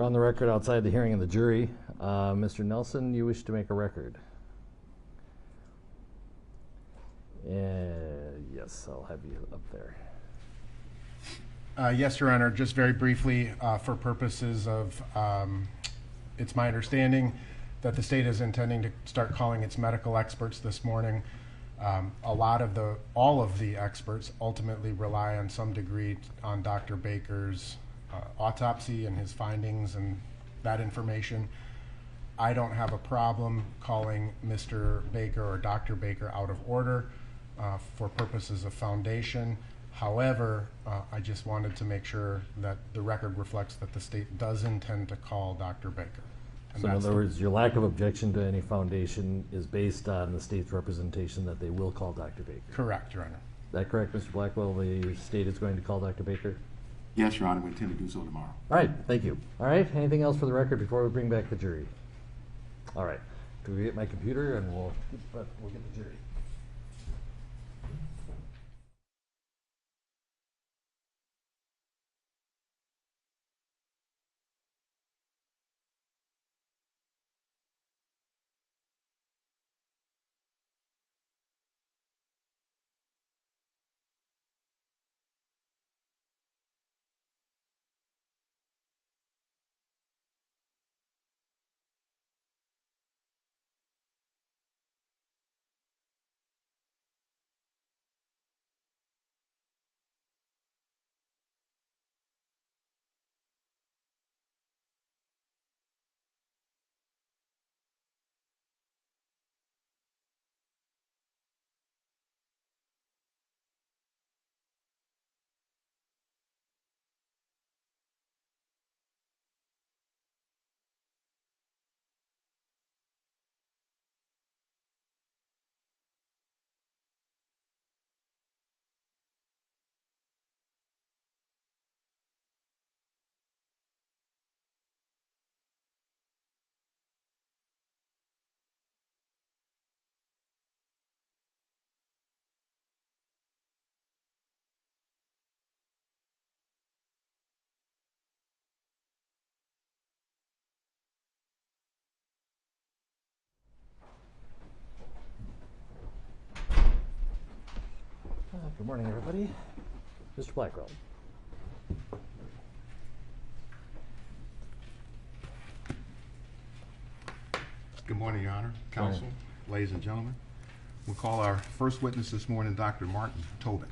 on the record outside the hearing of the jury. Mr. Nelson, you wish to make a record? Yes, I'll have you up there. Yes, Your Honor. Just very briefly, for purposes of, it's my understanding that the state is intending to start calling its medical experts this morning. All of the experts ultimately rely on some degree on Dr. Baker's autopsy and his findings and that information. I don't have a problem calling Mr. Baker or Dr. Baker out of order for purposes of foundation. However, I just wanted to make sure that the record reflects that the state does intend to call Dr. Baker. So in other words, your lack of objection to any foundation is based on the state's representation that they will call Dr. Baker? Correct, Your Honor. Is that correct, Mr. Blackwell? The state is going to call Dr. Baker? Yes, Your Honor, we intend to do so tomorrow. All right, thank you. All right, anything else for the record before we bring back the jury? All right, can we get my computer and we'll get the jury. Good morning, everybody. Mr. Blackwell. Good morning, Your Honor, counsel, ladies and gentlemen. We'll call our first witness this morning, Dr. Martin Tobin.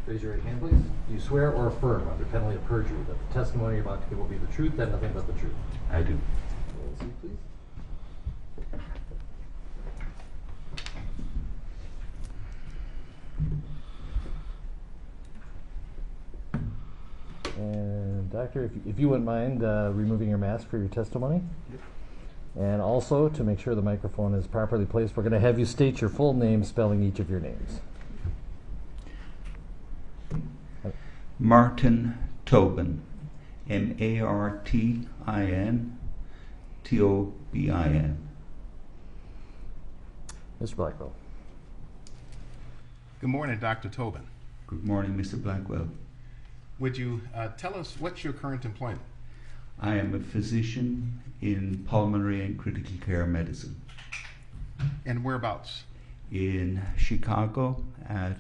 Raise your right hand, please. Do you swear or affirm under penalty of perjury that the testimony you're about to give will be the truth and nothing but the truth? I do. Roll seat, please. And doctor, if you wouldn't mind removing your mask for your testimony. Yep. And also, to make sure the microphone is properly placed, we're going to have you state your full name, spelling each of your names. Martin Tobin, M-A-R-T-I-N T-O-B-I-N. Mr. Blackwell. Good morning, Dr. Tobin. Good morning, Mr. Blackwell. Would you tell us what's your current employment? I am a physician in pulmonary and critical care medicine. And whereabouts? In Chicago at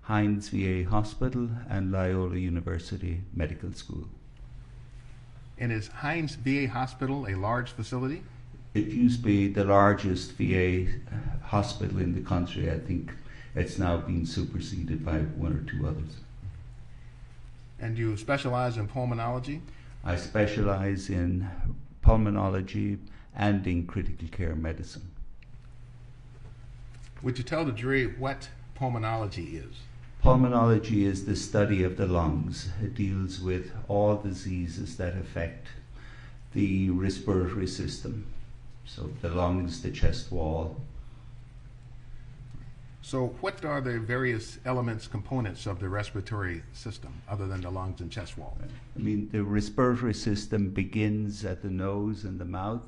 Hines VA Hospital and Loyola University Medical School. And is Hines VA Hospital a large facility? It used to be the largest VA hospital in the country. I think it's now been superseded by one or two others. And you specialize in pulmonology? I specialize in pulmonology and in critical care medicine. Would you tell the jury what pulmonology is? Pulmonology is the study of the lungs. It deals with all diseases that affect the respiratory system. So the lungs, the chest wall. So what are the various elements, components of the respiratory system other than the lungs and chest wall? I mean, the respiratory system begins at the nose and the mouth.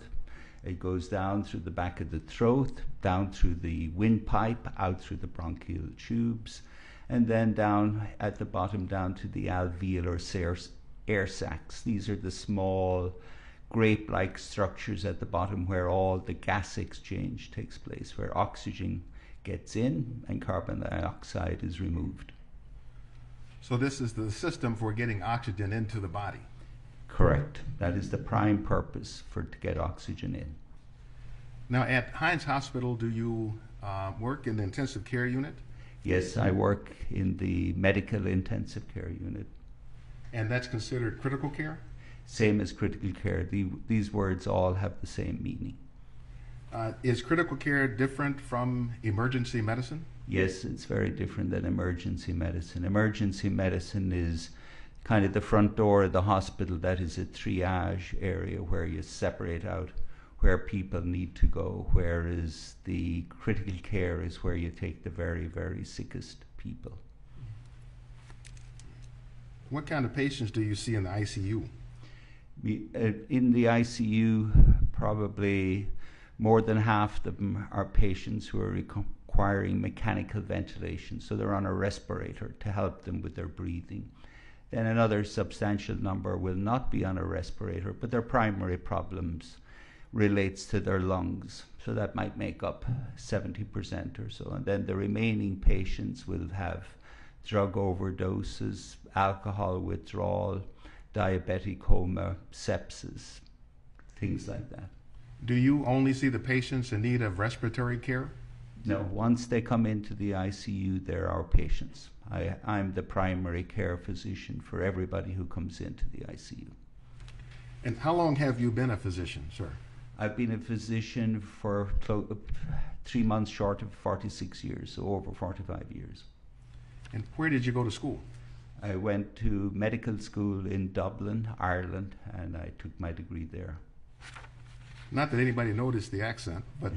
It goes down through the back of the throat, down through the windpipe, out through the bronchial tubes, and then down at the bottom, down to the alveolar air sacs. These are the small grape-like structures at the bottom where all the gas exchange takes place, where oxygen gets in and carbon dioxide is removed. So this is the system for getting oxygen into the body. Correct. That is the prime purpose, to get oxygen in. Now at Hines Hospital, do you work in the intensive care unit? Yes, I work in the medical intensive care unit. And that's considered critical care? Same as critical care. These words all have the same meaning. Is critical care different from emergency medicine? Yes, it's very different than emergency medicine. Emergency medicine is kind of the front door of the hospital. That is a triage area where you separate out where people need to go, whereas the critical care is where you take the very, very sickest people. What kind of patients do you see in the ICU? In the ICU, probably more than half of them are patients who are requiring mechanical ventilation, so they're on a respirator to help them with their breathing. Then another substantial number will not be on a respirator, but their primary problems relates to their lungs, so that might make up 70% or so. And then the remaining patients will have drug overdoses, alcohol withdrawal, diabetic coma, sepsis, things like that. Do you only see the patients in need of respiratory care? No, once they come into the ICU, they're our patients. I'm the primary care physician for everybody who comes into the ICU. And how long have you been a physician, sir? I've been a physician for 3 months short of 46 years, so over 45 years. And where did you go to school? I went to medical school in Dublin, Ireland, and I took my degree there. Not that anybody noticed the accent, but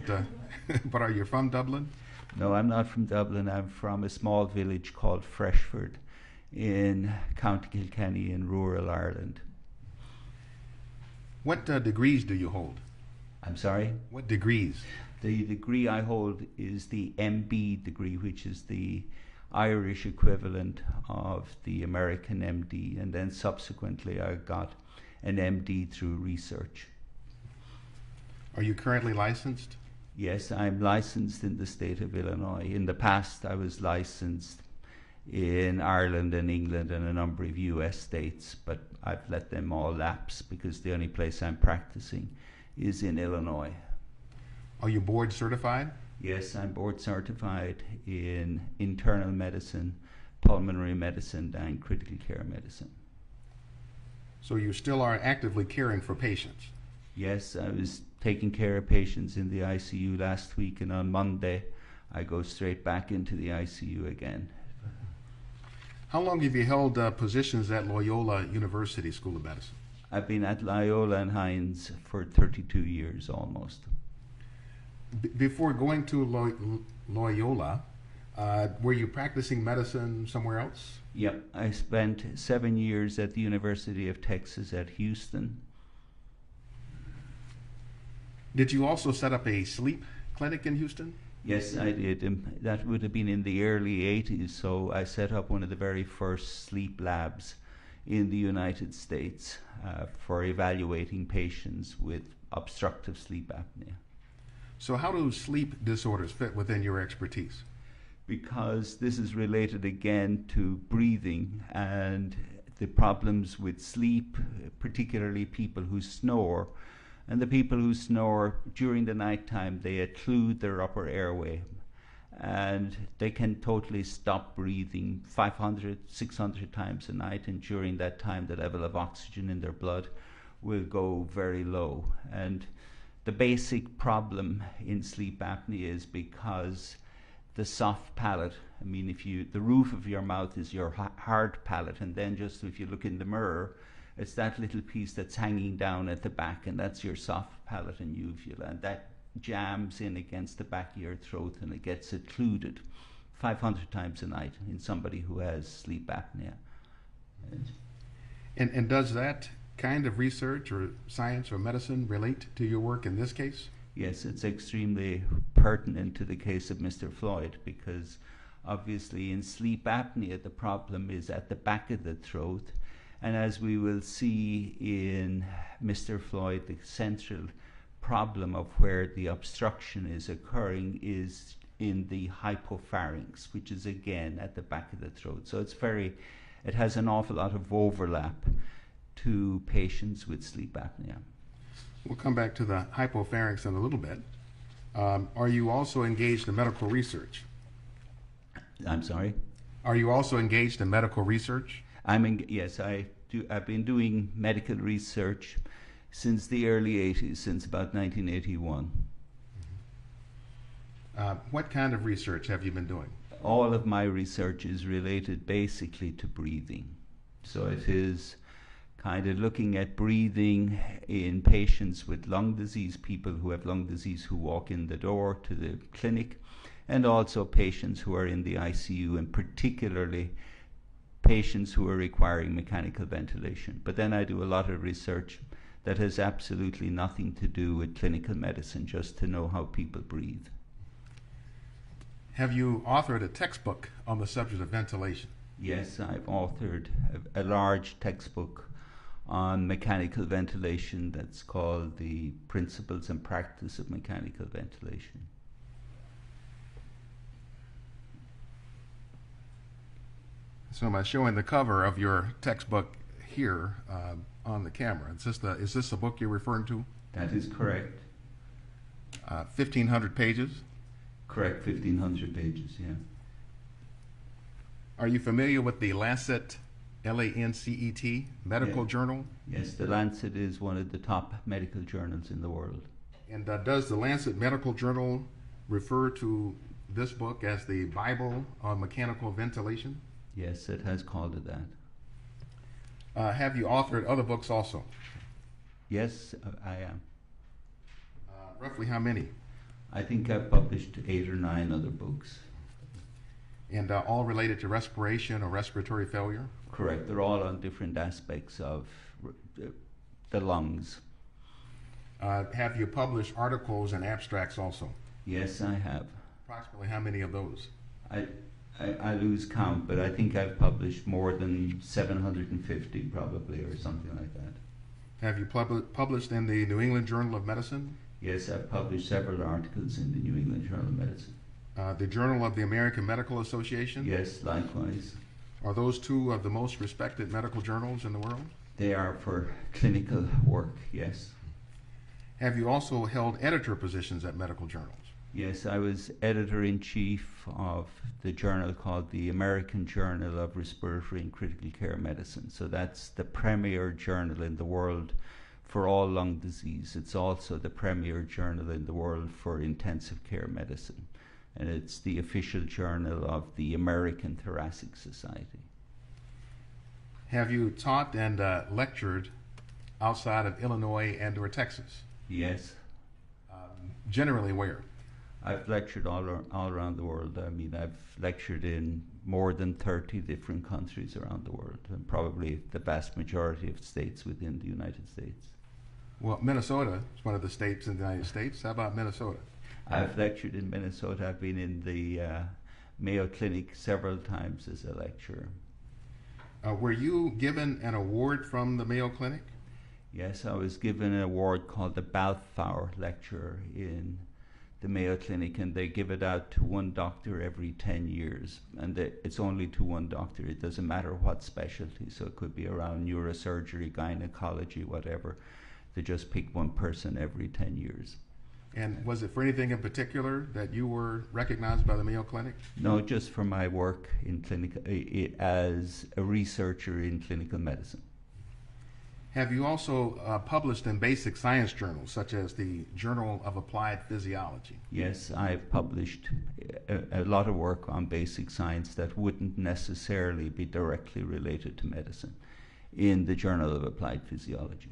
but are you from Dublin? No, I'm not from Dublin. I'm from a small village called Freshford in County Kilkenny in rural Ireland. What degrees do you hold? I'm sorry? What degrees? The degree I hold is the MB degree, which is the Irish equivalent of the American MD, and then subsequently I got an MD through research. Are you currently licensed? Yes, I'm licensed in the state of Illinois. In the past, I was licensed in Ireland and England and a number of US states, but I've let them all lapse because the only place I'm practicing is in Illinois. Are you board certified? Yes, I'm board certified in internal medicine, pulmonary medicine, and critical care medicine. So you still are actively caring for patients? Yes, I was taking care of patients in the ICU last week, and on Monday I go straight back into the ICU again. How long have you held positions at Loyola University School of Medicine? I've been at Loyola and Hines for 32 years almost. Before going to Loyola, were you practicing medicine somewhere else? Yep, I spent 7 years at the University of Texas at Houston. Did you also set up a sleep clinic in Houston? Yes, I did. That would have been in the early 80s, so I set up one of the very first sleep labs in the United States for evaluating patients with obstructive sleep apnea. So how do sleep disorders fit within your expertise? Because this is related again to breathing and the problems with sleep, particularly people who snore. And the people who snore during the nighttime, they occlude their upper airway and they can totally stop breathing 500, 600 times a night, and during that time the level of oxygen in their blood will go very low. And the basic problem in sleep apnea is because the soft palate, I mean, the roof of your mouth is your hard palate, and then just if you look in the mirror, It's that little piece that's hanging down at the back, and that's your soft palate and uvula, and that jams in against the back of your throat, and it gets occluded 500 times a night in somebody who has sleep apnea. And does that kind of research or science or medicine relate to your work in this case? Yes, it's extremely pertinent to the case of Mr. Floyd, because obviously in sleep apnea the problem is at the back of the throat, and as we will see in Mr. Floyd, the central problem of where the obstruction is occurring is in the hypopharynx, which is again at the back of the throat. So it has an awful lot of overlap to patients with sleep apnea. We'll come back to the hypopharynx in a little bit. Are you also engaged in medical research? I'm sorry? Are you also engaged in medical research? Yes, I do. I've been doing medical research since the early 80s, since about 1981. What kind of research have you been doing? All of my research is related basically to breathing. So it is kind of looking at breathing in patients with lung disease, people who have lung disease who walk in the door to the clinic, and also patients who are in the ICU, and particularly patients who are requiring mechanical ventilation. But then I do a lot of research that has absolutely nothing to do with clinical medicine, just to know how people breathe. Have you authored a textbook on the subject of ventilation? Yes, I've authored a large textbook on mechanical ventilation that's called The Principles and Practice of Mechanical Ventilation. So I'm showing the cover of your textbook here on the camera. Is this the book you're referring to? That is correct. 1,500 pages? Correct, 1,500 pages, yeah. Are you familiar with the Lancet, Lancet, medical journal? Yes, the Lancet is one of the top medical journals in the world. And does the Lancet Medical Journal refer to this book as the Bible on mechanical ventilation? Yes, it has called it that. Have you authored other books also? Yes, I am. Roughly how many? I think I've published 8 or 9 other books. And all related to respiration or respiratory failure? Correct. They're all on different aspects of the lungs. Have you published articles and abstracts also? Yes, I have. Approximately how many of those? I lose count, but I think I've published more than 750 probably, or something like that. Have you published in the New England Journal of Medicine? Yes, I've published several articles in the New England Journal of Medicine. The Journal of the American Medical Association? Yes, likewise. Are those two of the most respected medical journals in the world? They are for clinical work, yes. Have you also held editor positions at medical journals? Yes, I was editor-in-chief of the journal called the American Journal of Respiratory and Critical Care Medicine. So that's the premier journal in the world for all lung disease. It's also the premier journal in the world for intensive care medicine. And it's the official journal of the American Thoracic Society. Have you taught and lectured outside of Illinois and or Texas? Yes. Generally where? I've lectured all around the world. I mean, I've lectured in more than 30 different countries around the world, and probably the vast majority of states within the United States. Well, Minnesota is one of the states in the United States. How about Minnesota? I've lectured in Minnesota. I've been in the Mayo Clinic several times as a lecturer. Were you given an award from the Mayo Clinic? Yes, I was given an award called the Balfour Lecturer in the Mayo Clinic, and they give it out to one doctor every 10 years. And it's only to one doctor. It doesn't matter what specialty. So it could be around neurosurgery, gynecology, whatever. They just pick one person every 10 years. And was it for anything in particular that you were recognized by the Mayo Clinic? No, just for my work in as a researcher in clinical medicine. Have you also published in basic science journals, such as the Journal of Applied Physiology? Yes, I've published a lot of work on basic science that wouldn't necessarily be directly related to medicine. in the Journal of Applied Physiology.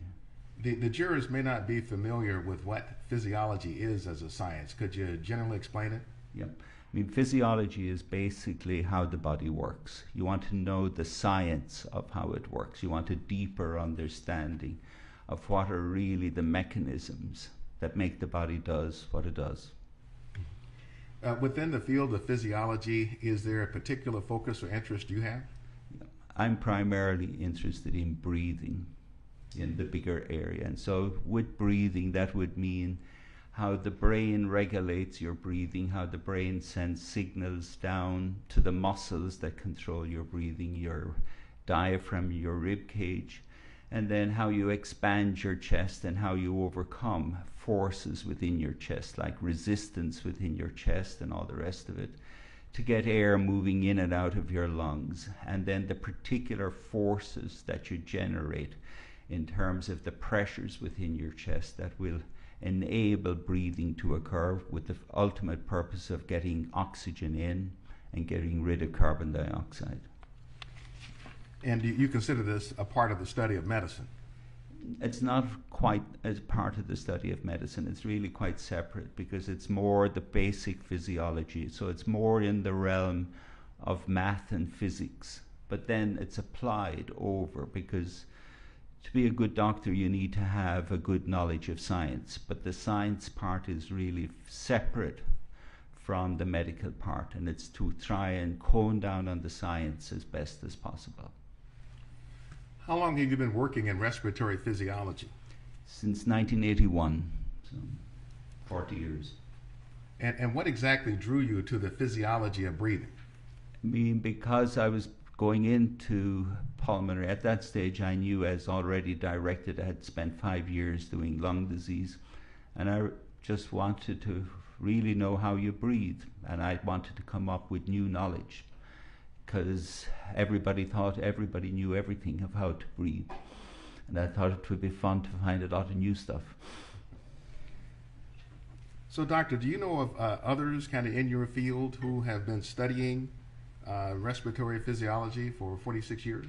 The jurors may not be familiar with what physiology is as a science. Could you generally explain it? Yeah. I mean, physiology is basically how the body works. You want to know the science of how it works. You want a deeper understanding of what are really the mechanisms that make the body does what it does. Within the field of physiology, is there a particular focus or interest you have? I'm primarily interested in breathing in the bigger area. And so with breathing, that would mean how the brain regulates your breathing, how the brain sends signals down to the muscles that control your breathing, your diaphragm, your rib cage, and then how you expand your chest and how you overcome forces within your chest, like resistance within your chest and all the rest of it, to get air moving in and out of your lungs, and then the particular forces that you generate in terms of the pressures within your chest that will enable breathing to occur, with the ultimate purpose of getting oxygen in and getting rid of carbon dioxide. And you consider this a part of the study of medicine? It's not quite as part of the study of medicine. It's really quite separate, because it's more the basic physiology. So it's more in the realm of math and physics, but then it's applied over, because to be a good doctor you need to have a good knowledge of science, but the science part is really separate from the medical part, and it's to try and hone down on the science as best as possible. How long have you been working in respiratory physiology? Since 1981, so 40 years. And what exactly drew you to the physiology of breathing? I mean, because I was going into pulmonary, at that stage I knew, as already directed, I had spent 5 years doing lung disease, and I just wanted to really know how you breathe, and I wanted to come up with new knowledge, because everybody thought everybody knew everything of how to breathe, and I thought it would be fun to find a lot of new stuff. So, doctor, do you know of others kind of in your field who have been studying respiratory physiology for 46 years?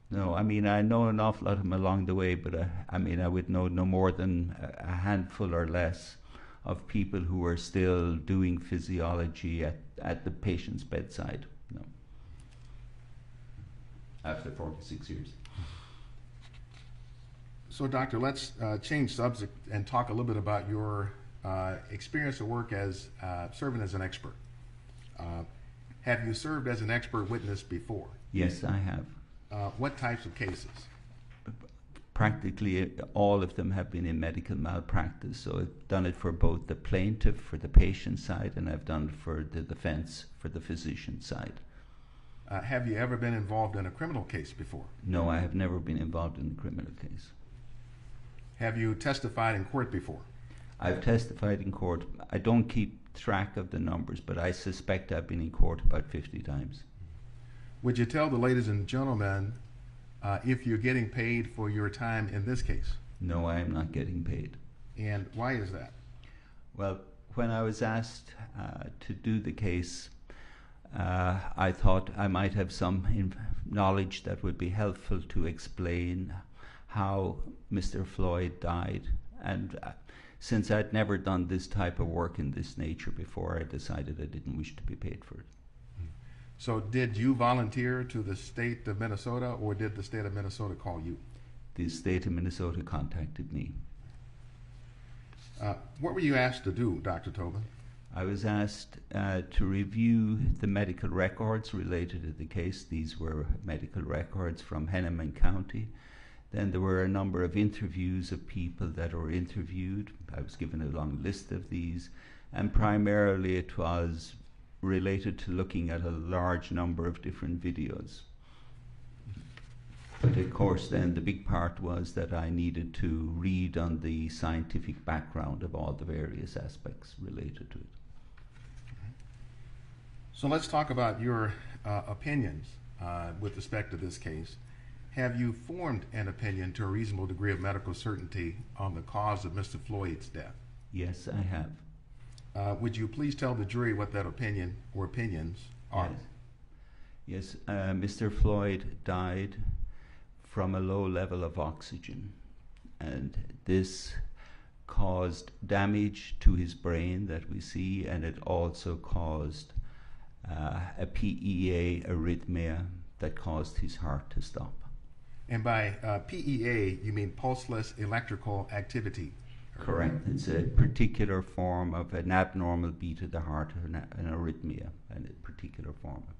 No, I mean, I know an awful lot of them along the way, but I mean, I would know no more than a handful or less of people who are still doing physiology at the patient's bedside. No. After 46 years. So, doctor, let's change subject and talk a little bit about your experience of work as serving as an expert. Have you served as an expert witness before? Yes, I have. What types of cases? Practically all of them have been in medical malpractice. So I've done it for both the plaintiff, for the patient side, and I've done it for the defense, for the physician side. Have you ever been involved in a criminal case before? No, I have never been involved in a criminal case. Have you testified in court before? I've testified in court. I don't keep track of the numbers, but I suspect I've been in court about 50 times. Would you tell the ladies and gentlemen if you're getting paid for your time in this case? No, I am not getting paid. And why is that? Well, when I was asked to do the case, I thought I might have some knowledge that would be helpful to explain how Mr. Floyd died. And since I'd never done this type of work in this nature before, I decided I didn't wish to be paid for it. So did you volunteer to the state of Minnesota, or did the state of Minnesota call you? The state of Minnesota contacted me. What were you asked to do, Dr. Tobin? I was asked to review the medical records related to the case. These were medical records from Hennepin County. Then there were a number of interviews of people that were interviewed. I was given a long list of these, and primarily it was related to looking at a large number of different videos. But of course then the big part was that I needed to read on the scientific background of all the various aspects related to it. So let's talk about your opinions with respect to this case. Have you formed an opinion to a reasonable degree of medical certainty on the cause of Mr. Floyd's death? Yes, I have. Would you please tell the jury what that opinion or opinions are? Yes, Mr. Floyd died from a low level of oxygen. And this caused damage to his brain that we see, and it also caused a PEA arrhythmia that caused his heart to stop. And by PEA, you mean pulseless electrical activity? Correct. It's a particular form of an abnormal beat of the heart, an arrhythmia, and a particular form of it.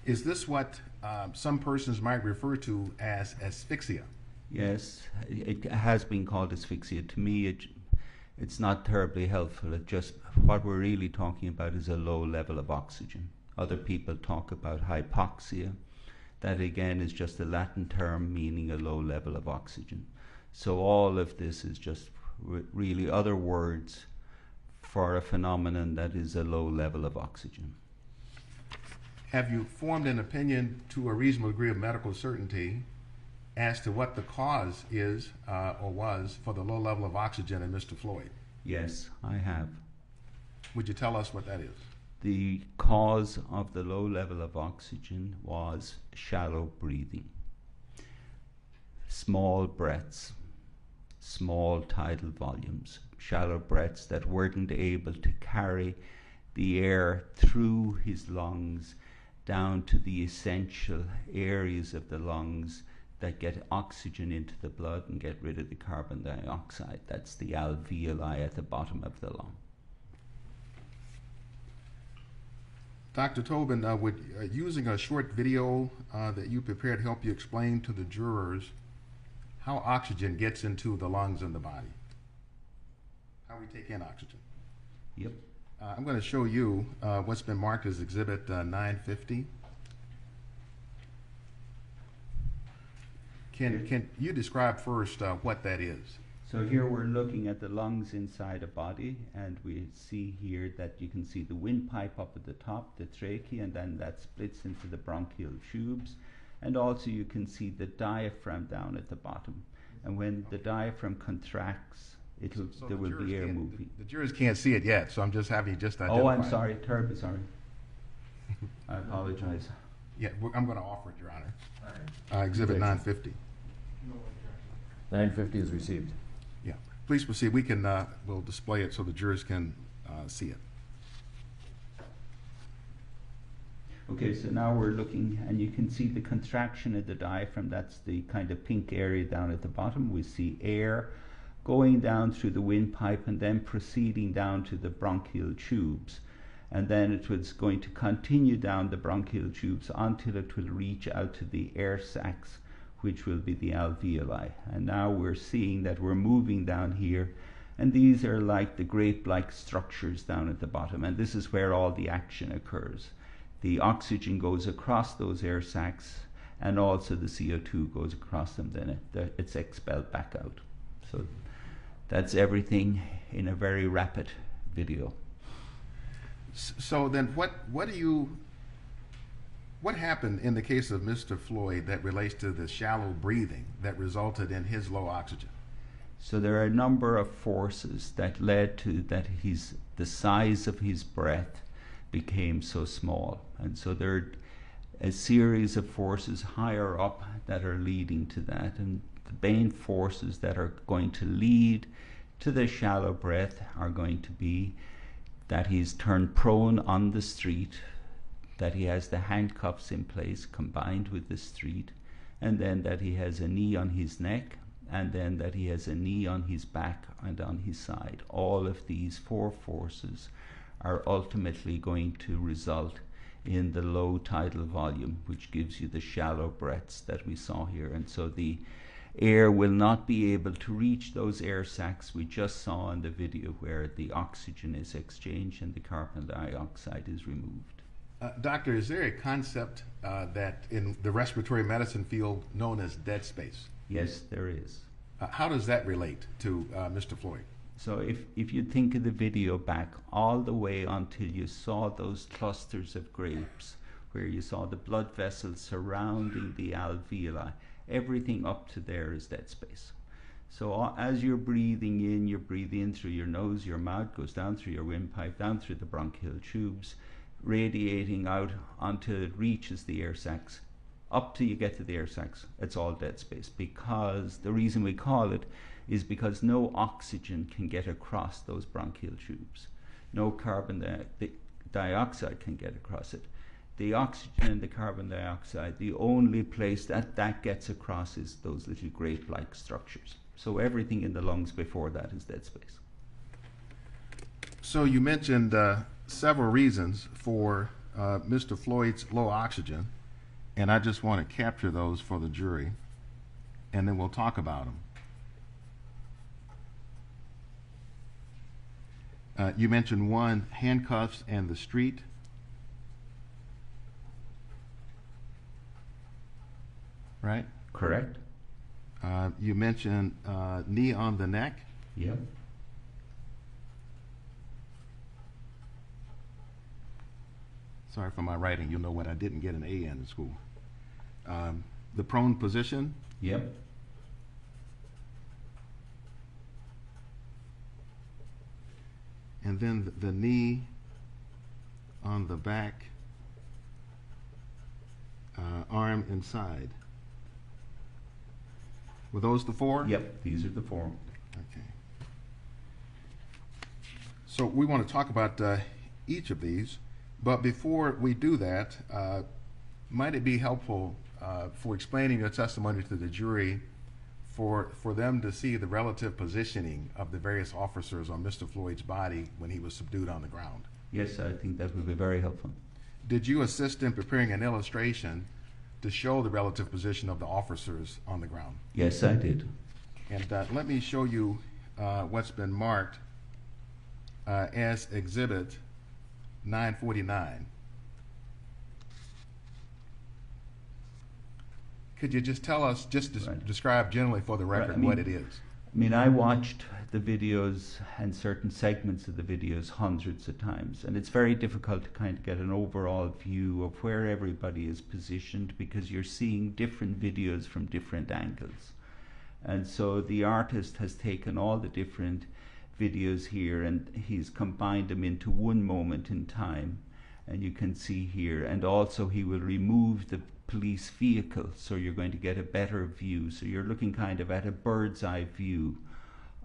Is this what some persons might refer to as asphyxia? Yes, it has been called asphyxia. To me, it's not terribly helpful. It just, what we're really talking about is a low level of oxygen. Other people talk about hypoxia. That again is just a Latin term meaning a low level of oxygen. So all of this is just really other words for a phenomenon that is a low level of oxygen. Have you formed an opinion to a reasonable degree of medical certainty as to what the cause is or was for the low level of oxygen in Mr. Floyd? Yes, I have. Would you tell us what that is? The cause of the low level of oxygen was shallow breathing. Small breaths, small tidal volumes, shallow breaths that weren't able to carry the air through his lungs down to the essential areas of the lungs that get oxygen into the blood and get rid of the carbon dioxide. That's the alveoli at the bottom of the lung. Dr. Tobin, would using a short video that you prepared help you explain to the jurors how oxygen gets into the lungs and the body? How we take in oxygen? Yep. I'm going to show you what's been marked as Exhibit 950. Can you describe first what that is? So here we're looking at the lungs inside a body, and we see here that you can see the windpipe up at the top, the trachea, and then that splits into the bronchial tubes. And also you can see the diaphragm down at the bottom. And when the diaphragm contracts, there will be air moving. The jurors can't see it yet, so I'm just having you just identify. Oh, I'm sorry, terribly sorry. I apologize. Yeah, I'm going to offer it, Your Honor. Exhibit 950. 950 is received. Yeah, please proceed. We can, we'll display it so the jurors can see it. Okay, so now we're looking, and you can see the contraction of the diaphragm. That's the kind of pink area down at the bottom. We see air going down through the windpipe and then proceeding down to the bronchial tubes. And then it was going to continue down the bronchial tubes until it will reach out to the air sacs, which will be the alveoli. And now we're seeing that we're moving down here, and these are like the grape-like structures down at the bottom, and this is where all the action occurs. The oxygen goes across those air sacs, and also the CO2 goes across them, then it's expelled back out. So that's everything in a very rapid video. So then what happened in the case of Mr. Floyd that relates to the shallow breathing that resulted in his low oxygen? So there are a number of forces that led to that the size of his breath became so small. And so there are a series of forces higher up that are leading to that. And the main forces that are going to lead to the shallow breath are going to be that he's turned prone on the street, that he has the handcuffs in place combined with the street, and then that he has a knee on his neck, and then that he has a knee on his back and on his side. All of these four forces are ultimately going to result in the low tidal volume, which gives you the shallow breaths that we saw here. And so the air will not be able to reach those air sacs we just saw in the video, where the oxygen is exchanged and the carbon dioxide is removed. Doctor, is there a concept that in the respiratory medicine field known as dead space? Yes, there is. How does that relate to Mr. Floyd? So if you think of the video back all the way until you saw those clusters of grapes, where you saw the blood vessels surrounding the alveoli, everything up to there is dead space. So as you're breathing in, you breathe in through your nose, your mouth goes down through your windpipe, down through the bronchial tubes, radiating out until it reaches the air sacs, up till you get to the air sacs, it's all dead space, because the reason we call it is because no oxygen can get across those bronchial tubes. No carbon dioxide can get across it. The oxygen and the carbon dioxide, the only place that gets across is those little grape-like structures. So everything in the lungs before that is dead space. So you mentioned several reasons for Mr. Floyd's low oxygen, and I just want to capture those for the jury, and then we'll talk about them. You mentioned one, handcuffs and the street. Right? Correct? You mentioned knee on the neck. Yep. Sorry for my writing. You'll know what I didn't get an A in school. The prone position. Yep. And then the knee on the back, arm inside. Were those the four? Yep, these are the four. Okay. So we want to talk about each of these, but before we do that, might it be helpful for explaining your testimony to the jury for them to see the relative positioning of the various officers on Mr. Floyd's body when he was subdued on the ground? Yes, I think that would be very helpful. Did you assist in preparing an illustration to show the relative position of the officers on the ground? Yes, I did. And let me show you what's been marked as Exhibit 949. Could you just tell us, describe generally for the record what it is? I mean, I watched the videos and certain segments of the videos hundreds of times, and it's very difficult to kind of get an overall view of where everybody is positioned, because you're seeing different videos from different angles. And so the artist has taken all the different videos here and he's combined them into one moment in time, and you can see here, and also he will remove the police vehicle, so you're going to get a better view. So you're looking kind of at a bird's eye view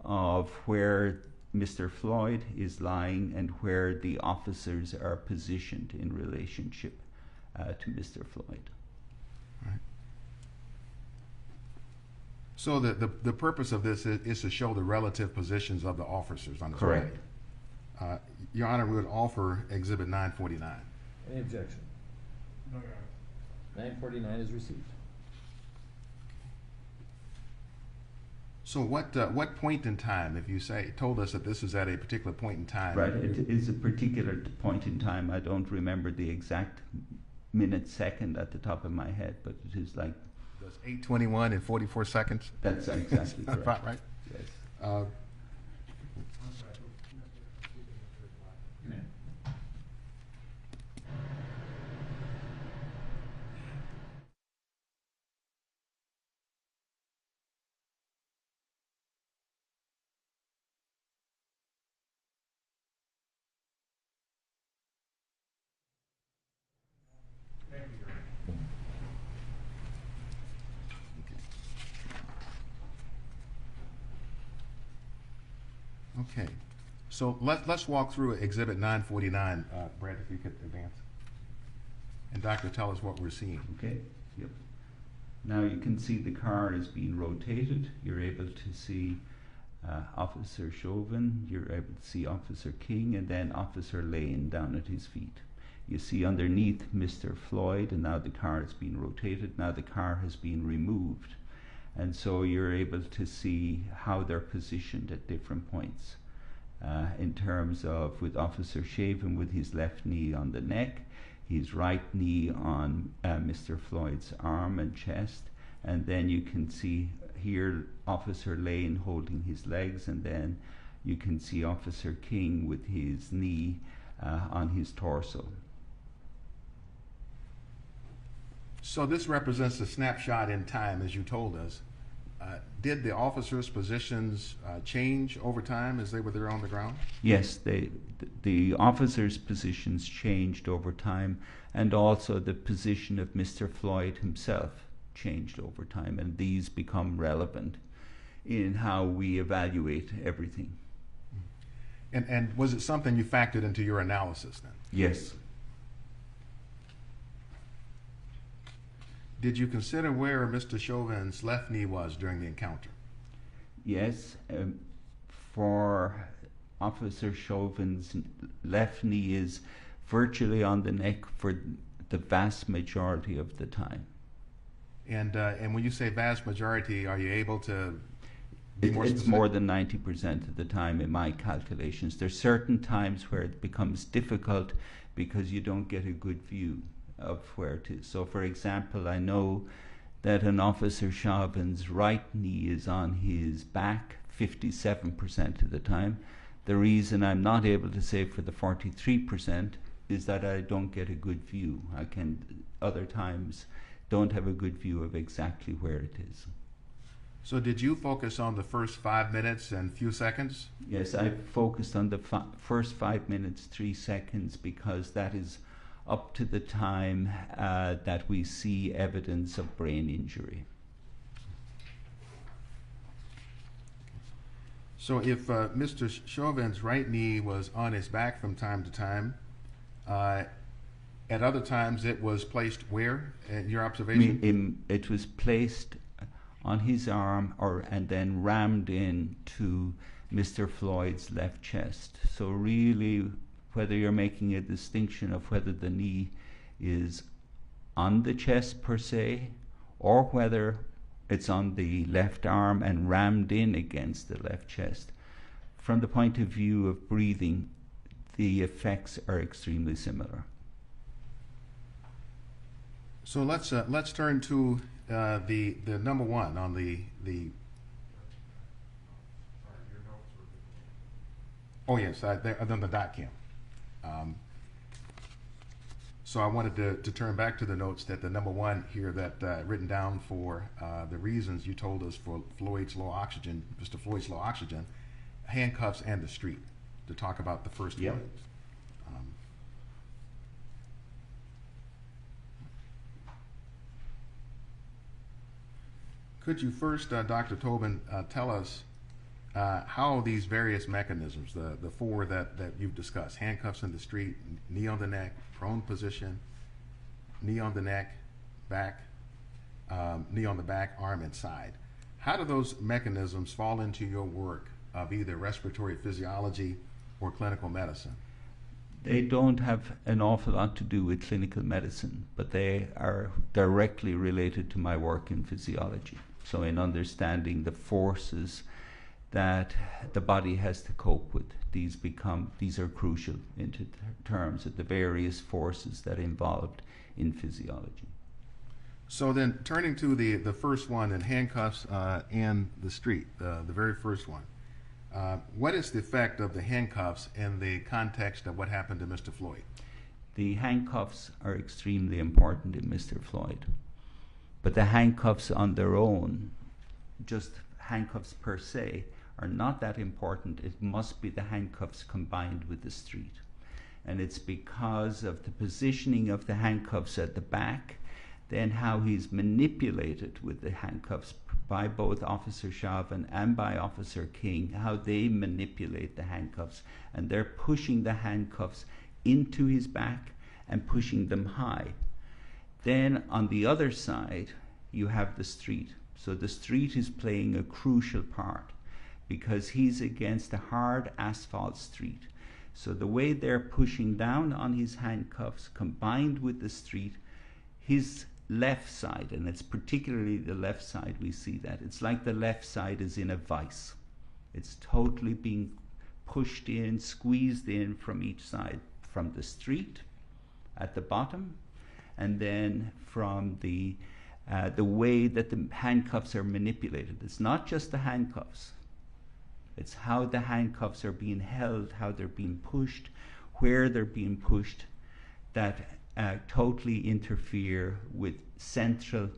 of where Mr. Floyd is lying and where the officers are positioned in relationship to Mr. Floyd. Right. So the purpose of this is to show the relative positions of the officers on the Correct. body. Your Honor, we would offer Exhibit 949. Any objection? No, Your Honor. 949 is received. So what point in time, if you told us that this is at a particular point in time? Right, it is a particular point in time. I don't remember the exact minute, second at the top of my head, but it is like... That's 8:21 and 44 seconds? That's exactly correct. About right? Yes. Okay, so let's walk through Exhibit 949, Brad, if you could advance. And Doctor, tell us what we're seeing. Okay, yep. Now you can see the car is being rotated. You're able to see Officer Chauvin, you're able to see Officer King, and then Officer Lane down at his feet. You see underneath Mr. Floyd, and now the car is being rotated. Now the car has been removed. And so you're able to see how they're positioned at different points. In terms of, with Officer Chauvin with his left knee on the neck, his right knee on Mr. Floyd's arm and chest, and then you can see here Officer Lane holding his legs, and then you can see Officer King with his knee on his torso. So this represents a snapshot in time, as you told us. Did the officers' positions change over time as they were there on the ground? Yes, the officers' positions changed over time, and also the position of Mr. Floyd himself changed over time, and these become relevant in how we evaluate everything. And was it something you factored into your analysis then? Yes. Did you consider where Mr. Chauvin's left knee was during the encounter? Yes. For Officer Chauvin's left knee is virtually on the neck for the vast majority of the time. And when you say vast majority, are you able to be more It's specific? more than 90% of the time in my calculations. There's certain times where it becomes difficult because you don't get a good view of where it is. So for example, I know that an Officer Chauvin's right knee is on his back 57% of the time. The reason I'm not able to say for the 43% is that I don't get a good view. I can other times don't have a good view of exactly where it is. So did you focus on the first 5 minutes and few seconds? Yes, I focused on the first 5 minutes, 3 seconds, because that is up to the time that we see evidence of brain injury. So if Mr. Chauvin's right knee was on his back from time to time, at other times it was placed where, in your observation? It was placed on his arm and then rammed into Mr. Floyd's left chest. So really, whether you're making a distinction of whether the knee is on the chest per se, or whether it's on the left arm and rammed in against the left chest, from the point of view of breathing, the effects are extremely similar. So let's turn to the number one on the. Oh yes, they're on the dot cam. So I wanted to turn back to the notes that the number one here that written down for the reasons you told us for Floyd's low oxygen, Mr. Floyd's low oxygen, handcuffs and the street, to talk about the first Yep. one. Could you first, Dr. Tobin, tell us how these various mechanisms, the four that you've discussed, handcuffs in the street, knee on the neck, prone position, knee on the neck, back, knee on the back, arm and side, how do those mechanisms fall into your work of either respiratory physiology or clinical medicine? They don't have an awful lot to do with clinical medicine, but they are directly related to my work in physiology. So in understanding the forces that the body has to cope with, these are crucial in terms of the various forces that are involved in physiology. So then turning to the first one in handcuffs and the street, the very first one, what is the effect of the handcuffs in the context of what happened to Mr. Floyd? The handcuffs are extremely important in Mr. Floyd, but the handcuffs on their own, just handcuffs per se, are not that important. It must be the handcuffs combined with the street. And it's because of the positioning of the handcuffs at the back, then how he's manipulated with the handcuffs by both Officer Chauvin and by Officer King, how they manipulate the handcuffs, and they're pushing the handcuffs into his back and pushing them high. Then on the other side, you have the street. So the street is playing a crucial part because he's against a hard asphalt street. So the way they're pushing down on his handcuffs combined with the street, his left side, and it's particularly the left side we see that. It's like the left side is in a vice. It's totally being pushed in, squeezed in from each side, from the street at the bottom, and then from the way that the handcuffs are manipulated. It's not just the handcuffs. It's how the handcuffs are being held, how they're being pushed, where they're being pushed, that totally interfere with central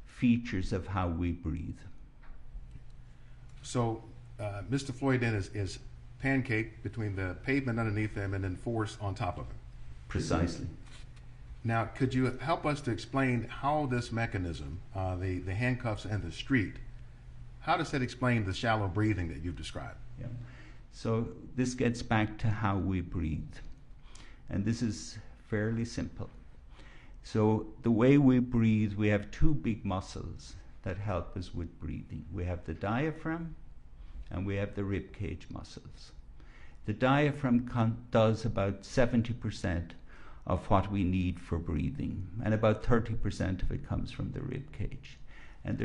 features of how we breathe. So Mr. Floyd then is pancaked between the pavement underneath him and then force on top of him. Precisely. Now, could you help us to explain how this mechanism, the handcuffs and the street, how does that explain the shallow breathing that you've described? Yeah. So this gets back to how we breathe. And this is fairly simple. So the way we breathe, we have two big muscles that help us with breathing. We have the diaphragm and we have the rib cage muscles. The diaphragm does about 70% of what we need for breathing, and about 30% of it comes from the rib cage. And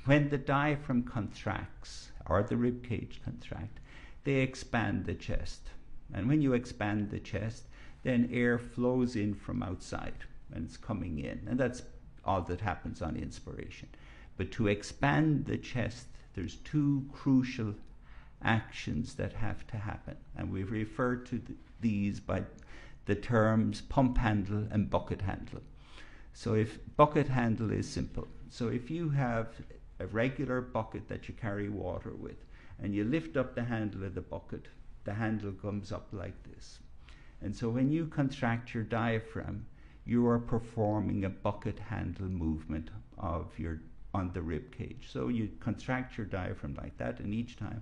when the diaphragm contracts, or the rib cage contract, they expand the chest. And when you expand the chest, then air flows in from outside, and it's coming in. And that's all that happens on inspiration. But to expand the chest, there's two crucial actions that have to happen. And we refer to these by the terms pump handle and bucket handle. So if bucket handle is simple. So if you have a regular bucket that you carry water with, and you lift up the handle of the bucket, the handle comes up like this. And so when you contract your diaphragm, you are performing a bucket handle movement on the rib cage. So you contract your diaphragm like that, and each time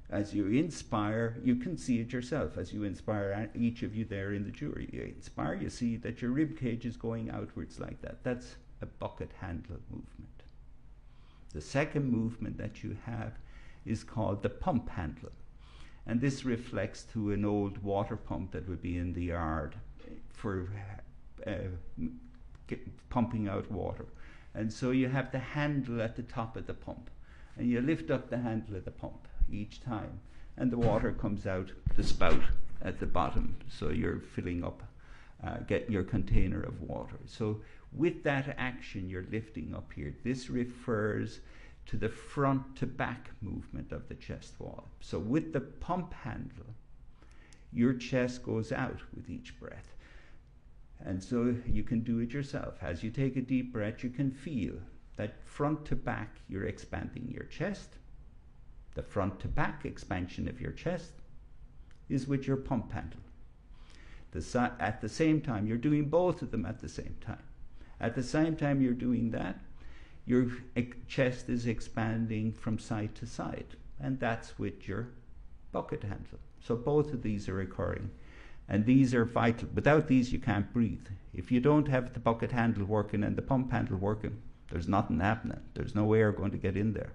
as you inspire, you can see it yourself. As you inspire, each of you there in the jury, you inspire, you see that your rib cage is going outwards like that. That's a bucket handle movement. The second movement that you have is called the pump handle. And this reflects to an old water pump that would be in the yard for pumping out water. And so you have the handle at the top of the pump, and you lift up the handle of the pump each time, and the water comes out the spout at the bottom, so you're filling up get your container of water. So with that action you're lifting up here, this refers to the front to back movement of the chest wall. So with the pump handle, your chest goes out with each breath. And so you can do it yourself. As you take a deep breath, you can feel that front to back, you're expanding your chest. The front to back expansion of your chest is with your pump handle. At the same time, you're doing both of them at the same time. At the same time you're doing that, your chest is expanding from side to side, and that's with your bucket handle. So both of these are occurring, and these are vital. Without these, you can't breathe. If you don't have the bucket handle working and the pump handle working, there's nothing happening. There's no air going to get in there.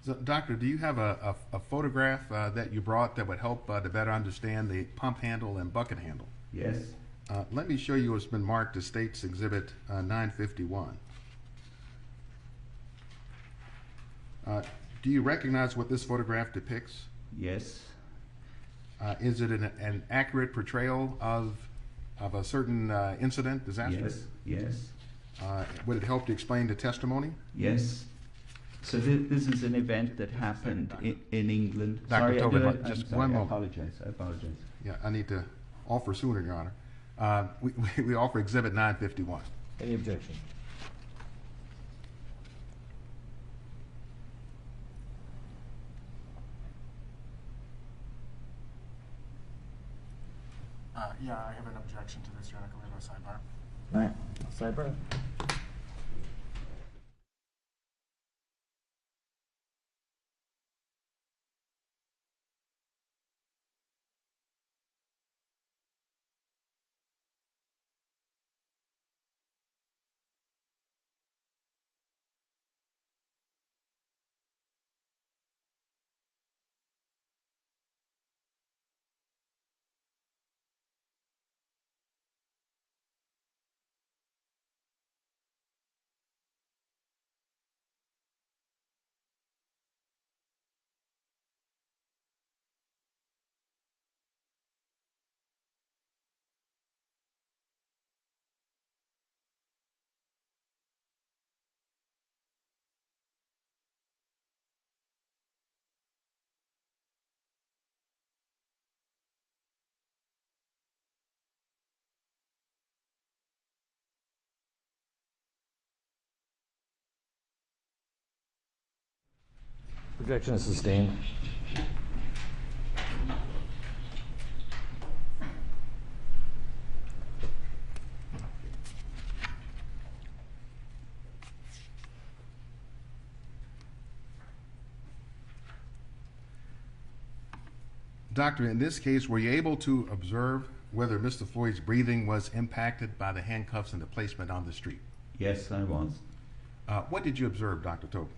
So, Doctor, do you have a photograph that you brought that would help to better understand the pump handle and bucket handle? Yes. Let me show you what's been marked as State's Exhibit 951. Do you recognize what this photograph depicts? Yes. Is it an accurate portrayal of a certain incident, disaster? Yes. Yes. Would it help to explain the testimony? Yes. So this is an event that happened in England. Dr. Tobin, just one moment. I apologize. Yeah, I need to offer sooner, Your Honor. We offer Exhibit 951. Any objection? Yeah, I have an objection to this, Your Honor. Can we have a sidebar? All right, sidebar. Objection is sustained. Doctor, in this case, were you able to observe whether Mr. Floyd's breathing was impacted by the handcuffs and the placement on the street? Yes, I was. What did you observe, Dr. Tobin?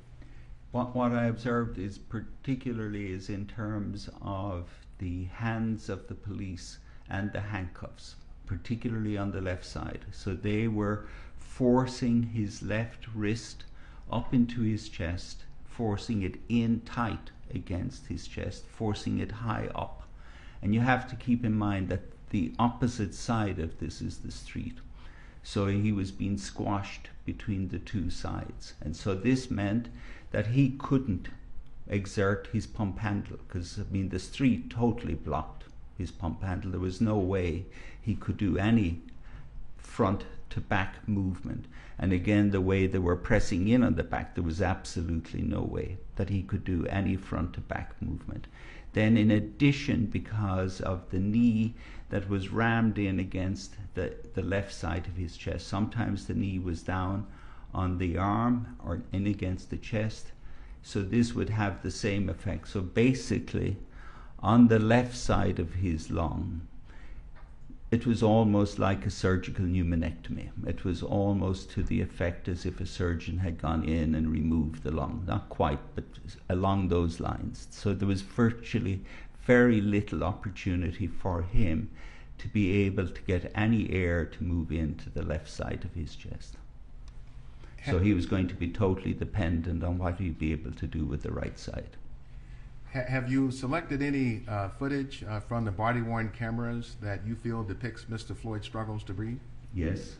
What I observed is particularly is in terms of the hands of the police and the handcuffs, particularly on the left side. So they were forcing his left wrist up into his chest, forcing it in tight against his chest, forcing it high up. And you have to keep in mind that the opposite side of this is the street. So he was being squashed between the two sides. And so this meant that he couldn't exert his pump handle, because, I mean, the street totally blocked his pump handle. There was no way he could do any front to back movement. And again, the way they were pressing in on the back, there was absolutely no way that he could do any front to back movement. Then in addition, because of the knee that was rammed in against the left side of his chest, sometimes the knee was down on the arm or in against the chest, so this would have the same effect. So basically, on the left side of his lung, it was almost like a surgical pneumonectomy. It was almost to the effect as if a surgeon had gone in and removed the lung. Not quite, but along those lines. So there was virtually very little opportunity for him to be able to get any air to move into the left side of his chest. So he was going to be totally dependent on what he'd be able to do with the right side. Have you selected any footage from the body-worn cameras that you feel depicts Mr. Floyd's struggles to breathe? Yes.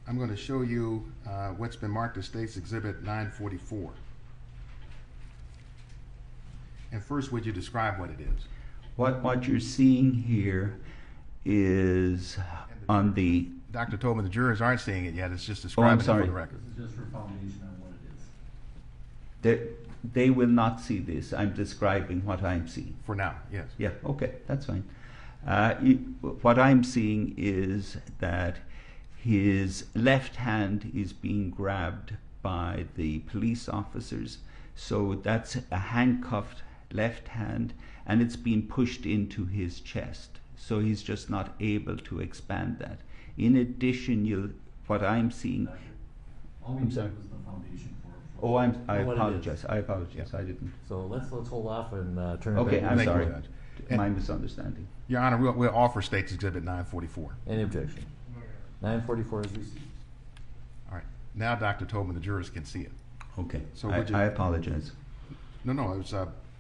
I'm going to show you what's been marked as State's Exhibit 944. And first, would you describe what it is? What you're seeing here is on the... Dr. Tobin, the jurors aren't seeing it yet. It's just describing it for the record. This is just for foundation on what it is. They will not see this. I'm describing what I'm seeing. For now, yes. Yeah, okay, that's fine. What I'm seeing is that his left hand is being grabbed by the police officers. So that's a handcuffed left hand, and it's being pushed into his chest. So he's just not able to expand that. In addition, what I'm seeing... All we said was the foundation for Oh, I what it apologize. is. I apologize. I didn't. So let's hold off and turn it Okay, back. I'm Thank you, sorry. Judge. My misunderstanding. Your Honor, we'll offer State's Exhibit 944. Any objection? 944 is received. All right. Now, Dr. Tobin, the jurors can see it. Okay. So would you- I apologize. No, it was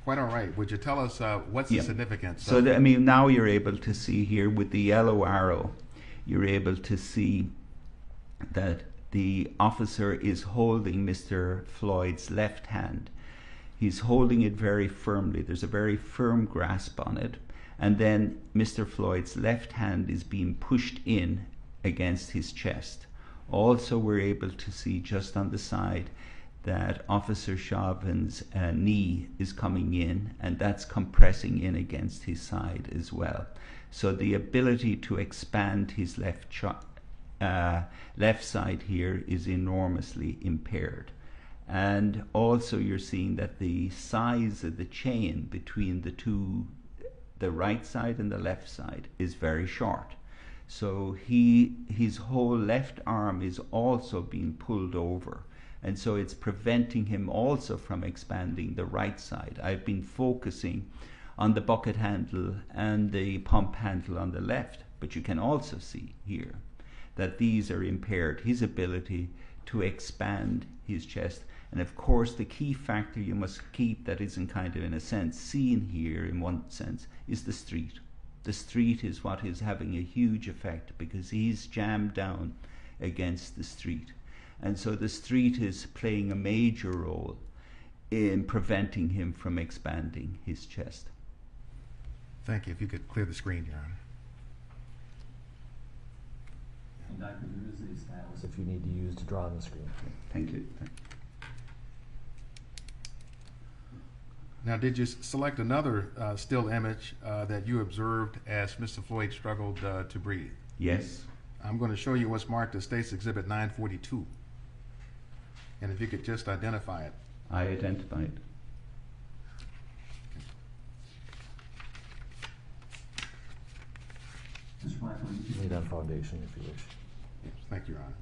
quite all right. Would you tell us what's Yeah. the significance? So I mean, now you're able to see here with the yellow arrow, you're able to see that the officer is holding Mr. Floyd's left hand. He's holding it very firmly. There's a very firm grasp on it. And then Mr. Floyd's left hand is being pushed in against his chest. Also, we're able to see just on the side that Officer Chauvin's knee is coming in, and that's compressing in against his side as well. So the ability to expand his left side here is enormously impaired. And also you're seeing that the size of the chain between the two, the right side and the left side, is very short. So his whole left arm is also being pulled over, and so it's preventing him also from expanding the right side. I've been focusing on the bucket handle and the pump handle on the left, but you can also see here that these are impaired, his ability to expand his chest. And of course, the key factor you must keep that isn't kind of in a sense seen here in one sense is the street. The street is what is having a huge effect because he's jammed down against the street. And so the street is playing a major role in preventing him from expanding his chest. Thank you. If you could clear the screen, Your Honor. And Dr. there is a stylus if you need to use to draw on the screen. Thank you. Now, did you select another still image that you observed as Mr. Floyd struggled to breathe? Yes. I'm going to show you what's marked as State's Exhibit 942. And if you could just identify it. I identified. Need on foundation if you wish. Yes, thank you, Your Honor.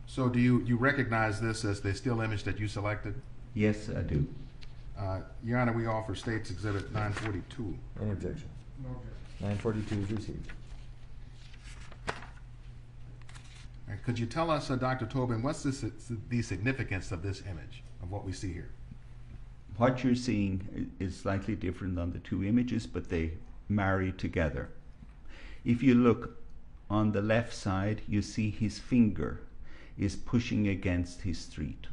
So do you recognize this as the still image that you selected? Yes, I do. Your Honor, we offer State's Exhibit 942. Any objection? No objection. 942 is received. And could you tell us, Dr. Tobin, what's the significance of this image, of what we see here? What you're seeing is slightly different on the two images, but they marry together. If you look on the left side, you see his finger is pushing against the street.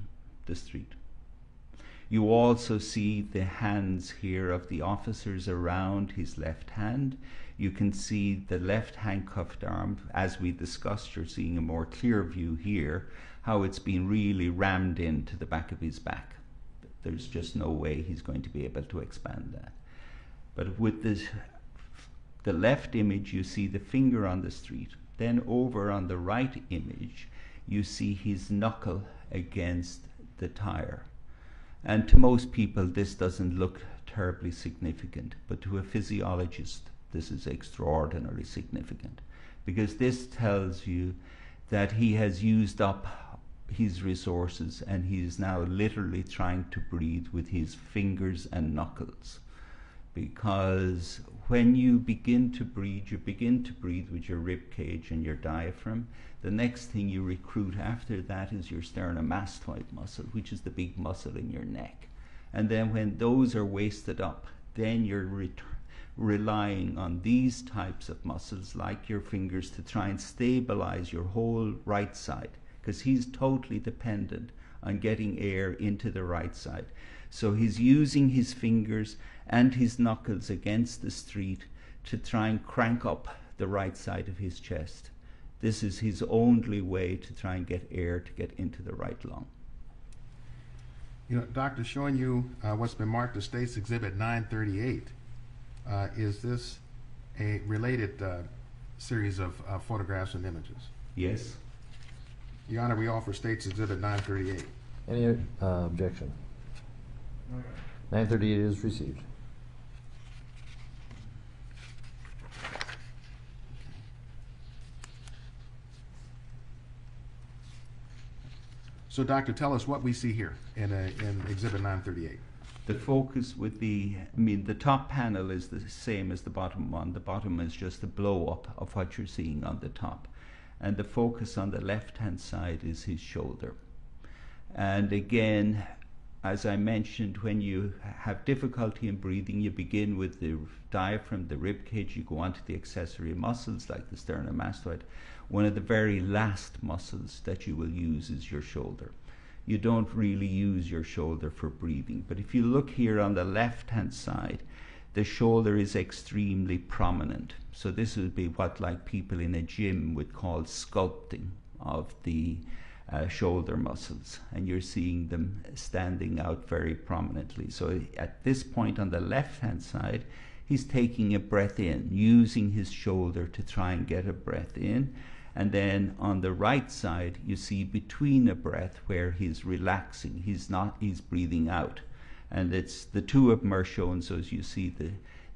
You also see the hands here of the officers around his left hand. You can see the left handcuffed arm. As we discussed, you're seeing a more clear view here, how it's been really rammed into the back of his back. There's just no way he's going to be able to expand that. But with the left image, you see the finger on the street. Then over on the right image, you see his knuckle against the tire. And to most people, this doesn't look terribly significant, but to a physiologist, this is extraordinarily significant, because this tells you that he has used up his resources and he is now literally trying to breathe with his fingers and knuckles. Because when you begin to breathe with your rib cage and your diaphragm. The next thing you recruit after that is your sternomastoid muscle, which is the big muscle in your neck. And then when those are wasted up, then you're relying on these types of muscles, like your fingers, to try and stabilize your whole right side, because he's totally dependent on getting air into the right side. So he's using his fingers and his knuckles against the street to try and crank up the right side of his chest. This is his only way to try and get air to get into the right lung. You know, Doctor, showing you what's been marked as State's Exhibit 938, is this a related series of photographs and images? Yes. Your Honor, we offer State's Exhibit 938. Any objection? No, 938 is received. So, Doctor, tell us what we see here in Exhibit 938. The focus would be, the top panel is the same as the bottom one. The bottom is just a blow up of what you're seeing on the top. And the focus on the left-hand side is his shoulder. And again, as I mentioned, when you have difficulty in breathing, you begin with the diaphragm, the rib cage, you go on to the accessory muscles like the sternomastoid. One of the very last muscles that you will use is your shoulder. You don't really use your shoulder for breathing, but if you look here on the left-hand side, the shoulder is extremely prominent. So this would be what like people in a gym would call sculpting of the shoulder muscles, and you're seeing them standing out very prominently. So at this point on the left-hand side, he's taking a breath in, using his shoulder to try and get a breath in. And then on the right side, you see between a breath where he's relaxing. He's breathing out. And it's the two of them are shown, so as you see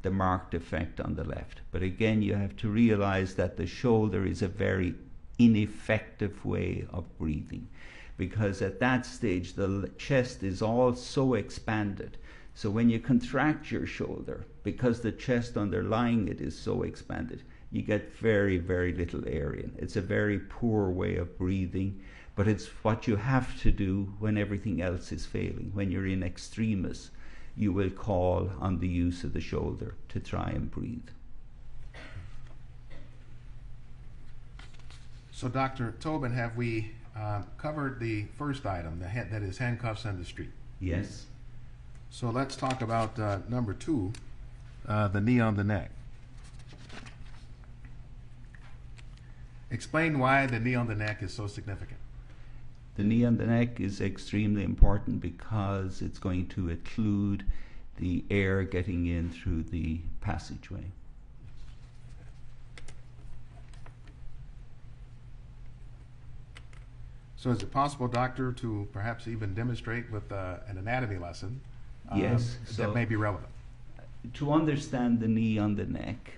the marked effect on the left. But again, you have to realize that the shoulder is a very ineffective way of breathing, because at that stage, the chest is all so expanded. So when you contract your shoulder, because the chest underlying it is so expanded, you get very, very little air in. It's a very poor way of breathing, but it's what you have to do when everything else is failing. When you're in extremis, you will call on the use of the shoulder to try and breathe. So, Dr. Tobin, have we covered the first item, that is handcuffs and the street? Yes. So let's talk about number two, the knee on the neck. Explain why the knee on the neck is so significant. The knee on the neck is extremely important because it's going to occlude the air getting in through the passageway. So is it possible, doctor, to perhaps even demonstrate with an anatomy lesson Yes. that may be relevant? To understand the knee on the neck,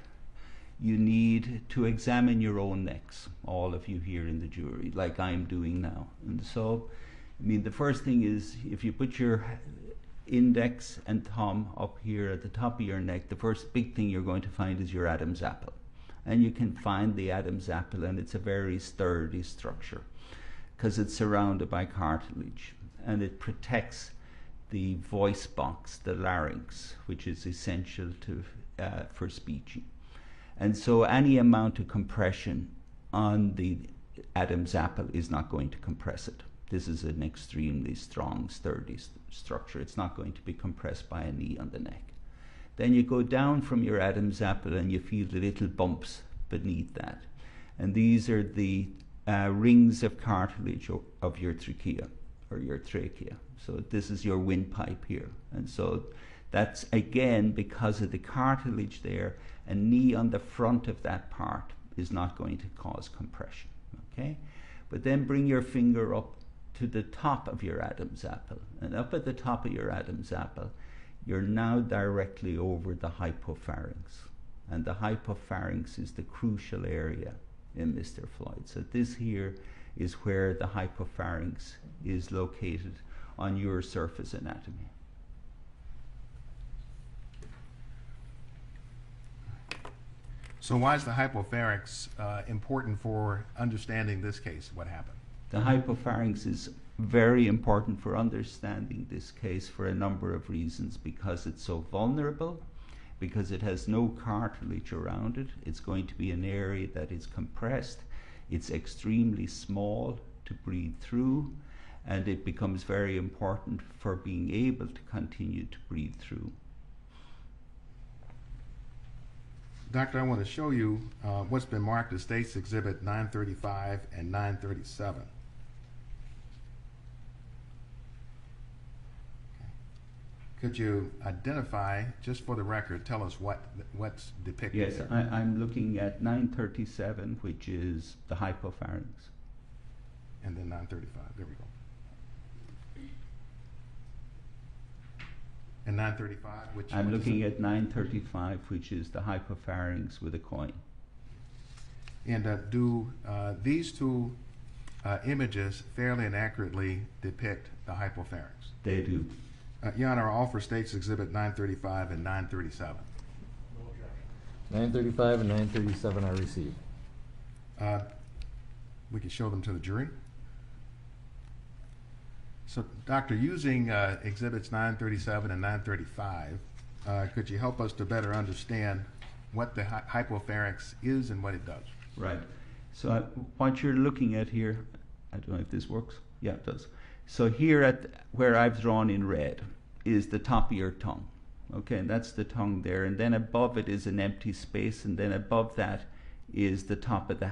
you need to examine your own necks, all of you here in the jury, like I'm doing now. And so, I mean, the first thing is if you put your index and thumb up here at the top of your neck, the first big thing you're going to find is your Adam's apple. And you can find the Adam's apple, and it's a very sturdy structure because it's surrounded by cartilage, and it protects the voice box, the larynx, which is essential to for speech. And so any amount of compression on the Adam's apple is not going to compress it. This is an extremely strong, sturdy structure. It's not going to be compressed by a knee on the neck. Then you go down from your Adam's apple and you feel the little bumps beneath that. And these are the rings of cartilage of your trachea, or your trachea. So this is your windpipe here. And so that's, again, because of the cartilage there, a knee on the front of that part is not going to cause compression, okay? But then bring your finger up to the top of your Adam's apple. And up at the top of your Adam's apple, you're now directly over the hypopharynx. And the hypopharynx is the crucial area in Mr. Floyd. So this here is where the hypopharynx is located on your surface anatomy. So why is the hypopharynx important for understanding this case, what happened? The hypopharynx is very important for understanding this case for a number of reasons, because it's so vulnerable, because it has no cartilage around it. It's going to be an area that is compressed. It's extremely small to breathe through, and it becomes very important for being able to continue to breathe through. Doctor, I want to show you what's been marked as State's Exhibit 935 and 937. Could you identify, just for the record, tell us what's depicted Yes, there? I'm looking at 937, which is the hypopharynx. And then 935, there we go. And 935, which I'm which is looking it? at 935, which is the hypopharynx with a coin. And do these two images fairly and accurately depict the hypopharynx? They do. Your Honor, all for State's Exhibit 935 and 937. 935 and 937 are received. We can show them to the jury. So, Doctor, using Exhibits 937 and 935, could you help us to better understand what the hypopharynx is and what it does? Right. So what you're looking at here, I don't know if this works. Yeah, it does. So here at where I've drawn in red is the top of your tongue. Okay, and that's the tongue there. And then above it is an empty space, and then above that is the top of the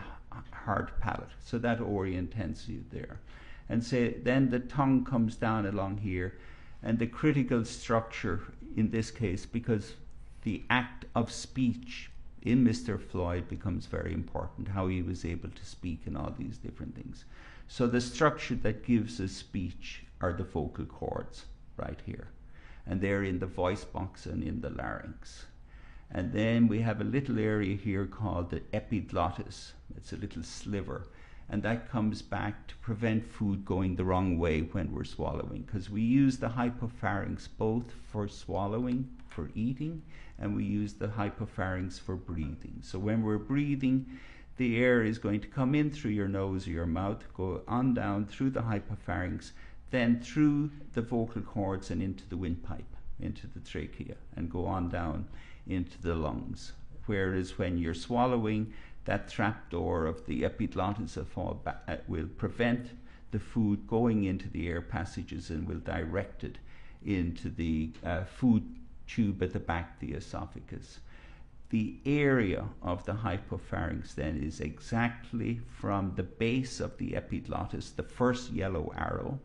hard palate. So that orientates you there. And say then the tongue comes down along here, and the critical structure in this case, because the act of speech in Mr. Floyd becomes very important, how he was able to speak and all these different things. So the structure that gives us speech are the vocal cords right here. And they're in the voice box and in the larynx. And then we have a little area here called the epiglottis. It's a little sliver. And that comes back to prevent food going the wrong way when we're swallowing, because we use the hypopharynx both for swallowing, for eating, and we use the hypopharynx for breathing. So when we're breathing, the air is going to come in through your nose or your mouth, go on down through the hypopharynx, then through the vocal cords and into the windpipe, into the trachea, and go on down into the lungs. Whereas when you're swallowing, that trapdoor of the epiglottis will prevent the food going into the air passages and will direct it into the food tube at the back of the esophagus. The area of the hypopharynx then is exactly from the base of the epiglottis, the first yellow arrow,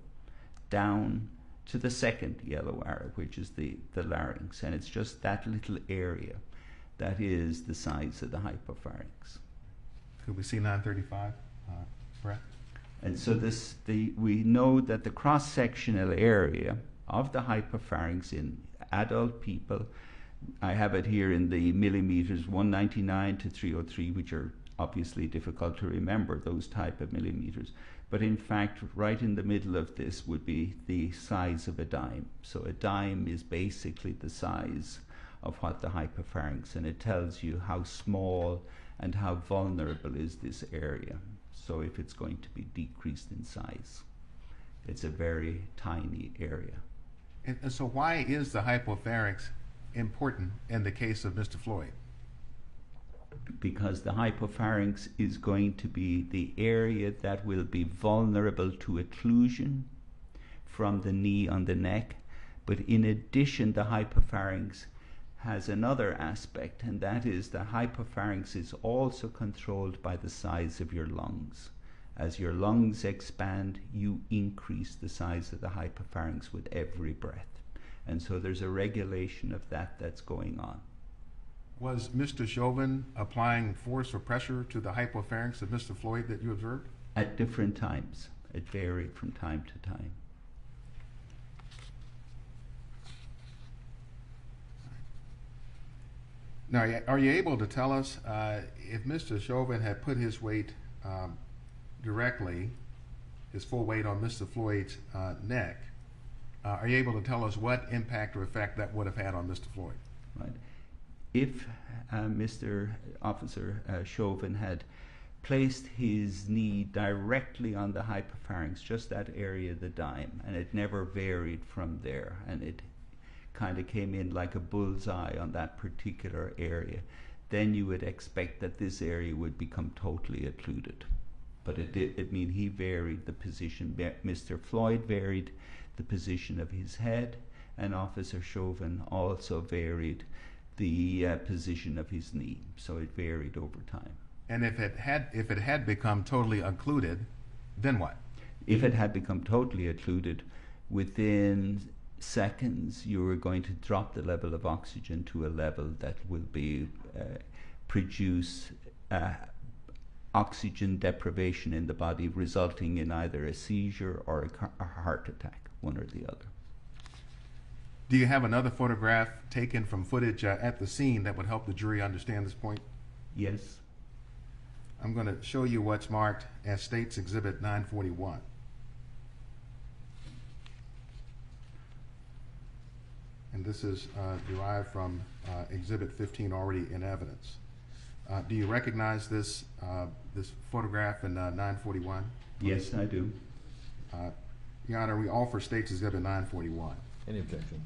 down to the second yellow arrow, which is the larynx. And it's just that little area that is the size of the hypopharynx. Could we see 935, Brett? And so we know that the cross-sectional area of the hypopharynx in adult people, I have it here in the millimeters, 199 to 303, which are obviously difficult to remember, those type of millimeters. But in fact, right in the middle of this would be the size of a dime. So a dime is basically the size of what the hypopharynx, and it tells you how small and how vulnerable is this area. So if it's going to be decreased in size, it's a very tiny area. And so why is the hypopharynx important in the case of Mr. Floyd? Because the hypopharynx is going to be the area that will be vulnerable to occlusion from the knee on the neck. But in addition, the hypopharynx has another aspect, and that is the hypopharynx is also controlled by the size of your lungs. As your lungs expand, you increase the size of the hypopharynx with every breath. And so there's a regulation of that that's going on. Was Mr. Chauvin applying force or pressure to the hypopharynx of Mr. Floyd that you observed? At different times. It varied from time to time. Now, are you able to tell us if Mr. Chauvin had put his weight directly, his full weight on Mr. Floyd's neck, are you able to tell us what impact or effect that would have had on Mr. Floyd? Right. If Mr. Officer Chauvin had placed his knee directly on the hypopharynx, just that area of the dime, and it never varied from there, and it kind of came in like a bullseye on that particular area, then you would expect that this area would become totally occluded. But it mean he varied the position. Mr. Floyd varied the position of his head, and Officer Chauvin also varied the position of his knee. So it varied over time. And if it had become totally occluded, then what? If it had become totally occluded, within seconds you were going to drop the level of oxygen to a level that will be produce oxygen deprivation in the body, resulting in either a seizure or a heart attack, one or the other. Do you have another photograph taken from footage at the scene that would help the jury understand this point? Yes. I'm going to show you what's marked as State's Exhibit 941. And this is derived from Exhibit 15 already in evidence. Do you recognize this photograph in 941? Yes, I do. Your Honor, we offer State's Exhibit 941. Any objection?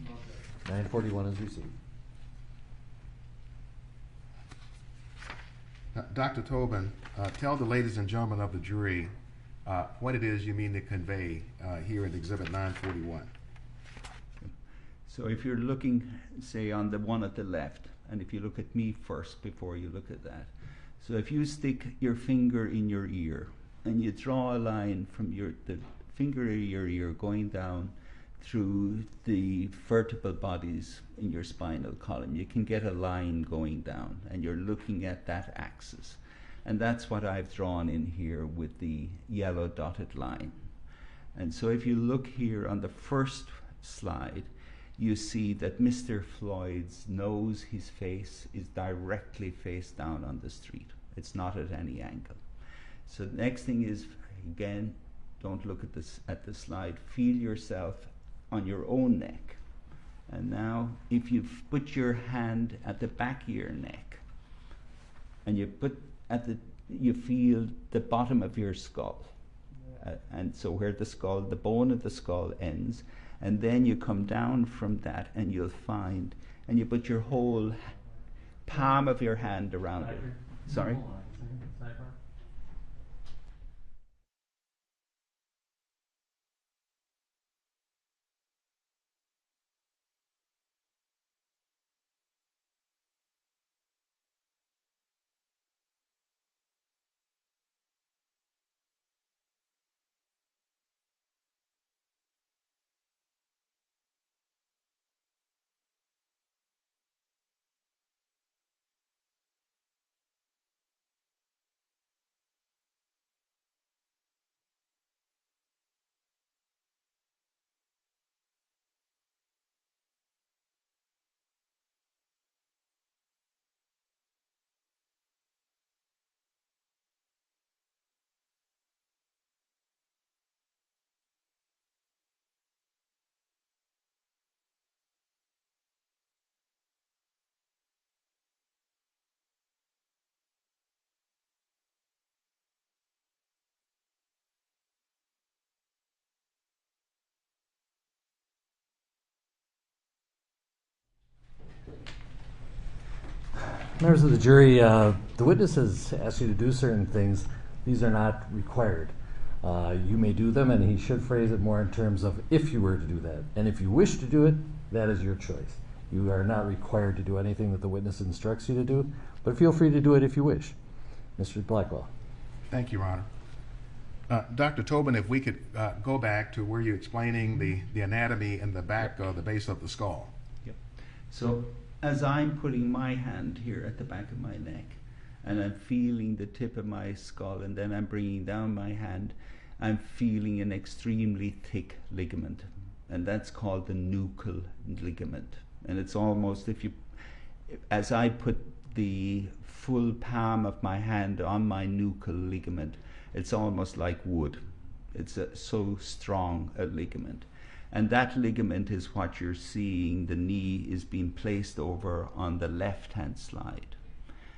941 is received. Dr. Tobin, tell the ladies and gentlemen of the jury what it is you mean to convey here in Exhibit 941. So if you're looking, say, on the one at the left, and if you look at me first before you look at that. So if you stick your finger in your ear and you draw a line from the finger of your ear going down through the vertebral bodies in your spinal column, you can get a line going down, and you're looking at that axis. And that's what I've drawn in here with the yellow dotted line. And so if you look here on the first slide, you see that Mr. Floyd's nose, his face, is directly face down on the street. It's not at any angle. So the next thing is, again, don't look at the slide, feel yourself on your own neck. And now if you put your hand at the back of your neck and you feel the bottom of your skull, and so where the bone of the skull ends, and then you come down from that and you'll find, and you put your whole palm of your hand around it. Sorry? Members of the jury, the witness has asked you to do certain things. These are not required. You may do them, and he should phrase it more in terms of if you were to do that. And if you wish to do it, that is your choice. You are not required to do anything that the witness instructs you to do, but feel free to do it if you wish. Mr. Blackwell. Thank you, Your Honor. Dr. Tobin, if we could go back to where you're explaining the anatomy and the back, the base of the skull. Yep. So as I'm putting my hand here at the back of my neck, and I'm feeling the tip of my skull, and then I'm bringing down my hand, I'm feeling an extremely thick ligament, and that's called the nuchal ligament. And it's almost, as I put the full palm of my hand on my nuchal ligament, it's almost like wood. It's so strong a ligament. And that ligament is what you're seeing. The knee is being placed over on the left-hand slide.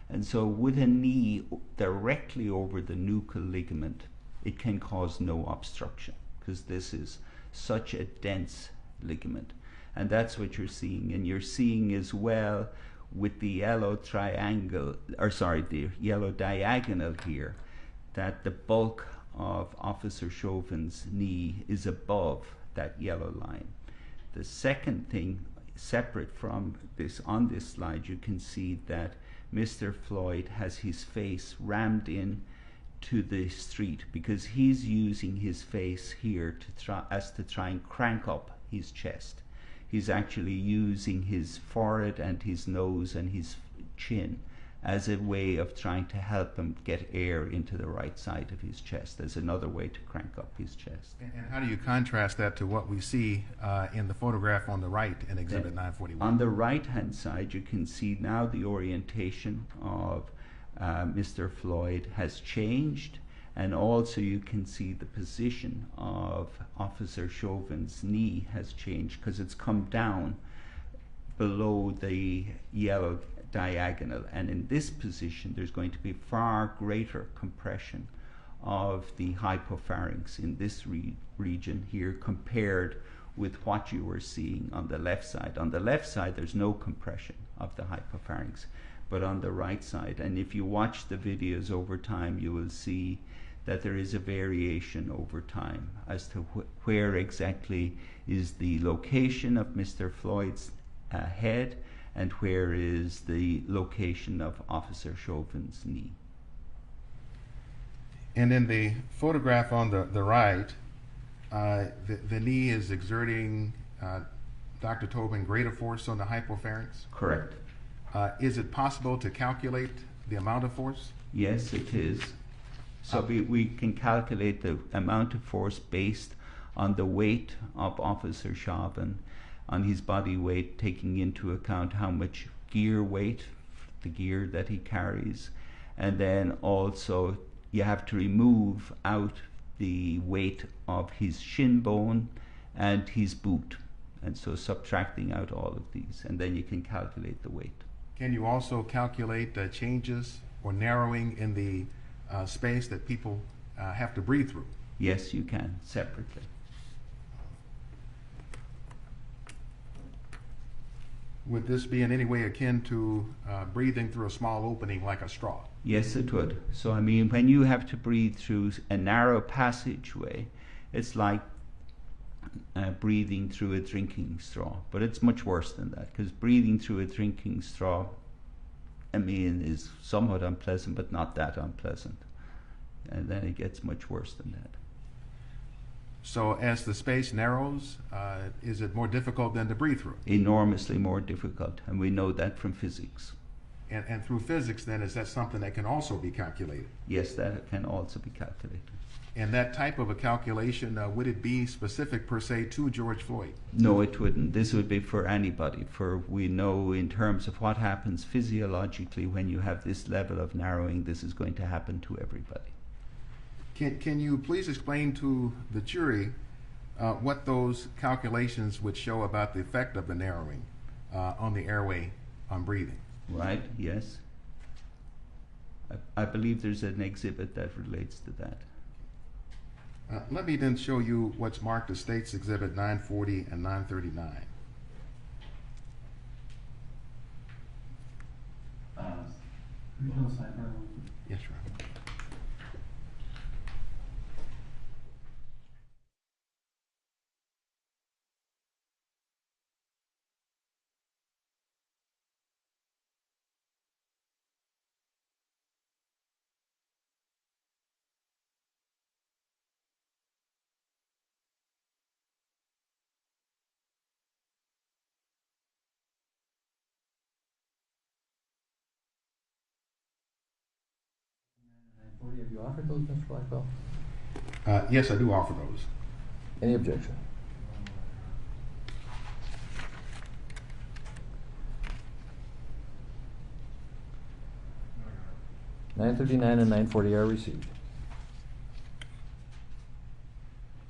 And so with a knee directly over the nuchal ligament, it can cause no obstruction, because this is such a dense ligament. And that's what you're seeing. And you're seeing as well with the yellow triangle, or sorry, the yellow diagonal here, that the bulk of Officer Chauvin's knee is above that yellow line. The second thing, separate from this, on this slide, you can see that Mr. Floyd has his face rammed in to the street, because he's using his face here to try and crank up his chest. He's actually using his forehead and his nose and his chin as a way of trying to help him get air into the right side of his chest. There's another way to crank up his chest. And how do you contrast that to what we see in the photograph on the right in Exhibit 941? On the right-hand side, you can see now the orientation of Mr. Floyd has changed, and also you can see the position of Officer Chauvin's knee has changed, because it's come down below the yellow diagonal, and in this position there's going to be far greater compression of the hypopharynx in this region here compared with what you were seeing on the left side. On the left side there's no compression of the hypopharynx, but on the right side, and if you watch the videos over time, you will see that there is a variation over time as to where exactly is the location of Mr. Floyd's head, and where is the location of Officer Chauvin's knee. And in the photograph on the right, the knee is exerting, Dr. Tobin, greater force on the hypopharynx? Correct. Is it possible to calculate the amount of force? Yes, it is. So we can calculate the amount of force based on the weight of Officer Chauvin, on his body weight, taking into account how much gear weight, the gear that he carries, and then also you have to remove out the weight of his shin bone and his boot, and so subtracting out all of these, and then you can calculate the weight. Can you also calculate changes or narrowing in the space that people have to breathe through? Yes, you can, separately. Would this be in any way akin to breathing through a small opening like a straw? Yes, it would. So, I mean, when you have to breathe through a narrow passageway, it's like breathing through a drinking straw. But it's much worse than that, because breathing through a drinking straw, I mean, is somewhat unpleasant, but not that unpleasant. And then it gets much worse than that. So as the space narrows, is it more difficult than to breathe through? Enormously more difficult, and we know that from physics. And through physics, then, is that something that can also be calculated? Yes, that can also be calculated. And that type of a calculation, would it be specific per se to George Floyd? No, it wouldn't. This would be for anybody, for we know in terms of what happens physiologically when you have this level of narrowing, this is going to happen to everybody. Can you please explain to the jury what those calculations would show about the effect of the narrowing on the airway on breathing? Right, yes. I believe there's an exhibit that relates to that. Let me then show you what's marked as States Exhibit 940 and 939. Yes, Your Honor. Have you offered those, Mr. Blackwell? Yes, I do offer those. Any objection? $939 and $940 are received.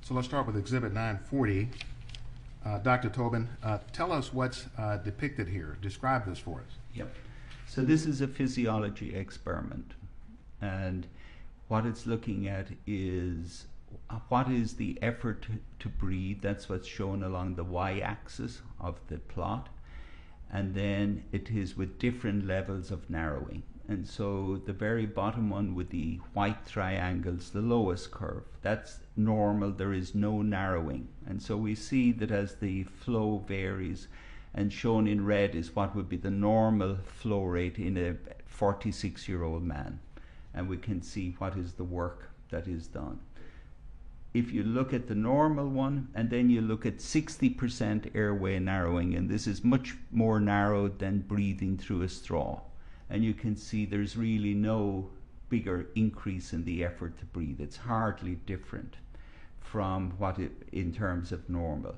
So let's start with Exhibit 940. Dr. Tobin, tell us what's depicted here. Describe this for us. Yep. So this is a physiology experiment, and what it's looking at is what is the effort to breathe. That's what's shown along the y-axis of the plot, and then it is with different levels of narrowing. And so the very bottom one with the white triangles, the lowest curve, that's normal. There is no narrowing. And so we see that as the flow varies, and shown in red is what would be the normal flow rate in a 46-year-old man. And we can see what is the work that is done. If you look at the normal one, and then you look at 60% airway narrowing, and this is much more narrowed than breathing through a straw. And you can see there's really no bigger increase in the effort to breathe. It's hardly different from what it, in terms of normal.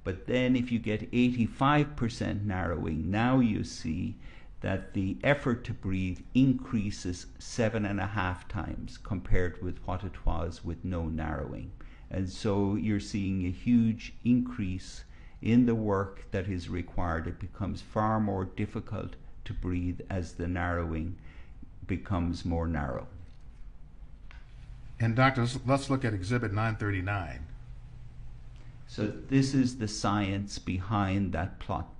But then if you get 85% narrowing, now you see that the effort to breathe increases 7.5 times compared with what it was with no narrowing. And so you're seeing a huge increase in the work that is required. It becomes far more difficult to breathe as the narrowing becomes more narrow. And doctors, let's look at Exhibit 939. So this is the science behind that plot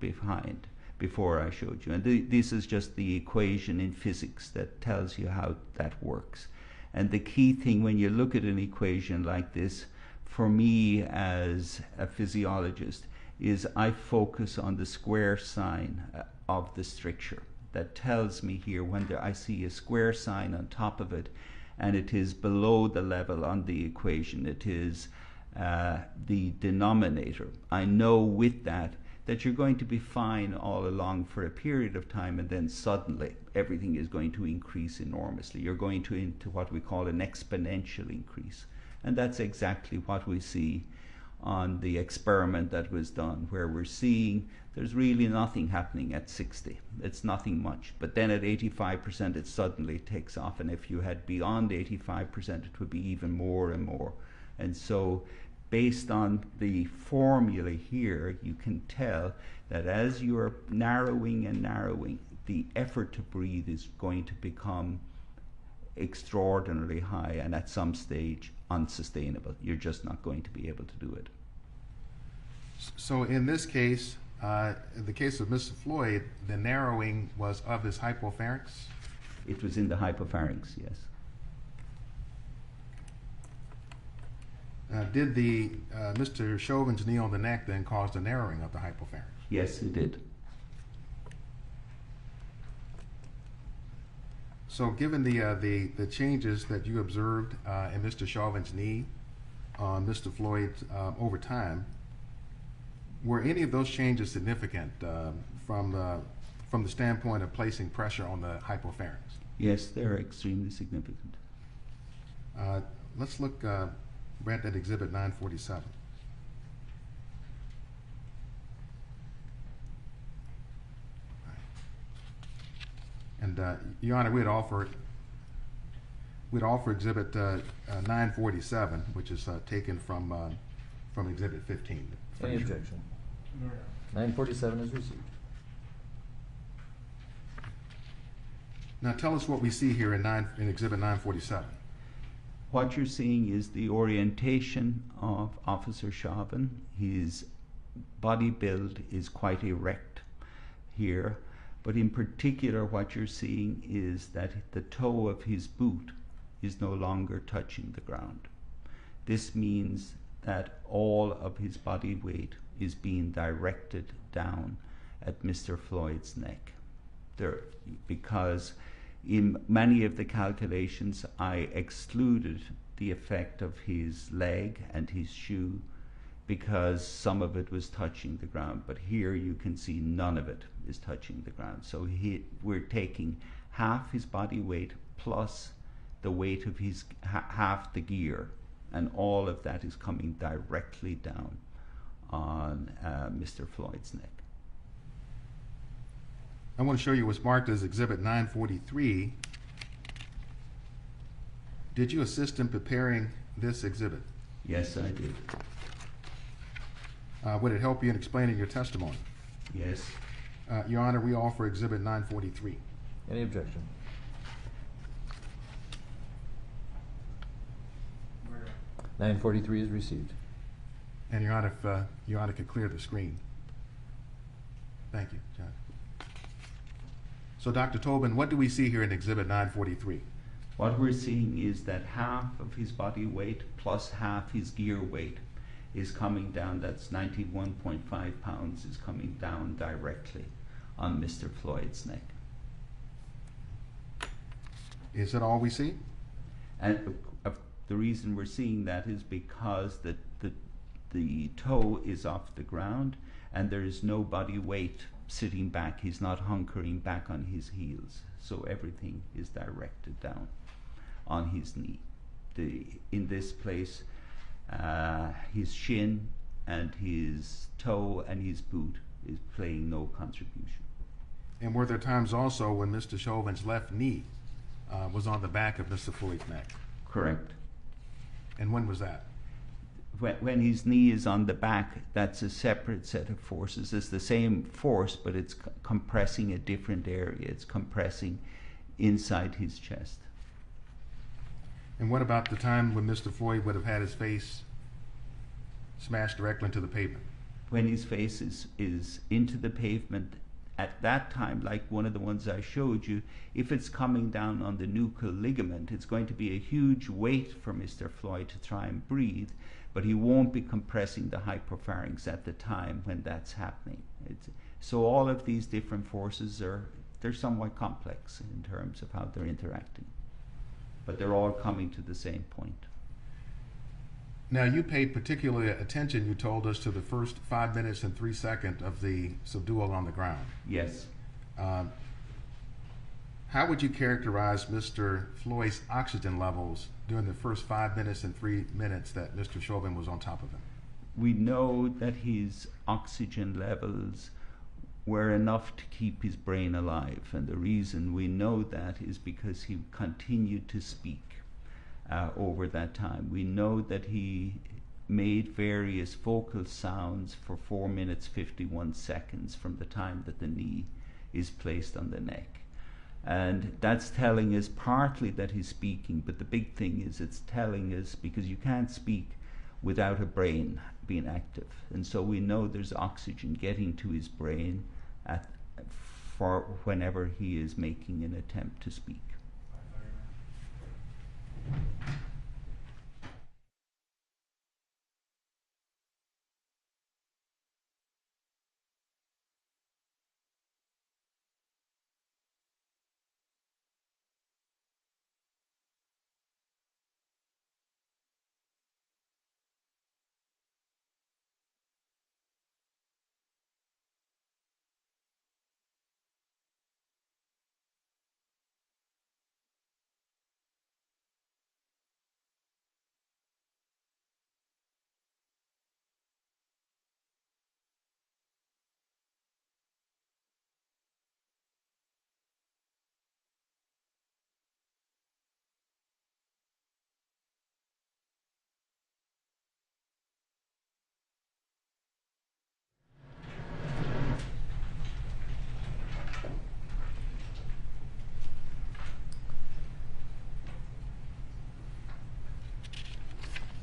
before I showed you. And this is just the equation in physics that tells you how that works. And the key thing when you look at an equation like this, for me as a physiologist, is I focus on the square sign of the stricture. That tells me here when I see a square sign on top of it and it is below the level on the equation, it is the denominator. I know with that you're going to be fine all along for a period of time, and then suddenly everything is going to increase enormously. You're going into what we call an exponential increase. And that's exactly what we see on the experiment that was done, where we're seeing there's really nothing happening at 60. It's nothing much. But then at 85%, it suddenly takes off. And if you had beyond 85%, it would be even more and more. And so based on the formula here, you can tell that as you're narrowing and narrowing, the effort to breathe is going to become extraordinarily high and at some stage unsustainable. You're just not going to be able to do it. So in this case, in the case of Mr. Floyd, the narrowing was of his hypopharynx? It was in the hypopharynx, yes. Did the Mr. Chauvin's knee on the neck then cause the narrowing of the hypopharynx? Yes, it did. So given the changes that you observed in Mr. Chauvin's knee on Mr. Floyd over time, were any of those changes significant from the standpoint of placing pressure on the hypopharynx? Yes, they're extremely significant. Let's look right at Exhibit 947. And Your Honor, we'd offer Exhibit 947, which is taken from Exhibit 15. Any objection? 947 is received. Now tell us what we see here in Exhibit 947. What you're seeing is the orientation of Officer Chauvin. His body build is quite erect here. But in particular, what you're seeing is that the toe of his boot is no longer touching the ground. This means that all of his body weight is being directed down at Mr. Floyd's neck. Because in many of the calculations, I excluded the effect of his leg and his shoe because some of it was touching the ground. But here you can see none of it is touching the ground. So we're taking half his body weight plus the weight of his half the gear, and all of that is coming directly down on Mr. Floyd's neck. I want to show you what's marked as Exhibit 943. Did you assist in preparing this exhibit? Yes, I did. Would it help you in explaining your testimony? Yes. Your Honor, we offer Exhibit 943. Any objection? Where? 943 is received. And Your Honor, if Your Honor could clear the screen. Thank you, Judge. So, Dr. Tobin, what do we see here in Exhibit 943? What we're seeing is that half of his body weight plus half his gear weight is coming down. That's 91.5 pounds is coming down directly on Mr. Floyd's neck. Is that all we see? And the reason we're seeing that is because the toe is off the ground and there is no body weight sitting back. He's not hunkering back on his heels. So everything is directed down on his knee. In this place, his shin and his toe and his boot is playing no contribution. And were there times also when Mr. Chauvin's left knee was on the back of Mr. Floyd's neck? Correct. And when was that? When his knee is on the back, that's a separate set of forces. It's the same force, but it's compressing a different area. It's compressing inside his chest. And what about the time when Mr. Floyd would have had his face smashed directly into the pavement? When his face is into the pavement, at that time, like one of the ones I showed you, if it's coming down on the nuchal ligament, it's going to be a huge weight for Mr. Floyd to try and breathe, but he won't be compressing the hypopharynx at the time when that's happening. So all of these different forces they're somewhat complex in terms of how they're interacting, but they're all coming to the same point. Now, you paid particular attention, you told us, to the first 5 minutes and 3 seconds of the subdual on the ground. Yes. How would you characterize Mr. Floyd's oxygen levels during the first 5 minutes and 3 minutes that Mr. Chauvin was on top of him? We know that his oxygen levels were enough to keep his brain alive, and the reason we know that is because he continued to speak over that time. We know that he made various vocal sounds for 4 minutes 51 seconds from the time that the knee is placed on the neck. And that's telling us partly that he's speaking, but the big thing is it's telling us because you can't speak without a brain being active. And so we know there's oxygen getting to his brain for whenever he is making an attempt to speak.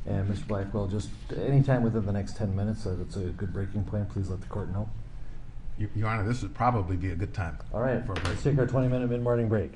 And Mr. Blackwell, just anytime within the next 10 minutes, that's a good breaking point. Please let the court know. Your Honor, this would probably be a good time. All right, for a break. let's take our 20-minute mid-morning break.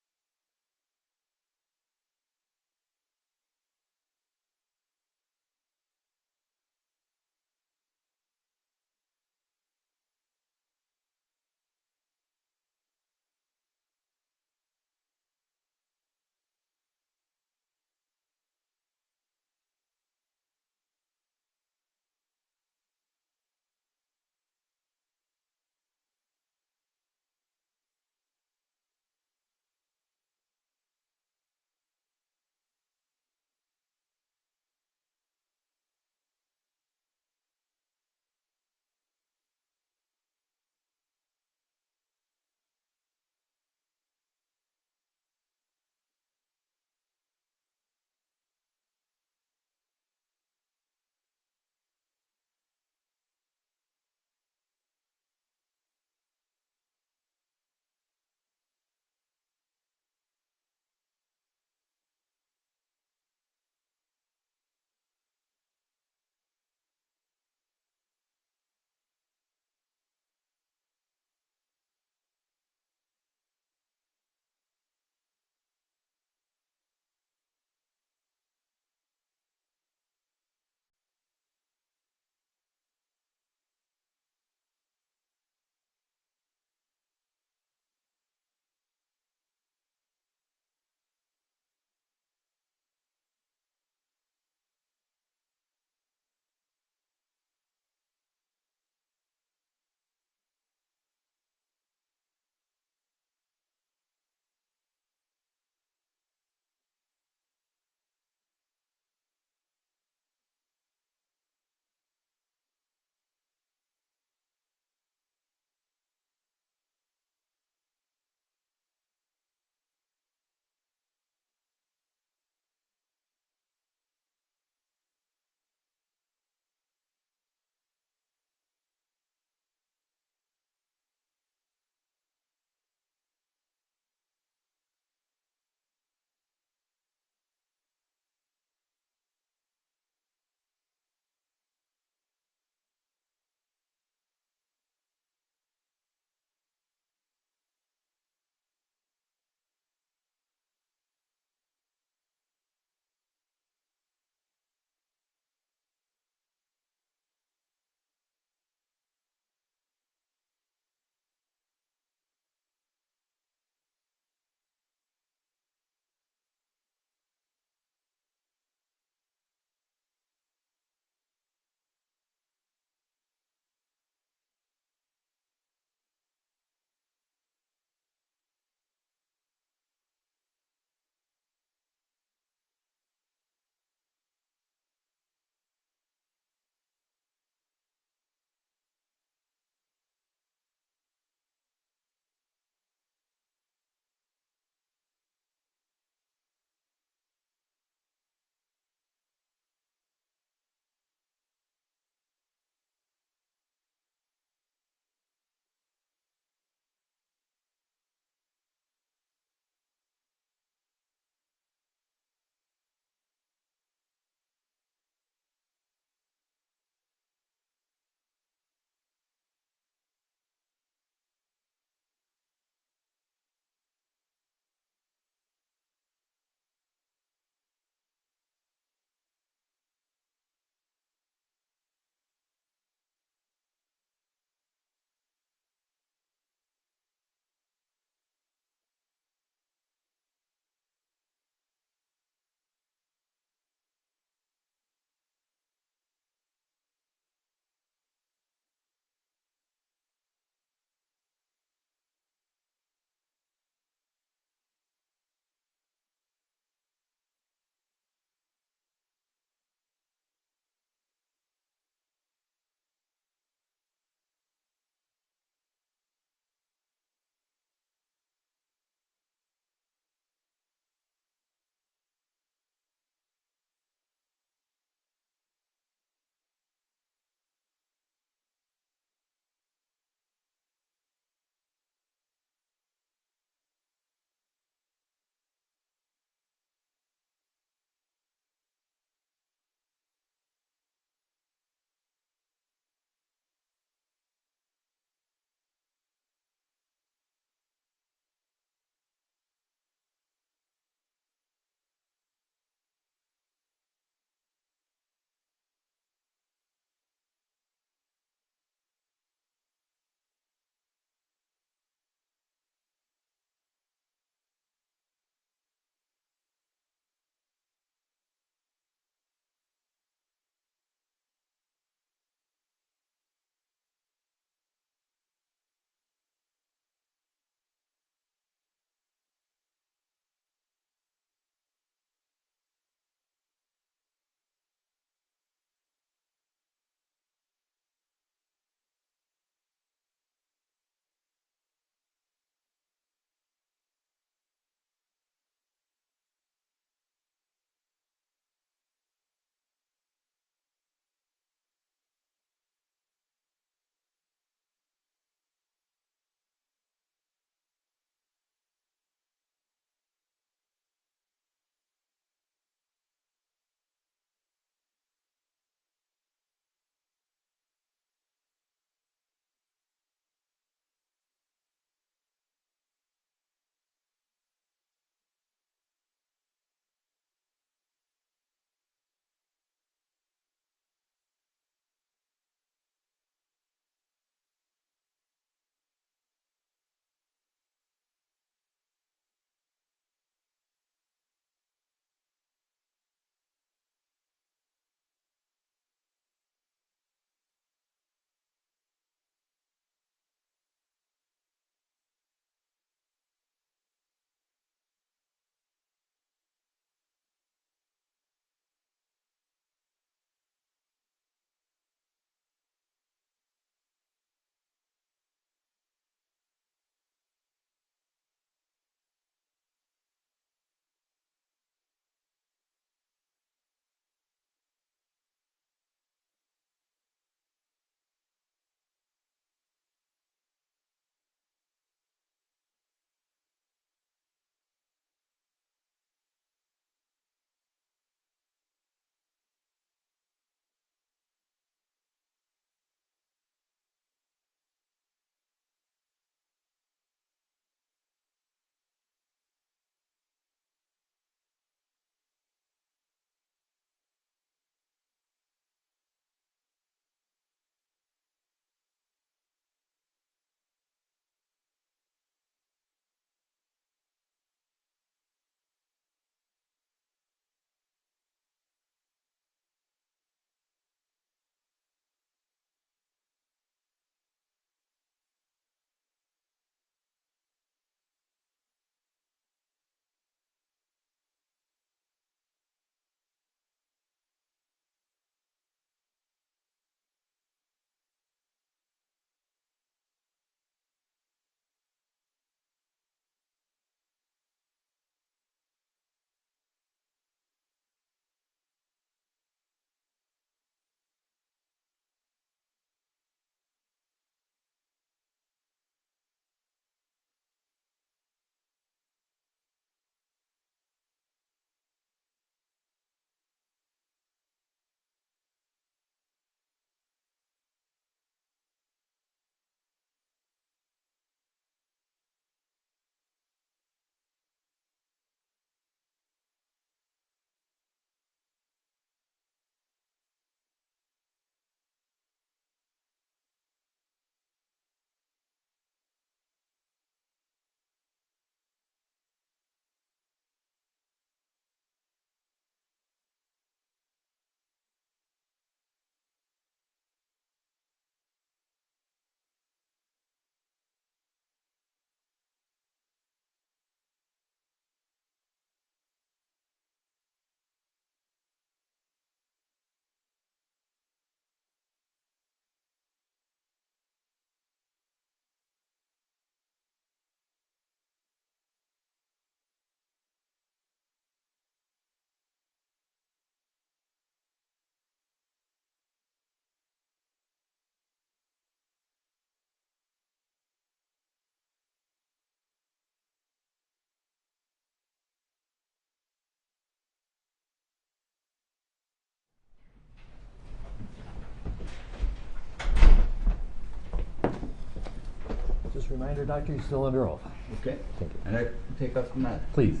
Just a reminder, Doctor, you're still under oath. Okay. Thank you. And I take off the mask. Please.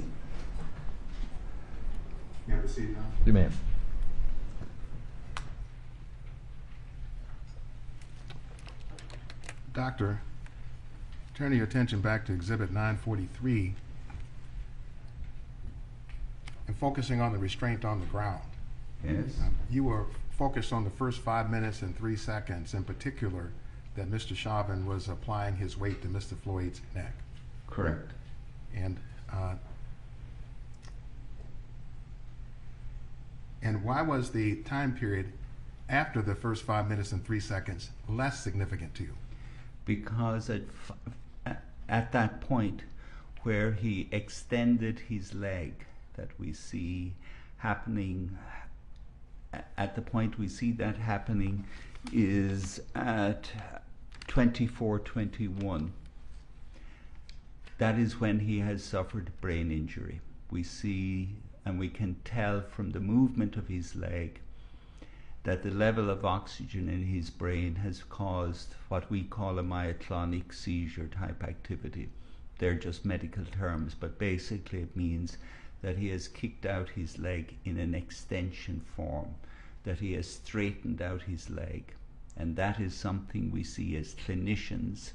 You have a seat now? You may. Doctor, turning your attention back to Exhibit 943 and focusing on the restraint on the ground. Yes. You were focused on the first 5 minutes and 3 seconds, in particular, that Mr. Chauvin was applying his weight to Mr. Floyd's neck. Correct. And why was the time period after the first 5 minutes and 3 seconds less significant to you? Because at that point where he extended his leg, that we see happening, at the point we see that happening is at 24:21. That is when he has suffered brain injury. We see, and we can tell from the movement of his leg, that the level of oxygen in his brain has caused what we call a myoclonic seizure type activity. They're just medical terms, but basically it means that he has kicked out his leg in an extension form, that he has straightened out his leg. And that is something we see as clinicians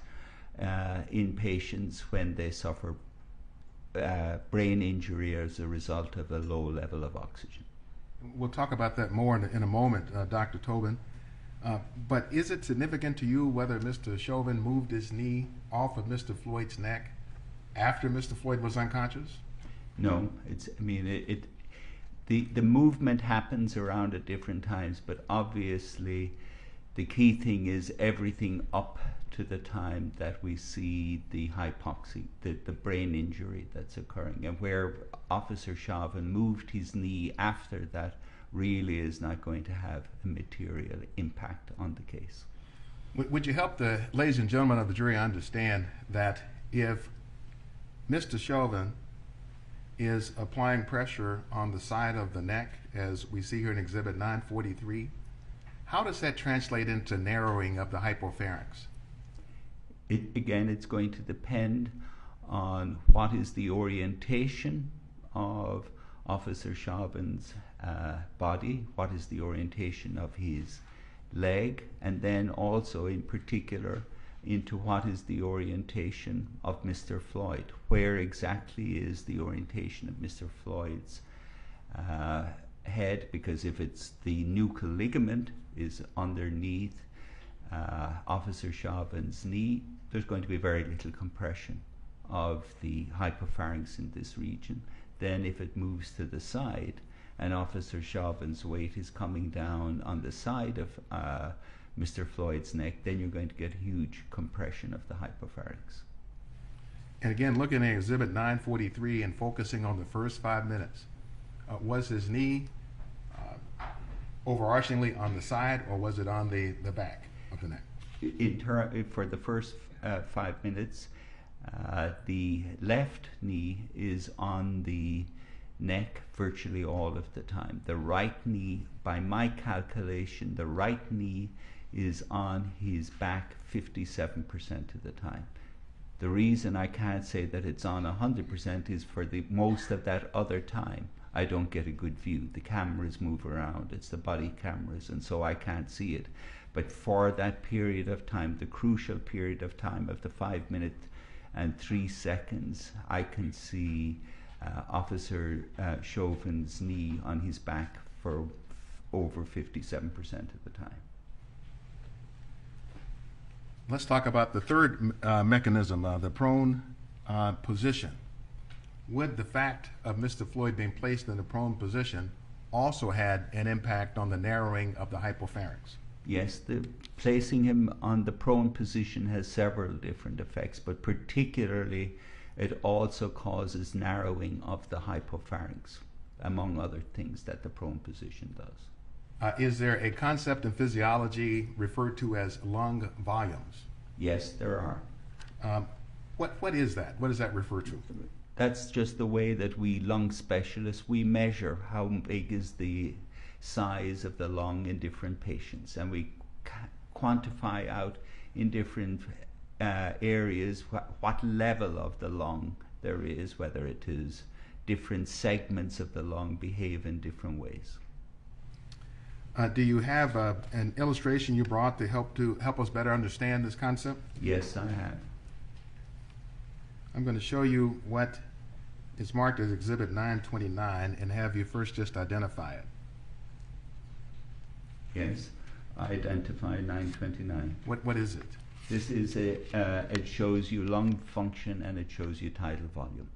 in patients when they suffer brain injury as a result of a low level of oxygen. We'll talk about that more in a moment, Dr. Tobin. But is it significant to you whether Mr. Chauvin moved his knee off of Mr. Floyd's neck after Mr. Floyd was unconscious? No, the movement happens around at different times, but obviously the key thing is everything up to the time that we see the hypoxia, the brain injury that's occurring. And where Officer Chauvin moved his knee after that really is not going to have a material impact on the case. Would you help the ladies and gentlemen of the jury understand that if Mr. Chauvin is applying pressure on the side of the neck, as we see here in Exhibit 943, how does that translate into narrowing of the hypopharynx? Again, it's going to depend on what is the orientation of Officer Chauvin's body, what is the orientation of his leg, and then also in particular into what is the orientation of Mr. Floyd. Where exactly is the orientation of Mr. Floyd's head? Because if it's the nuchal ligament is underneath Officer Chauvin's knee, there's going to be very little compression of the hypopharynx in this region. Then if it moves to the side and Officer Chauvin's weight is coming down on the side of Mr. Floyd's neck, then you're going to get huge compression of the hypopharynx. And again, looking at Exhibit 943 and focusing on the first 5 minutes, was his knee overarchingly on the side, or was it on the back of the neck? For the first 5 minutes, the left knee is on the neck virtually all of the time. The right knee, by my calculation, the right knee is on his back 57% of the time. The reason I can't say that it's on 100% is for the most of that other time I don't get a good view. The cameras move around, it's the body cameras, and so I can't see it. But for that period of time, the crucial period of time of the 5 minutes and 3 seconds, I can see Officer Chauvin's knee on his back for over 57% of the time. Let's talk about the third mechanism, the prone position. Would the fact of Mr. Floyd being placed in the prone position also had an impact on the narrowing of the hypopharynx? Yes, placing him on the prone position has several different effects, but particularly it also causes narrowing of the hypopharynx, among other things that the prone position does. Is there a concept in physiology referred to as lung volumes? Yes, there are. What is that? What does that refer to? That's just the way that we lung specialists, we measure how big is the size of the lung in different patients, and we quantify out in different areas, what level of the lung there is, whether it is different segments of the lung behave in different ways. Do you have an illustration you brought to help us better understand this concept? Yes, I have. I'm going to show you what is marked as Exhibit 929 and have you first just identify it. Yes, identify 929. What is it? This is it shows you lung function and it shows you tidal volume.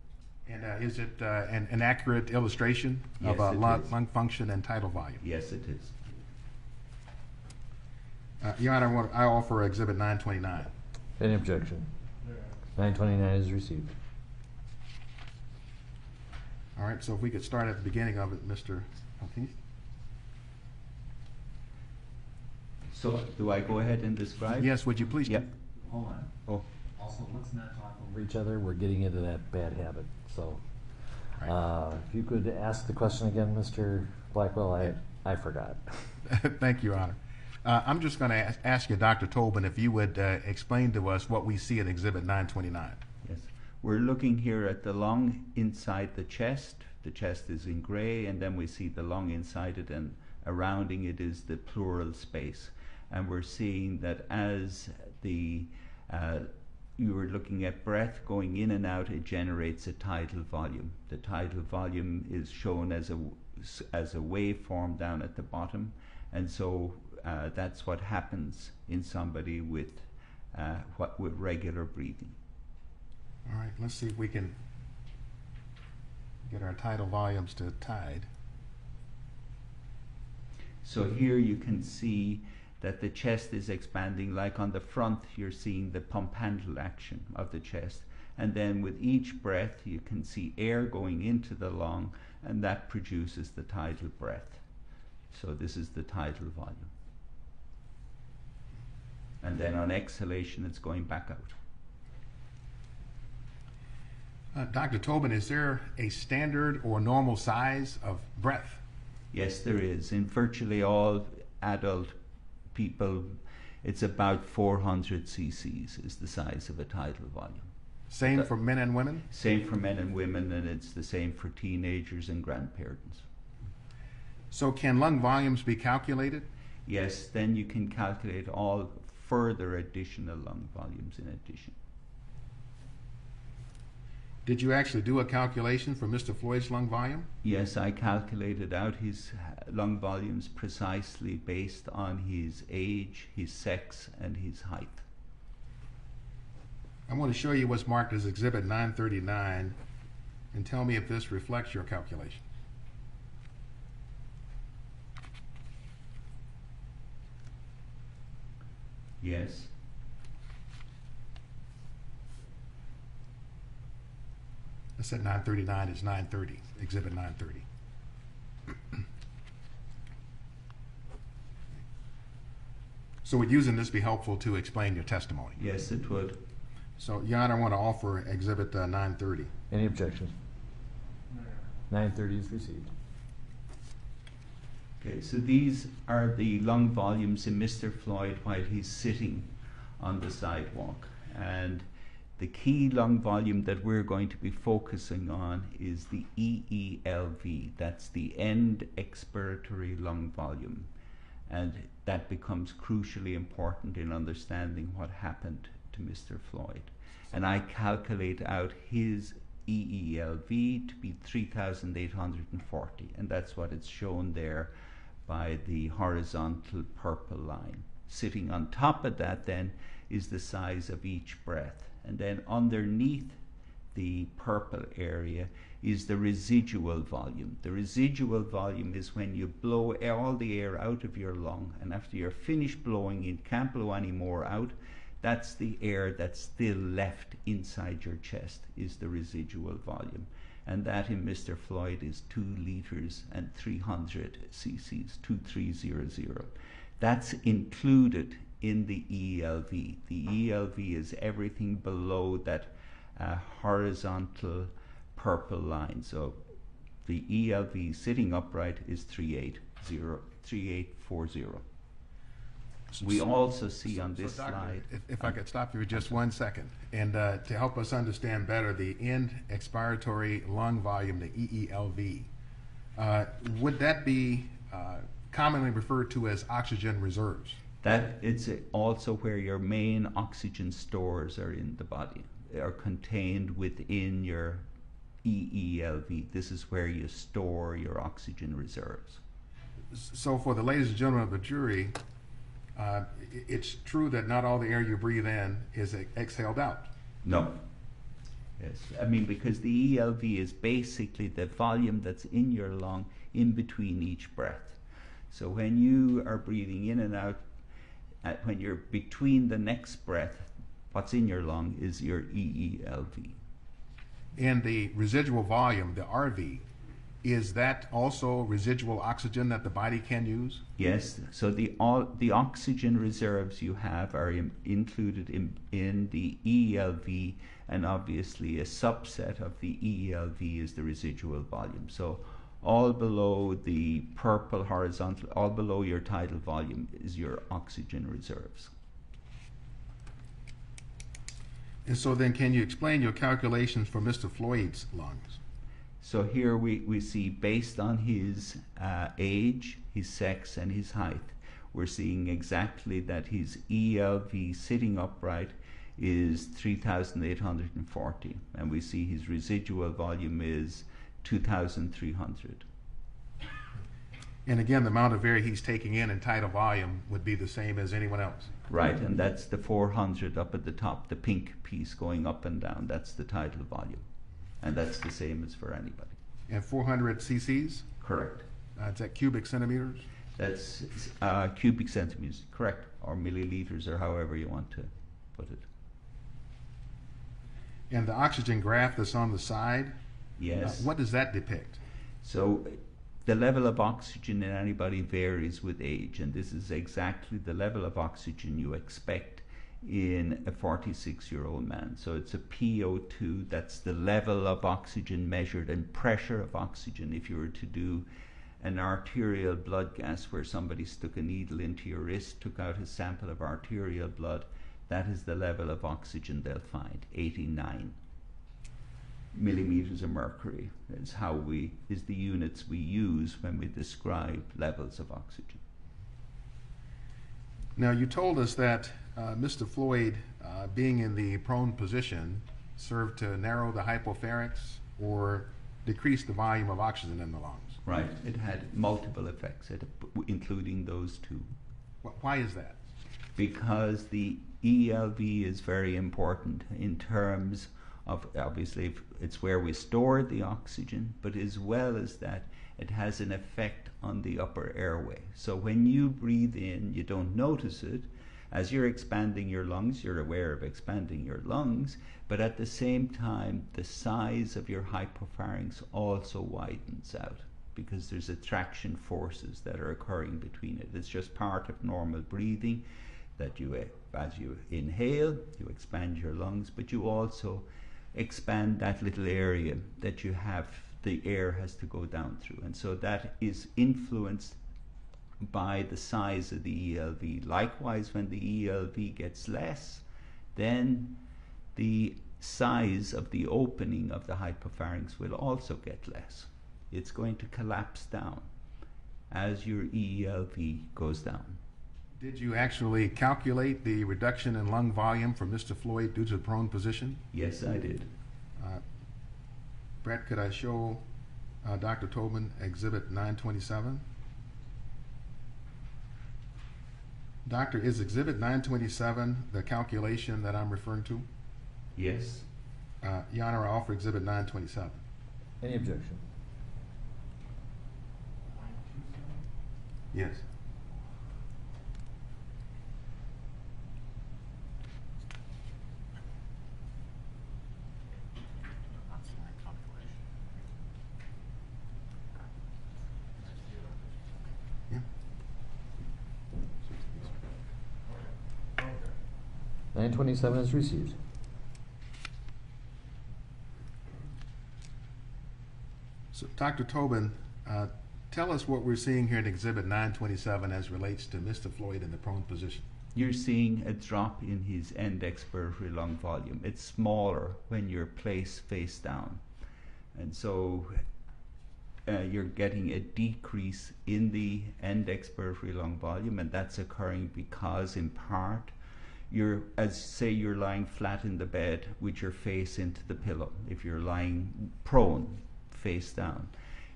And is it an accurate illustration Yes, of it is. lung function and tidal volume? Yes, it is. Your Honor, I offer Exhibit 929. Any objection? 929 is received. All right, so if we could start at the beginning of it, Mr. Altini. So do I go ahead and describe? Yes, would you please? Yep. Hold on. Oh, Also, let's not talk over each other. We're getting into that bad habit. So, Right. if you could ask the question again, Mr. Blackwell, I forgot. Thank you, Your Honor. I'm just going to ask you, Dr. Tobin, if you would explain to us what we see in Exhibit 929. yes. We're looking here at the lung inside the chest. The chest is in gray, and then we see the lung inside it, and surrounding it is the pleural space. And we're seeing that as you were looking at breath going in and out, it generates a tidal volume. The tidal volume is shown as a waveform down at the bottom, and so that's what happens in somebody with regular breathing. All right, let's see if we can get our tidal volumes to tide. So here you can see that the chest is expanding. Like on the front, you're seeing the pump handle action of the chest. And then with each breath, you can see air going into the lung, and that produces the tidal breath. So this is the tidal volume. And then on exhalation, it's going back out. Dr. Tobin, is there a standard or normal size of breath? Yes, there is. In virtually all adult people, it's about 400 cc's is the size of a tidal volume. Same for men and women? Same for men and women, and it's the same for teenagers and grandparents. So can lung volumes be calculated? Yes, then you can calculate all further additional lung volumes in addition. Did you actually do a calculation for Mr. Floyd's lung volume? Yes, I calculated out his lung volumes precisely based on his age, his sex, and his height. I want to show you what's marked as Exhibit 939 and tell me if this reflects your calculation. Yes. I said 939 is 930, Exhibit 930. So would using this be helpful to explain your testimony? Yes, it would. So, Your Honor, I want to offer Exhibit 930. Any objection? 930 is received. Okay, so these are the lung volumes in Mr. Floyd while he's sitting on the sidewalk. And the key lung volume that we're going to be focusing on is the EELV. That's the end expiratory lung volume. And that becomes crucially important in understanding what happened to Mr. Floyd. And I calculate out his EELV to be 3,840, and that's what it's shown there by the horizontal purple line. Sitting on top of that then is the size of each breath, and then underneath the purple area is the residual volume. The residual volume is when you blow all the air out of your lung, and after you're finished blowing, you can't blow any more out. That's the air that's still left inside your chest, is the residual volume. And that in Mr. Floyd is 2 liters and 300 cc's, 2300. That's included in the ELV. The ELV is everything below that horizontal purple line. So the ELV sitting upright is 380, 3840. We also see on this Doctor, slide. if I could stop you for just 1 second, and to help us understand better the end expiratory lung volume, the EELV, would that be commonly referred to as oxygen reserves? That it's also where your main oxygen stores are in the body, are contained within your EELV. This is where you store your oxygen reserves. So for the ladies and gentlemen of the jury, it's true that not all the air you breathe in is exhaled out. No. Yes, I mean, because the ELV is basically the volume that's in your lung in between each breath. So when you are breathing in and out, when you're between the next breath, what's in your lung is your EELV. And the residual volume, the RV, is that also residual oxygen that the body can use? Yes, so the oxygen reserves you have are included in the EELV, and obviously a subset of the EELV is the residual volume. So all below the purple horizontal, all below your tidal volume is your oxygen reserves. And so then can you explain your calculations for Mr. Floyd's lungs? So here we see, based on his age, his sex, and his height, we're seeing exactly that his ELV sitting upright is 3,840, and we see his residual volume is 2,300. And again, the amount of air he's taking in tidal volume would be the same as anyone else. Right, and that's the 400 up at the top, the pink piece going up and down. That's the tidal volume, and that's the same as for anybody. And 400 cc's? Correct. Is that cubic centimeters? That's cubic centimeters, correct, or milliliters, or however you want to put it. And the oxygen graph that's on the side, Yes. what does that depict? So the level of oxygen in anybody varies with age, and this is exactly the level of oxygen you expect in a 46-year-old man. So it's a PO2, that's the level of oxygen measured, and pressure of oxygen. If you were to do an arterial blood gas where somebody stuck a needle into your wrist, took out a sample of arterial blood, that is the level of oxygen they'll find, 89 millimeters of mercury is the units we use when we describe levels of oxygen. Now, you told us that Mr. Floyd, being in the prone position, served to narrow the hypopharynx or decrease the volume of oxygen in the lungs. Right, it had multiple effects, including those two. Why is that? Because the ELV is very important in terms of, obviously, it's where we store the oxygen, but as well as that, it has an effect on the upper airway. So when you breathe in, you don't notice it. As you're expanding your lungs, you're aware of expanding your lungs, but at the same time, the size of your hypopharynx also widens out because there's attraction forces that are occurring between it. It's just part of normal breathing that you, as you inhale, you expand your lungs, but you also expand that little area that you have, the air has to go down through. And so that is influenced by the size of the ELV. Likewise, when the ELV gets less, then the size of the opening of the hypopharynx will also get less. It's going to collapse down as your ELV goes down. Did you actually calculate the reduction in lung volume for Mr. Floyd due to the prone position? Yes, I did. Brett, could I show Dr. Tobin Exhibit 927? Doctor, is Exhibit 927 the calculation that I'm referring to? Yes. Your Honor, I offer Exhibit 927. Any objection? Yes. Yeah. 927 is received. So, Dr. Tobin, Tell us what we're seeing here in Exhibit 927 as relates to Mr. Floyd in the prone position. You're seeing a drop in his end expiratory lung volume. It's smaller when you're placed face down. And so you're getting a decrease in the end expiratory lung volume, and that's occurring because, in part, you're lying flat in the bed with your face into the pillow. If you're lying prone, face down,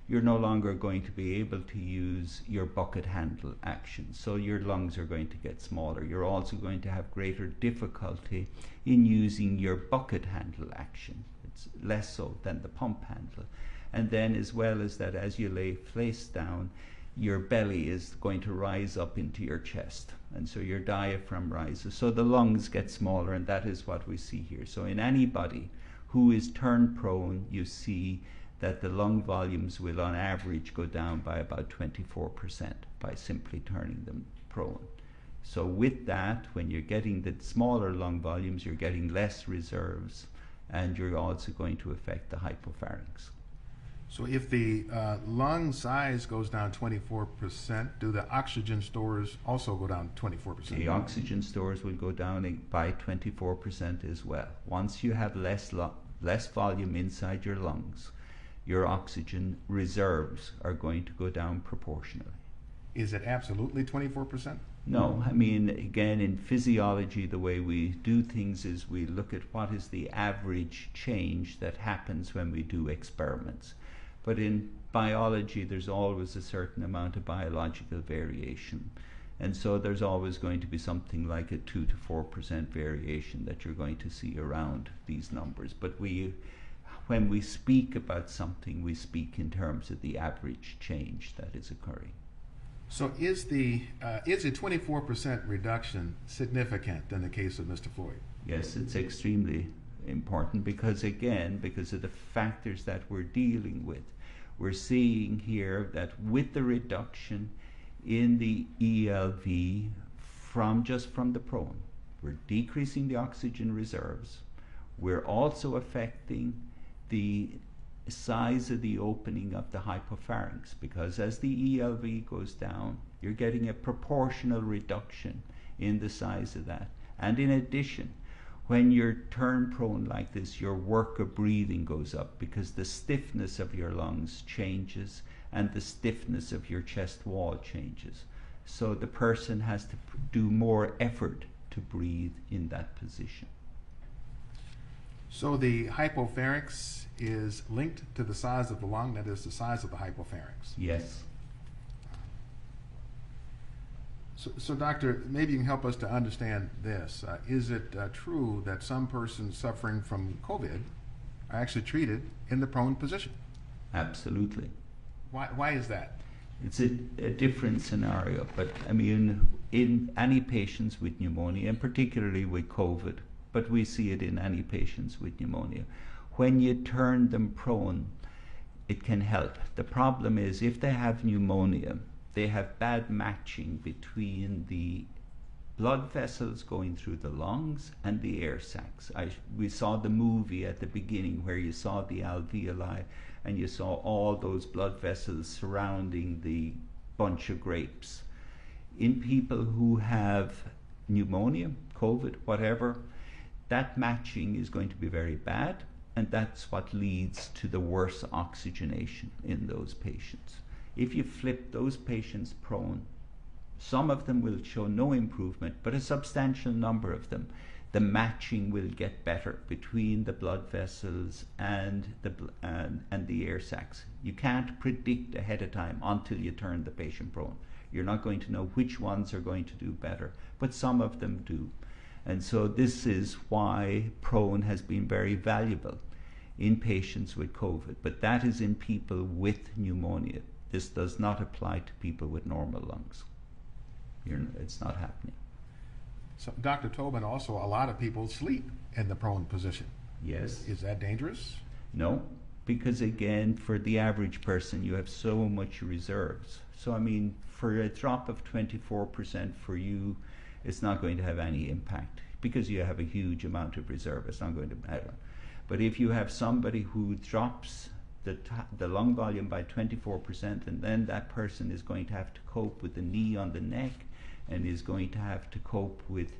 you're no longer going to be able to use your bucket handle action. So your lungs are going to get smaller. You're also going to have greater difficulty in using your bucket handle action. It's less so than the pump handle. And then, as well as that, as you lay face down, your belly is going to rise up into your chest. And so your diaphragm rises. So the lungs get smaller, and that is what we see here. So in anybody who is turned prone, you see that the lung volumes will on average go down by about 24% by simply turning them prone. So with that, when you're getting the smaller lung volumes, you're getting less reserves, and you're also going to affect the hypopharynx. So if the lung size goes down 24%, do the oxygen stores also go down 24%? The oxygen stores will go down by 24% as well. Once you have less volume inside your lungs, your oxygen reserves are going to go down proportionally. Is it absolutely 24%? No, I mean, again, in physiology, the way we do things is we look at what is the average change that happens when we do experiments. But in biology, there's always a certain amount of biological variation. And so there's always going to be something like a 2 to 4% variation that you're going to see around these numbers. But when we speak about something, we speak in terms of the average change that is occurring. So is a 24% reduction significant in the case of Mr. Floyd? Yes, it's extremely important because, again, because of the factors that we're dealing with. We're seeing here that with the reduction in the ELV from the prone, we're decreasing the oxygen reserves. We're also affecting the size of the opening of the hypopharynx, because as the ELV goes down, you're getting a proportional reduction in the size of that. And in addition, when you're turned prone like this, your work of breathing goes up because the stiffness of your lungs changes and the stiffness of your chest wall changes. So the person has to do more effort to breathe in that position. So the hypopharynx is linked to the size of the lung, that is the size of the hypopharynx. Yes. So doctor, maybe you can help us to understand this. Is it true that some persons suffering from COVID are actually treated in the prone position? Absolutely. Why is that? It's a different scenario, but I mean, in any patients with pneumonia, and particularly with COVID, but we see it in any patients with pneumonia, when you turn them prone, it can help. The problem is if they have pneumonia, they have bad matching between the blood vessels going through the lungs and the air sacs. We saw the movie at the beginning where you saw the alveoli and you saw all those blood vessels surrounding the bunch of grapes. In people who have pneumonia, COVID, whatever, that matching is going to be very bad, and that's what leads to the worse oxygenation in those patients. If you flip those patients prone, some of them will show no improvement, but a substantial number of them, the matching will get better between the blood vessels and the air sacs. You can't predict ahead of time until you turn the patient prone. You're not going to know which ones are going to do better, but some of them do. And so this is why prone has been very valuable in patients with COVID, but that is in people with pneumonia. This does not apply to people with normal lungs. It's not happening. So, Dr. Tobin, also a lot of people sleep in the prone position. Yes. Is that dangerous? No, because again, for the average person, you have so much reserves. So I mean, for a drop of 24% for you, it's not going to have any impact because you have a huge amount of reserve. It's not going to matter. But if you have somebody who drops the lung volume by 24%, and then that person is going to have to cope with the knee on the neck, and is going to have to cope with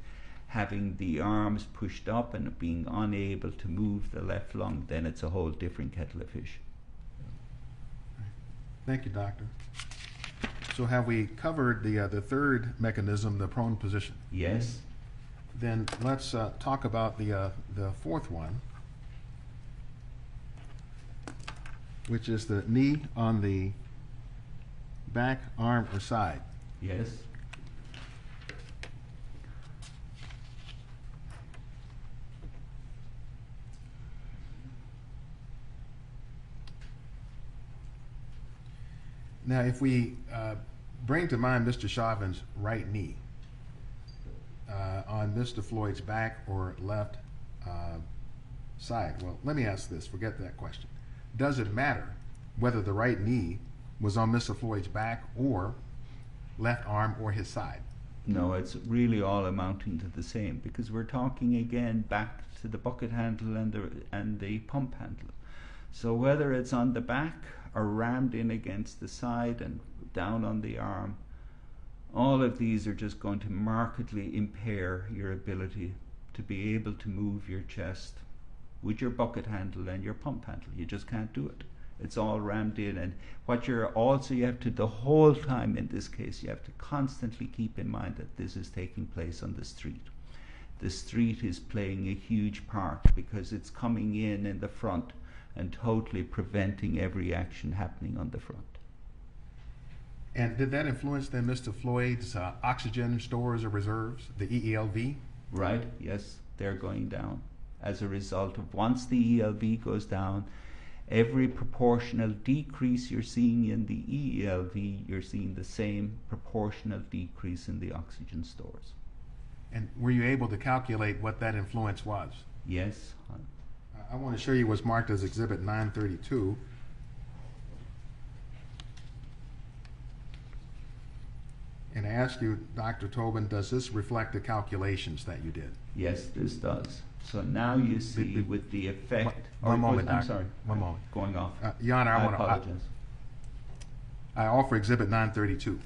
having the arms pushed up and being unable to move the left lung. Then it's a whole different kettle of fish. Thank you, doctor. So have we covered the third mechanism, the prone position? Yes. Then let's talk about the fourth one, which is the knee on the back, arm, or side. Yes. Now, if we bring to mind Mr. Chauvin's right knee on Mr. Floyd's back or left side, well, let me ask this, forget that question. Does it matter whether the right knee was on Mr. Floyd's back or left arm or his side? No, it's really all amounting to the same, because we're talking again back to the bucket handle and the pump handle. So whether it's on the back or rammed in against the side and down on the arm, all of these are just going to markedly impair your ability to be able to move your chest with your bucket handle and your pump handle. You just can't do it. It's all rammed in. And what you have to, the whole time in this case, you have to constantly keep in mind that this is taking place on the street. The street is playing a huge part because it's coming in the front and totally preventing every action happening on the front. And did that influence then Mr. Floyd's oxygen stores or reserves, the EELV? Right, yes, they're going down. As a result of, once the ELV goes down, every proportional decrease you're seeing in the EELV, you're seeing the same proportional decrease in the oxygen stores. And were you able to calculate what that influence was? Yes. I want to show you what's marked as Exhibit 932. And I ask you, Dr. Tobin, does this reflect the calculations that you did? Yes, this does. So now you see with the effect. One moment, I'm Doctor. sorry. One moment. Going off. Your Honor, I apologize. I offer Exhibit 932.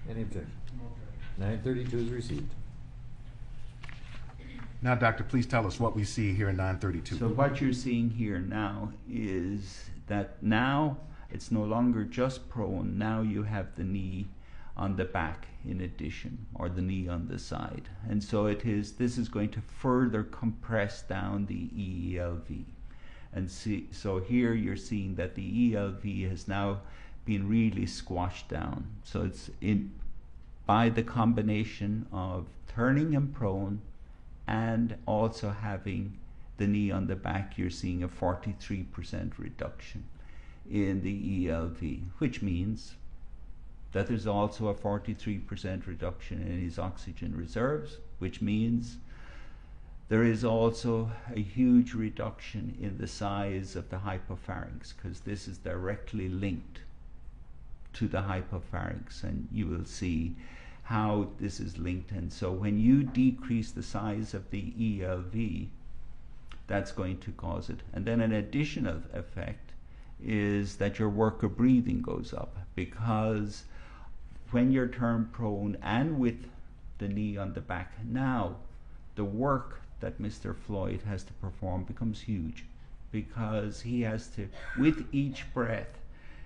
Any objection? 932 is received. Now, Doctor, please tell us what we see here in 932. So what you're seeing here now is that now it's no longer just prone. Now you have the knee on the back in addition, or the knee on the side. And so this is going to further compress down the EELV. And so here you're seeing that the ELV has now been really squashed down. So it's by the combination of turning him prone and also having the knee on the back, you're seeing a 43% reduction in the ELV, which means that there's also a 43% reduction in his oxygen reserves, which means there is also a huge reduction in the size of the hypopharynx, because this is directly linked to the hypopharynx, and you will see how this is linked. And so when you decrease the size of the ELV, that's going to cause it. And then an additional effect is that your work of breathing goes up, because when you're turned prone and with the knee on the back, now the work that Mr. Floyd has to perform becomes huge, because he has to, with each breath,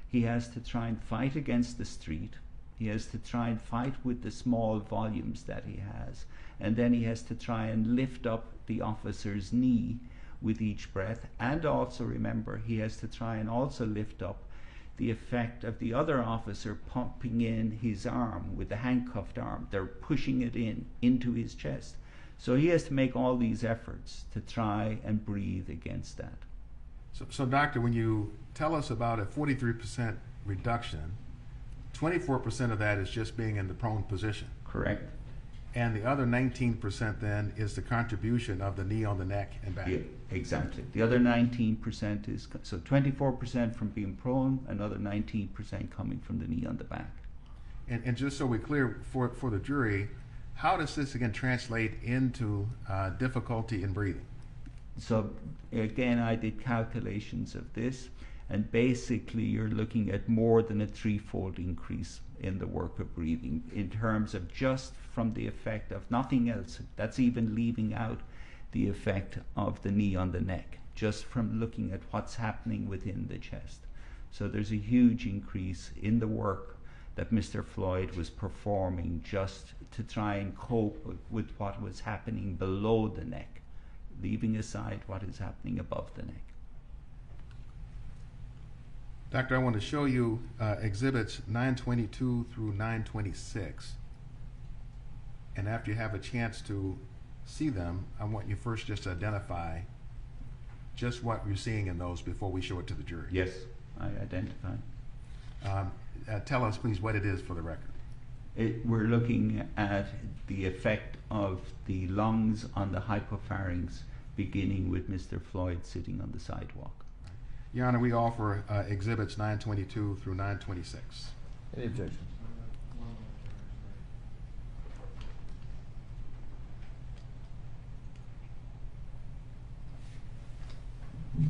he has to try and fight against the street. He has to try and fight with the small volumes that he has. And then he has to try and lift up the officer's knee with each breath. And also remember, he has to try and also lift up the effect of the other officer pumping in his arm with the handcuffed arm. They're pushing it into his chest. So he has to make all these efforts to try and breathe against that. So doctor, when you tell us about a 43% reduction, 24% of that is just being in the prone position. Correct. And the other 19% then is the contribution of the knee on the neck and back. Yeah, exactly. The other 19% is, so 24% from being prone, another 19% coming from the knee on the back. And just so we're clear for the jury, how does this again translate into difficulty in breathing? So again, I did calculations of this, And basically you're looking at more than a threefold increase in the work of breathing in terms of just from the effect of nothing else. That's even leaving out the effect of the knee on the neck, just from looking at what's happening within the chest. So there's a huge increase in the work that Mr. Floyd was performing just to try and cope with what was happening below the neck, leaving aside what is happening above the neck. Doctor, I want to show you exhibits 922 through 926. And after you have a chance to see them, I want you first just to identify just what you're seeing in those before we show it to the jury. Yes, I identify. Tell us, please, what it is for the record. We're looking at the effect of the lungs on the hypopharynx, beginning with Mr. Floyd sitting on the sidewalk. Your Honor, we offer exhibits 922 through 926. Any objection? No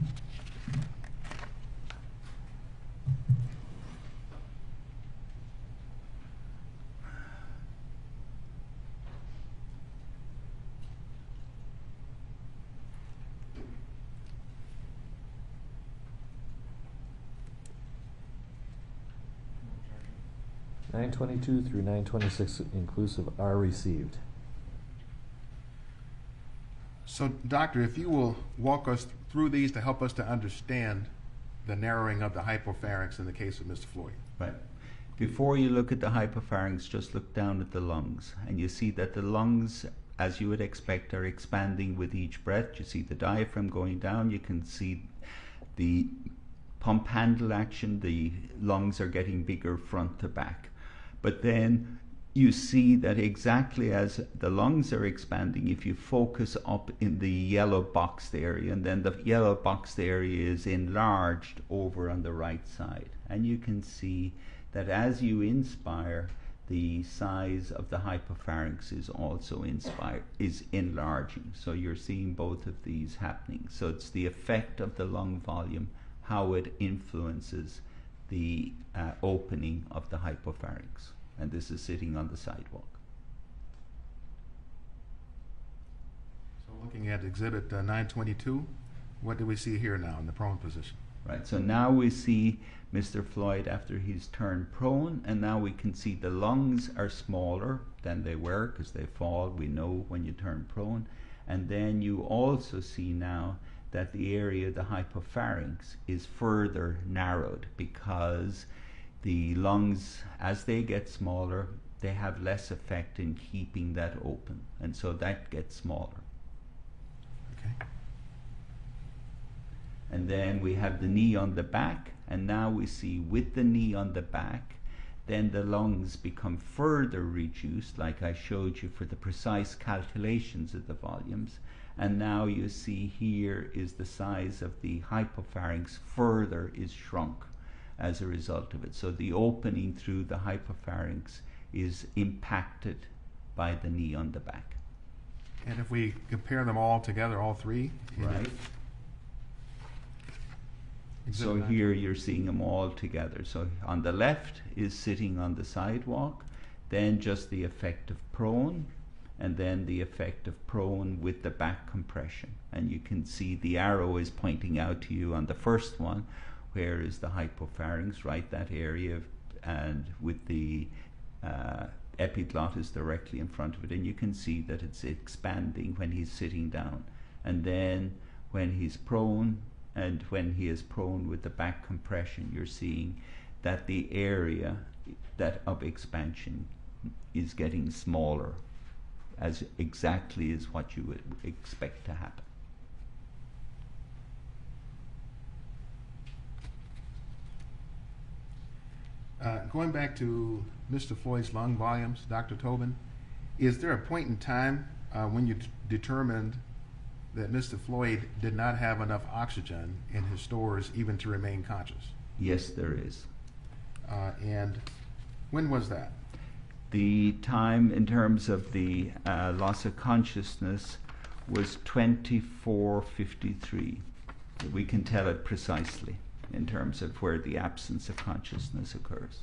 922 through 926 inclusive are received. So, Doctor, if you will walk us through these to help us to understand the narrowing of the hypopharynx in the case of Mr. Floyd. Right. Before you look at the hypopharynx, just look down at the lungs, and you see that the lungs, as you would expect, are expanding with each breath. You see the diaphragm going down. You can see the pump handle action. The lungs are getting bigger front to back. But then you see that exactly as the lungs are expanding, if you focus up in the yellow boxed area, and then the yellow boxed area is enlarged over on the right side. And you can see that as you inspire, the size of the hypopharynx is also enlarging. So you're seeing both of these happening. So it's the effect of the lung volume, how it influences the opening of the hypopharynx. And this is sitting on the sidewalk. So looking at exhibit 922, what do we see here now in the prone position? Right, so now we see Mr. Floyd after he's turned prone, and now we can see the lungs are smaller than they were because they fall, we know when you turn prone. And then you also see now that the area of the hypopharynx is further narrowed because the lungs, as they get smaller, they have less effect in keeping that open, and so that gets smaller. Okay. And then we have the knee on the back, and now we see with the knee on the back, then the lungs become further reduced, like I showed you for the precise calculations of the volumes. And now you see here is the size of the hypopharynx further is shrunk as a result of it. So the opening through the hypopharynx is impacted by the knee on the back. And if we compare them all together, all three? Right. So here you're seeing them all together. So on the left is sitting on the sidewalk, then just the effect of prone, and then the effect of prone with the back compression. And you can see the arrow is pointing out to you on the first one, where is the hypopharynx, right, that area, and with the epiglottis directly in front of it, and you can see that it's expanding when he's sitting down. And then when he's prone, and when he is prone with the back compression, you're seeing that the area that of expansion is getting smaller, as exactly as what you would expect to happen. Going back to Mr. Floyd's lung volumes, Dr. Tobin, is there a point in time when you determined that Mr. Floyd did not have enough oxygen in his stores even to remain conscious? Yes, there is. And when was that? The time in terms of the loss of consciousness was 24:53. We can tell it precisely. in terms of where the absence of consciousness occurs.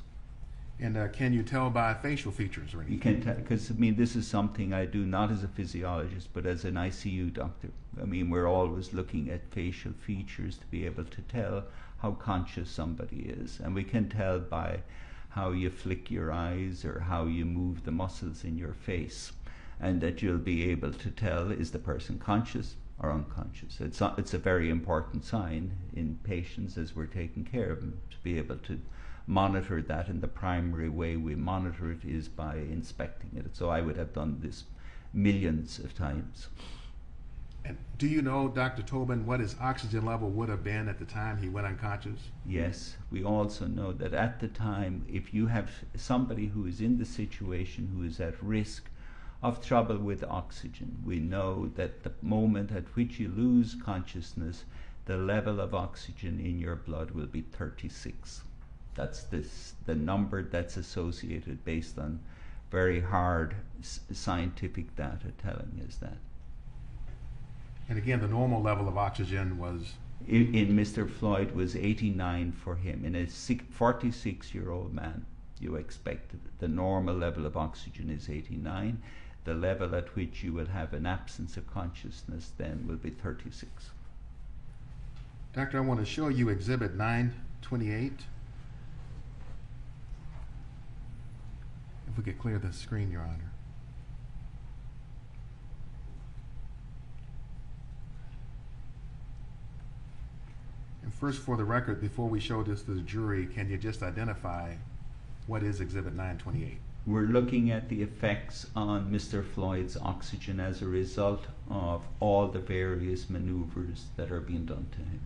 And can you tell by facial features or anything? You can tell, because I mean, this is something I do not as a physiologist, but as an ICU doctor. I mean, we're always looking at facial features to be able to tell how conscious somebody is. And we can tell by how you flick your eyes or how you move the muscles in your face. And that you'll be able to tell, is the person conscious or unconscious? It's a very important sign in patients as we're taking care of them, to be able to monitor that, and the primary way we monitor it is by inspecting it. So I would have done this millions of times. And do you know, Dr. Tobin, what his oxygen level would have been at the time he went unconscious? Yes, we also know that at the time, if you have somebody who is in the situation who is at risk of trouble with oxygen, we know that the moment at which you lose consciousness, the level of oxygen in your blood will be 36. That's the number that's associated based on very hard scientific data telling us that. And again, the normal level of oxygen was? In Mr. Floyd was 89 for him. In a 46-year-old man, you expect the normal level of oxygen is 89. The level at which you will have an absence of consciousness then will be 36. Doctor, I want to show you Exhibit 928. If we could clear the screen, Your Honor. And first, for the record, before we show this to the jury, can you just identify what is Exhibit 928? We're looking at the effects on Mr. Floyd's oxygen as a result of all the various maneuvers that are being done to him.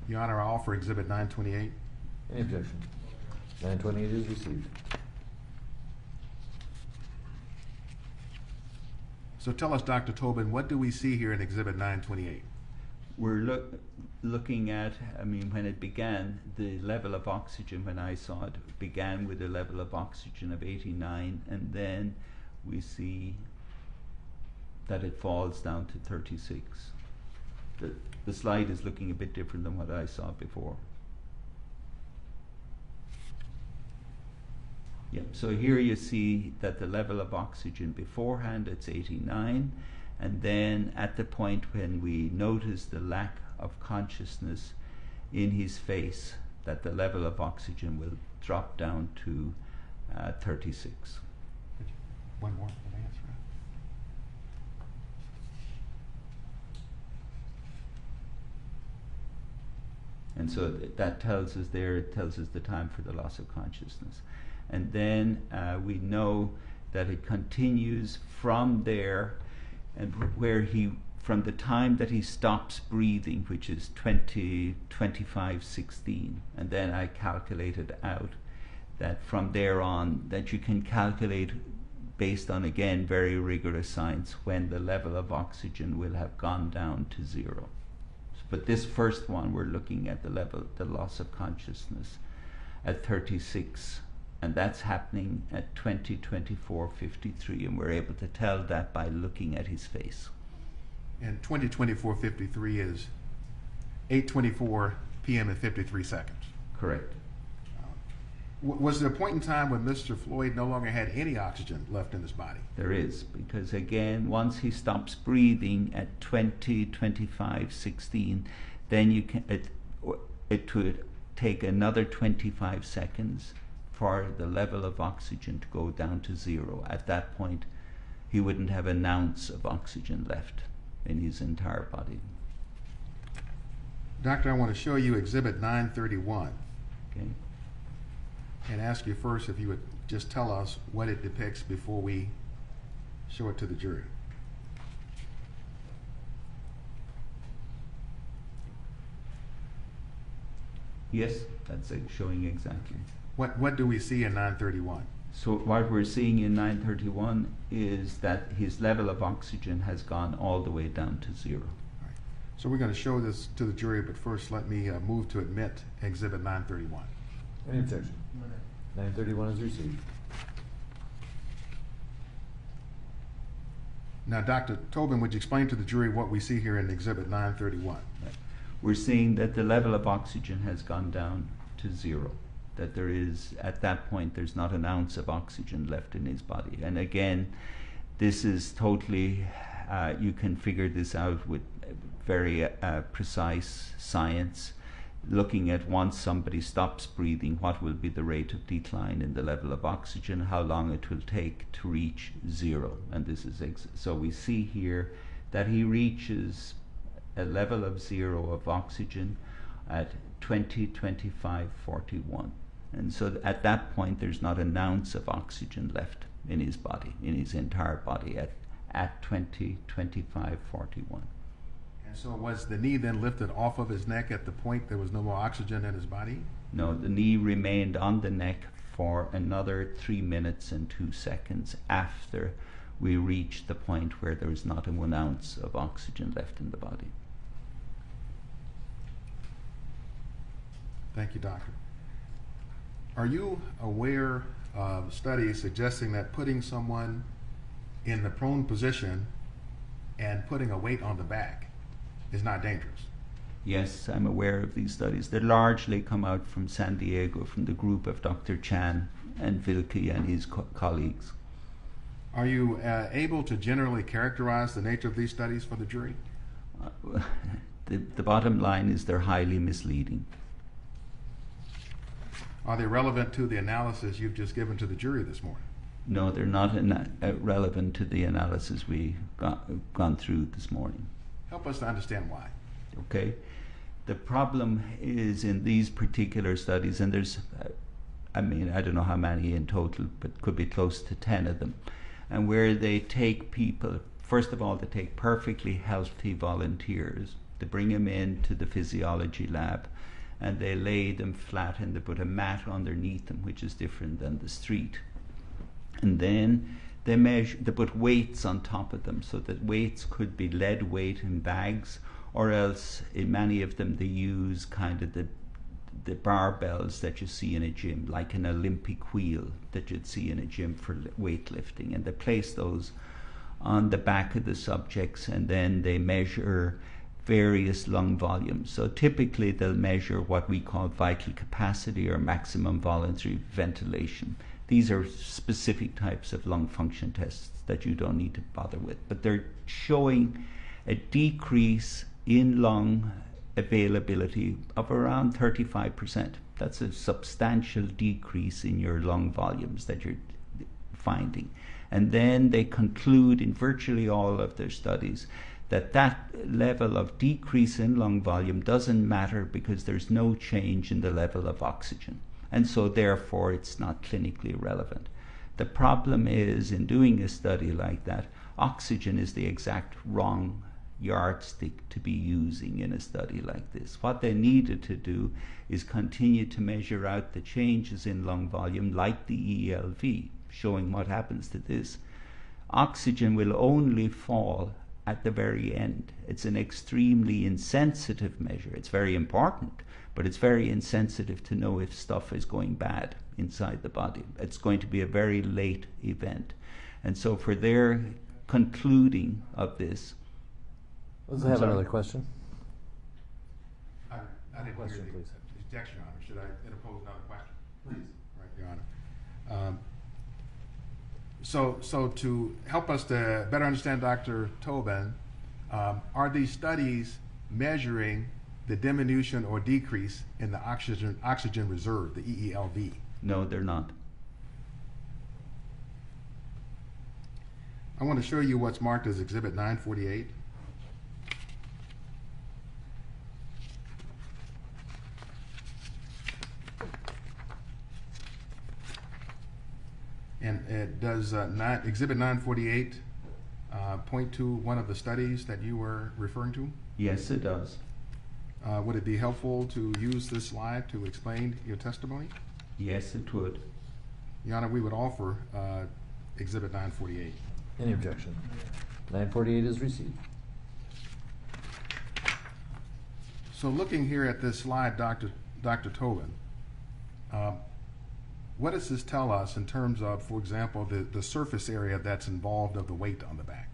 Your Honor, I offer Exhibit 928. Any objection? 928 is received. So tell us, Dr. Tobin, what do we see here in Exhibit 928? We're looking at, I mean, when it began, the level of oxygen, when I saw it, began with a level of oxygen of 89, and then we see that it falls down to 36. The slide is looking a bit different than what I saw before. Yep, so here you see that the level of oxygen beforehand, it's 89, and then at the point when we notice the lack of consciousness in his face, that the level of oxygen will drop down to 36. One more for the answer. And so that tells us there, it tells us the time for the loss of consciousness. And then we know that it continues from there, and where from the time that he stops breathing, which is 20:25:16, and then I calculated out that from there on, that you can calculate based on, again, very rigorous science, when the level of oxygen will have gone down to 0. But this first one, we're looking at the loss of consciousness at 36. And that's happening at 20:24:53, and we're able to tell that by looking at his face. And 20:24:53 is 8:24 p.m. and 53 seconds. Correct. Was there a point in time when Mr. Floyd no longer had any oxygen left in his body? There is, because again, once he stops breathing at 20:25:16, then you can it would take another 25 seconds for the level of oxygen to go down to 0. At that point, he wouldn't have an ounce of oxygen left in his entire body. Doctor, I want to show you Exhibit 931. Okay. And ask you first if you would just tell us what it depicts before we show it to the jury. Yes, that's showing exactly. What do we see in 931? So what we're seeing in 931 is that his level of oxygen has gone all the way down to 0. All right. So we're going to show this to the jury, but first let me move to admit Exhibit 931. Any objection? 931 is received. Now, Dr. Tobin, would you explain to the jury what we see here in Exhibit 931? Right. we're seeing that the level of oxygen has gone down to 0. That there is, at that point, there's not an ounce of oxygen left in his body. And again, this is totally, you can figure this out with very precise science, looking at once somebody stops breathing, what will be the rate of decline in the level of oxygen, how long it will take to reach 0. And this is, so we see here that he reaches a level of 0 of oxygen at 20, 25, 41. And so at that point, there's not an ounce of oxygen left in his body, in his entire body, at 20, 25, 41. And so was the knee then lifted off of his neck at the point there was no more oxygen in his body? No, the knee remained on the neck for another 3 minutes and 2 seconds after we reached the point where there was not a 1 ounce of oxygen left in the body. Thank you, doctor. Are you aware of studies suggesting that putting someone in the prone position and putting a weight on the back is not dangerous? Yes, I'm aware of these studies. They largely come out from San Diego, from the group of Dr. Chan and Vilke and his colleagues. Are you able to generally characterize the nature of these studies for the jury? The bottom line is they're highly misleading. Are they relevant to the analysis you've just given to the jury this morning? No, they're not relevant to the analysis we've gone through this morning. Help us to understand why. Okay? The problem is in these particular studies, and there's, I mean, I don't know how many in total, but could be close to 10 of them, and where they take people, first of all, they take perfectly healthy volunteers, they bring them into the physiology lab, and they lay them flat and they put a mat underneath them, which is different than the street. And then they measure, they put weights on top of them, so that weights could be lead weight in bags, or else in many of them they use kind of the barbells that you see in a gym, like an Olympic wheel that you'd see in a gym for weightlifting, and they place those on the back of the subjects, and then they measure various lung volumes. So typically they'll measure what we call vital capacity or maximum voluntary ventilation. These are specific types of lung function tests that you don't need to bother with, but they're showing a decrease in lung availability of around 35%. That's a substantial decrease in your lung volumes that you're finding. And then they conclude in virtually all of their studies that that level of decrease in lung volume doesn't matter because there's no change in the level of oxygen. And so therefore it's not clinically relevant. The problem is, in doing a study like that, oxygen is the exact wrong yardstick to be using in a study like this. What they needed to do is continue to measure out the changes in lung volume like the ELV, showing what happens to this. Oxygen will only fall at the very end. It's an extremely insensitive measure. It's very important, but it's very insensitive to know if stuff is going bad inside the body. It's going to be a very late event. And so for their concluding of this, Let's have another question. I didn't Question, hear the please. objection, Your Honor. Should I interpose another question? Please. Right, Your Honor. So to help us to better understand Dr. Tobin, are these studies measuring the diminution or decrease in the oxygen reserve, the EELV? no, they're not. I want to show you what's marked as Exhibit 948. And it does Exhibit 948 point to one of the studies that you were referring to? Yes, it does. Would it be helpful to use this slide to explain your testimony? Yes, it would. Your Honor, we would offer Exhibit 948. Any objection? 948 is received. So looking here at this slide, Dr. Tobin, what does this tell us in terms of, for example, the surface area that's involved of the weight on the back?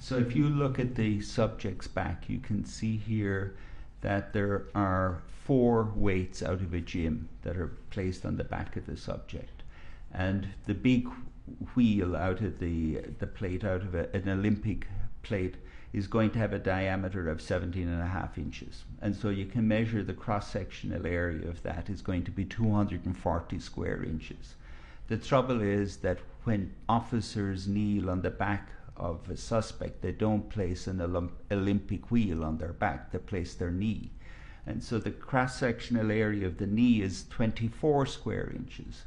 So if you look at the subject's back, you can see here that there are 4 weights out of a gym that are placed on the back of the subject. And the big wheel out of the plate, out of an Olympic plate, is going to have a diameter of 17.5 inches. And so you can measure the cross-sectional area of that is going to be 240 square inches. The trouble is that when officers kneel on the back of a suspect, they don't place an Olympic wheel on their back, they place their knee. And so the cross-sectional area of the knee is 24 square inches,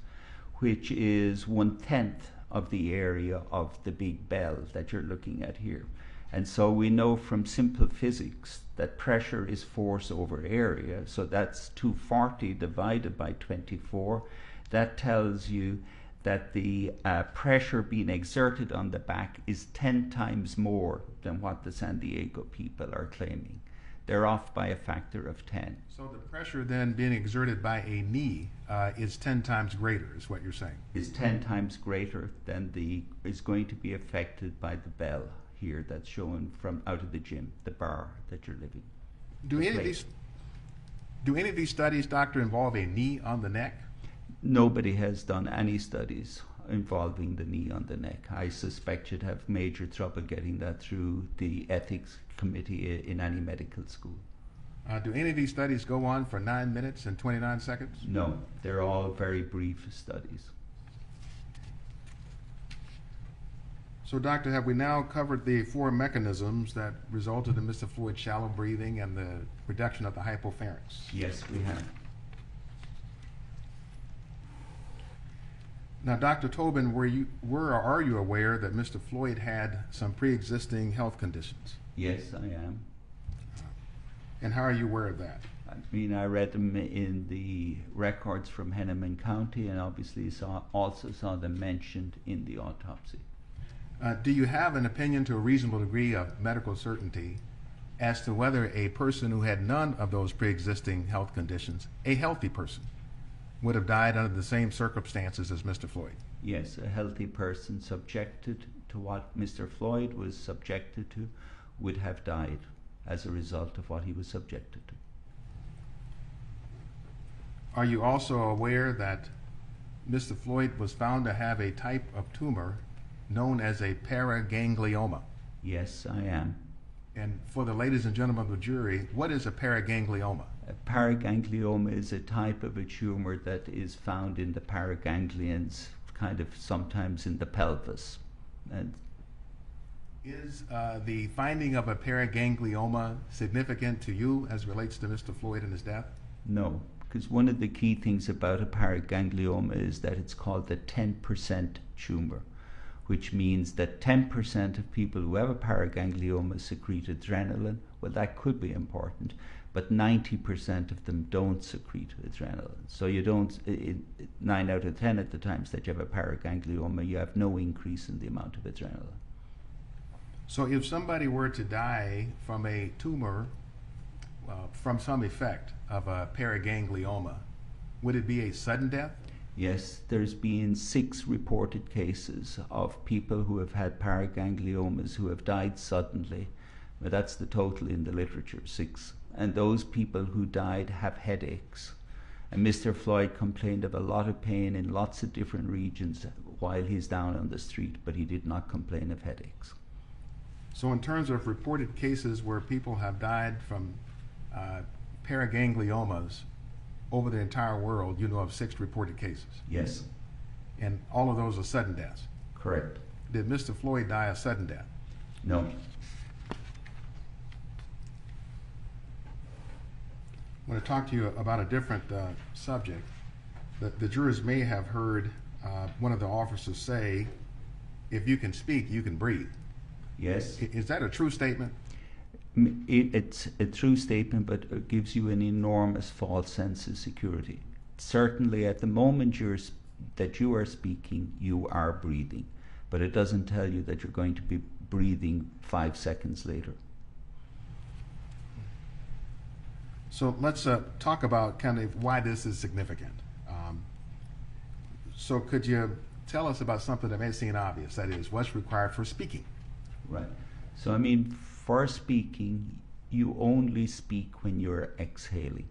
which is 1/10 of the area of the big bell that you're looking at here. And so we know from simple physics that pressure is force over area, so that's 240 divided by 24. That tells you that the pressure being exerted on the back is 10 times more than what the San Diego people are claiming. They're off by a factor of 10. So the pressure then being exerted by a knee is 10 times greater, is what you're saying? Is 10 times greater than is going to be affected by the bell here that's shown from out of the gym, the bar that you're living. Do any of these studies, doctor, involve a knee on the neck? Nobody has done any studies involving the knee on the neck. I suspect you'd have major trouble getting that through the ethics committee in any medical school. Do any of these studies go on for 9 minutes and 29 seconds? No, they're all very brief studies. So, doctor, have we now covered the 4 mechanisms that resulted in Mr. Floyd's shallow breathing and the reduction of the hypopharynx? Yes, we have. Now, Dr. Tobin, were or are you aware that Mr. Floyd had some pre-existing health conditions? Yes, I am. And how are you aware of that? I mean, I read them in the records from Henneman County, and obviously also saw them mentioned in the autopsy. Do you have an opinion to a reasonable degree of medical certainty as to whether a person who had none of those pre-existing health conditions, a healthy person, would have died under the same circumstances as Mr. Floyd? Yes, a healthy person subjected to what Mr. Floyd was subjected to would have died as a result of what he was subjected to. Are you also aware that Mr. Floyd was found to have a type of tumor known as a paraganglioma? Yes, I am. And for the ladies and gentlemen of the jury, what is a paraganglioma? A paraganglioma is a type of a tumor that is found in the paraganglions, kind of sometimes in the pelvis. And is the finding of a paraganglioma significant to you as relates to Mr. Floyd and his death? no, because one of the key things about a paraganglioma is that it's called the 10% tumor, which means that 10% of people who have a paraganglioma secrete adrenaline. Well, that could be important, but 90% of them don't secrete adrenaline. So you don't, 9 out of 10 of the times that you have a paraganglioma, you have no increase in the amount of adrenaline. So if somebody were to die from a tumor, from some effect of a paraganglioma, would it be a sudden death? Yes, there's been 6 reported cases of people who have had paragangliomas who have died suddenly. But that's the total in the literature, 6. And those people who died have headaches. And Mr. Floyd complained of a lot of pain in lots of different regions while he's down on the street, but he did not complain of headaches. So in terms of reported cases where people have died from paragangliomas over the entire world, you know of 6 reported cases. Yes, And all of those are sudden deaths. correct. Did Mr. Floyd die a sudden death? No. I want to talk to you about a different subject. The jurors may have heard one of the officers say, if you can speak, you can breathe. Yes. Is that a true statement? It's a true statement, but it gives you an enormous false sense of security. Certainly at the moment that you are speaking, you are breathing, but it doesn't tell you that you're going to be breathing 5 seconds later. So let's talk about kind of why this is significant. So could you tell us about something that may seem obvious, that is, what's required for speaking? Right. So I mean, for speaking, you only speak when you're exhaling.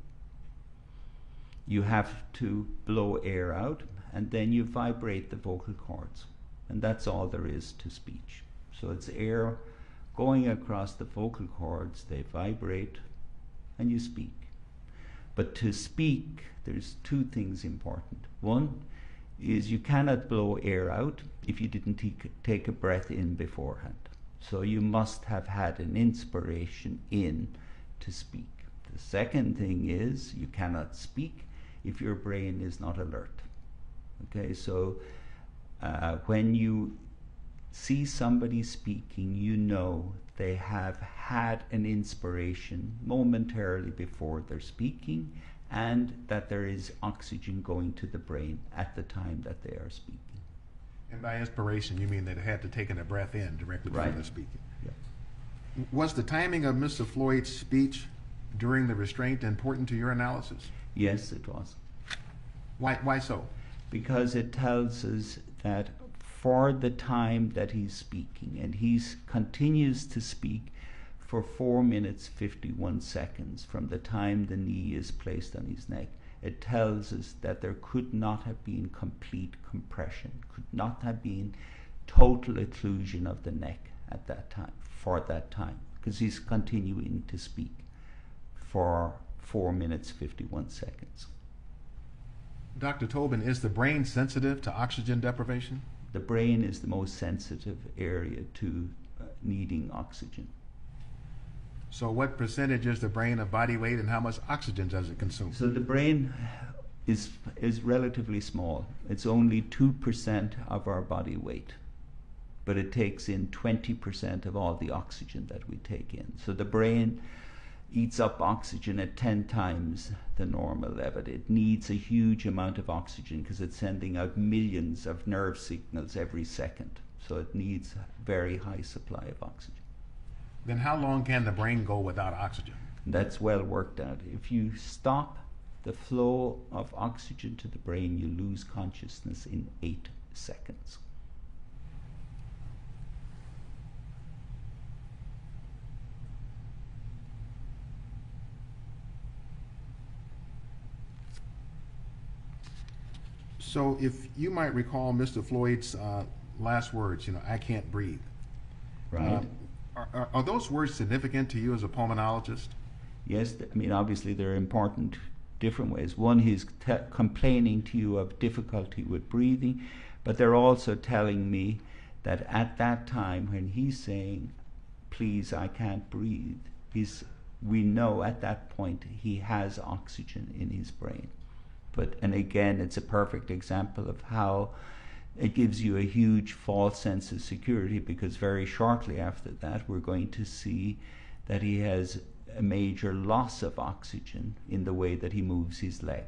You have to blow air out, and then you vibrate the vocal cords. And that's all there is to speech. So it's air going across the vocal cords, they vibrate, and you speak. But to speak, there's two things important. One is you cannot blow air out if you didn't take a breath in beforehand. So you must have had an inspiration in to speak. The second thing is you cannot speak if your brain is not alert. Okay, so when you see somebody speaking, you know they have had an inspiration momentarily before they're speaking, and that there is oxygen going to the brain at the time that they are speaking. And by inspiration, you mean that it had to take a breath in directly before they're speaking. Yeah. Was the timing of Mr. Floyd's speech during the restraint important to your analysis? Yes, it was. Why so? Because it tells us that for the time that he's speaking, and he continues to speak for 4 minutes 51 seconds from the time the knee is placed on his neck, it tells us that there could not have been complete compression, could not have been total occlusion of the neck at that time, for that time, because he's continuing to speak for 4 minutes 51 seconds. Dr. Tobin, is the brain sensitive to oxygen deprivation? The brain is the most sensitive area to needing oxygen. So what percentage is the brain of body weight, and how much oxygen does it consume? So the brain is relatively small. It's only 2% of our body weight, but it takes in 20% of all the oxygen that we take in. So the brain eats up oxygen at 10 times the normal level. It needs a huge amount of oxygen because it's sending out millions of nerve signals every second. So it needs a very high supply of oxygen. Then how long can the brain go without oxygen? That's well worked out. If you stop the flow of oxygen to the brain, you lose consciousness in 8 seconds. So if you might recall Mr. Floyd's last words, I can't breathe. Right. Are those words significant to you as a pulmonologist? Yes, I mean, obviously they're important different ways. One, he's complaining to you of difficulty with breathing, but they're also telling me that at that time when he's saying, please, I can't breathe, we know at that point he has oxygen in his brain. And again, it's a perfect example of how it gives you a huge false sense of security, because very shortly after that we're going to see that he has a major loss of oxygen in the way that he moves his leg.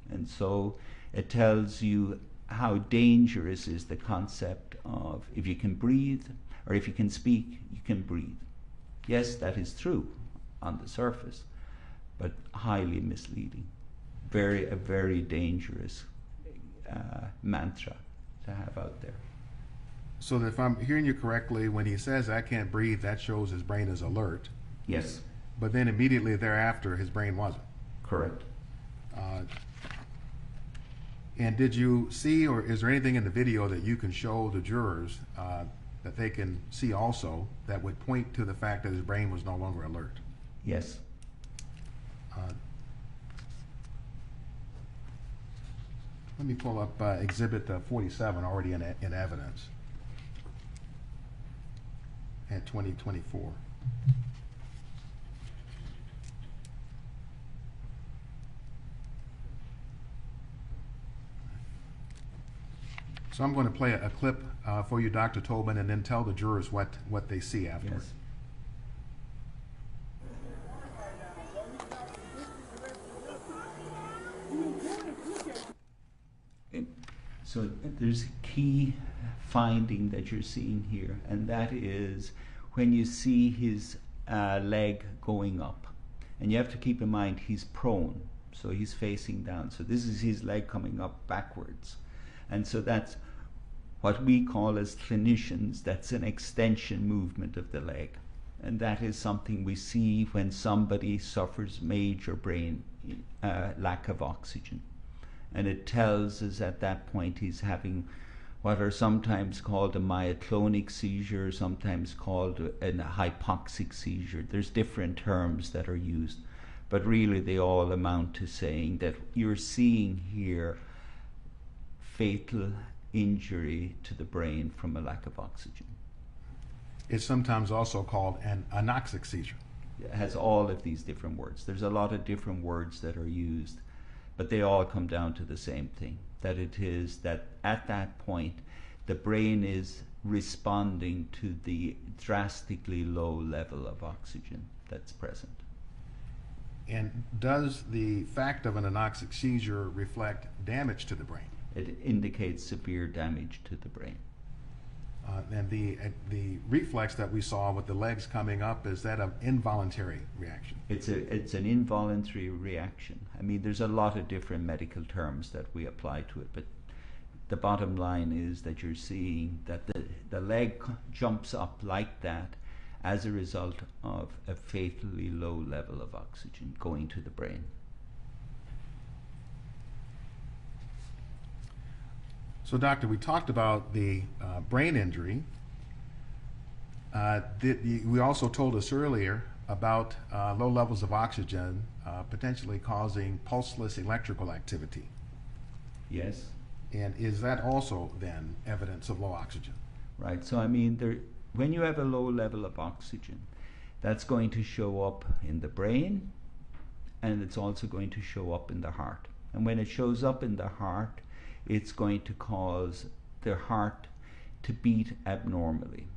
And so it tells you how dangerous is the concept of if you can breathe, or if you can speak, you can breathe. Yes, that is true on the surface, but highly misleading. A very dangerous mantra to have out there. So that if I'm hearing you correctly, when he says I can't breathe, that shows his brain is alert. Yes. But then immediately thereafter, his brain wasn't. Correct. And did you see, or is there anything in the video that you can show the jurors that they can see also that would point to the fact that his brain was no longer alert? Yes. Let me pull up Exhibit 47, already in evidence, at 2024. So I'm going to play a clip for you, Dr. Tobin, and then tell the jurors what they see afterwards. Yes. So there's a key finding that you're seeing here, and that is when you see his leg going up. And you have to keep in mind he's prone, so he's facing down. So this is his leg coming up backwards. And so that's what we call as clinicians, that's an extension movement of the leg. And that is something we see when somebody suffers major brain lack of oxygen. And it tells us at that point he's having what are sometimes called a myoclonic seizure, sometimes called a hypoxic seizure. There's different terms that are used, but really they all amount to saying that you're seeing here fatal injury to the brain from a lack of oxygen. It's sometimes also called an anoxic seizure. It has all of these different words. There's a lot of different words that are used, but they all come down to the same thing, that it is that at that point the brain is responding to the drastically low level of oxygen that's present. And does the fact of an anoxic seizure reflect damage to the brain? It indicates severe damage to the brain. And the reflex that we saw with the legs coming up, is that an involuntary reaction? It's an involuntary reaction. I mean, there's a lot of different medical terms that we apply to it, but the bottom line is that you're seeing that the leg jumps up like that as a result of a fatally low level of oxygen going to the brain. So, doctor, we talked about the brain injury. We also told us earlier about low levels of oxygen potentially causing pulseless electrical activity. Yes. And is that also then evidence of low oxygen? Right. So I mean, when you have a low level of oxygen, that's going to show up in the brain, and it's also going to show up in the heart. And when it shows up in the heart, it's going to cause the heart to beat abnormally.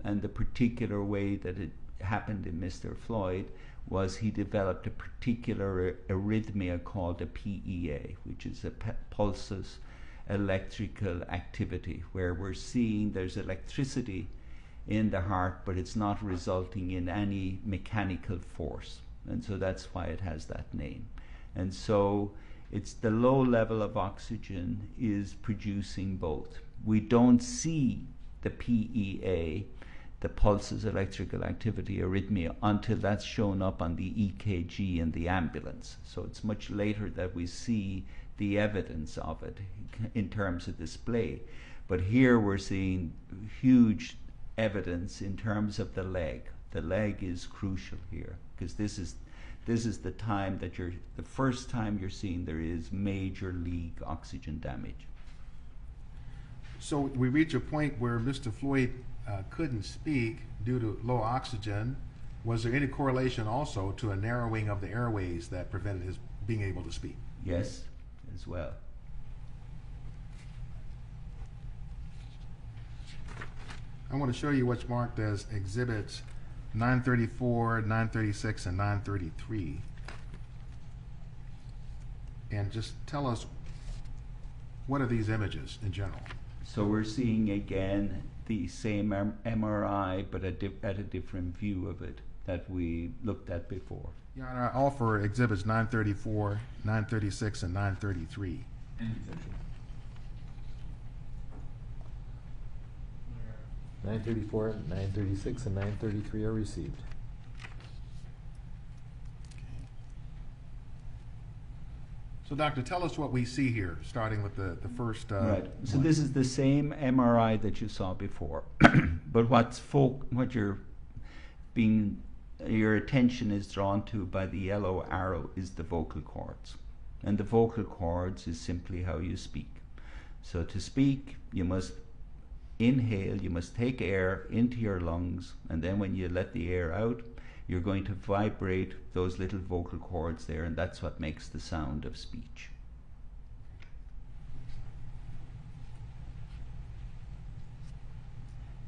And the particular way that it happened in Mr. Floyd was he developed a particular arrhythmia called a PEA, which is a pulsus electrical activity, where we're seeing there's electricity in the heart, but it's not resulting in any mechanical force. And so that's why it has that name. And so it's the low level of oxygen is producing both. We don't see the PEA, the pulses electrical activity arrhythmia, until that's shown up on the EKG in the ambulance. So it's much later that we see the evidence of it in terms of display. But here we're seeing huge evidence in terms of the leg. The leg is crucial here, because this is the time that the first time you're seeing there is major league oxygen damage. So we reach a point where Mr. Floyd couldn't speak due to low oxygen. Was there any correlation also to a narrowing of the airways that prevented his being able to speak? Yes, as well. I want to show you what's marked as exhibits 934, 936, and 933. And just tell us, what are these images in general? So we're seeing again the same MRI, but at a different view of it that we looked at before. Your Honor, all for exhibits 934, 936, and 933. 934, 936, and 933 are received. So, doctor, tell us what we see here, starting with the first. Right. So this is the same MRI that you saw before, but what your attention is drawn to by the yellow arrow is the vocal cords, and the vocal cords is simply how you speak. So to speak, you must inhale, you must take air into your lungs, and then when you let the air out, you're going to vibrate those little vocal cords there, and that's what makes the sound of speech.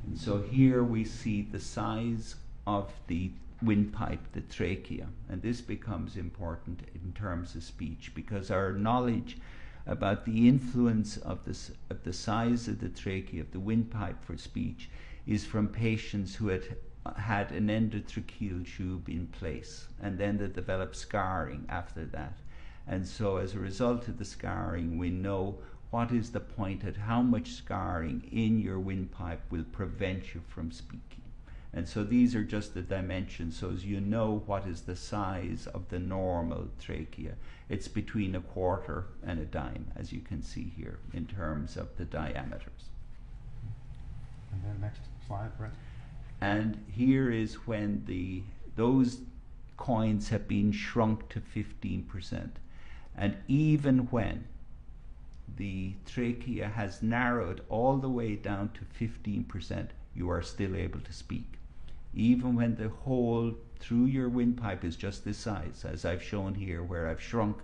And so here we see the size of the windpipe, the trachea, and this becomes important in terms of speech, because our knowledge about the influence of the size of the trachea, of the windpipe for speech, is from patients who had an endotracheal tube in place, and then they developed scarring after that. And so as a result of the scarring, we know what is the point at how much scarring in your windpipe will prevent you from speaking. And so these are just the dimensions, so as you know what is the size of the normal trachea. It's between a quarter and a dime, as you can see here, in terms of the diameters. And then next slide, Brett. And here is when those coins have been shrunk to 15%. And even when the trachea has narrowed all the way down to 15%, you are still able to speak. Even when the hole through your windpipe is just this size, as I've shown here, where I've shrunk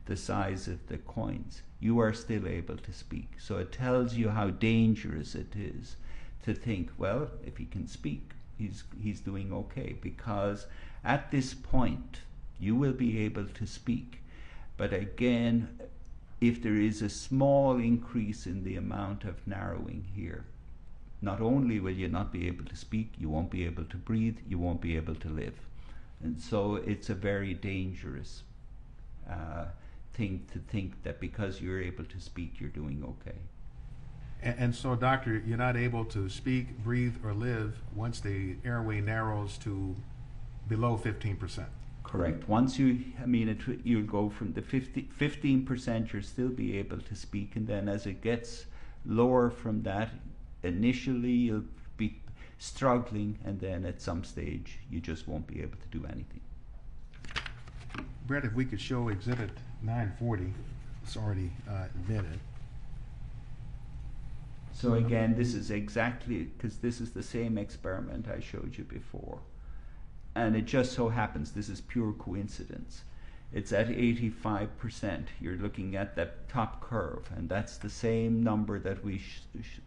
the size of the coins, you are still able to speak. So it tells you how dangerous it is to think, well, if he can speak, he's doing okay, because at this point you will be able to speak. But again, if there is a small increase in the amount of narrowing here, not only will you not be able to speak, you won't be able to breathe, you won't be able to live. And so it's a very dangerous thing to think that because you're able to speak, you're doing okay. And so, doctor, you're not able to speak, breathe, or live once the airway narrows to below 15%. Correct. Once you'll go from the 15%, you'll still be able to speak, and then as it gets lower from that, initially you'll be struggling, and then at some stage you just won't be able to do anything. Brett, if we could show Exhibit 940, it's already invented. So again, this is exactly, because this is the same experiment I showed you before. And it just so happens, this is pure coincidence. It's at 85%. You're looking at that top curve, and that's the same number that we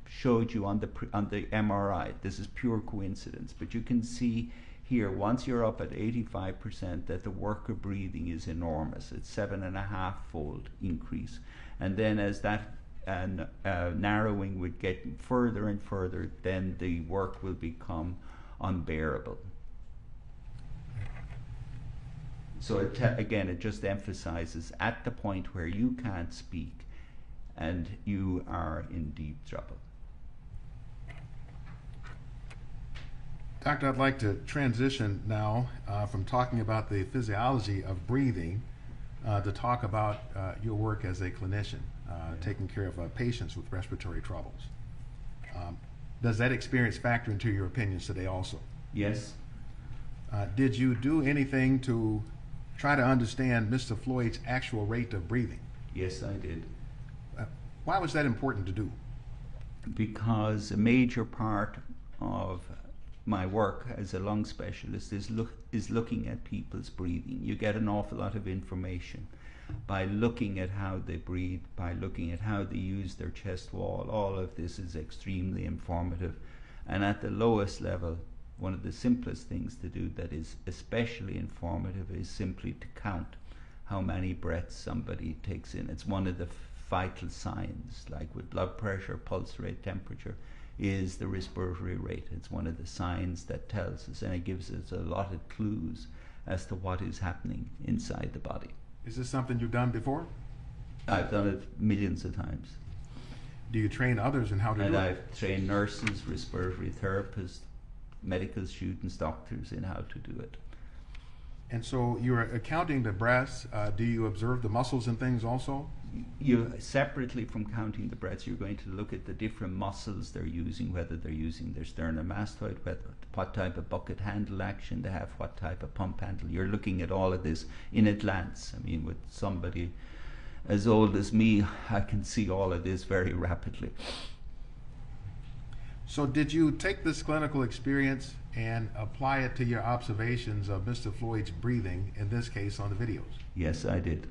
showed you on the MRI. This is pure coincidence. But you can see here, once you're up at 85%, that the work of breathing is enormous. It's 7.5-fold increase. And then as that narrowing would get further and further, then the work will become unbearable. So again, it just emphasizes at the point where you can't speak and you are in deep trouble. Doctor, I'd like to transition now from talking about the physiology of breathing to talk about your work as a clinician, taking care of patients with respiratory troubles. Does that experience factor into your opinions today also? Yes. Did you do anything to try to understand Mr. Floyd's actual rate of breathing? Yes, I did. Why was that important to do? Because a major part of my work as a lung specialist is looking at people's breathing. You get an awful lot of information by looking at how they breathe, by looking at how they use their chest wall. All of this is extremely informative. And at the lowest level, one of the simplest things to do that is especially informative is simply to count how many breaths somebody takes in. It's one of the vital signs, like with blood pressure, pulse rate, temperature, is the respiratory rate. It's one of the signs that tells us, and it gives us a lot of clues as to what is happening inside the body. Is this something you've done before? I've done it millions of times. Do you train others in how to do it? And I've trained nurses, respiratory therapists, medical students, doctors in how to do it. And so you're counting the breaths. Do you observe the muscles and things also? You separately from counting the breaths, you're going to look at the different muscles they're using, whether they're using their sternomastoid, what type of bucket handle action they have, what type of pump handle. You're looking at all of this in a glance. I mean, with somebody as old as me, I can see all of this very rapidly. So did you take this clinical experience and apply it to your observations of Mr. Floyd's breathing, in this case on the videos? Yes, I did.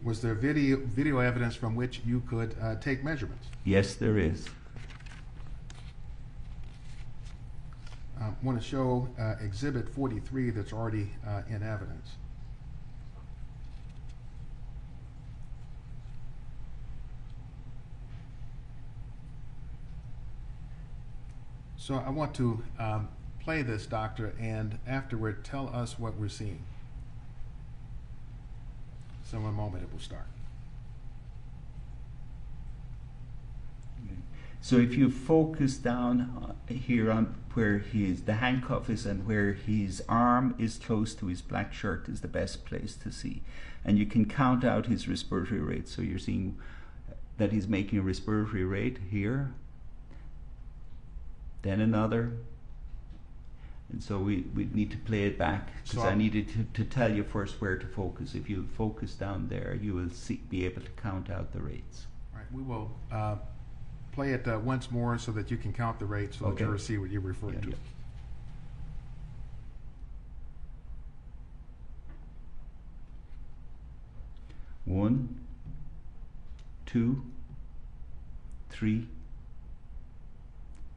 Was there video evidence from which you could take measurements? Yes, there is. I want to show Exhibit 43 that's already in evidence. So I want to play this, doctor, and afterward tell us what we're seeing. So in a moment it will start. So if you focus down here on where the handcuff is and where his arm is close to his black shirt is the best place to see. And you can count out his respiratory rate. So you're seeing that he's making a respiratory rate here, then another. And so we need to play it back, because I needed to tell you first where to focus. If you focus down there, you will be able to count out the rates. All right, we will play it once more so that you can count the rates so the jurors see what you're referring to. 1, 2, 3,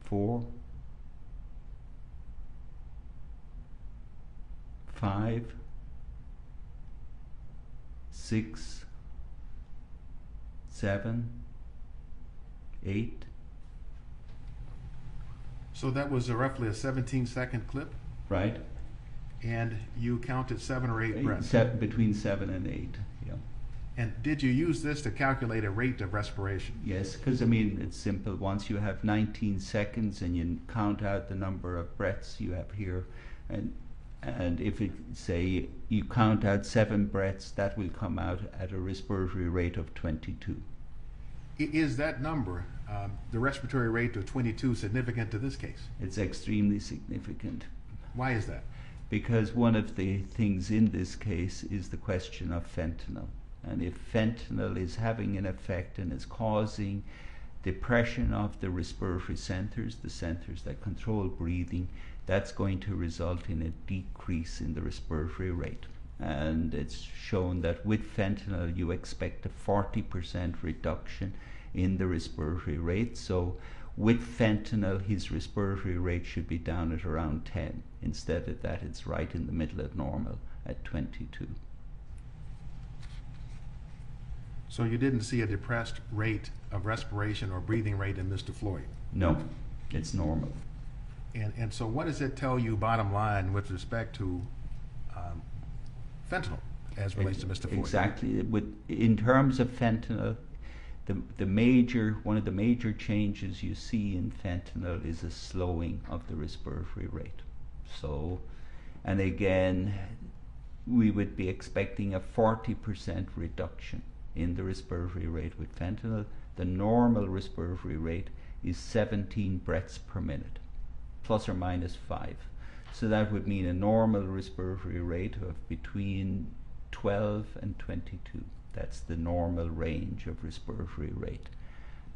4, 5, 6, 7, 8. So that was roughly a 17-second clip, Right? and you counted 7 or 8 breaths. Between 7 and 8. Yeah. And did you use this to calculate a rate of respiration? Yes, because I mean it's simple. Once you have 19 seconds and you count out the number of breaths you have here, and if it say you count out 7 breaths, that will come out at a respiratory rate of 22. Is that number, the respiratory rate of 22, significant to this case? It's extremely significant, Why is that? because one of the things in this case is the question of fentanyl. And if fentanyl is having an effect and is causing depression of the respiratory centers, the centers that control breathing, that's going to result in a decrease in the respiratory rate. And it's shown that with fentanyl you expect a 40% reduction in the respiratory rate. So with fentanyl his respiratory rate should be down at around 10. Instead of that, it's right in the middle of normal at 22. So you didn't see a depressed rate of respiration or breathing rate in Mr. Floyd? No, it's normal. And so what does it tell you, bottom line, with respect to fentanyl as relates to Mr. Floyd? Exactly. In terms of fentanyl, one of the major changes you see in fentanyl is a slowing of the respiratory rate. So, and again, we would be expecting a 40% reduction in the respiratory rate with fentanyl. The normal respiratory rate is 17 breaths per minute, plus or minus 5. So that would mean a normal respiratory rate of between 12 and 22. That's the normal range of respiratory rate.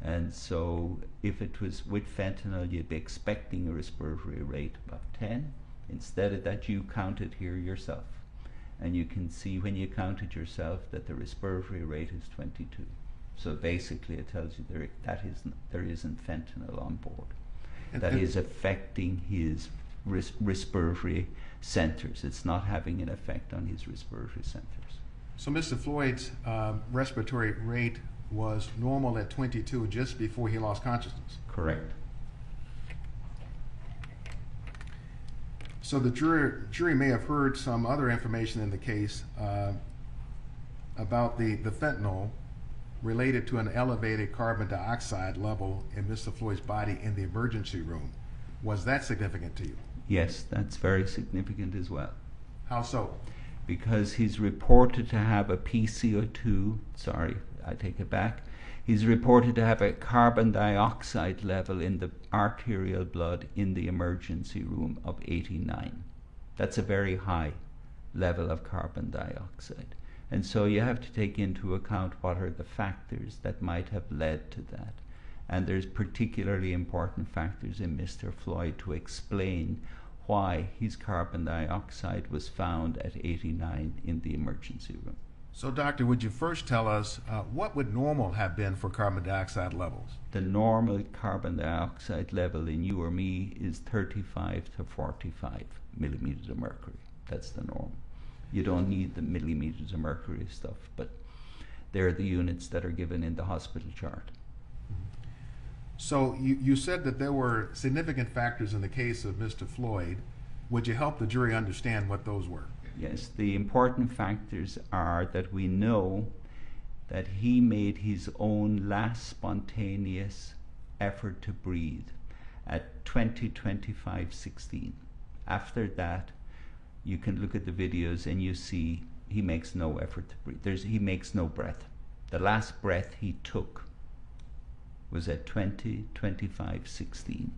And so if it was with fentanyl, you'd be expecting a respiratory rate of 10. Instead of that, you count it here yourself. And you can see when you count it yourself that the respiratory rate is 22. So basically it tells you there isn't fentanyl on board. That is affecting his respiratory centers. It's not having an effect on his respiratory centers. So Mr. Floyd's respiratory rate was normal at 22 just before he lost consciousness? Correct. So the jury may have heard some other information in the case about the fentanyl related to an elevated carbon dioxide level in Mr. Floyd's body in the emergency room. Was that significant to you? Yes, that's very significant as well. How so? Because he's reported to have a PCO2, sorry, I take it back. He's reported to have a carbon dioxide level in the arterial blood in the emergency room of 89. That's a very high level of carbon dioxide. And so you have to take into account what are the factors that might have led to that. And there's particularly important factors in Mr. Floyd to explain why his carbon dioxide was found at 89 in the emergency room. So doctor, would you first tell us what would normal have been for carbon dioxide levels? The normal carbon dioxide level in you or me is 35 to 45 millimeters of mercury. That's the norm. You don't need the millimeters of mercury stuff, but they're the units that are given in the hospital chart. So you said that there were significant factors in the case of Mr. Floyd. Would you help the jury understand what those were? Yes, the important factors are that we know that he made his own last spontaneous effort to breathe at 20, 25, 16. After that, you can look at the videos and you see he makes no effort to breathe. He makes no breath. The last breath he took was at 20, 25, 16.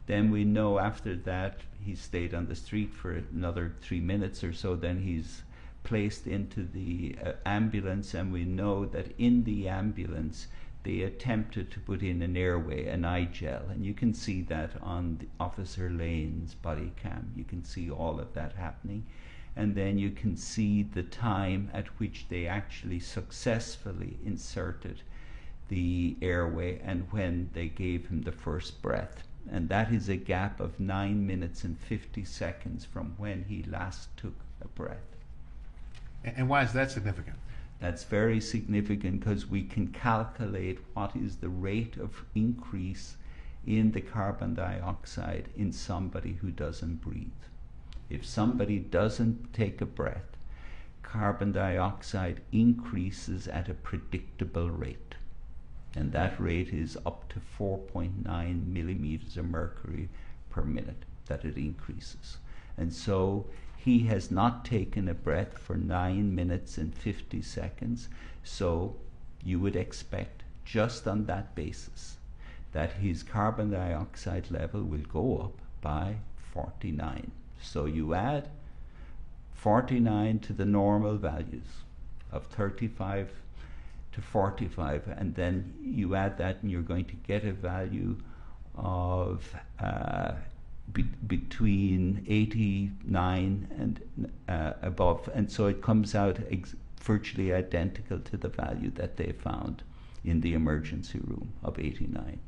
Then we know after that he stayed on the street for another 3 minutes or so. Then he's placed into the ambulance, and we know that in the ambulance they attempted to put in an airway, an eye gel, and you can see that on the Officer Lane's body cam. You can see all of that happening, and then you can see the time at which they actually successfully inserted the airway and when they gave him the first breath. And that is a gap of 9 minutes and 50 seconds from when he last took a breath. And why is that significant? That's very significant because we can calculate what is the rate of increase in the carbon dioxide in somebody who doesn't breathe. If somebody doesn't take a breath, carbon dioxide increases at a predictable rate. And that rate is up to 4.9 millimeters of mercury per minute that it increases. And so he has not taken a breath for 9 minutes and 50 seconds. So you would expect, just on that basis, that his carbon dioxide level will go up by 49. So you add 49 to the normal values of 35 to 45, and then you add that and you're going to get a value of between 89 and above, and so it comes out virtually identical to the value that they found in the emergency room of 89.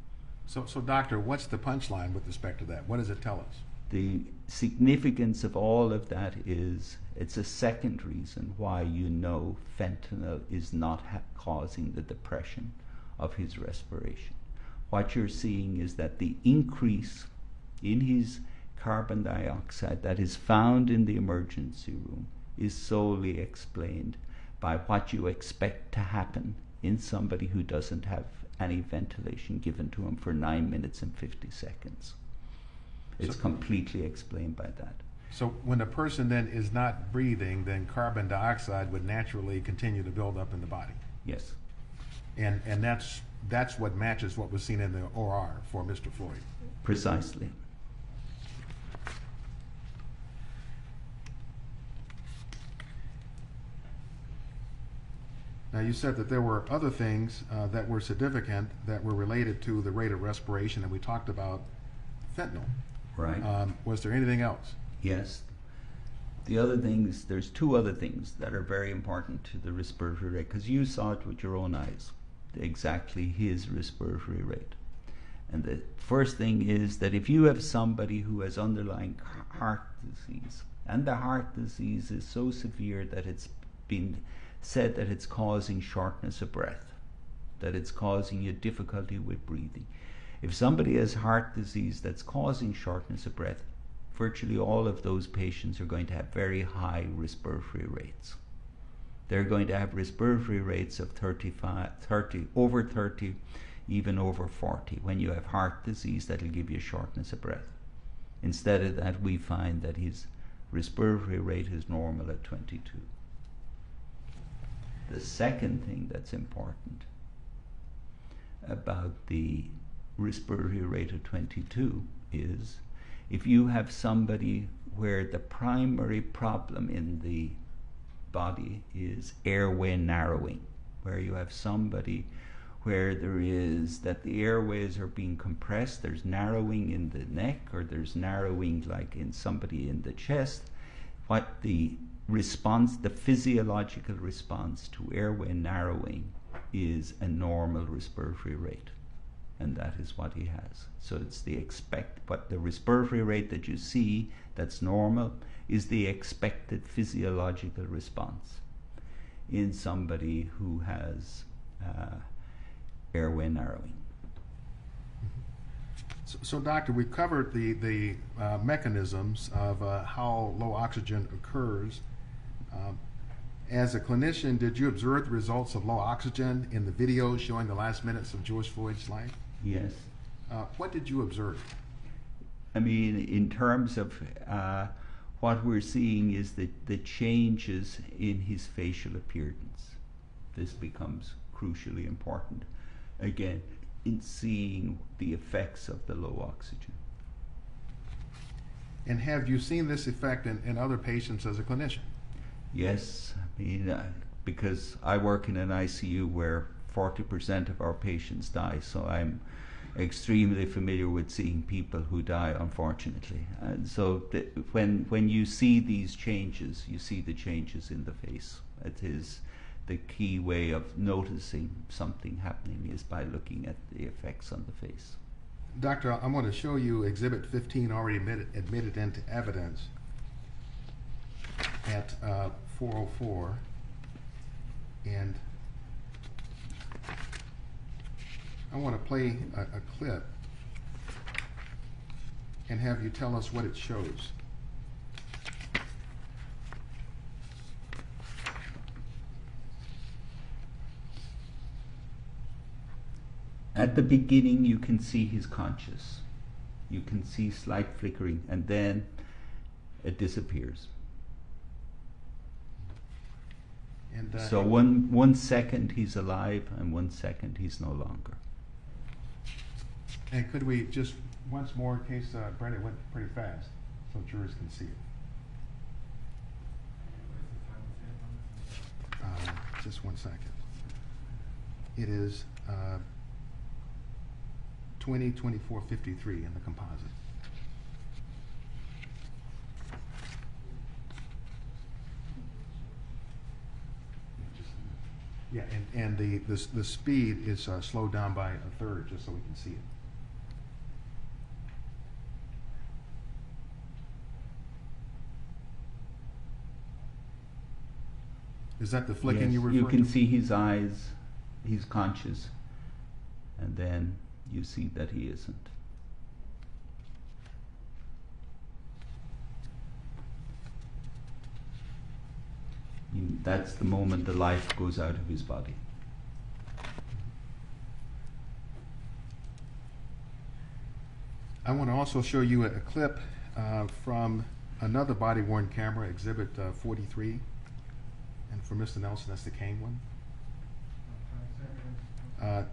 So doctor, what's the punchline with respect to that? What does it tell us? The significance of all of that is it's a second reason why you know fentanyl is not causing the depression of his respiration. What you're seeing is that the increase in his carbon dioxide that is found in the emergency room is solely explained by what you expect to happen in somebody who doesn't have any ventilation given to him for 9 minutes and 50 seconds. It's completely explained by that. So when a person then is not breathing, then carbon dioxide would naturally continue to build up in the body. Yes. And that's what matches what was seen in the OR for Mr. Floyd. Precisely. Now you said that there were other things that were significant that were related to the rate of respiration, and we talked about fentanyl. Right. Was there anything else? Yes. The other things, there's two other things that are very important to the respiratory rate, because you saw it with your own eyes, exactly his respiratory rate. And the first thing is that if you have somebody who has underlying heart disease, and the heart disease is so severe that it's been said that it's causing shortness of breath, that it's causing you difficulty with breathing. If somebody has heart disease that's causing shortness of breath, virtually all of those patients are going to have very high respiratory rates. They're going to have respiratory rates of 30, over 30, even over 40. When you have heart disease, that'll give you shortness of breath. Instead of that, we find that his respiratory rate is normal at 22. The second thing that's important about the respiratory rate of 22 is if you have somebody where the primary problem in the body is airway narrowing, where you have somebody where there is that the airways are being compressed, there's narrowing in the neck, or there's narrowing like in somebody in the chest, what the response, the physiological response to airway narrowing is a normal respiratory rate. And that is what he has. So it's but the respiratory rate that you see that's normal is the expected physiological response in somebody who has airway narrowing. So doctor, we covered the mechanisms of how low oxygen occurs. As a clinician, did you observe the results of low oxygen in the video showing the last minutes of George Floyd's life? Yes. What did you observe? I mean, in terms of what we're seeing is the changes in his facial appearance. This becomes crucially important, again, in seeing the effects of the low oxygen. And have you seen this effect in other patients as a clinician? Yes, I mean, because I work in an ICU where 40% of our patients die, so I'm extremely familiar with seeing people who die, unfortunately. And so when you see these changes, you see the changes in the face. It is the key way of noticing something happening is by looking at the effects on the face. Doctor, I'm going to show you Exhibit 15 already admitted into evidence at 404. And I want to play a clip and have you tell us what it shows. At the beginning, you can see he's conscious. You can see slight flickering, and then it disappears. And So one second he's alive, and 1 second he's no longer. And could we just once more, in case Brenda went pretty fast, so jurors can see it. Just 1 second. It is 20:24:53 in the composite. Yeah, and the speed is slowed down by a third, just so we can see it. Is that the flicking Yes, you referred to? you can see his eyes, he's conscious, and then you see that he isn't. That's the moment the life goes out of his body. I want to also show you a clip from another body-worn camera, Exhibit 43. And for Mr. Nelson, that's the Kane one.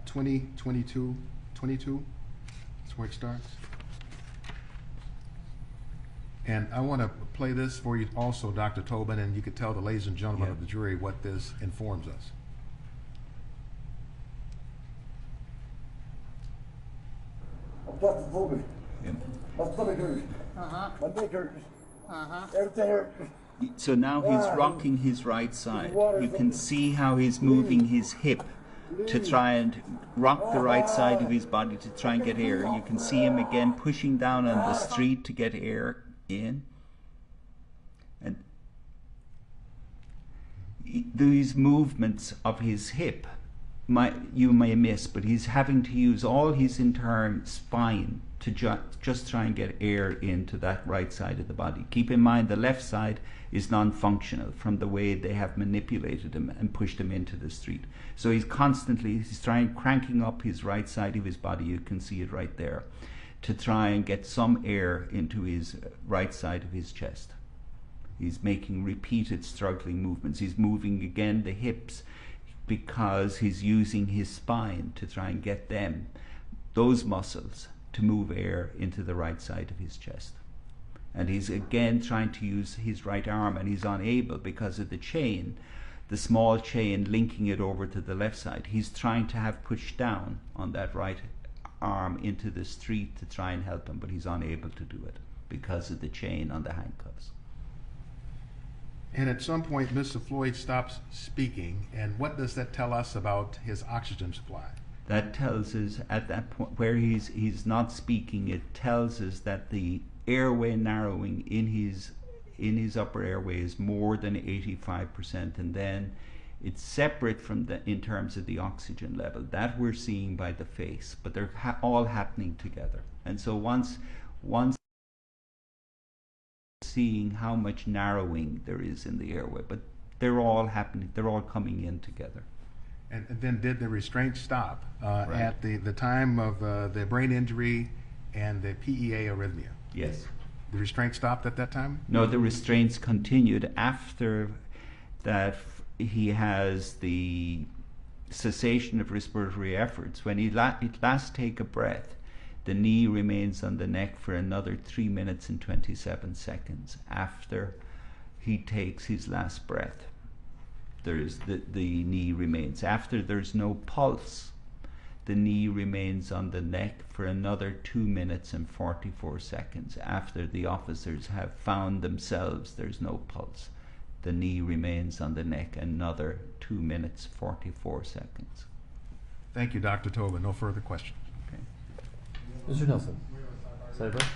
22. That's where it starts. And I want to play this for you also, Dr. Tobin, and you could tell the ladies and gentlemen of the jury what this informs us. Dr. Tobin, Yep. my stomach hurts. My neck hurts. Everything hurts. So now he's rocking his right side. You can see how he's moving his hip to try and rock the right side of his body to try and get air. You can see him again pushing down on the street to get air in. And these movements of his hip you may miss, but he's having to use all his entire spine to just try and get air into that right side of the body. Keep in mind the left side is non-functional from the way they have manipulated him and pushed him into the street. So he's cranking up his right side of his body, you can see it right there, to try and get some air into his right side of his chest. He's making repeated struggling movements. He's moving again the hips because he's using his spine to try and get those muscles to move air into the right side of his chest. And he's again trying to use his right arm, and he's unable because of the chain, the small chain linking it over to the left side. He's trying to have pushed down on that right arm into the street to try and help him, but he's unable to do it because of the chain on the handcuffs. And at some point, Mr. Floyd stops speaking, and what does that tell us about his oxygen supply? That tells us at that point where he's not speaking, it tells us that the airway narrowing in his upper airway is more than 85%, and then it's separate from in terms of the oxygen level. That we're seeing by the face, but they're all happening together. And so once seeing how much narrowing there is in the airway, but they're all happening, they're all coming in together. And then did the restraint stop Right. at the time of the brain injury and the PEA arrhythmia? Yes. The restraint stopped at that time? No, the restraints continued after that. He has the cessation of respiratory efforts. When he last take a breath, the knee remains on the neck for another 3 minutes and 27 seconds after he takes his last breath. There's the knee remains. After there's no pulse, the knee remains on the neck for another 2 minutes and 44 seconds. After the officers have found themselves there's no pulse, the knee remains on the neck another 2 minutes 44 seconds. Thank you, Dr. Tobin. No further questions. Okay. Mr. Nelson. Sidebar.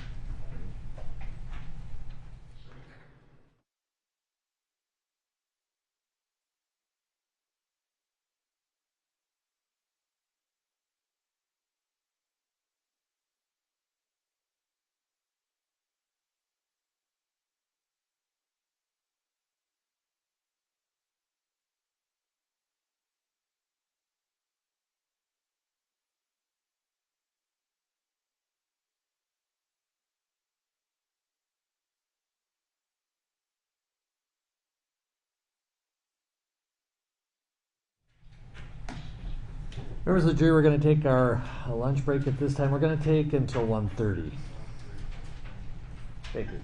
Members of the jury, we're going to take our lunch break at this time. We're going to take until 1:30. Thank you.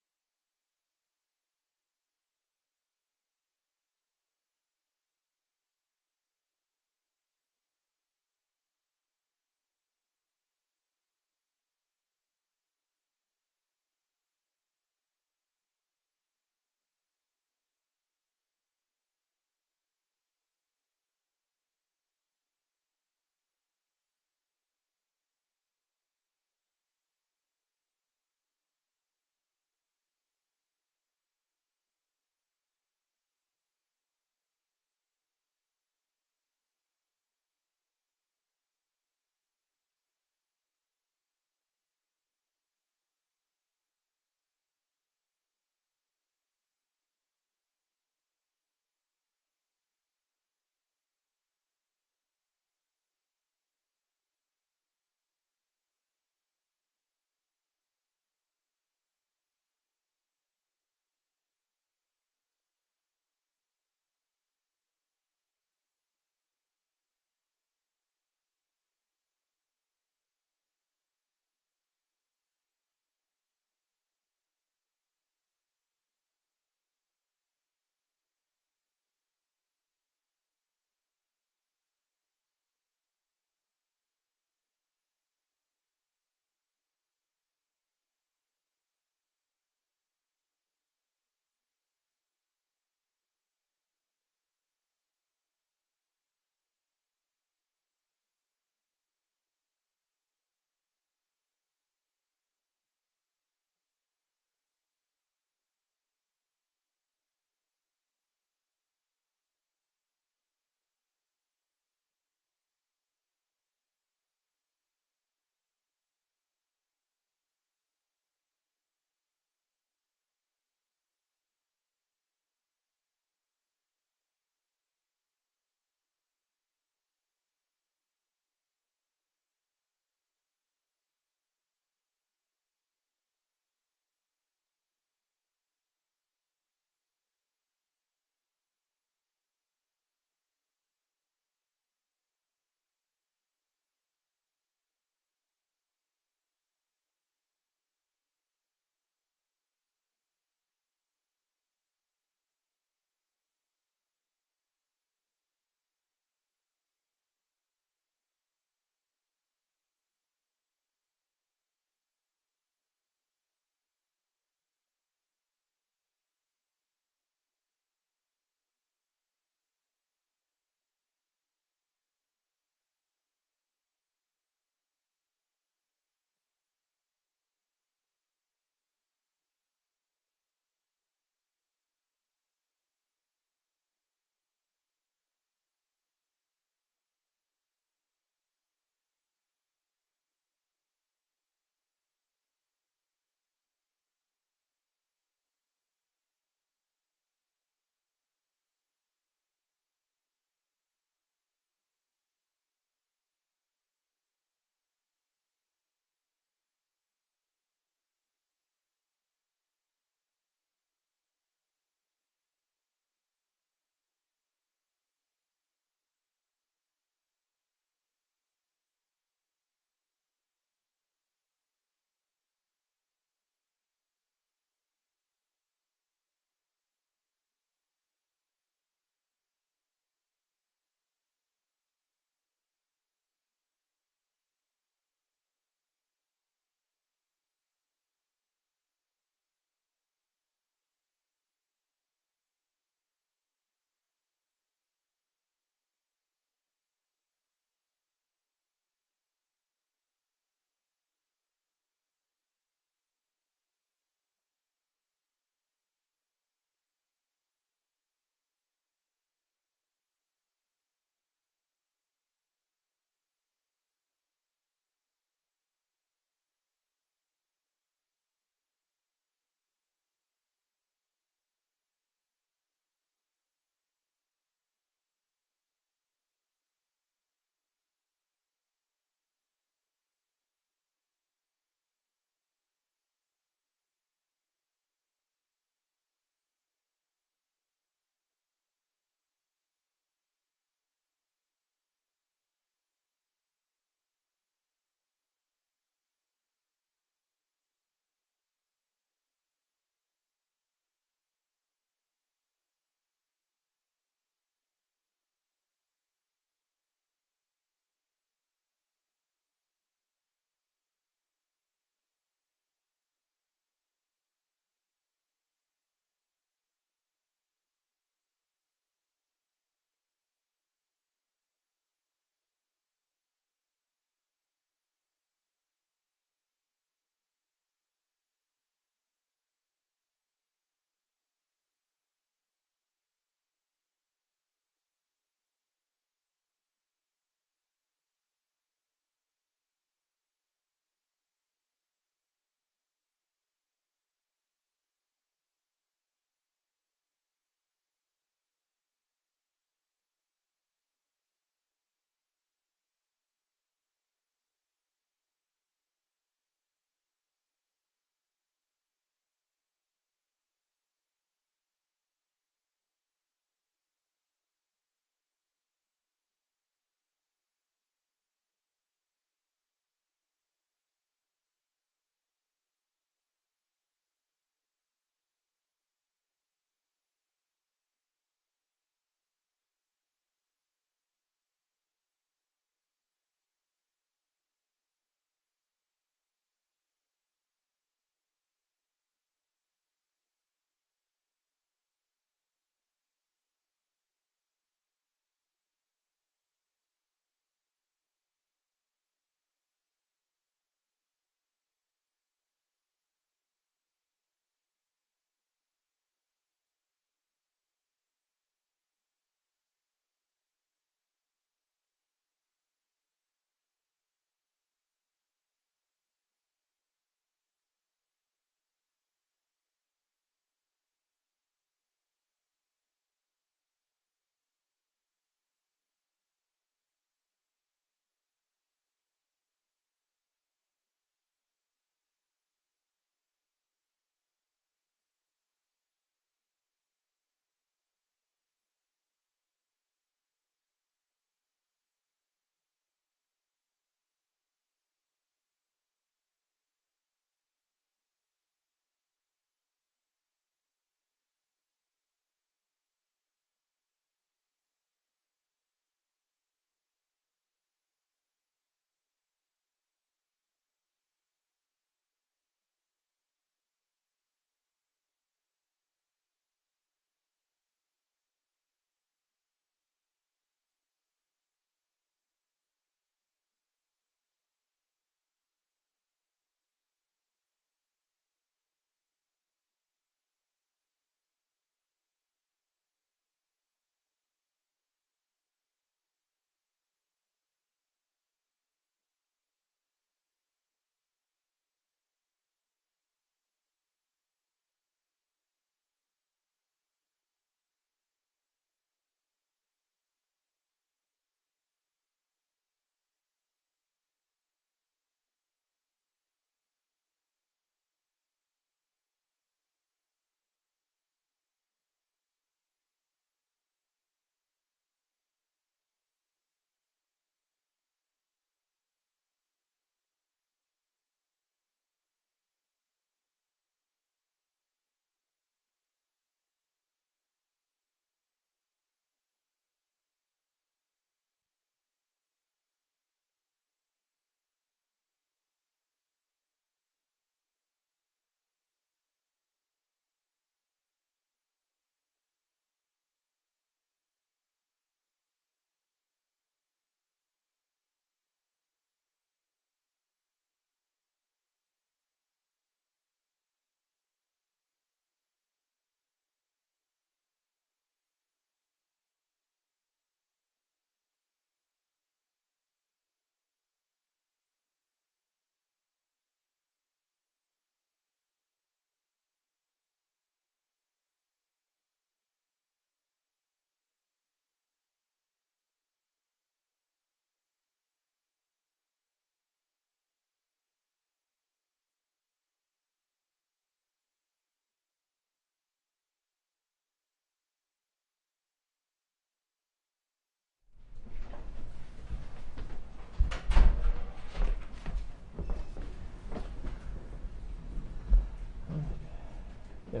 Yeah.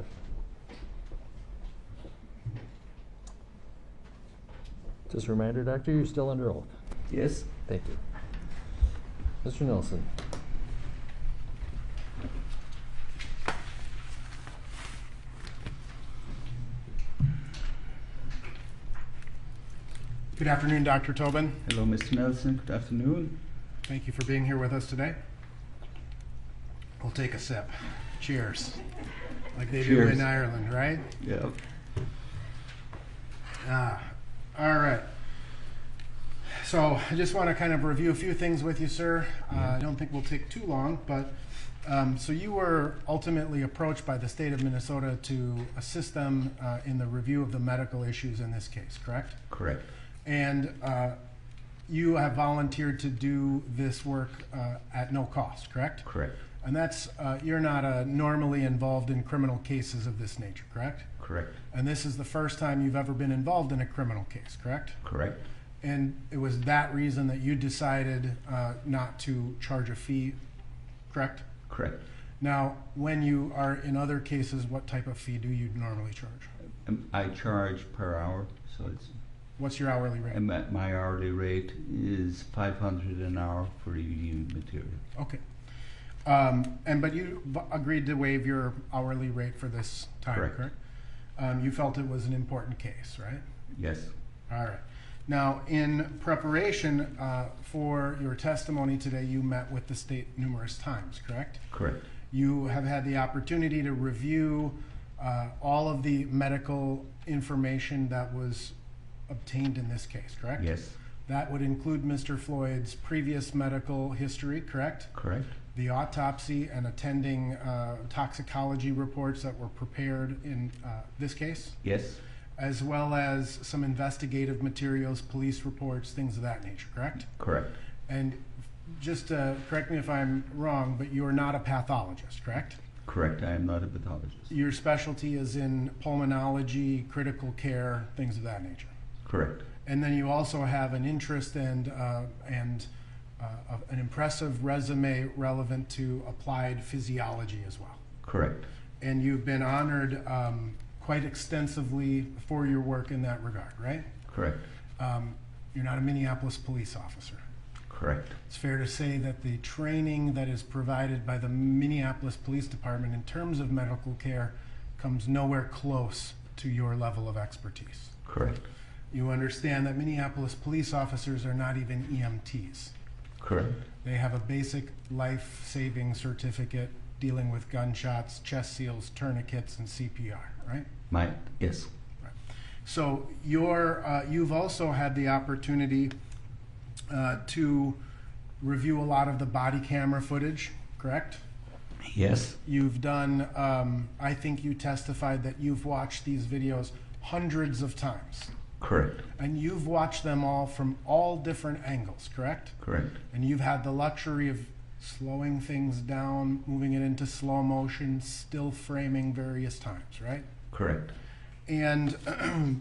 Just a reminder, Doctor, you're still under oath. Yes. Thank you. Mr. Nelson. Good afternoon, Dr. Tobin. Hello, Mr. Nelson. Good afternoon. Thank you for being here with us today. We'll take a sip. Cheers. Like they do Cheers. in Ireland, right? Yeah. All right. So I just want to kind of review a few things with you, sir. I don't think we'll take too long, but so you were ultimately approached by the state of Minnesota to assist them in the review of the medical issues in this case, correct? Correct. And you have volunteered to do this work at no cost, correct? Correct. And that's, you're not normally involved in criminal cases of this nature, correct? Correct. And this is the first time you've ever been involved in a criminal case, correct? Correct. And it was that reason that you decided not to charge a fee, correct? Correct. Now, when you are in other cases, what type of fee do you normally charge? I charge per hour, so it's. What's your hourly rate? And my hourly rate is $500 an hour for review material. Okay. But you agreed to waive your hourly rate for this time, Correct. You felt it was an important case, right? Yes. All right. Now, in preparation for your testimony today, you met with the state numerous times, correct? Correct. You have had the opportunity to review all of the medical information that was obtained in this case, correct? Yes. That would include Mr. Floyd's previous medical history, correct? Correct. The autopsy and attending toxicology reports that were prepared in this case, Yes. as well as some investigative materials, police reports, things of that nature, correct? Correct. And just correct me if I'm wrong, but you're not a pathologist, correct? Correct. I am not a pathologist. Your specialty is in pulmonology, critical care, things of that nature. Correct. And then you also have an interest and an impressive resume relevant to applied physiology as well. Correct. And you've been honored quite extensively for your work in that regard, right? Correct. You're not a Minneapolis police officer. Correct. It's fair to say that the training that is provided by the Minneapolis Police Department in terms of medical care comes nowhere close to your level of expertise. Correct. You understand that Minneapolis police officers are not even EMTs. Correct. They have a basic life-saving certificate dealing with gunshots, chest seals, tourniquets, and CPR, right? Yes. Right. So you've also had the opportunity to review a lot of the body camera footage, correct? Yes. You've done, I think you testified that you've watched these videos hundreds of times. Correct. And you've watched them all from all different angles, correct? Correct. And you've had the luxury of slowing things down, moving it into slow motion, still framing various times, right? Correct. And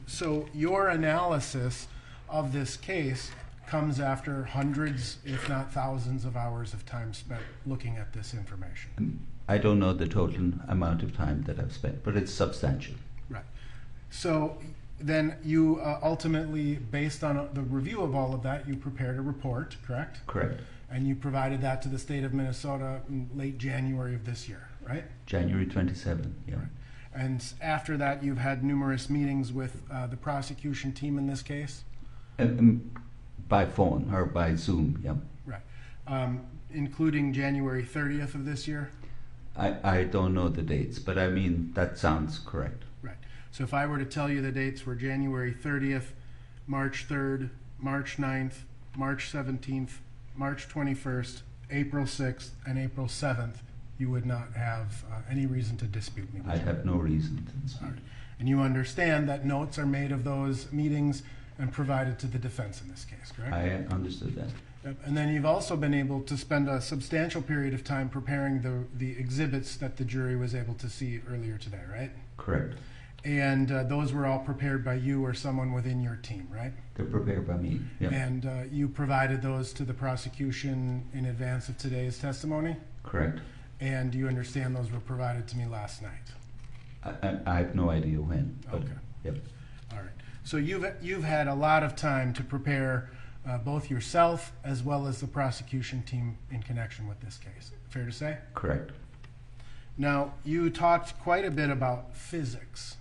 so your analysis of this case comes after hundreds, if not thousands, of hours of time spent looking at this information. I don't know the total amount of time that I've spent, but it's substantial. Right. So then you ultimately, based on the review of all of that, you prepared a report, correct? Correct. And you provided that to the state of Minnesota in late January of this year, right? January 27, yeah. Right. And after that, you've had numerous meetings with the prosecution team in this case? By phone or by Zoom, yeah. Right. Including January 30th of this year? I don't know the dates, but I mean, that sounds correct. Right. So if I were to tell you the dates were January 30th, March 3rd, March 9th, March 17th, March 21st, April 6th, and April 7th, you would not have any reason to dispute me. I have no reason to dispute. And you understand that notes are made of those meetings and provided to the defense in this case, correct? I understood that. Yep. And then you've also been able to spend a substantial period of time preparing the exhibits that the jury was able to see earlier today, right? Correct. And those were all prepared by you or someone within your team, right? They're prepared by me, yeah. And you provided those to the prosecution in advance of today's testimony? Correct. And you understand those were provided to me last night? I have no idea when. But Okay. Yep. All right. So you've had a lot of time to prepare both yourself as well as the prosecution team in connection with this case. Fair to say? Correct. Now, you talked quite a bit about physics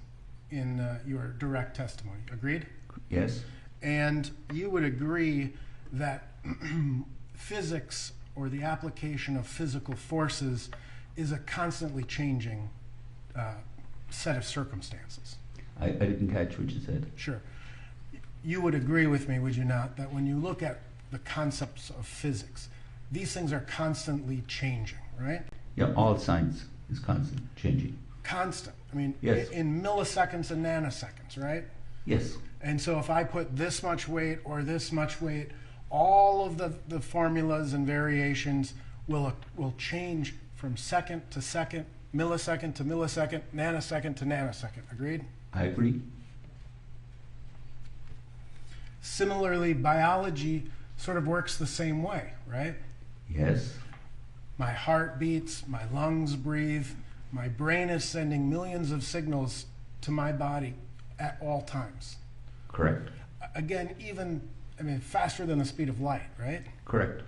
in your direct testimony. Agreed? Yes. And you would agree that physics, or the application of physical forces, is a constantly changing set of circumstances. I didn't catch what you said. Sure. You would agree with me, would you not, that when you look at the concepts of physics, these things are constantly changing, right? Yeah, all science is constant changing. Constant. I mean, Yes. in milliseconds and nanoseconds, right? Yes. And so if I put this much weight or this much weight, all of the formulas and variations will change from second to second, millisecond to millisecond, nanosecond to nanosecond. Agreed? I agree. Similarly, biology sort of works the same way, right? Yes. My heart beats, my lungs breathe, my brain is sending millions of signals to my body at all times. Correct. Again, faster than the speed of light, right? Correct.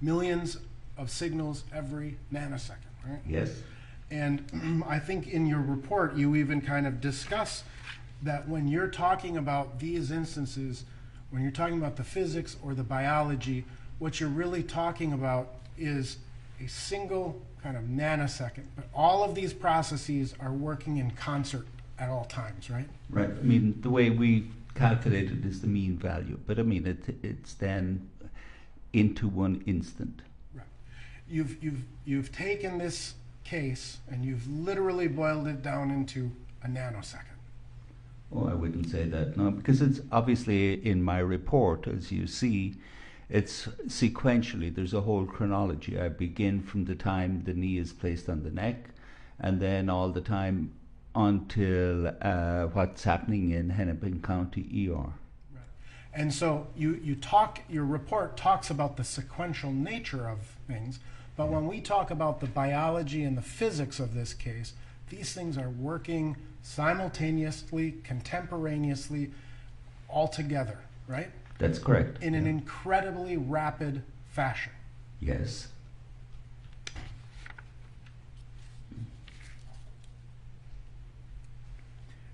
Millions of signals every nanosecond, right? Yes. And I think in your report, you even kind of discuss that when you're talking about these instances, when you're talking about the physics or the biology, what you're really talking about is a single kind of nanosecond. But all of these processes are working in concert at all times, right? Right. I mean, the way we calculate it is the mean value, but I mean, it's then into one instant. Right. You've taken this case and you've literally boiled it down into a nanosecond. Oh, I wouldn't say that, no, because it's obviously in my report, as you see, it's sequentially, there's a whole chronology. I begin from the time the knee is placed on the neck, and then all the time until what's happening in Hennepin County ER. Right. And so your report talks about the sequential nature of things, but when we talk about the biology and the physics of this case, these things are working simultaneously, contemporaneously, all together, right? That's correct. In an incredibly rapid fashion. Yes.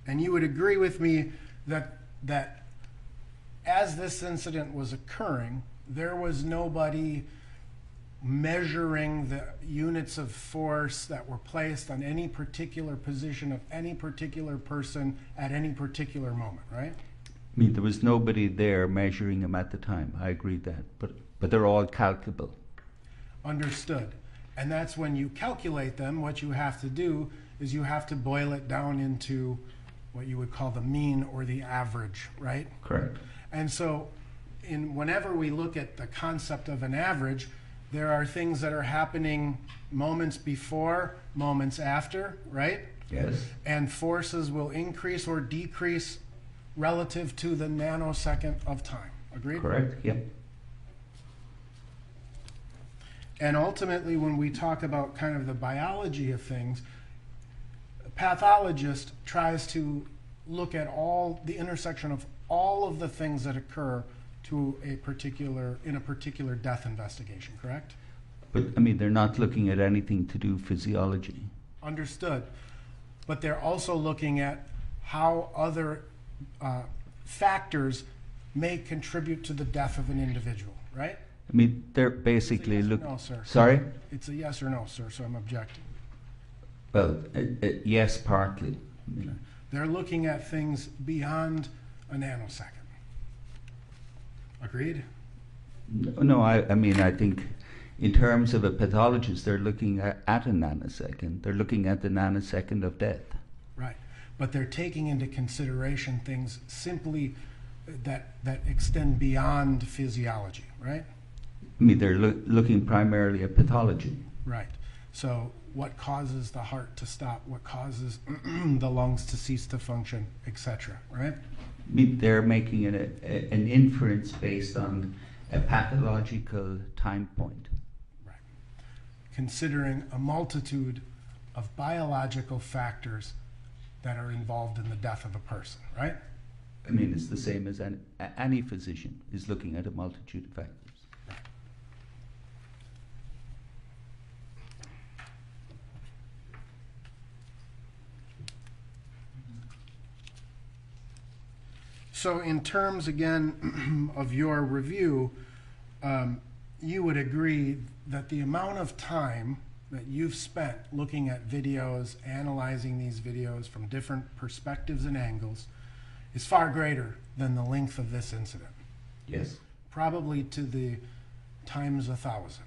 And you would agree with me that as this incident was occurring, there was nobody measuring the units of force that were placed on any particular position of any particular person at any particular moment, right? I mean, there was nobody there measuring them at the time. I agree that, but they're all calculable. Understood. And that's when you calculate them, what you have to do is you have to boil it down into what you would call the mean or the average, right? Correct. And so whenever we look at the concept of an average, there are things that are happening moments before, moments after, right? Yes. And forces will increase or decrease relative to the nanosecond of time. Agreed? Correct. Yep. And ultimately, when we talk about kind of the biology of things, a pathologist tries to look at the intersection of all of the things that occur to in a particular death investigation, correct? But I mean, they're not looking at anything to do physiology. Understood. But they're also looking at how other factors may contribute to the death of an individual, right? I mean, they're basically It's a yes or looking. no, sir. Sorry? It's a yes or no, sir, so I'm objecting. Well, yes, partly. I mean, They're looking at things beyond a nanosecond. Agreed? no, I mean, I think in terms of a pathologist, they're looking at a nanosecond. They're looking at the nanosecond of death. Right. But they're taking into consideration things simply that extend beyond physiology, right? I mean, they're looking primarily at pathology. Right. So what causes the heart to stop? What causes the lungs to cease to function, etc., right? I mean, they're making an inference based on a pathological time point. Right. Considering a multitude of biological factors that are involved in the death of a person, right? I mean, it's the same as any physician is looking at a multitude of factors. So in terms, again, of your review, you would agree that the amount of time that you've spent looking at videos, analyzing these videos from different perspectives and angles is far greater than the length of this incident. Yes. Probably to the times 1,000.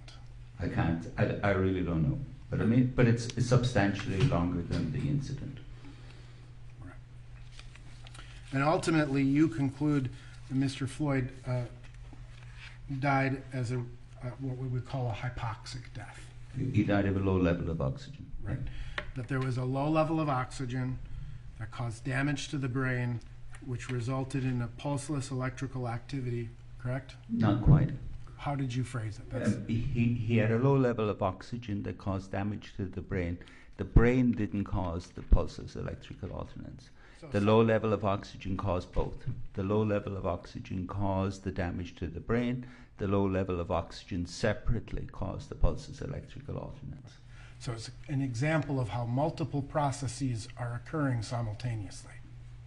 I can't, I really don't know. But I mean, but it's substantially longer than the incident. Right. And ultimately, you conclude that Mr. Floyd died as a what we would call a hypoxic death. He died of a low level of oxygen. Right. That there was a low level of oxygen that caused damage to the brain, which resulted in a pulseless electrical activity, correct? Not quite. How did you phrase it? That's He had a low level of oxygen that caused damage to the brain. The brain didn't cause the pulses electrical alternance. The low level of oxygen caused both. The low level of oxygen caused the damage to the brain. The low level of oxygen separately caused the pulses electrical alternance. So it's an example of how multiple processes are occurring simultaneously.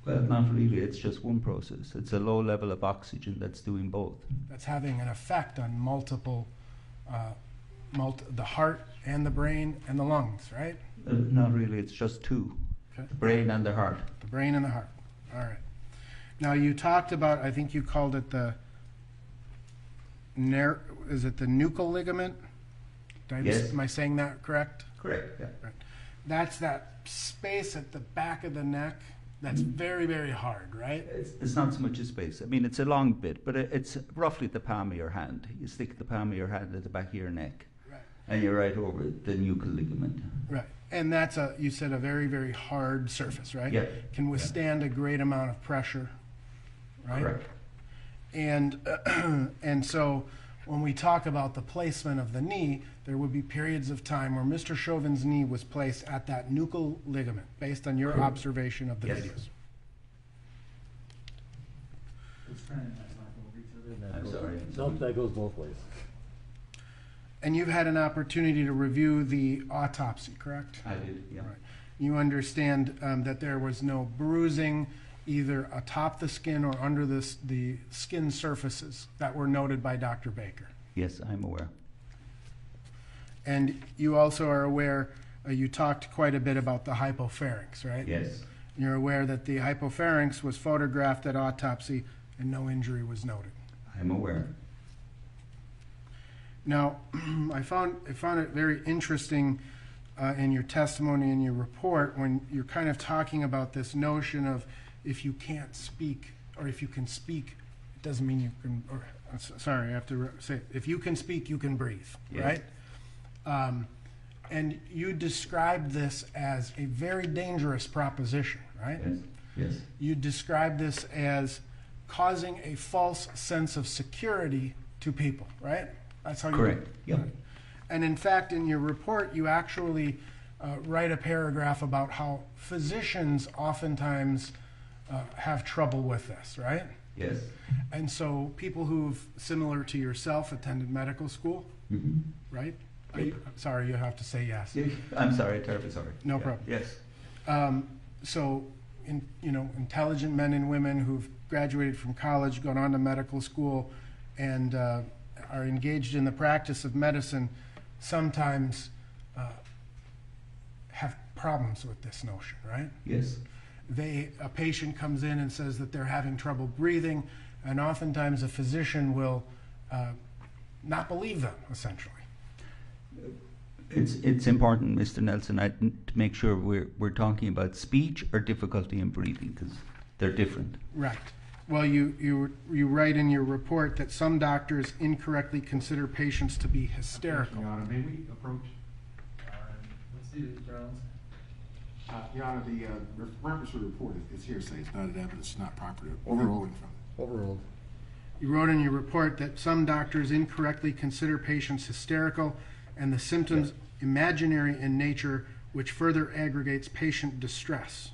Well, not really. It's just one process. It's a low level of oxygen that's doing both. That's having an effect on multiple, the heart and the brain and the lungs, right? Not really. It's just two. Okay. The brain and the heart. The brain and the heart. All right. Now you talked about, I think you called it the, is it the nuchal ligament? Yes. Am I saying that correct? Correct, yeah. Right. That's that space at the back of the neck that's very, very hard, right? It's not so much a space. I mean, it's a long bit, but it's roughly the palm of your hand. You stick the palm of your hand at the back of your neck, Right. and you're right over the nuchal ligament. Right. And that's you said a very, very hard surface, right? Yeah. Can withstand a great amount of pressure, right? Correct. And, and so when we talk about the placement of the knee, there would be periods of time where Mr. Chauvin's knee was placed at that nuchal ligament, based on your observation of the Yes. videos. I'm sorry. Nope, that goes both ways. And you've had an opportunity to review the autopsy, correct? I did, yeah. Right. You understand that there was no bruising either atop the skin or under the skin surfaces that were noted by Dr. Baker. Yes, I'm aware. And you also are aware, you talked quite a bit about the hypopharynx, right? Yes. You're aware that the hypopharynx was photographed at autopsy and no injury was noted. I'm aware. Now, I found it very interesting in your testimony and your report when you're kind of talking about this notion of if you can't speak or if you can speak, it doesn't mean you can, or sorry, I have to say it. If you can speak, you can breathe, Yes. right? And you described this as a very dangerous proposition, right? Yes. Yes. You described this as causing a false sense of security to people, right? That's how you Correct. Yep. And in fact, in your report, you actually write a paragraph about how physicians oftentimes have trouble with this, right? Yes. And so people who've, similar to yourself, attended medical school, Mm-hmm. right? Sorry, you have to say yes. I'm sorry, terribly sorry. No Yeah. problem. Yes. So, intelligent men and women who've graduated from college, gone on to medical school, and are engaged in the practice of medicine, sometimes have problems with this notion, right? Yes. A patient comes in and says that they're having trouble breathing, and oftentimes a physician will not believe them, essentially. It's important, Mr. Nelson, to make sure we're talking about speech or difficulty in breathing, because they're different. Right. Well, you write in your report that some doctors incorrectly consider patients to be hysterical. Your Honor, may we approach? Let's do it, Jones. Your Honor, the reference to the report is hearsay. It's not evidence. It's not proper. Overruling from it. Overruled. You wrote in your report that some doctors incorrectly consider patients hysterical and the symptoms imaginary in nature, which further aggregates patient distress.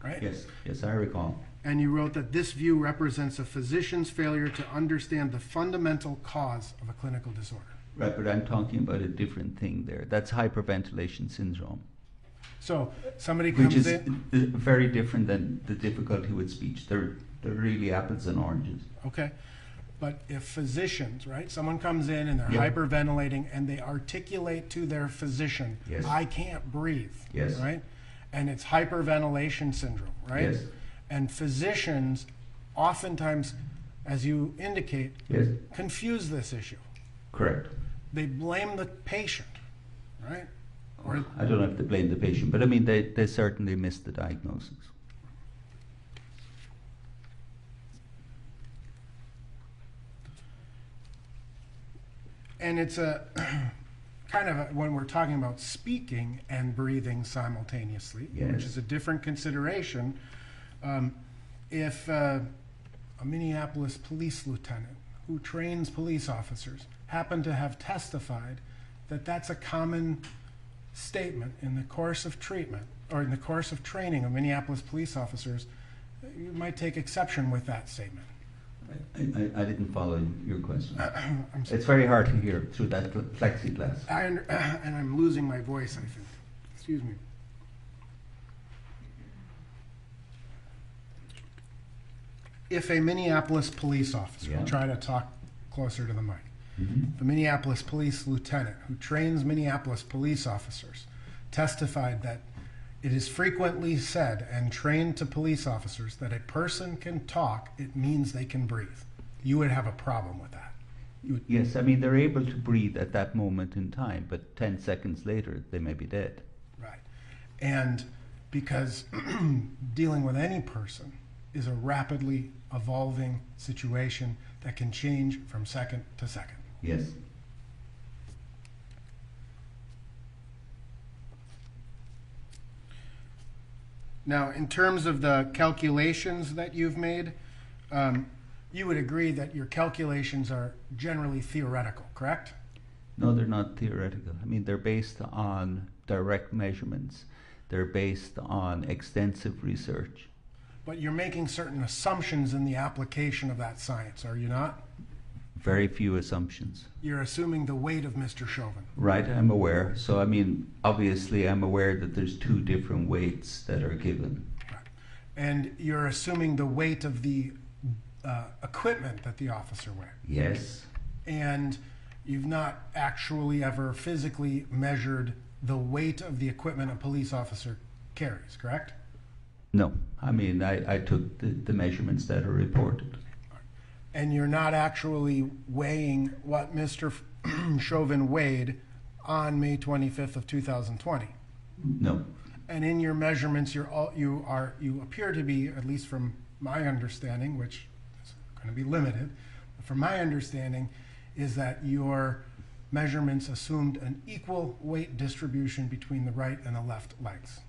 right? Yes, I recall. And you wrote that this view represents a physician's failure to understand the fundamental cause of a clinical disorder. Right, but I'm talking about a different thing there. That's hyperventilation syndrome, So somebody which comes is in. very different than the difficulty with speech. They're really apples and oranges. Okay. But if physicians, right, someone comes in and they're Yeah. hyperventilating and they articulate to their physician, Yes. I can't breathe, Yes. right? And it's hyperventilation syndrome, right? Yes. And physicians oftentimes, as you indicate, Yes, confuse this issue. correct. They blame the patient, right? Or I don't have to blame the patient, but I mean, they certainly missed the diagnosis. and it's a kind of when we're talking about speaking and breathing simultaneously, Yes. which is a different consideration. If a Minneapolis police lieutenant who trains police officers happened to have testified that that's a common statement in the course of treatment or in the course of training of Minneapolis police officers, you might take exception with that statement. I didn't follow your question. I'm sorry. It's very hard to hear through that plexiglass. And I'm losing my voice, I think. Excuse me. If a Minneapolis police officer, Yeah. I'll try to talk closer to the mic. Mhm. The Minneapolis police lieutenant who trains Minneapolis police officers testified that it is frequently said and trained to police officers that a person can talk, it means they can breathe. You would have a problem with that. You would, Yes, I mean, they're able to breathe at that moment in time, but 10 seconds later, they may be dead. right. And because dealing with any person is a rapidly evolving situation that can change from second to second. Yes. Now, in terms of the calculations that you've made, you would agree that your calculations are generally theoretical, correct? No, they're not theoretical. I mean, they're based on direct measurements. They're based on extensive research. But you're making certain assumptions in the application of that science, are you not? Very few assumptions. You're assuming the weight of Mr. Chauvin. Right, I'm aware. So, I mean, obviously, I'm aware that there's two different weights that are given. Right. And you're assuming the weight of the equipment that the officer wears. Yes. And you've not actually ever physically measured the weight of the equipment a police officer carries, correct? No, I mean, I took the measurements that are reported. And you're not actually weighing what Mr. Chauvin weighed on May 25th of 2020. No. And in your measurements, you appear to be, at least from my understanding, which is going to be limited, but from my understanding, is that your measurements assumed an equal weight distribution between the right and the left legs.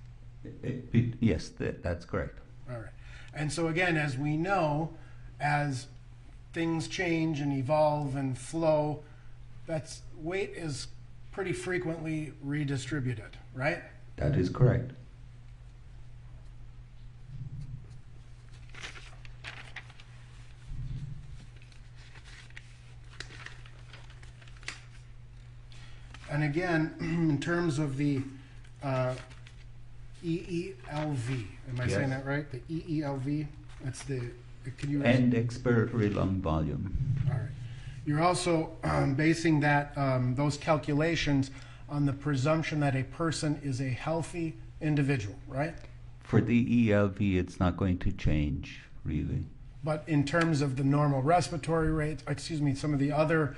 Yes, that's correct. All right. And so again, as we know, as things change and evolve and flow, weight is pretty frequently redistributed, right? That is correct. And again, in terms of the EELV, am I saying Yes. that right? The EELV, that's the, can you? And expiratory lung volume. All right. You're also basing that, those calculations on the presumption that a person is a healthy individual, right? For the ELV, it's not going to change, really. But in terms of the normal respiratory rate, some of the other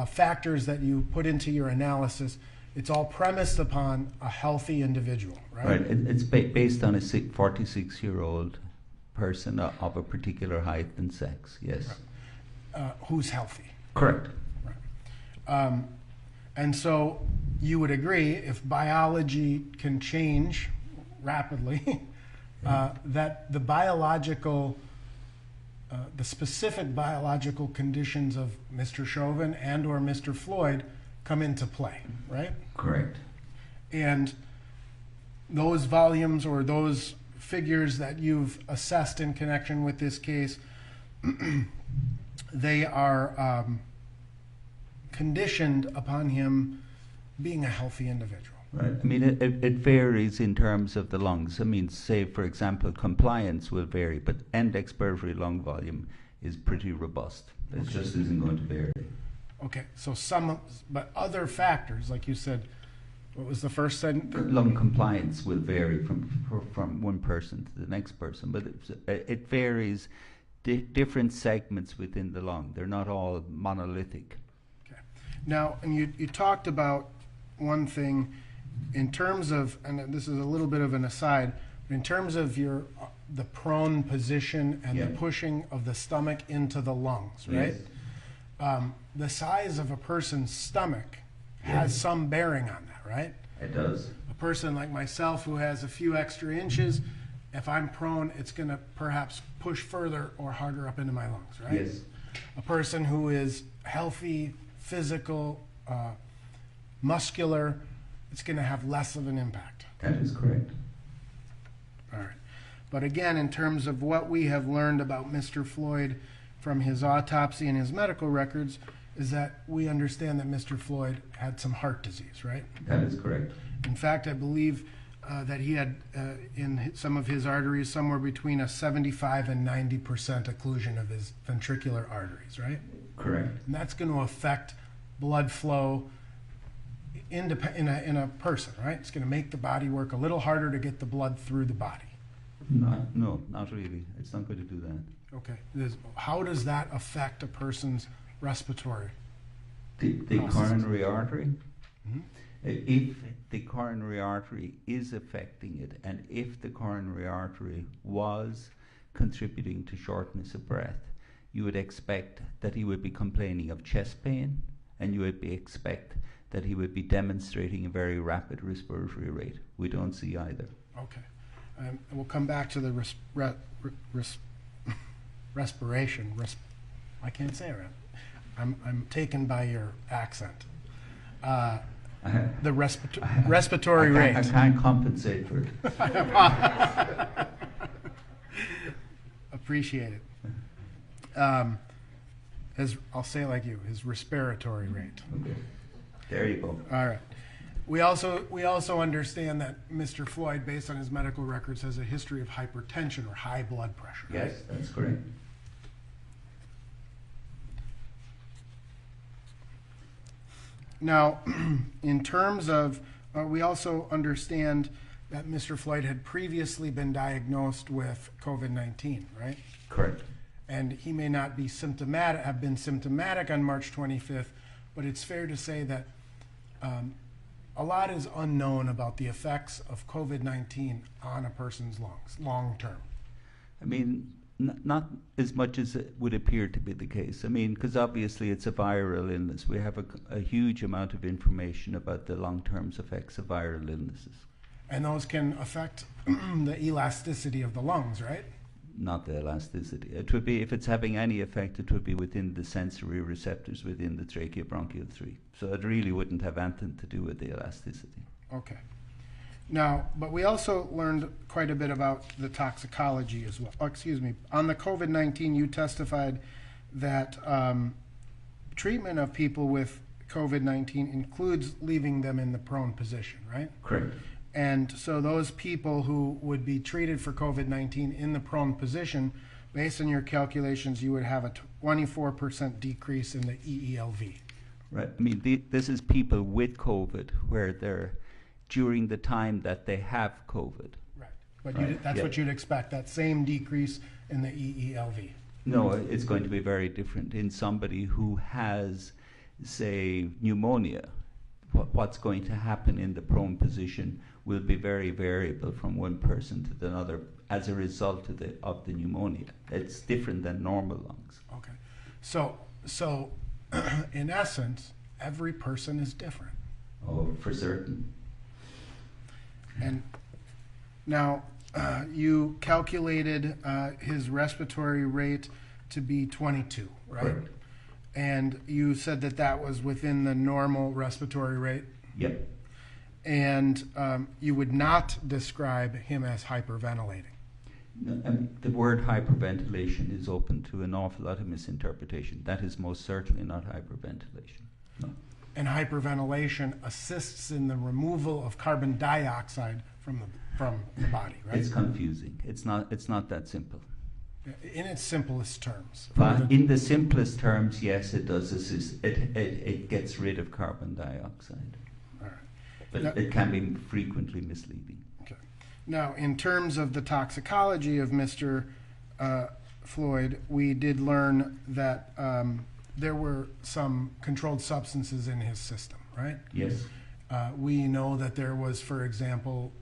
factors that you put into your analysis, it's all premised upon a healthy individual, right? Right, it's based on a 46-year-old person of a particular height and sex, yes. Who's healthy. Correct. And so you would agree if biology can change rapidly, that the the specific biological conditions of Mr. Chauvin and or Mr. Floyd come into play, right? Correct. And those volumes or those figures that you've assessed in connection with this case, they are conditioned upon him being a healthy individual. Right. I mean, it varies in terms of the lungs. I mean, say, for example, compliance will vary, but end expiratory lung volume is pretty robust. It just isn't going to vary. Okay, so but other factors, like you said, what was the first sentence? Lung compliance will vary from one person to the next person, but it varies different segments within the lung. They're not all monolithic. Okay. Now, and you talked about one thing in terms of, and this is a little bit of an aside, in terms of the prone position and the pushing of the stomach into the lungs, right? Yes. The size of a person's stomach has some bearing on that, right? It does. A person like myself who has a few extra inches, if I'm prone, it's going to perhaps push further or harder up into my lungs, right? Yes. A person who is healthy, physical, muscular, it's going to have less of an impact. That is correct. All right. But again, in terms of what we have learned about Mr. Floyd from his autopsy and his medical records, is that we understand that Mr. Floyd had some heart disease, right? That is correct. In fact, I believe that he had in some of his arteries somewhere between a 75 and 90% occlusion of his ventricular arteries, right? Correct. And that's going to affect blood flow in a person, right? It's going to make the body work a little harder to get the blood through the body. No, not really. It's not going to do that. Okay. How does that affect a person's respiratory? The coronary artery? Mm-hmm. If the coronary artery is affecting it, and if the coronary artery was contributing to shortness of breath, you would expect that he would be complaining of chest pain, and you would expect that he would be demonstrating a very rapid respiratory rate. We don't see either. Okay. We'll come back to the respiration. I can't say it right. I'm taken by your accent. The respiratory rate. I can't compensate for it. Appreciate it. I'll say it like you, his respiratory rate. Okay. There you go. All right. We also understand that Mr. Floyd, based on his medical records, has a history of hypertension or high blood pressure. Yes, that's correct. Now, in terms of, we also understand that Mr. Floyd had previously been diagnosed with COVID-19, right? Correct. And he may not be have been symptomatic on March 25th, but it's fair to say that a lot is unknown about the effects of COVID-19 on a person's lungs, long term. I mean, not as much as it would appear to be the case. I mean, because obviously it's a viral illness. We have a huge amount of information about the long-term effects of viral illnesses. And those can affect the elasticity of the lungs, right? Not the elasticity. It would be, if it's having any effect, it would be within the sensory receptors within the tracheobronchial 3. So it really wouldn't have anything to do with the elasticity. Okay. Now, but we also learned quite a bit about the toxicology as well. Oh, excuse me. On the COVID-19, you testified that treatment of people with COVID-19 includes leaving them in the prone position, right? Correct. And so those people who would be treated for COVID-19 in the prone position, based on your calculations, you would have a 24% decrease in the EELV. Right. I mean, this is people with COVID where they're during the time that they have COVID. Right. But Right. that's what you'd expect, that same decrease in the EELV. No, it's going to be very different. In somebody who has, say, pneumonia, what's going to happen in the prone position will be very variable from one person to another as a result of the pneumonia. It's different than normal lungs. Okay. So in essence, every person is different. Oh, for certain. And now you calculated his respiratory rate to be 22, right? Correct. And you said that was within the normal respiratory rate? Yep. And you would not describe him as hyperventilating. No, I mean, the word hyperventilation is open to an awful lot of misinterpretation. That is most certainly not hyperventilation. No. And hyperventilation assists in the removal of carbon dioxide from the body, right? It's confusing. It's not that simple. In its simplest terms. But in the simplest terms, yes, it does assist. It gets rid of carbon dioxide. All right. But Now, it can be frequently misleading. okay. Now, in terms of the toxicology of Mr. Floyd, we did learn that there were some controlled substances in his system, right? Yes. We know that there was, for example,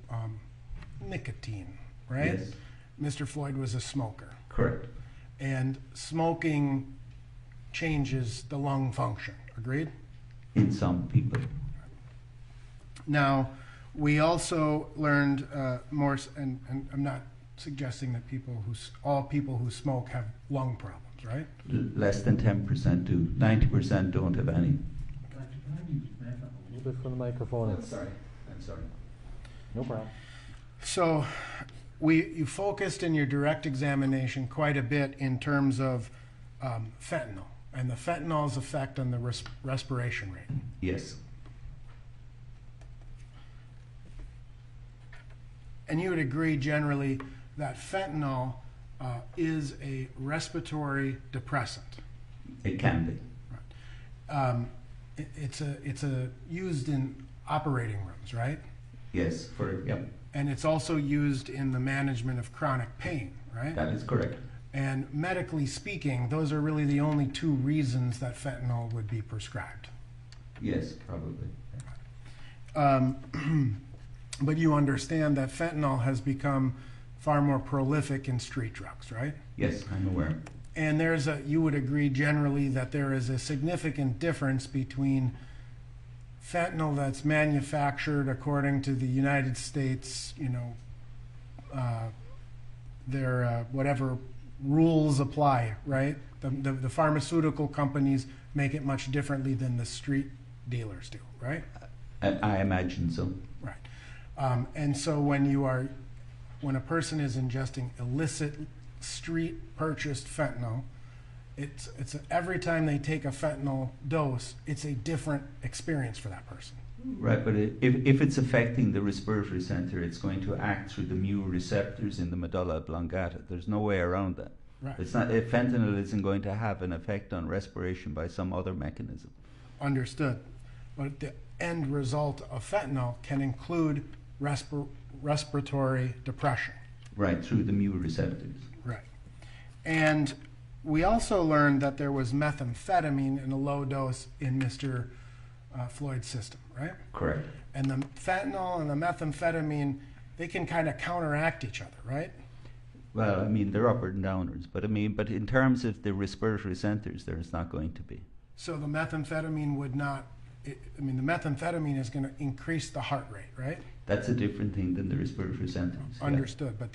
nicotine, right? Yes. Mr. Floyd was a smoker. Correct. And smoking changes the lung function, agreed? In some people. Now, we also learned more, and I'm not suggesting that all people who smoke have lung problems, right? Less than 10% do. 90% don't have any. Doctor, can I use back up A little bit from the microphone. I'm sorry. No problem. So you focused in your direct examination quite a bit in terms of fentanyl and the fentanyl's effect on the respiration rate. Yes. And you would agree generally that fentanyl is a respiratory depressant. It can be. It's used in operating rooms, right? Yes. Yep. And it's also used in the management of chronic pain, right? That is correct. And medically speaking, those are really the only two reasons that fentanyl would be prescribed. Yes, probably. But you understand that fentanyl has become far more prolific in street drugs, right? Yes, I'm aware. And you would agree generally that there is a significant difference between fentanyl that's manufactured according to the United States, their whatever rules apply, right? The pharmaceutical companies make it much differently than the street dealers do, right? I imagine so. Right. And so when a person is ingesting illicit street purchased fentanyl, it's every time they take a fentanyl dose, it's a different experience for that person. Right, but if it's affecting the respiratory center, it's going to act through the mu receptors in the medulla oblongata. There's no way around that. Right. It's not. Fentanyl isn't going to have an effect on respiration by some other mechanism. Understood. But the end result of fentanyl can include respiratory depression. Right, through the mu receptors. Right. And we also learned that there was methamphetamine in a low dose in Mr. Floyd's system, right? Correct. And the fentanyl and the methamphetamine, they can kind of counteract each other, right? Well, I mean, they're upward and downwards, but in terms of the respiratory centers, there's not going to be. So the methamphetamine would not, the methamphetamine is going to increase the heart rate, right? That's a different thing than the respiratory centers. Understood, but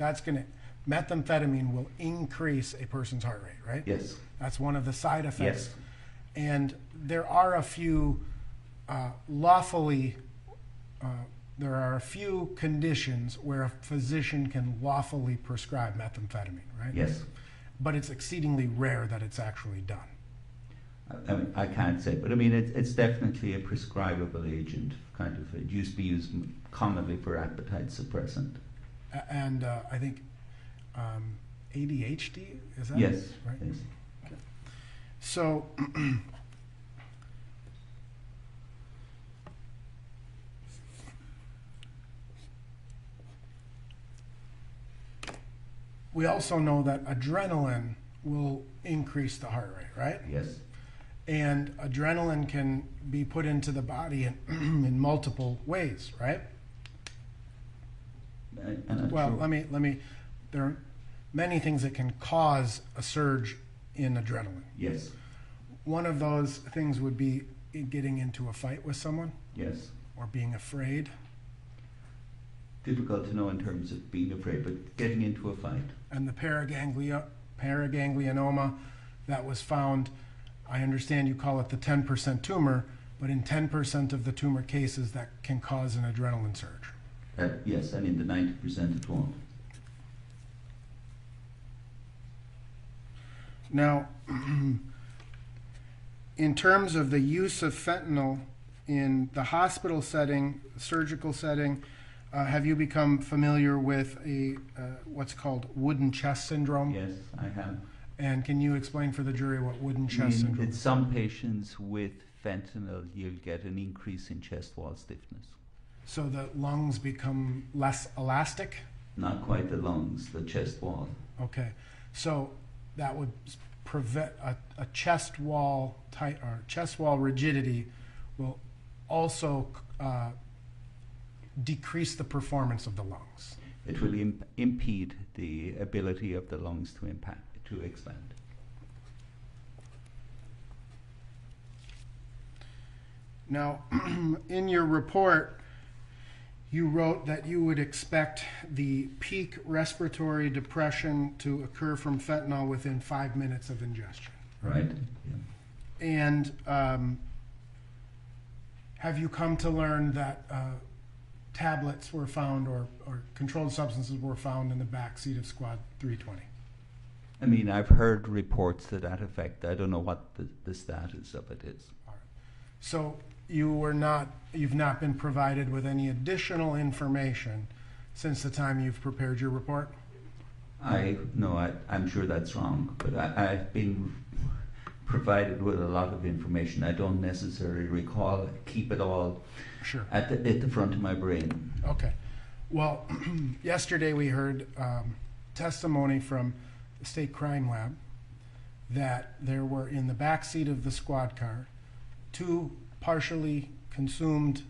methamphetamine will increase a person's heart rate, right? Yes. That's one of the side effects. Yes. And there are a few there are a few conditions where a physician can lawfully prescribe methamphetamine, right? Yes. But it's exceedingly rare that it's actually done. I can't say, but it's definitely a prescribable agent. It used to be used commonly for appetite suppressant. And I think ADHD, is that? Yes. Right? Yes. Okay. So we also know that adrenaline will increase the heart rate, right? Yes. And adrenaline can be put into the body in multiple ways, right? Well, let me. There are many things that can cause a surge in adrenaline. Yes. One of those things would be getting into a fight with someone. Yes. Or being afraid. Difficult to know in terms of being afraid, but getting into a fight. And the paraganglionoma that was found, I understand you call it the 10% tumor, but in 10% of the tumor cases that can cause an adrenaline surge. Yes, and in the 90% it won't. Now, in terms of the use of fentanyl in the hospital setting, surgical setting, have you become familiar with what's called wooden chest syndrome? Yes, I have. And can you explain for the jury what wooden chest syndrome In is? some patients with fentanyl, you'll get an increase in chest wall stiffness. So the lungs become less elastic? Not quite the lungs, the chest wall. Okay. So that would prevent a chest wall chest wall rigidity will also decrease the performance of the lungs. It will impede the ability of the lungs to expand. Now, in your report, you wrote that you would expect the peak respiratory depression to occur from fentanyl within 5 minutes of ingestion. Right. Yeah. And have you come to learn that tablets were found or controlled substances were found in the back seat of Squad 320? I mean, I've heard reports to that effect. I don't know what the status of it is. All right. So you've not been provided with any additional information since the time you've prepared your report? I'm sure that's wrong, but I've been provided with a lot of information. I don't necessarily recall, keep it all Sure. at the front of my brain. Okay. Well, yesterday we heard testimony from the State Crime Lab that there were in the back seat of the squad car 2 partially consumed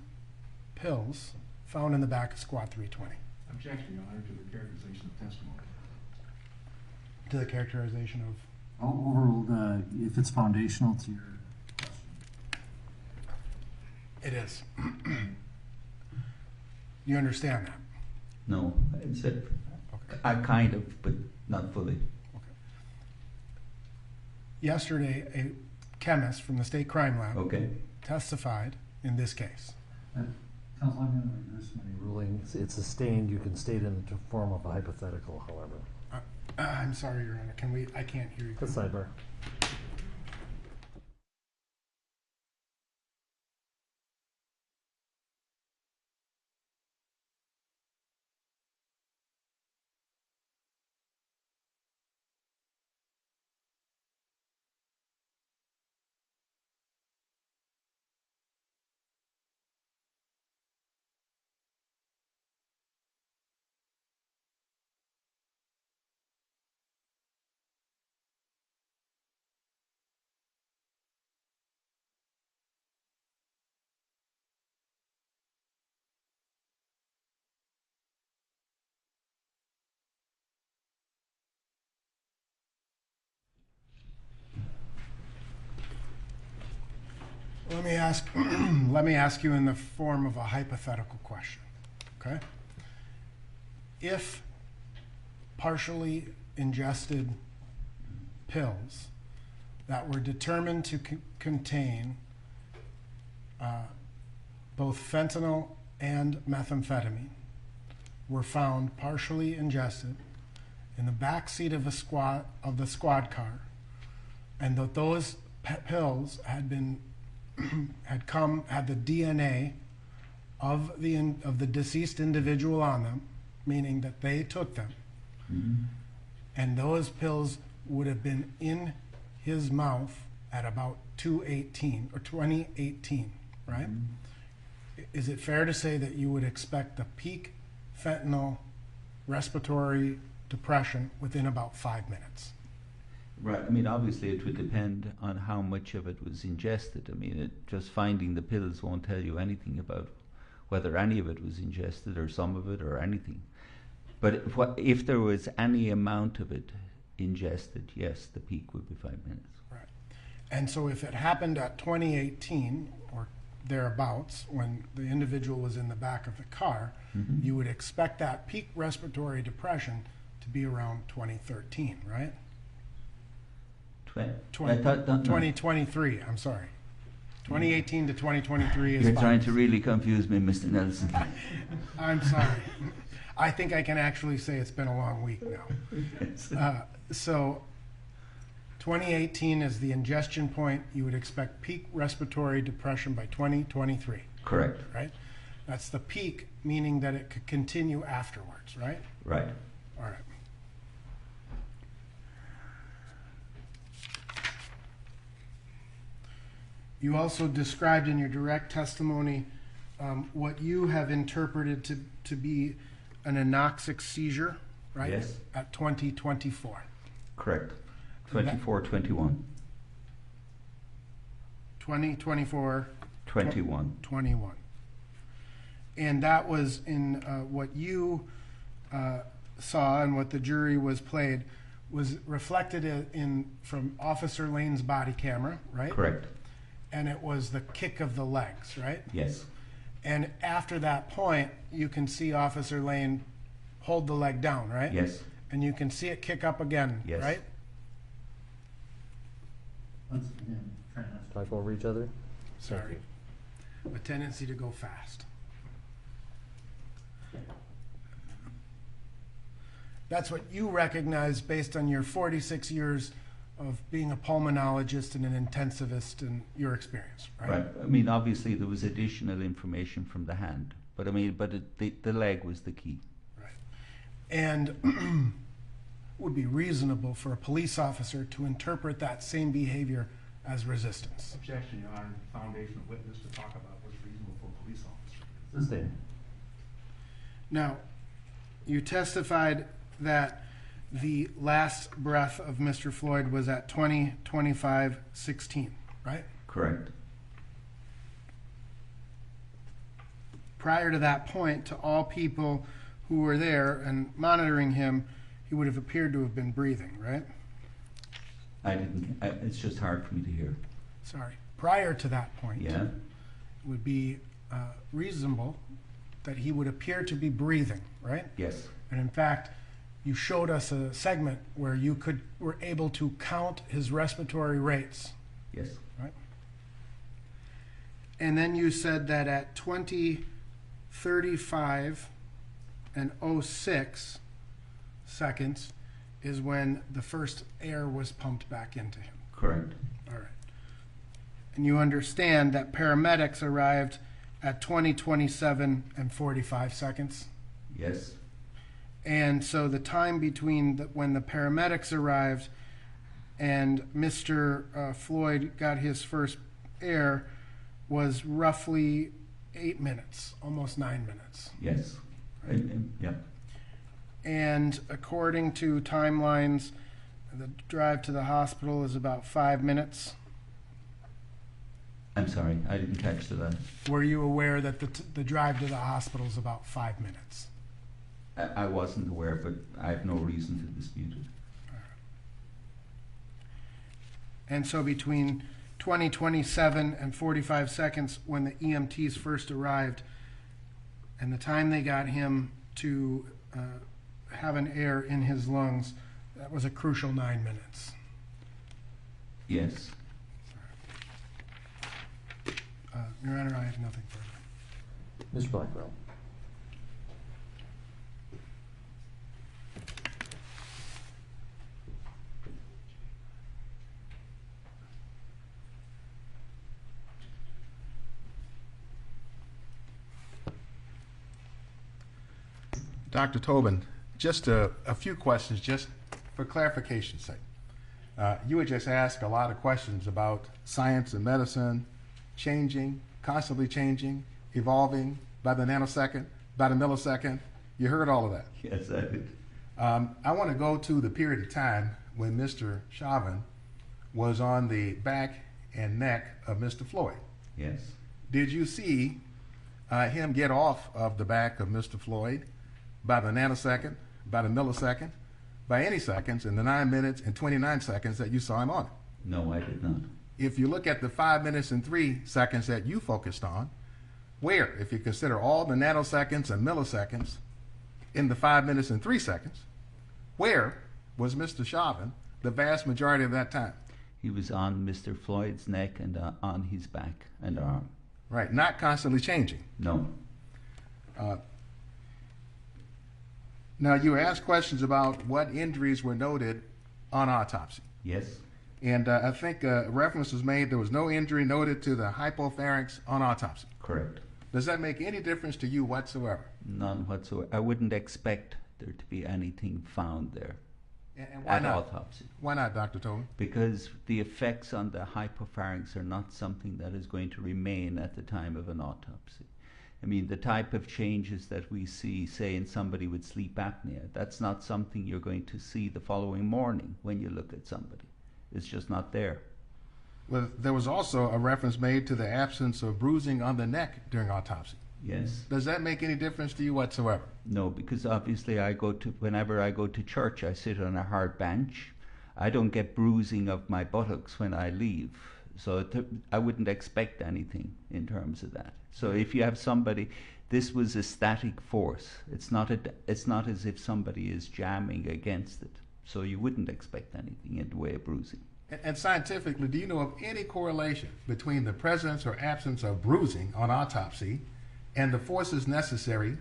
pills found in the back of Squad 320. Objection, Your Honor, to the characterization of testimony. To the characterization of? Overruled if it's foundational to your question. It is. You understand that? No, it's Okay. I kind of, but not fully. Okay. Yesterday, a chemist from the State Crime Lab Okay. testified in this case. Counsel, I'm going to reverse my Ruling, it's sustained, you can state in the form of a hypothetical, however. I'm sorry, Your Honor. I can't hear you. The sidebar. Let me ask you in the form of a hypothetical question, okay? If partially ingested pills that were determined to contain both fentanyl and methamphetamine were found partially ingested in the back seat of the squad car, and that those pills had the DNA of the deceased individual on them, meaning that they took them, and those pills would have been in his mouth at about 2018, right? Is it fair to say that you would expect the peak fentanyl respiratory depression within about 5 minutes? Right. I mean, obviously, it would depend on how much of it was ingested. I mean, just finding the pills won't tell you anything about whether any of it was ingested or some of it or anything. But if there was any amount of it ingested, yes, the peak would be 5 minutes. Right. And so if it happened at 2018 or thereabouts, when the individual was in the back of the car, you would expect that peak respiratory depression to be around 2013, right? 2023, I'm sorry. 2018 to 2023 is You're fine. trying to really confuse me, Mr. Nelson. I'm sorry. I think I can actually say it's been a long week now. Yes. So 2018 is the ingestion point. You would expect peak respiratory depression by 2023, Correct. right? That's the peak, meaning that it could continue afterwards, right? Right. All right. You also described in your direct testimony what you have interpreted to be an anoxic seizure, right? Yes. At 2024. Correct. 24, 21. 2024, 21. 21. And that was in what you saw and what the jury was played was reflected in from Officer Lane's body camera, right? Correct. And it was the kick of the legs, right? Yes. And after that point, you can see Officer Lane hold the leg down, right? Yes. And you can see it kick up again, Yes. right? Once again, try not to. Talk over each other. Sorry. A tendency to go fast. That's what you recognize based on your 46 years of being a pulmonologist and an intensivist and your experience, right? Right. I mean, obviously there was additional information from the hand, but I mean, the leg was the key. Right. And would be reasonable for a police officer to interpret that same behavior as resistance. Objection, Your Honor. The foundational witness to talk about what's reasonable for a police officer. Sustained. Now, you testified that the last breath of Mr. Floyd was at 20:25:16, right? Correct. Prior to that point, to all people who were there and monitoring him, he would have appeared to have been breathing, right? It's just hard for me to hear. Sorry. Prior to that point, Yeah? it would be reasonable that he would appear to be breathing, right? Yes. And in fact, you showed us a segment where you were able to count his respiratory rates, Yes. right? And then you said that at 20:35 and 06 seconds is when the first air was pumped back into him. Correct. All right. And you understand that paramedics arrived at 20:27 and 45 seconds? Yes. And so the time between when the paramedics arrived and Mr. Floyd got his first air was roughly 8 minutes, almost 9 minutes. Yes. Yeah. And according to timelines, the drive to the hospital is about 5 minutes. I'm sorry, I didn't catch that. Were you aware that the drive to the hospital is about 5 minutes? I wasn't aware, but I have no reason to dispute it. And so between 20:27 and 45 seconds when the EMTs first arrived and the time they got him to have an air in his lungs, that was a crucial 9 minutes. Yes. Your Honor, I have nothing further. Mr. Blackwell. Dr. Tobin, just a few questions, just for clarification's sake. You had just asked a lot of questions about science and medicine, changing, constantly changing, evolving by the nanosecond, by the millisecond. You heard all of that. Yes, I did. I want to go to the period of time when Mr. Chauvin was on the back and neck of Mr. Floyd. Yes. Did you see him get off of the back of Mr. Floyd by the nanosecond, by the millisecond, by any seconds in the 9 minutes and 29 seconds that you saw him on it? No, I did not. If you look at the 5 minutes and 3 seconds that you focused on, where, if you consider all the nanoseconds and milliseconds in the 5 minutes and 3 seconds, where was Mr. Chauvin the vast majority of that time? He was on Mr. Floyd's neck and on his back and arm. Right, not constantly changing. No. Now, you were asked questions about what injuries were noted on autopsy. Yes. And I think reference was made, there was no injury noted to the hypopharynx on autopsy. Correct. Does that make any difference to you whatsoever? None whatsoever. I wouldn't expect there to be anything found there And why at not? autopsy. Why not, Dr. Tobin? Because the effects on the hypopharynx are not something that is going to remain at the time of an autopsy. I mean, the type of changes that we see, say, in somebody with sleep apnea, that's not something you're going to see the following morning when you look at somebody. It's just not there. Well, there was also a reference made to the absence of bruising on the neck during autopsy. Yes. Does that make any difference to you whatsoever? No, because obviously whenever I go to church, I sit on a hard bench. I don't get bruising of my buttocks when I leave. So I wouldn't expect anything in terms of that. So if you have somebody, this was a static force. It's not as if somebody is jamming against it. So you wouldn't expect anything in the way of bruising. And scientifically, do you know of any correlation between the presence or absence of bruising on autopsy and the forces necessary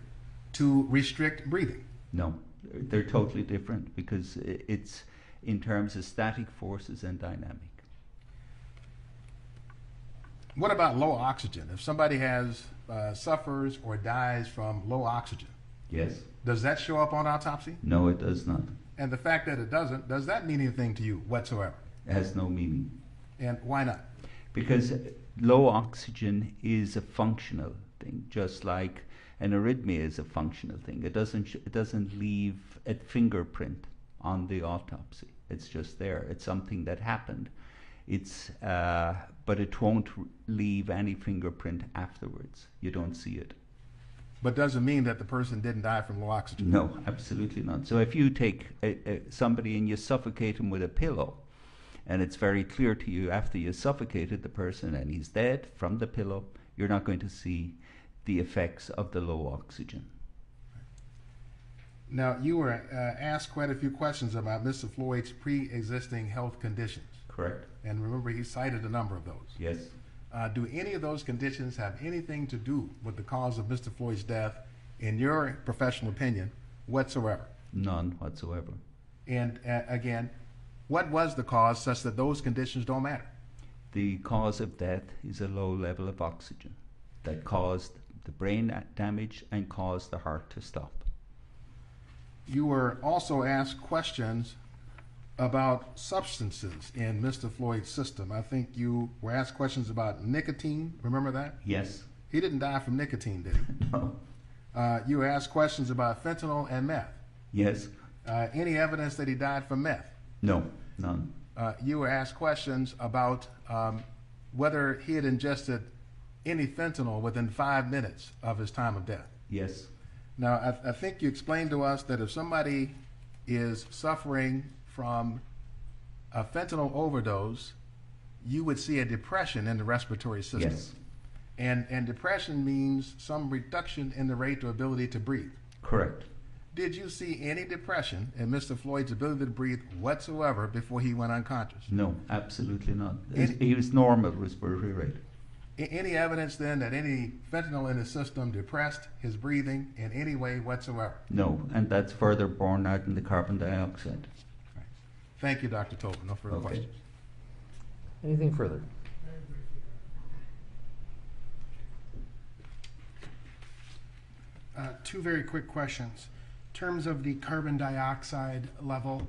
to restrict breathing? No, they're totally different because it's in terms of static forces and dynamic. What about low oxygen? If somebody has suffers or dies from low oxygen, Yes. does that show up on autopsy? No, it does not. And the fact that it doesn't, does that mean anything to you whatsoever? It has no meaning. And why not? Because low oxygen is a functional thing, just like an arrhythmia is a functional thing. It doesn't leave a fingerprint on the autopsy. It's just there. It's something that happened. But it won't leave any fingerprint afterwards. You don't see it. But doesn't mean that the person didn't die from low oxygen. No, absolutely not. So if you take somebody and you suffocate him with a pillow, and it's very clear to you after you suffocated the person and he's dead from the pillow, you're not going to see the effects of the low oxygen. Now, you were asked quite a few questions about Mr. Floyd's pre-existing health conditions. Correct. And remember, he cited a number of those. Yes. Do any of those conditions have anything to do with the cause of Mr. Floyd's death, in your professional opinion, whatsoever? None whatsoever. And again, what was the cause such that those conditions don't matter? The cause of death is a low level of oxygen that caused the brain damage and caused the heart to stop. You were also asked questions about substances in Mr. Floyd's system. I think you were asked questions about nicotine. Remember that? Yes. He didn't die from nicotine, did he? No. You were asked questions about fentanyl and meth. Yes. Any evidence that he died from meth? No. None. You were asked questions about whether he had ingested any fentanyl within 5 minutes of his time of death. Yes. Now, I think you explained to us that if somebody is suffering from a fentanyl overdose, you would see a depression in the respiratory system. Yes. And depression means some reduction in the rate or ability to breathe. Correct. Did you see any depression in Mr. Floyd's ability to breathe whatsoever before he went unconscious? No, absolutely not. He was normal respiratory rate. Any evidence then that any fentanyl in his system depressed his breathing in any way whatsoever? No, and that's further borne out in the carbon dioxide. Thank you, Dr. Tobin. No further Okay. questions. Anything further? Two very quick questions. In terms of the carbon dioxide level,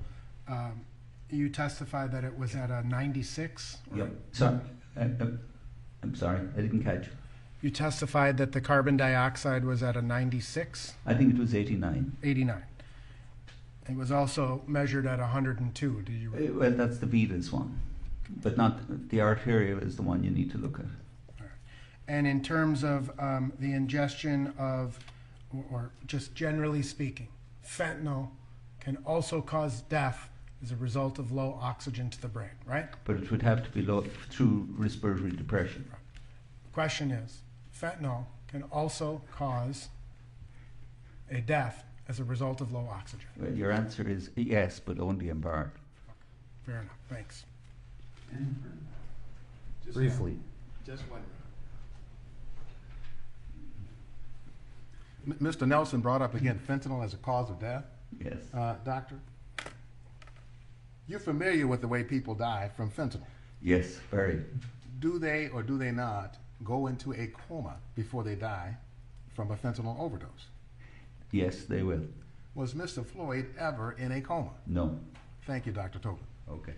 you testified that it was at a 96? Yep. So, I'm sorry, I didn't catch. You testified that the carbon dioxide was at a 96? I think it was 89. 89. It was also measured at 102. Do you? Well, that's the venous one, but not the arterial is the one you need to look at. And in terms of the ingestion of, or just generally speaking, fentanyl can also cause death as a result of low oxygen to the brain, right? But it would have to be low through respiratory depression. The question is, fentanyl can also cause a death as a result of low oxygen. Well, your answer is yes, but only in part. Fair enough. Thanks. Briefly. Just one. Mr. Nelson brought up again fentanyl as a cause of death. Yes. Doctor, you're familiar with the way people die from fentanyl. Yes, very. Do they or do they not go into a coma before they die from a fentanyl overdose? Yes, they will. Was Mr. Floyd ever in a coma? No. Thank you, Dr. Tobin. Okay.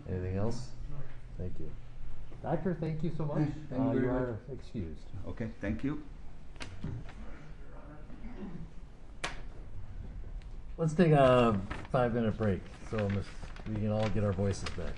Anything else? Thank you. Doctor, thank you so much. Thank you very you much. are excused. Okay, thank you. Let's take a 5-minute break so we can all get our voices back.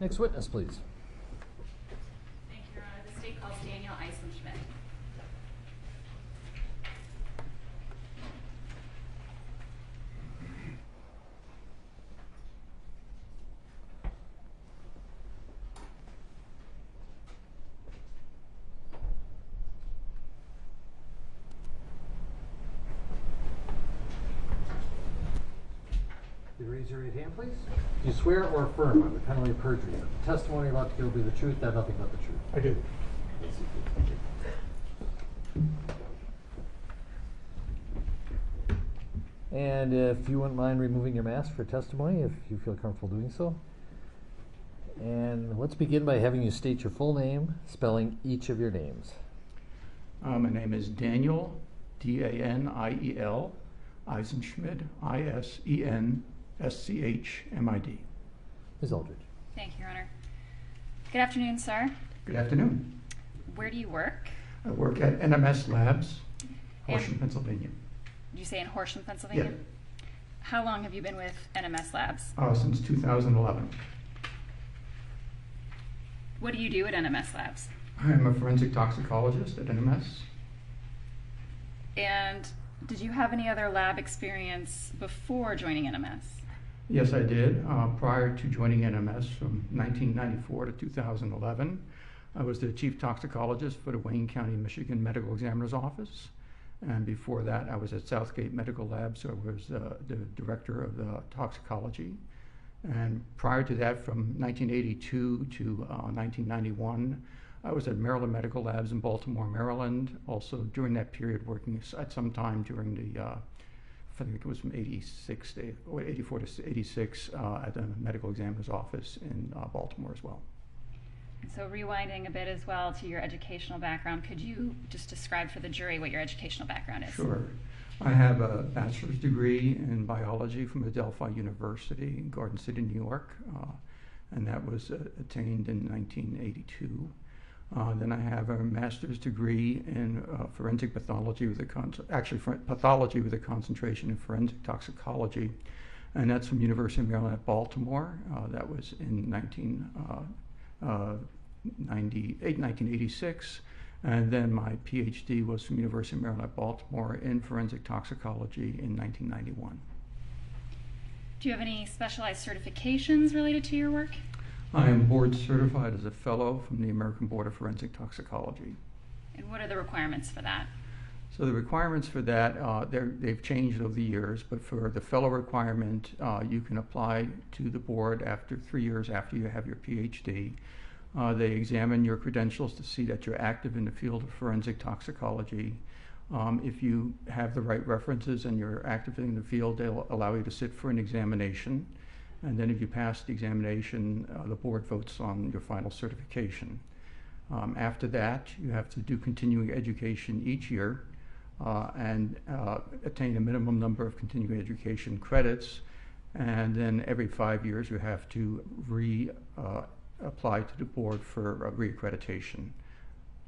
Next witness, please. Thank you, Your Honor. The state calls Daniel Eisenschmidt. You raise your right hand, please. Do you swear or affirm under penalty of perjury that the testimony you're about to give will be the truth, and nothing but the truth? I do. And if you wouldn't mind removing your mask for testimony, if you feel comfortable doing so. And let's begin by having you state your full name, spelling each of your names. My name is Daniel, D-A-N-I-E-L, Eisenschmidt, I-S-E-N-S-C-H-M-I-D. Ms. Aldridge. Thank you, Your Honor. Good afternoon, sir. Good afternoon. Where do you work? I work at NMS Labs, Horsham, And- Pennsylvania. Did you say in Horsham, Pennsylvania? Yeah. How long have you been with NMS Labs? Since 2011. What do you do at NMS Labs? I'm a forensic toxicologist at NMS. And did you have any other lab experience before joining NMS? Yes, I did. Prior to joining NMS from 1994 to 2011, I was the chief toxicologist for the Wayne County, Michigan Medical Examiner's Office. And before that, I was at Southgate Medical Lab, so I was the director of the toxicology. And prior to that, from 1982 to 1991, I was at Maryland Medical Labs in Baltimore, Maryland. Also during that period, working at some time during the, I think it was from 84 to 86 at the Medical Examiner's Office in Baltimore as well. So rewinding a bit as well to your educational background, could you just describe for the jury what your educational background is? Sure. I have a bachelor's degree in biology from Adelphi University in Garden City, New York, and that was attained in 1982. Then I have a master's degree in forensic pathology with pathology with a concentration in forensic toxicology, and that's from University of Maryland at Baltimore. That was in 1986. And then my PhD was from University of Maryland at Baltimore in forensic toxicology in 1991. Do you have any specialized certifications related to your work? I am board certified as a fellow from the American Board of Forensic Toxicology. And what are the requirements for that? So the requirements for that, they've changed over the years, but for the fellow requirement, you can apply to the board after 3 years after you have your PhD. They examine your credentials to see that you're active in the field of forensic toxicology. If you have the right references and you're active in the field, they'll allow you to sit for an examination. And then if you pass the examination, the board votes on your final certification. After that, you have to do continuing education each year and attain a minimum number of continuing education credits. And then every 5 years, you have to apply to the board for reaccreditation.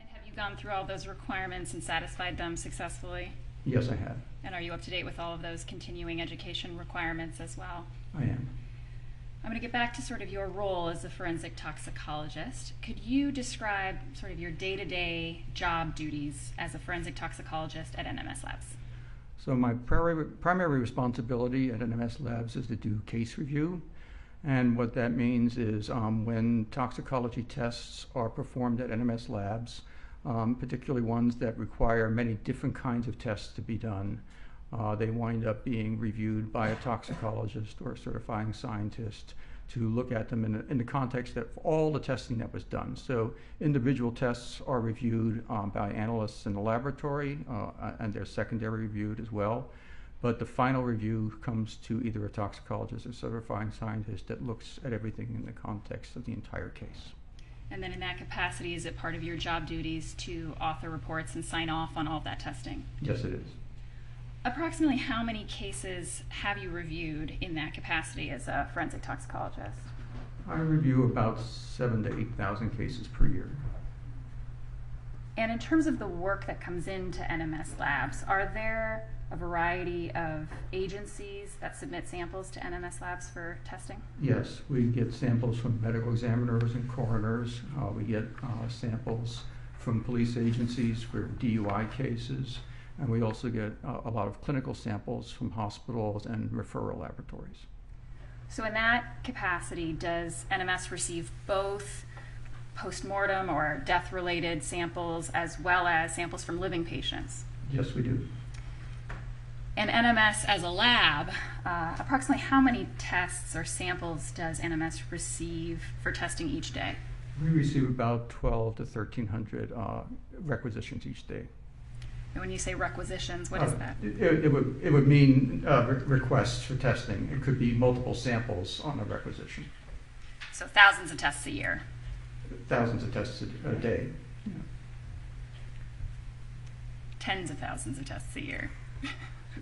And have you gone through all those requirements and satisfied them successfully? Yes, I have. And are you up to date with all of those continuing education requirements as well? I am. I'm going to get back to sort of your role as a forensic toxicologist. Could you describe sort of your day-to-day job duties as a forensic toxicologist at NMS Labs? So my primary responsibility at NMS Labs is to do case review. And what that means is when toxicology tests are performed at NMS Labs, particularly ones that require many different kinds of tests to be done, they wind up being reviewed by a toxicologist or a certifying scientist to look at them in the context of all the testing that was done. So individual tests are reviewed by analysts in the laboratory, and they're secondary reviewed as well. But the final review comes to either a toxicologist or certifying scientist that looks at everything in the context of the entire case. And then in that capacity, is it part of your job duties to author reports and sign off on all of that testing? Yes, it is. Approximately how many cases have you reviewed in that capacity as a forensic toxicologist? I review about 7,000 to 8,000 cases per year. And in terms of the work that comes into NMS Labs, are there a variety of agencies that submit samples to NMS labs for testing? Yes, we get samples from medical examiners and coroners. We get samples from police agencies for DUI cases. And we also get a lot of clinical samples from hospitals and referral laboratories. So in that capacity, does NMS receive both post-mortem or death-related samples as well as samples from living patients? Yes, we do. And NMS as a lab, approximately how many tests or samples does NMS receive for testing each day? We receive about 12 to 1,300 requisitions each day. And when you say requisitions, what is that? It would mean requests for testing. It could be multiple samples on a requisition. So thousands of tests a year. Thousands of tests a day. Yeah. Tens of thousands of tests a year.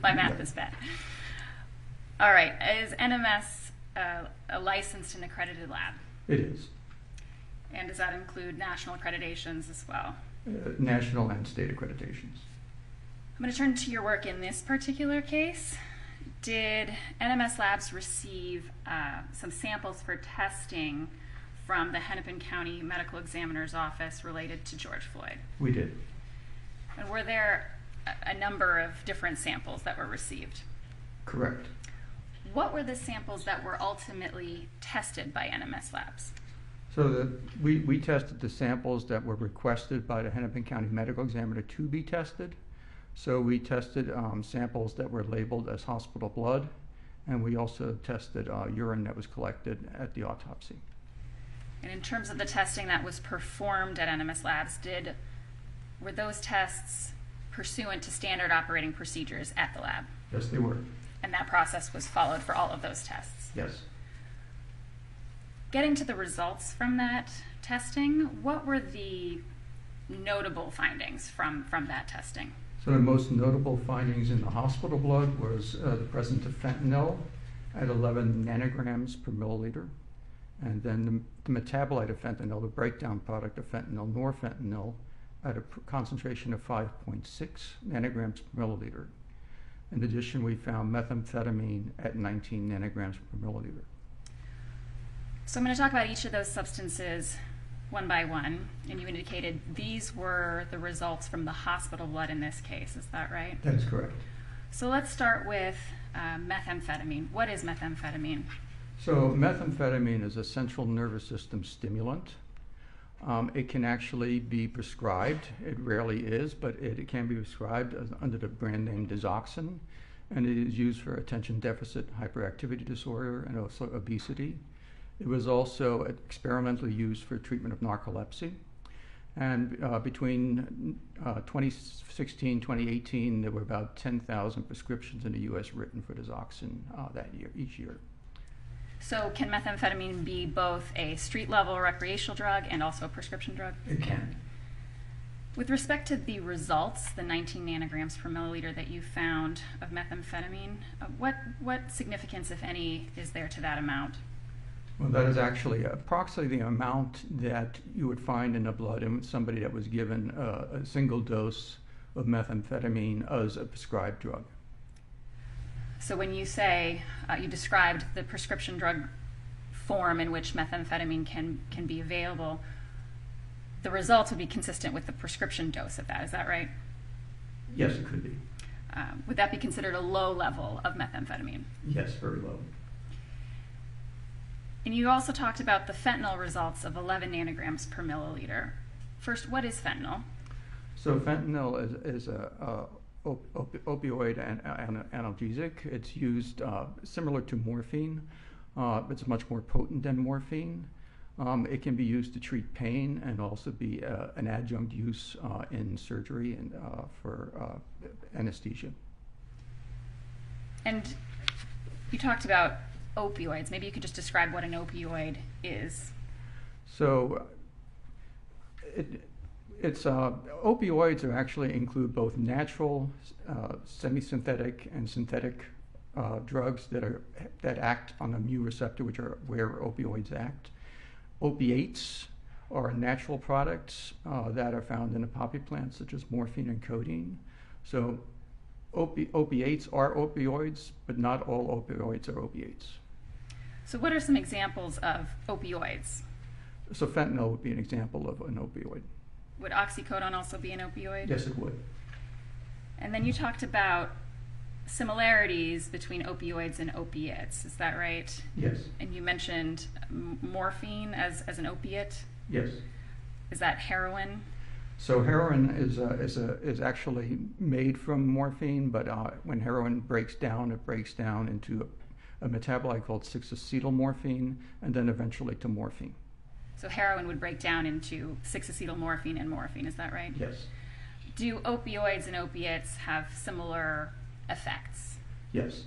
My math is bad. All right. Is NMS a licensed and accredited lab? It is. And does that include national accreditations as well? National and state accreditations. I'm going to turn to your work in this particular case. Did NMS Labs receive some samples for testing from the Hennepin County Medical Examiner's Office related to George Floyd? We did. And were there a number of different samples that were received? Correct. What were the samples that were ultimately tested by NMS Labs? So we tested the samples that were requested by the Hennepin County Medical Examiner to be tested. So we tested samples that were labeled as hospital blood, and we also tested urine that was collected at the autopsy. And in terms of the testing that was performed at NMS Labs, were those tests pursuant to standard operating procedures at the lab? Yes, they were. And that process was followed for all of those tests? Yes. Getting to the results from that testing, what were the notable findings from that testing? So the most notable findings in the hospital blood was the presence of fentanyl at 11 nanograms per milliliter. And then the metabolite of fentanyl, the breakdown product of fentanyl, norfentanyl, at a concentration of 5.6 nanograms per milliliter. In addition, we found methamphetamine at 19 nanograms per milliliter. So I'm going to talk about each of those substances one by one, and you indicated these were the results from the hospital blood in this case. Is that right? That is correct. So let's start with methamphetamine. What is methamphetamine? So methamphetamine is a central nervous system stimulant. It can actually be prescribed. It rarely is, but it can be prescribed under the brand name Digoxin, and it is used for attention deficit hyperactivity disorder and also obesity. It was also experimentally used for treatment of narcolepsy. And between 2016 2018, there were about 10,000 prescriptions in the U.S. written for Digoxin that year, each year. So can methamphetamine be both a street-level recreational drug and also a prescription drug? It can. With respect to the results, the 19 nanograms per milliliter that you found of methamphetamine, what significance, if any, is there to that amount? Well, that is actually approximately the amount that you would find in the blood in somebody that was given a single dose of methamphetamine as a prescribed drug. So when you say, you described the prescription drug form in which methamphetamine can be available, the results would be consistent with the prescription dose of that, is that right? Yes, it could be. Would that be considered a low level of methamphetamine? Yes, very low. And you also talked about the fentanyl results of 11 nanograms per milliliter. First, what is fentanyl? So fentanyl is a opioid and analgesic. It's used similar to morphine. It's much more potent than morphine. It can be used to treat pain and also be an adjunct use in surgery and for anesthesia. And you talked about opioids. Maybe you could just describe what an opioid is. So opioids actually include both natural, semi-synthetic, and synthetic drugs that act on a mu receptor, which are where opioids act. Opiates are natural products that are found in the poppy plants, such as morphine and codeine. So Opiates are opioids, but not all opioids are opiates. So what are some examples of opioids? So fentanyl would be an example of an opioid. Would oxycodone also be an opioid? Yes, it would. And then you talked about similarities between opioids and opiates. Is that right? Yes. And you mentioned morphine as an opiate. Yes. Is that heroin? So heroin is actually made from morphine, but when heroin breaks down, it breaks down into a metabolite called 6-acetylmorphine, and then eventually to morphine. So heroin would break down into 6-acetylmorphine and morphine. Is that right? Yes. Do opioids and opiates have similar effects? Yes.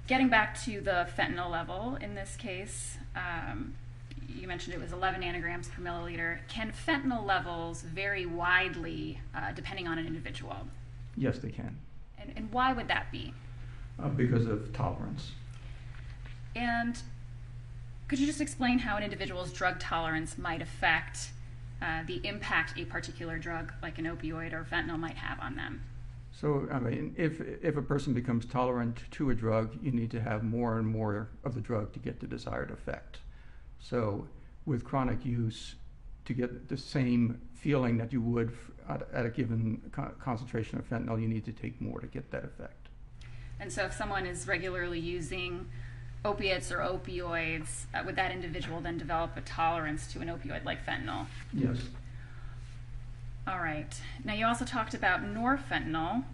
Getting back to the fentanyl level in this case, you mentioned it was 11 nanograms per milliliter. Can fentanyl levels vary widely depending on an individual? Yes, they can. And why would that be? Because of tolerance. And could you just explain how an individual's drug tolerance might affect the impact a particular drug, like an opioid or fentanyl, might have on them? So, I mean, if a person becomes tolerant to a drug, you need to have more and more of the drug to get the desired effect. So, with chronic use, to get the same feeling that you would at a given concentration of fentanyl, you need to take more to get that effect. And so if someone is regularly using opiates or opioids, would that individual then develop a tolerance to an opioid like fentanyl? Yes. All right. Now you also talked about norfentanyl.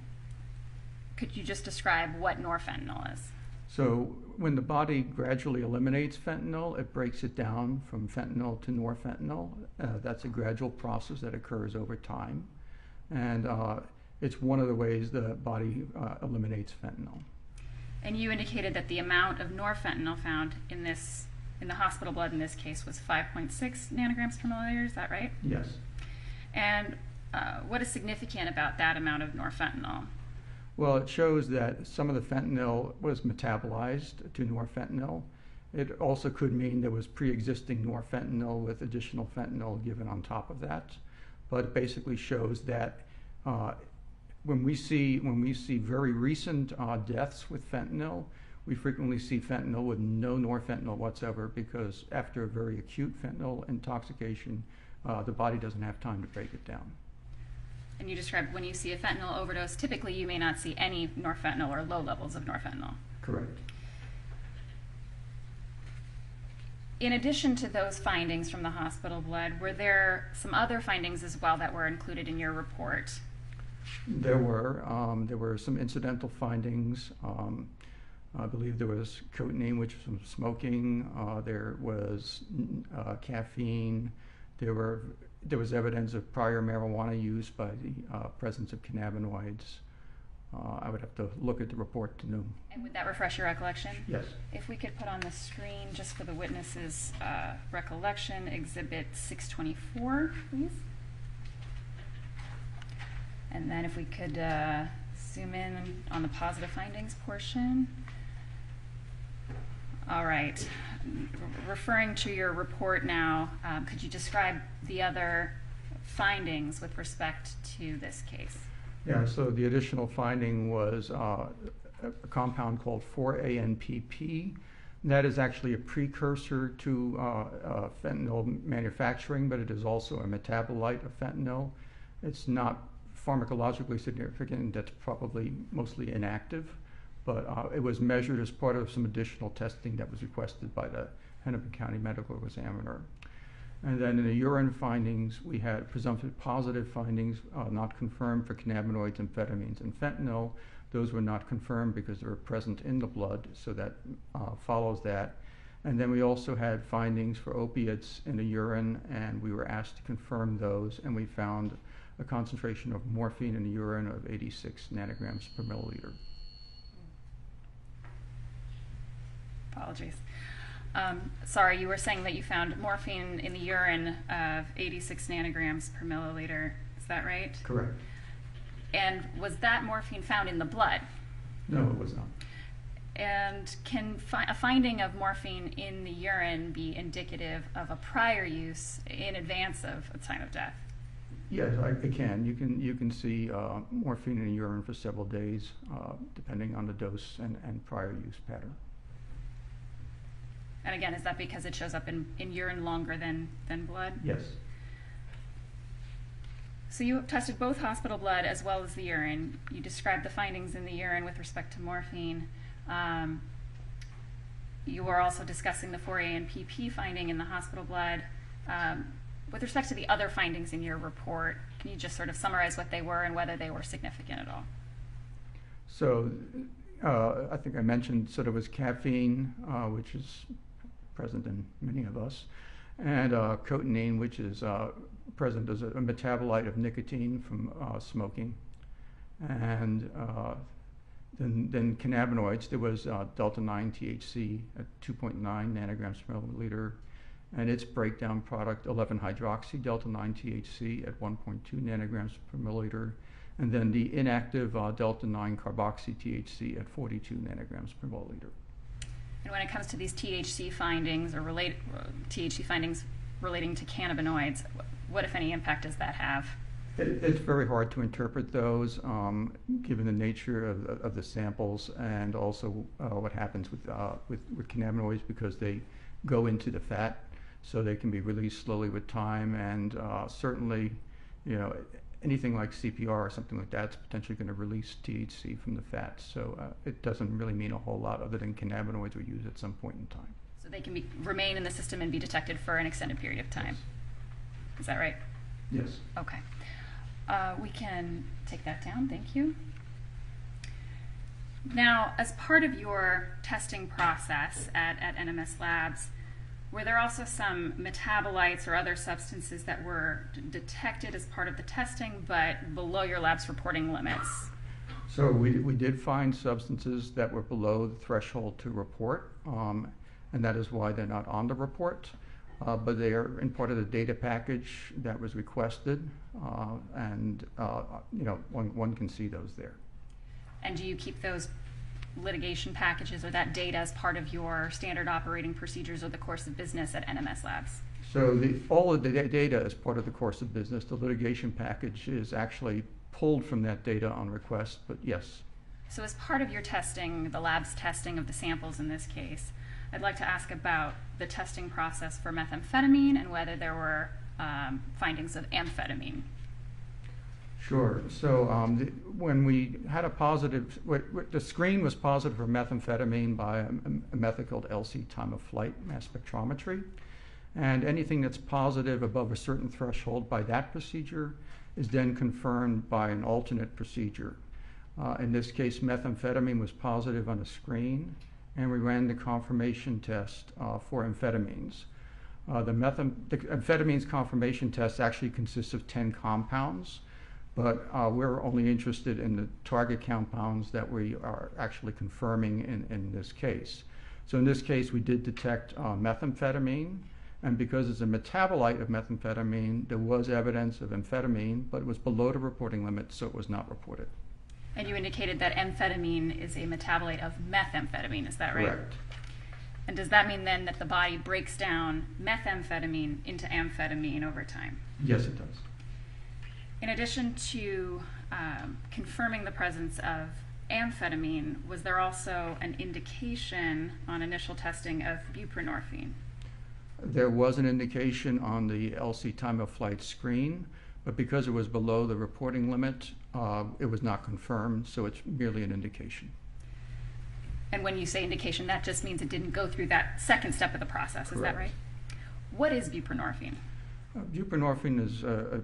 Could you just describe what norfentanyl is? So when the body gradually eliminates fentanyl, it breaks it down from fentanyl to norfentanyl. That's a gradual process that occurs over time. And it's one of the ways the body eliminates fentanyl. And you indicated that the amount of norfentanyl found in the hospital blood in this case was 5.6 nanograms per milliliter. Is that right? Yes. And what is significant about that amount of norfentanyl? Well, it shows that some of the fentanyl was metabolized to norfentanyl. It also could mean there was pre-existing norfentanyl with additional fentanyl given on top of that. But it basically shows that when we see very recent deaths with fentanyl, we frequently see fentanyl with no norfentanyl whatsoever, because after a very acute fentanyl intoxication, the body doesn't have time to break it down. And you described when you see a fentanyl overdose, typically you may not see any norfentanyl or low levels of norfentanyl. Correct. In addition to those findings from the hospital blood, were there some other findings as well that were included in your report? There were some incidental findings. I believe there was cotinine, which was from smoking. There was caffeine. There was evidence of prior marijuana use by the presence of cannabinoids. I would have to look at the report to know. And would that refresh your recollection? Yes. If we could put on the screen, just for the witness's recollection, Exhibit 624, please. And then if we could zoom in on the positive findings portion. All right. Referring to your report now, could you describe the other findings with respect to this case? Yeah, so the additional finding was a compound called 4-ANPP. That is actually a precursor to fentanyl manufacturing, but it is also a metabolite of fentanyl. It's not pharmacologically significant. That's probably mostly inactive, but it was measured as part of some additional testing that was requested by the Hennepin County Medical Examiner. And then in the urine findings, we had presumptive positive findings, not confirmed, for cannabinoids, amphetamines, and fentanyl. Those were not confirmed because they were present in the blood, so that follows that. And then we also had findings for opiates in the urine, and we were asked to confirm those, and we found a concentration of morphine in the urine of 86 nanograms per milliliter. Apologies. Sorry, you were saying that you found morphine in the urine of 86 nanograms per milliliter. Is that right? Correct. And was that morphine found in the blood? No, it was not. And can a finding of morphine in the urine be indicative of a prior use in advance of a time of death? Yes, I can. You can see morphine in urine for several days, depending on the dose and prior use pattern. And again, is that because it shows up in urine longer than blood? Yes. So you tested both hospital blood as well as the urine. You described the findings in the urine with respect to morphine. You were also discussing the 4A and PP finding in the hospital blood. With respect to the other findings in your report, can you just sort of summarize what they were and whether they were significant at all? So I think I mentioned, so there was caffeine, which is present in many of us, and cotinine, which is present as a metabolite of nicotine from smoking. And then cannabinoids, there was delta-9 THC at 2.9 nanograms per milliliter, and its breakdown product 11-hydroxy delta-9 THC at 1.2 nanograms per milliliter, and then the inactive delta-9 carboxy THC at 42 nanograms per milliliter. And when it comes to these THC findings or THC findings relating to cannabinoids, what, if any, impact does that have? It's very hard to interpret those, given the nature of the samples, and also what happens with cannabinoids, because they go into the fat, so they can be released slowly with time. And certainly, anything like CPR or something like that's potentially going to release THC from the fat. So it doesn't really mean a whole lot other than cannabinoids were used at some point in time. So they can remain in the system and be detected for an extended period of time. Yes. Is that right? Yes. Okay. We can take that down, thank you. Now, as part of your testing process at NMS Labs, were there also some metabolites or other substances that were detected as part of the testing, but below your lab's reporting limits? So we did find substances that were below the threshold to report, and that is why they're not on the report. But they are in part of the data package that was requested, and one can see those there. And do you keep those litigation packages or that data as part of your standard operating procedures or the course of business at NMS Labs? So all of the data is part of the course of business. The litigation package is actually pulled from that data on request, but yes. So as part of your testing, the lab's testing of the samples in this case, I'd like to ask about the testing process for methamphetamine and whether there were findings of amphetamine. Sure. So when we had a positive, the screen was positive for methamphetamine by a method called LC time of flight mass spectrometry. And anything that's positive above a certain threshold by that procedure is then confirmed by an alternate procedure. In this case, methamphetamine was positive on a screen, and we ran the confirmation test for amphetamines. The amphetamines confirmation test actually consists of 10 compounds, but we're only interested in the target compounds that we are actually confirming in this case. So in this case, we did detect methamphetamine, and because it's a metabolite of methamphetamine, there was evidence of amphetamine, but it was below the reporting limit, so it was not reported. And you indicated that amphetamine is a metabolite of methamphetamine, is that right? Correct. And does that mean then that the body breaks down methamphetamine into amphetamine over time? Yes, it does. In addition to confirming the presence of amphetamine, was there also an indication on initial testing of buprenorphine? There was an indication on the LC time of flight screen, but because it was below the reporting limit, it was not confirmed, so it's merely an indication. And when you say indication, that just means it didn't go through that second step of the process, is that Correct. right? What is buprenorphine? Buprenorphine is a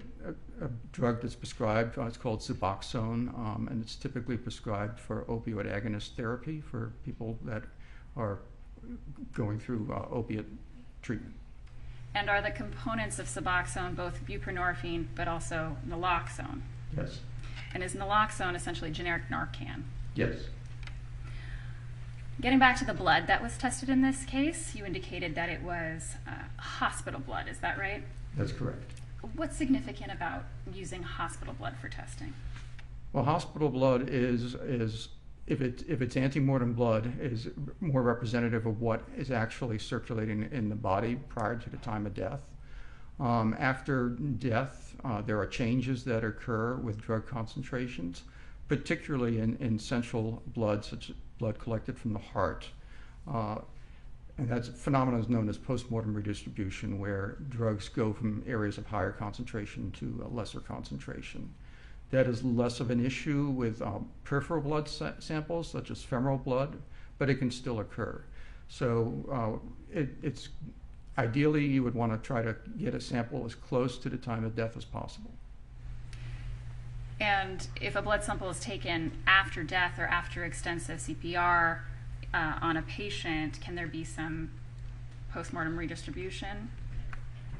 drug that's prescribed. It's called Suboxone, and it's typically prescribed for opioid agonist therapy for people that are going through opiate treatment. And are the components of Suboxone both buprenorphine but also naloxone? Yes. And is naloxone essentially generic Narcan? Yes. Getting back to the blood that was tested in this case, you indicated that it was hospital blood, is that right? That's correct. What's significant about using hospital blood for testing? Well, hospital blood is if it's antemortem blood, is more representative of what is actually circulating in the body prior to the time of death. After death, there are changes that occur with drug concentrations, particularly in central blood, such as blood collected from the heart. And that phenomenon is known as postmortem redistribution, where drugs go from areas of higher concentration to a lesser concentration. That is less of an issue with peripheral blood samples, such as femoral blood, but it can still occur. So it's ideally you would want to try to get a sample as close to the time of death as possible. And if a blood sample is taken after death or after extensive CPR on a patient, can there be some postmortem redistribution?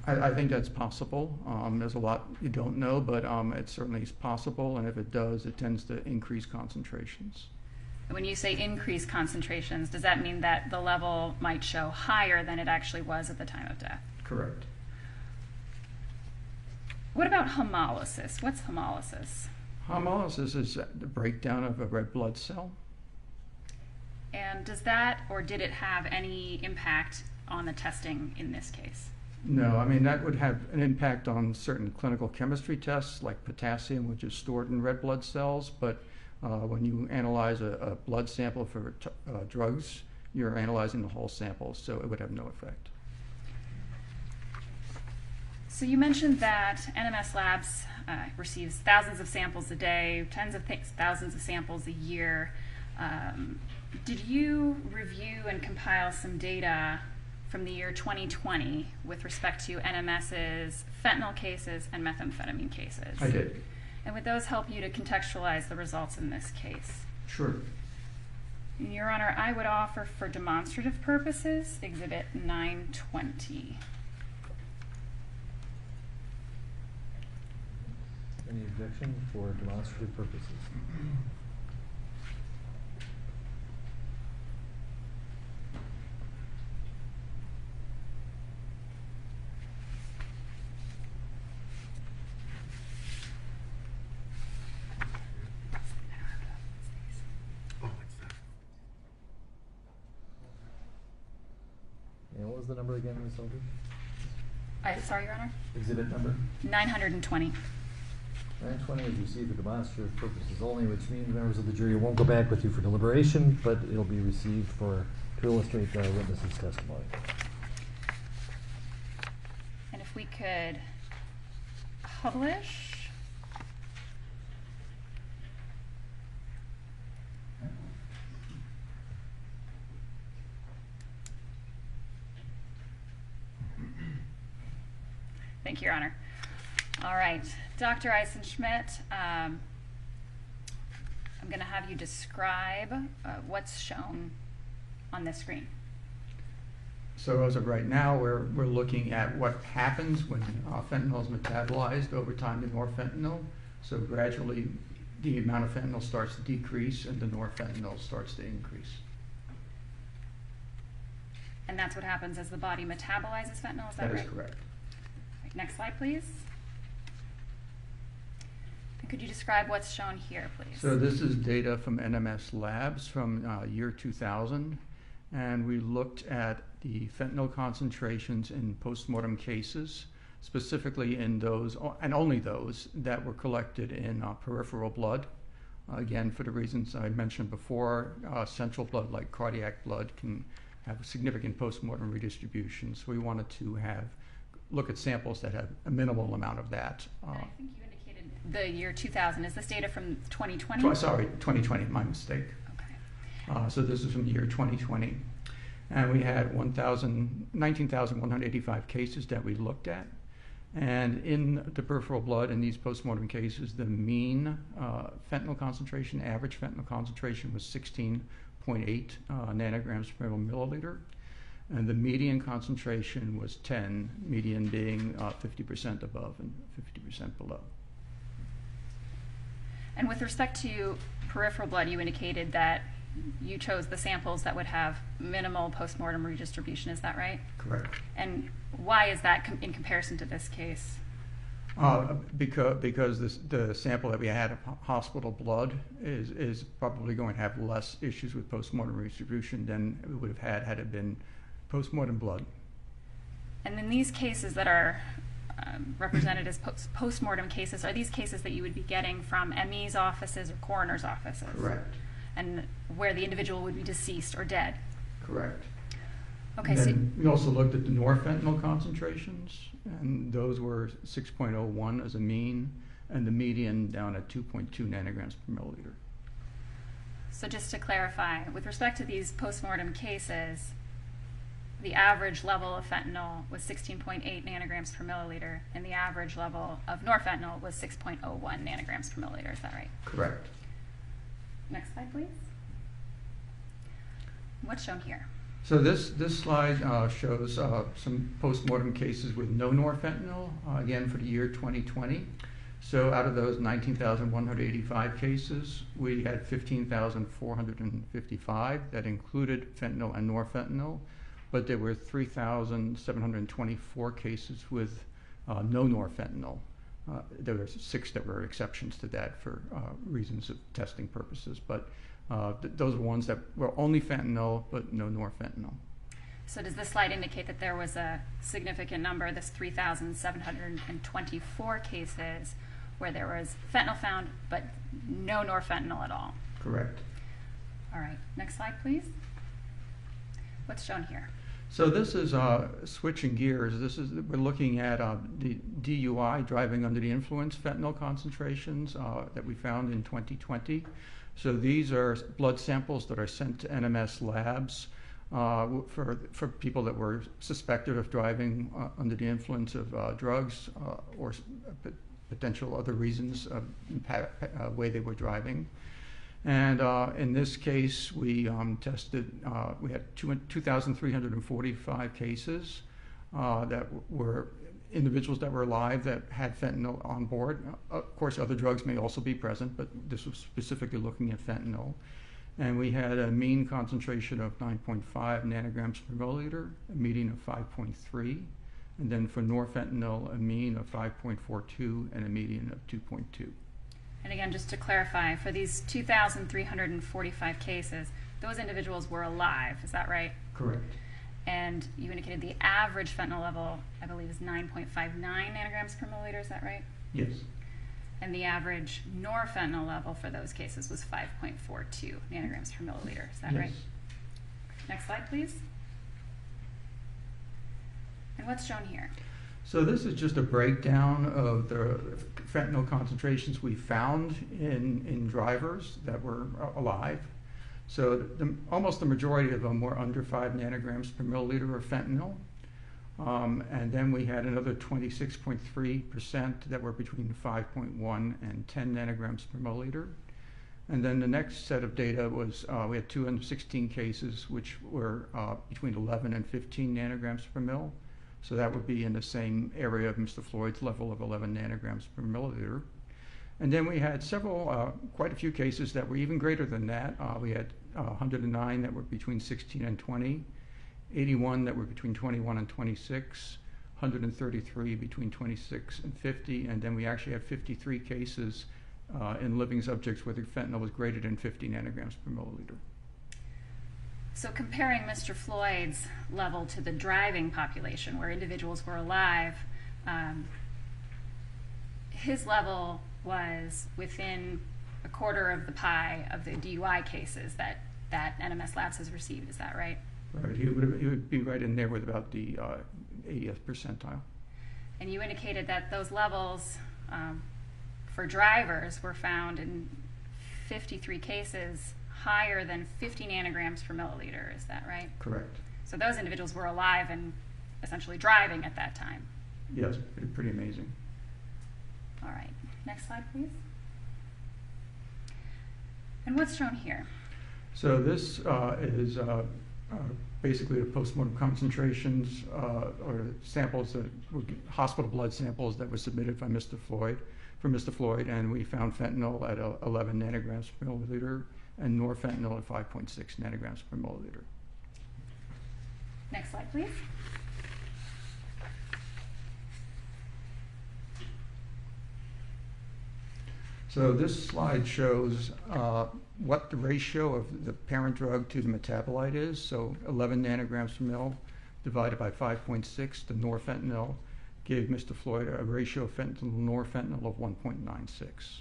I think that's possible. There's a lot you don't know, but it certainly is possible, and if it does, it tends to increase concentrations. When you say increased concentrations, does that mean that the level might show higher than it actually was at the time of death? Correct. What about hemolysis? What's hemolysis? Hemolysis is the breakdown of a red blood cell. And does that, or did it have any impact on the testing in this case? No, I mean, that would have an impact on certain clinical chemistry tests like potassium, which is stored in red blood cells, but when you analyze a blood sample for drugs, you're analyzing the whole sample, so it would have no effect. So you mentioned that NMS Labs receives thousands of samples a day, tens of thousands of samples a year. Did you review and compile some data from the year 2020 with respect to NMS's fentanyl cases and methamphetamine cases? I did. And would those help you to contextualize the results in this case? Sure. Your Honor, I would offer for demonstrative purposes Exhibit 920. Any objection for demonstrative purposes? And what was the number again, Ms. Eldridge? Sorry, Your Honor? Exhibit number? 920. 920 is received for demonstrative purposes only, which means members of the jury won't go back with you for deliberation, but it'll be received to illustrate the witness's testimony. And if we could publish. Thank you, Your Honor. All right, Dr. Eisenschmidt, I'm going to have you describe what's shown on this screen. So as of right now, we're looking at what happens when fentanyl is metabolized over time to norfentanyl. So gradually, the amount of fentanyl starts to decrease and the norfentanyl starts to increase. And that's what happens as the body metabolizes fentanyl, is that right? That is correct. Right, next slide, please. And could you describe what's shown here, please? So this is data from NMS Labs from year 2000, and we looked at the fentanyl concentrations in postmortem cases, specifically in those, and only those, that were collected in peripheral blood. Again, for the reasons I mentioned before, central blood, like cardiac blood, can have a significant postmortem redistribution. So we wanted to look at samples that have a minimal amount of that. I think you indicated the year 2000. Is this data from 2020? Sorry, 2020, my mistake. Okay. So this is from the year 2020. And we had 19,185 cases that we looked at. And in the peripheral blood, in these postmortem cases, the mean fentanyl concentration, average fentanyl concentration was 16.8 nanograms per milliliter. And the median concentration was 10, median being 50% above and 50% below. And with respect to peripheral blood, you indicated that you chose the samples that would have minimal postmortem redistribution, is that right? Correct. And why is that in comparison to this case? Because the sample that we had of hospital blood is probably going to have less issues with postmortem redistribution than we would have had it been postmortem blood. And in these cases that are represented as post-mortem cases, are these cases that you would be getting from ME's offices or coroner's offices? Correct. And where the individual would be deceased or dead? Correct. Okay, And so then we also looked at the norfentanyl concentrations, and those were 6.01 as a mean, and the median down at 2.2 nanograms per milliliter. So just to clarify, with respect to these postmortem cases, the average level of fentanyl was 16.8 nanograms per milliliter, and the average level of norfentanyl was 6.01 nanograms per milliliter. Is that right? Correct. Next slide, please. What's shown here? So this slide shows some postmortem cases with no norfentanyl, again for the year 2020. So out of those 19,185 cases, we had 15,455 that included fentanyl and norfentanyl, but there were 3,724 cases with no norfentanyl. There were 6 that were exceptions to that for reasons of testing purposes, but those were ones that were only fentanyl but no norfentanyl. So does this slide indicate that there was a significant number, this 3,724 cases, where there was fentanyl found but no norfentanyl at all? Correct. All right, next slide, please. What's shown here? So this is switching gears. We're looking at the DUI, driving under the influence, fentanyl concentrations that we found in 2020. So these are blood samples that are sent to NMS labs for people that were suspected of driving under the influence of drugs or potential other reasons of way they were driving. And in this case, we tested, we had 2,345 cases that were individuals that were alive that had fentanyl on board. Of course, other drugs may also be present, but this was specifically looking at fentanyl. And we had a mean concentration of 9.5 nanograms per milliliter, a median of 5.3. And then for norfentanyl, a mean of 5.42 and a median of 2.2. And again, just to clarify, for these 2,345 cases, those individuals were alive, is that right? Correct. And you indicated the average fentanyl level, I believe, is 9.59 nanograms per milliliter, is that right? Yes. And the average norfentanyl level for those cases was 5.42 nanograms per milliliter, is that Yes. right? Next slide, please. And what's shown here? So this is just a breakdown of the fentanyl concentrations we found in drivers that were alive. So almost the majority of them were under 5 nanograms per milliliter of fentanyl. And then we had another 26.3% that were between 5.1 and 10 nanograms per milliliter. And then the next set of data was we had 216 cases which were between 11 and 15 nanograms per mil. So that would be in the same area of Mr. Floyd's level of 11 nanograms per milliliter. And then we had several, quite a few cases that were even greater than that. We had 109 that were between 16 and 20, 81 that were between 21 and 26, 133 between 26 and 50, and then we actually had 53 cases in living subjects where the fentanyl was greater than 50 nanograms per milliliter. So comparing Mr. Floyd's level to the driving population, where individuals were alive, his level was within a quarter of the pie of the DUI cases that NMS Labs has received. Is that right? Right. He would be right in there with about the 80th percentile. And you indicated that those levels for drivers were found in 53 cases higher than 50 nanograms per milliliter. Is that right? Correct. So those individuals were alive and essentially driving at that time. Yes, pretty amazing. All right. Next slide, please. And what's shown here? So this is basically the postmortem concentrations or samples that were hospital blood samples that were submitted by Mr. Floyd, and we found fentanyl at 11 nanograms per milliliter and norfentanyl at 5.6 nanograms per milliliter. Next slide, please. So this slide shows what the ratio of the parent drug to the metabolite is. So 11 nanograms per mil divided by 5.6, the norfentanyl, gave Mr. Floyd a ratio of fentanyl to norfentanyl of 1.96.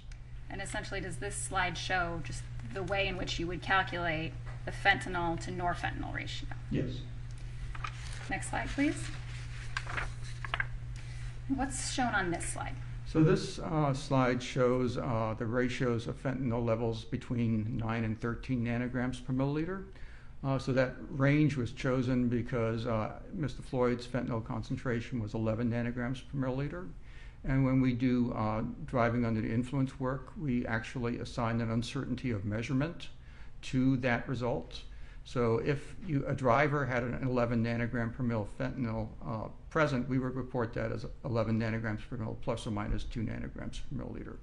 And essentially, does this slide show just the way in which you would calculate the fentanyl to norfentanyl ratio? Yes. Next slide, please. What's shown on this slide? So this slide shows the ratios of fentanyl levels between 9 and 13 nanograms per milliliter. So that range was chosen because Mr. Floyd's fentanyl concentration was 11 nanograms per milliliter. And when we do driving under the influence work, we actually assign an uncertainty of measurement to that result. So if a driver had an 11 nanogram per mil fentanyl present, we would report that as 11 nanograms per mil plus or minus 2 nanograms per milliliter.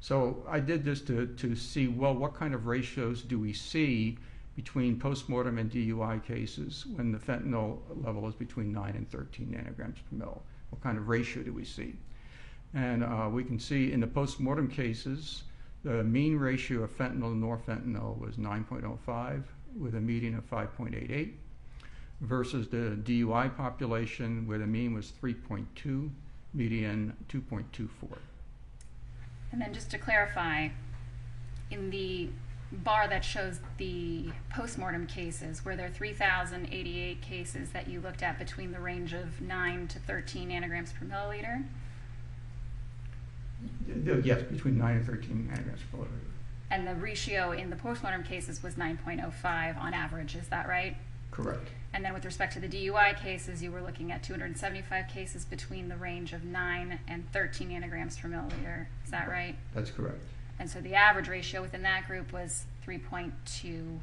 So I did this to see, well, what kind of ratios do we see between postmortem and DUI cases when the fentanyl level is between 9 and 13 nanograms per mil? What kind of ratio do we see? And we can see in the postmortem cases, the mean ratio of fentanyl to norfentanyl was 9.05 with a median of 5.88 versus the DUI population where the mean was 3.2, median 2.24. And then just to clarify, in the bar that shows the postmortem cases, were there 3,088 cases that you looked at between the range of 9 to 13 nanograms per milliliter? Yes, between 9 and 13 nanograms per milliliter. And the ratio in the postmortem cases was 9.05 on average, is that right? Correct. And then with respect to the DUI cases, you were looking at 275 cases between the range of 9 and 13 nanograms per milliliter, is that right? That's correct. And so the average ratio within that group was 3.20,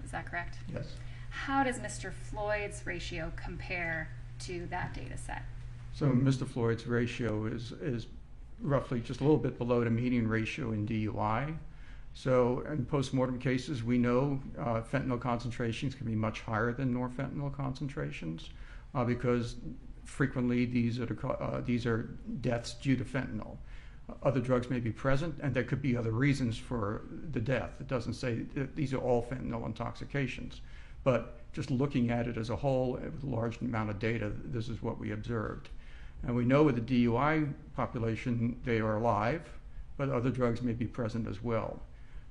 is that correct? Yes. How does Mr. Floyd's ratio compare to that data set? So Mr. Floyd's ratio is roughly just a little bit below the median ratio in DUI. So in postmortem cases, we know fentanyl concentrations can be much higher than norfentanyl concentrations because frequently these are deaths due to fentanyl. Other drugs may be present, and there could be other reasons for the death. It doesn't say that these are all fentanyl intoxications. But just looking at it as a whole, with a large amount of data, this is what we observed. And we know with the DUI population, they are alive, but other drugs may be present as well.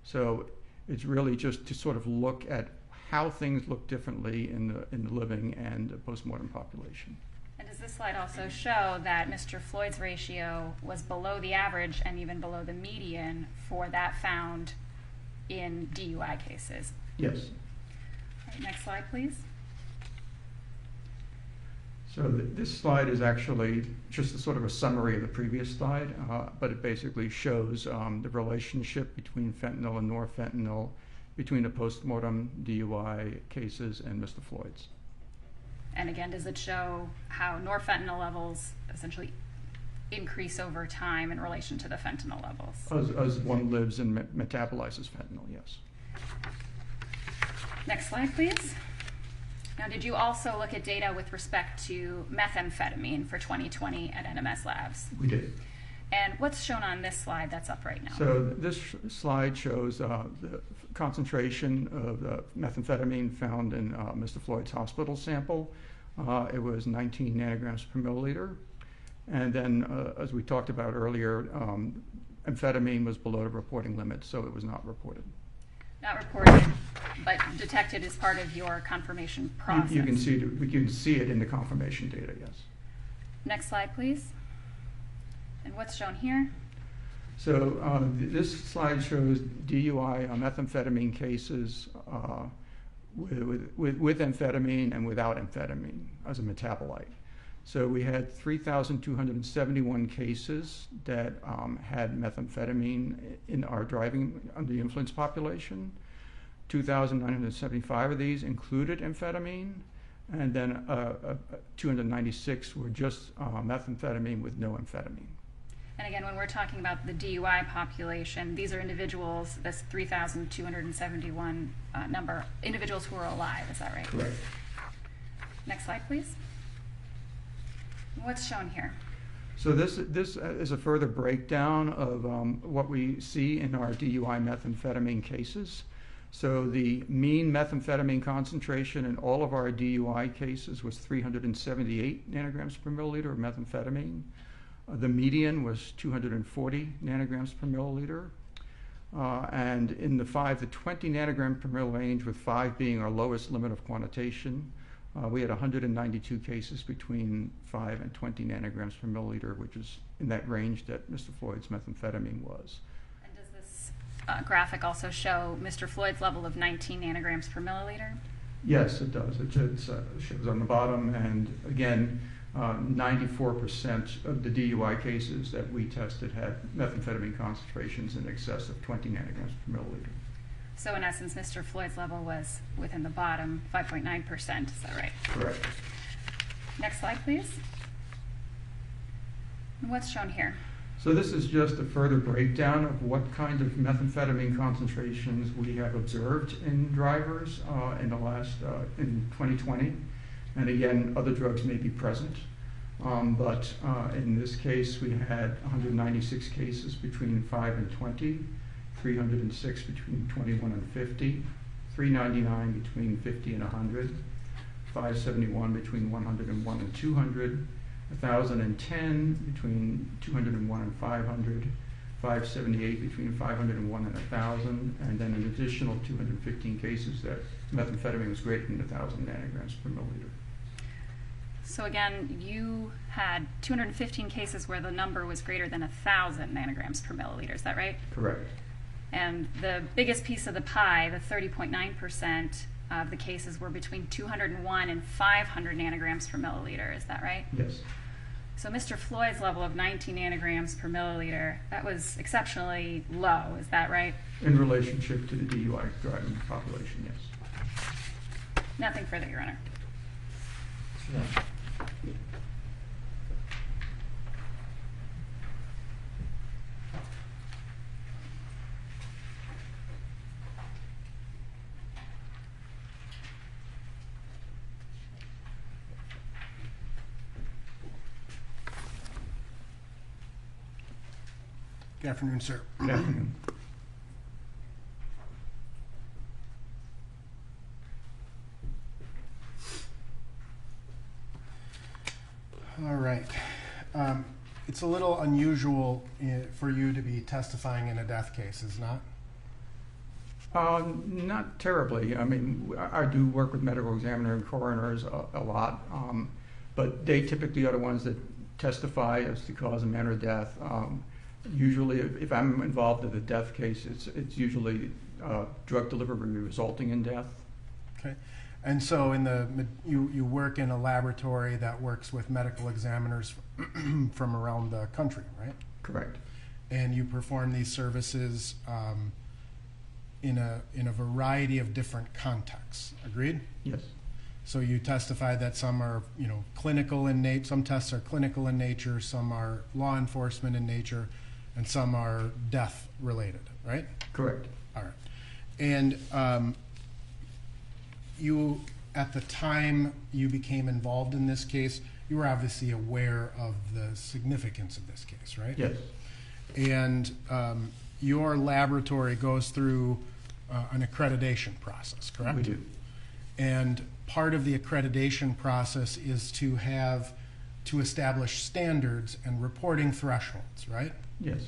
So it's really just to sort of look at how things look differently in the living and the postmortem population. And does this slide also show that Mr. Floyd's ratio was below the average and even below the median for that found in DUI cases? Yes. All right, next slide, please. So this slide is actually just a sort of a summary of the previous slide, but it basically shows the relationship between fentanyl and norfentanyl between the postmortem DUI cases and Mr. Floyd's. And again, does it show how norfentanyl levels essentially increase over time in relation to the fentanyl levels? As one lives and metabolizes fentanyl, yes. Next slide, please. Now, did you also look at data with respect to methamphetamine for 2020 at NMS Labs? We did. And what's shown on this slide that's up right now? So this slide shows the concentration of the methamphetamine found in Mr. Floyd's hospital sample. It was 19 nanograms per milliliter. And then, as we talked about earlier, amphetamine was below the reporting limit, so it was not reported. Not reported, but detected as part of your confirmation process. You can see it in the confirmation data, yes. Next slide, please. And what's shown here? So this slide shows DUI methamphetamine cases with amphetamine and without amphetamine as a metabolite. So we had 3,271 cases that had methamphetamine in our driving under the influence population. 2,975 of these included amphetamine, and then 296 were just methamphetamine with no amphetamine. And again, when we're talking about the DUI population, these are individuals, this 3,271 number, individuals who are alive, is that right? Correct. Next slide, please. What's shown here? So this is a further breakdown of what we see in our DUI methamphetamine cases. So the mean methamphetamine concentration in all of our DUI cases was 378 nanograms per milliliter of methamphetamine. The median was 240 nanograms per milliliter. And in the 5 to 20 nanogram per mil range, with 5 being our lowest limit of quantitation, we had 192 cases between 5 and 20 nanograms per milliliter, which is in that range that Mr. Floyd's methamphetamine was. And does this graphic also show Mr. Floyd's level of 19 nanograms per milliliter? Yes, it does. It shows on the bottom, and again, 94% of the DUI cases that we tested had methamphetamine concentrations in excess of 20 nanograms per milliliter. So in essence, Mr. Floyd's level was within the bottom 5.9%, is that right? Correct. Next slide, please. What's shown here? So this is just a further breakdown of what kind of methamphetamine concentrations we have observed in drivers in 2020. And again, other drugs may be present. But in this case, we had 196 cases between 5 and 20, 306 between 21 and 50, 399 between 50 and 100, 571 between 101 and 200, 1,010 between 201 and 500, 578 between 501 and 1,000, and then an additional 215 cases that methamphetamine was greater than 1,000 nanograms per milliliter. So again, you had 215 cases where the number was greater than 1,000 nanograms per milliliter, is that right? Correct. And the biggest piece of the pie, the 30.9% of the cases were between 201 and 500 nanograms per milliliter, is that right? Yes. So Mr. Floyd's level of 19 nanograms per milliliter, that was exceptionally low, is that right? In relationship to the DUI driving population, yes. Nothing further, Your Honor. Yeah. Good afternoon, sir. Good afternoon. All right. It's a little unusual for you to be testifying in a death case, is not? Not terribly. I mean, I do work with medical examiner and coroners a lot, but they typically are the ones that testify as to cause and manner of death. Usually, if I'm involved in a death case, it's usually drug delivery resulting in death. Okay. And so you work in a laboratory that works with medical examiners from around the country, right? Correct. And you perform these services in a variety of different contexts. Agreed? Yes. So you testify that some are, clinical in nature, some tests are clinical in nature, some are law enforcement in nature, and some are death related, right? Correct. All right. And you, at the time you became involved in this case, you were obviously aware of the significance of this case, right? Yes. And your laboratory goes through an accreditation process, correct? We do. And part of the accreditation process is to establish standards and reporting thresholds, right? Yes.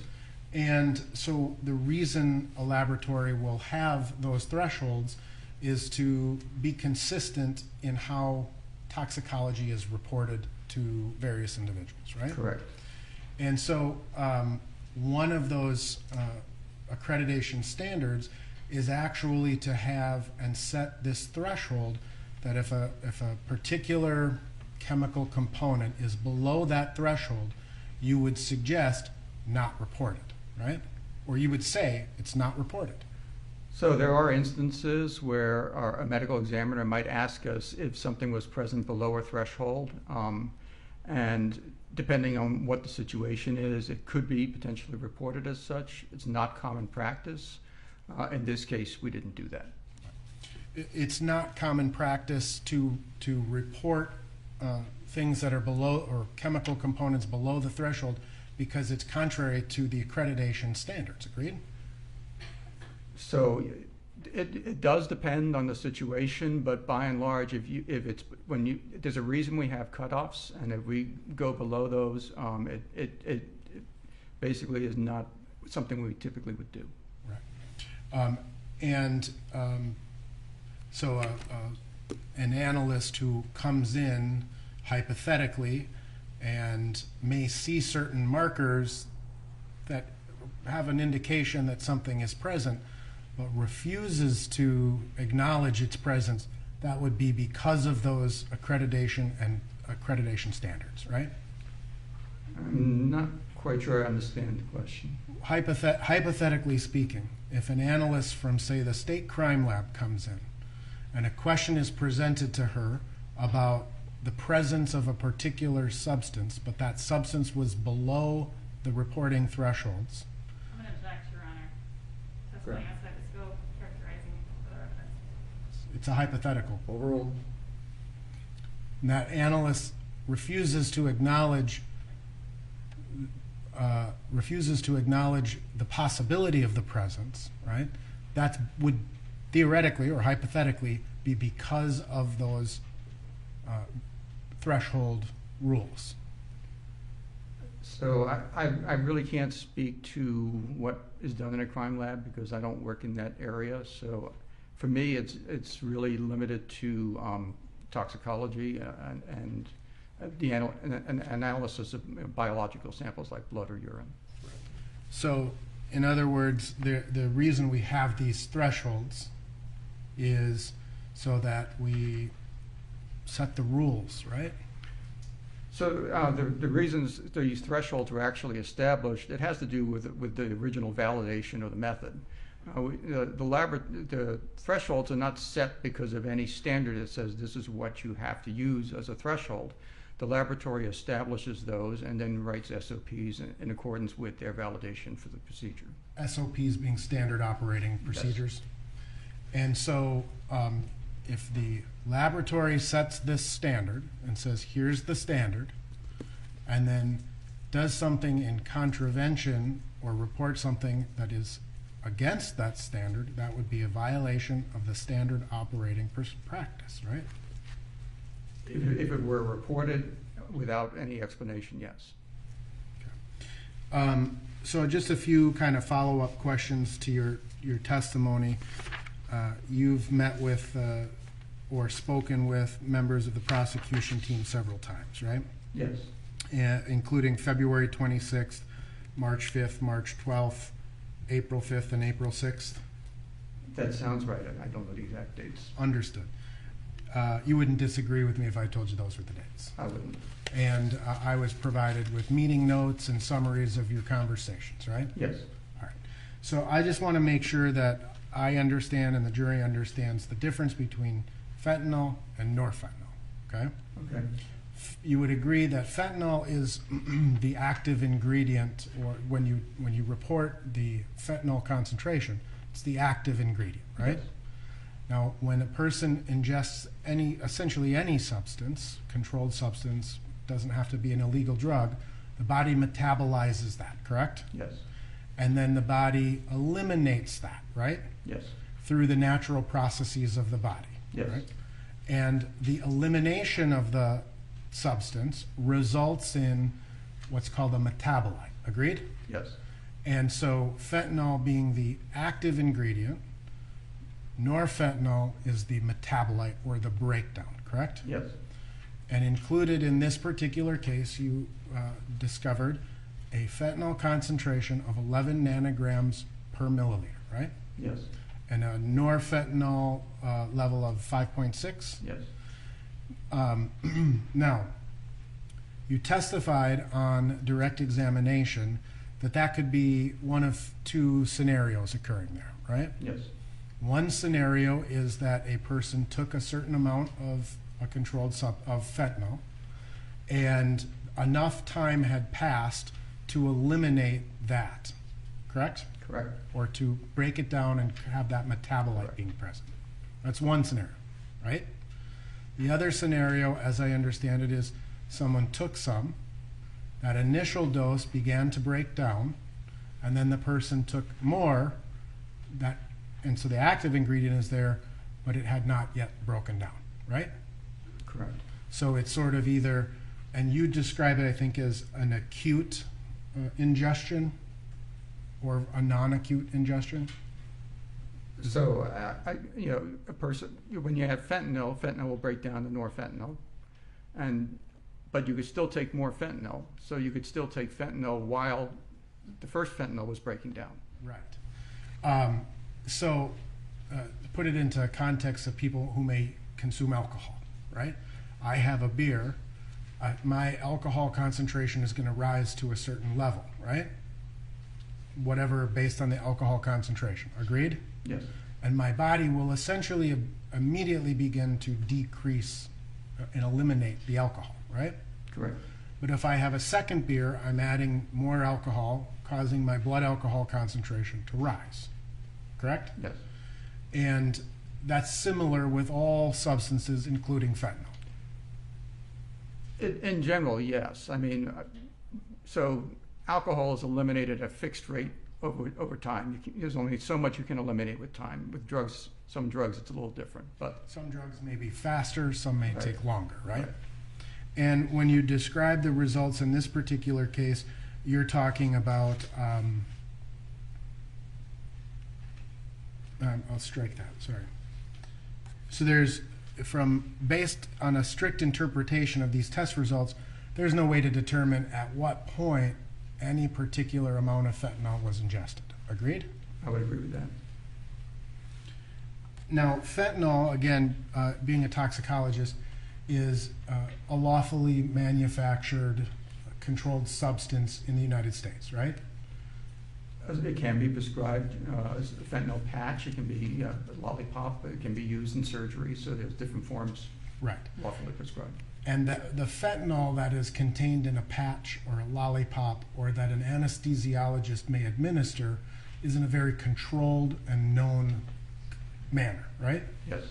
And so the reason a laboratory will have those thresholds is to be consistent in how toxicology is reported to various individuals, right? Correct. And so one of those accreditation standards is actually to have and set this threshold that if a particular chemical component is below that threshold, you would suggest not reported, right? Or you would say it's not reported. So there are instances where a medical examiner might ask us if something was present below a threshold, and depending on what the situation is, it could be potentially reported as such. It's not common practice. In this case, we didn't do that. It's not common practice to report things that are below, or chemical components below the threshold, because it's contrary to the accreditation standards, agreed? So It does depend on the situation, but by and large, there's a reason we have cutoffs, and if we go below those, it basically is not something we typically would do. Right. So an analyst who comes in hypothetically and may see certain markers that have an indication that something is present, but refuses to acknowledge its presence, that would be because of those accreditation standards, right? I'm not quite sure I understand the question. Hypothetically speaking, if an analyst from, say, the state crime lab comes in and a question is presented to her about the presence of a particular substance, but that substance was below the reporting thresholds. I'm going to object, Your Honor. That's Correct. going outside the scope, characterizing the reference. It's a hypothetical. Overruled. And that analyst refuses to acknowledge the possibility of the presence, right? That would theoretically or hypothetically be because of those threshold rules. So I really can't speak to what is done in a crime lab because I don't work in that area. So for me, it's really limited to toxicology and the analysis of biological samples like blood or urine. So, in other words, the reason we have these thresholds is so that we set the rules, right? So the reasons these thresholds were actually established, it has to do with the original validation of the method. The thresholds are not set because of any standard that says this is what you have to use as a threshold. The laboratory establishes those and then writes SOPs in accordance with their validation for the procedure. SOPs being standard operating procedures. Yes. And so if the laboratory sets this standard and says, here's the standard, and then does something in contravention or reports something that is against that standard, that would be a violation of the standard operating practice, right? If it were reported without any explanation, yes. Okay. So just a few kind of follow-up questions to your testimony. You've met with or spoken with members of the prosecution team several times, right? Yes. Including February 26th, March 5th, March 12th, April 5th, and April 6th? That sounds right. I don't know the exact dates. Understood. You wouldn't disagree with me if I told you those were the dates? I wouldn't. And I was provided with meeting notes and summaries of your conversations, right? Yes. All right. So I just want to make sure that I understand and the jury understands the difference between fentanyl and norfentanyl, okay? Okay. You would agree that fentanyl is the active ingredient, or when you report the fentanyl concentration, it's the active ingredient, right? Yes. Now, when a person ingests essentially any substance, controlled substance, doesn't have to be an illegal drug, the body metabolizes that, correct? Yes. And then the body eliminates that, right? Yes. Through the natural processes of the body. Yes. Right? And the elimination of the substance results in what's called a metabolite. Agreed? Yes. And so fentanyl being the active ingredient, norfentanyl is the metabolite or the breakdown, correct? Yes. And included in this particular case, you discovered a fentanyl concentration of 11 nanograms per milliliter, right? Yes. And a norfentanyl level of 5.6? Yes. Now, you testified on direct examination that could be one of two scenarios occurring there, right? Yes. One scenario is that a person took a certain amount of a controlled of fentanyl, and enough time had passed to eliminate that, correct? Correct. Or to break it down and have that metabolite Correct. being present. That's one scenario, right? The other scenario, as I understand it, is someone took some, that initial dose began to break down, and then the person took more, that And so the active ingredient is there, but it had not yet broken down, right? Correct. So it's sort of either, and you describe it, I think, as an acute ingestion or a non-acute ingestion. So, a person, when you have fentanyl will break down to norfentanyl, but you could still take more fentanyl. So you could still take fentanyl while the first fentanyl was breaking down. Right. So put it into context of people who may consume alcohol, right? I have a beer. My alcohol concentration is going to rise to a certain level, right? Whatever based on the alcohol concentration. Agreed? Yes. And my body will essentially immediately begin to decrease and eliminate the alcohol, right? Correct. But if I have a second beer, I'm adding more alcohol, causing my blood alcohol concentration to rise. Correct? Yes. And that's similar with all substances, including fentanyl. In general, yes. I mean, so alcohol is eliminated at a fixed rate over time. There's only so much you can eliminate with time. With drugs, some drugs, it's a little different. But some drugs may be faster, some may right. take longer, right? Right? And when you describe the results in this particular case, you're talking about, I'll strike that, sorry. So there's, based on a strict interpretation of these test results, there's no way to determine at what point any particular amount of fentanyl was ingested. Agreed? I would agree with that. Now, fentanyl, again, being a toxicologist, is a lawfully manufactured, controlled substance in the United States, right? It can be prescribed as a fentanyl patch. It can be a lollipop. It can be used in surgery. So there's different forms right. lawfully prescribed. And the fentanyl that is contained in a patch or a lollipop or that an anesthesiologist may administer is in a very controlled and known manner, right? Yes.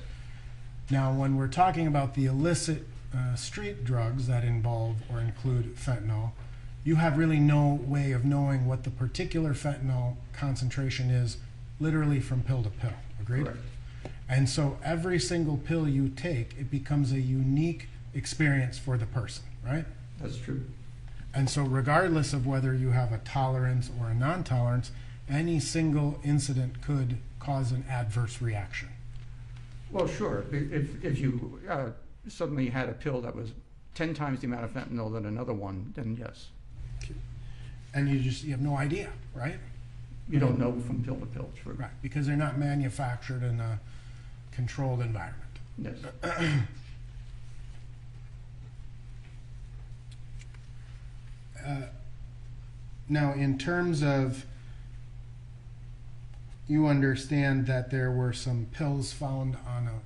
Now, when we're talking about the illicit street drugs that involve or include fentanyl, you have really no way of knowing what the particular fentanyl concentration is literally from pill to pill. Agreed? Correct. And so every single pill you take, it becomes a unique experience for the person, right? That's true. And so regardless of whether you have a tolerance or a non-tolerance, any single incident could cause an adverse reaction. Well, sure. If you suddenly had a pill that was 10 times the amount of fentanyl than another one, then yes. And you have no idea, right? You don't know from pill to pill, true. Right, because they're not manufactured in a controlled environment. Yes. Now, in terms of, you understand that there were some pills found on a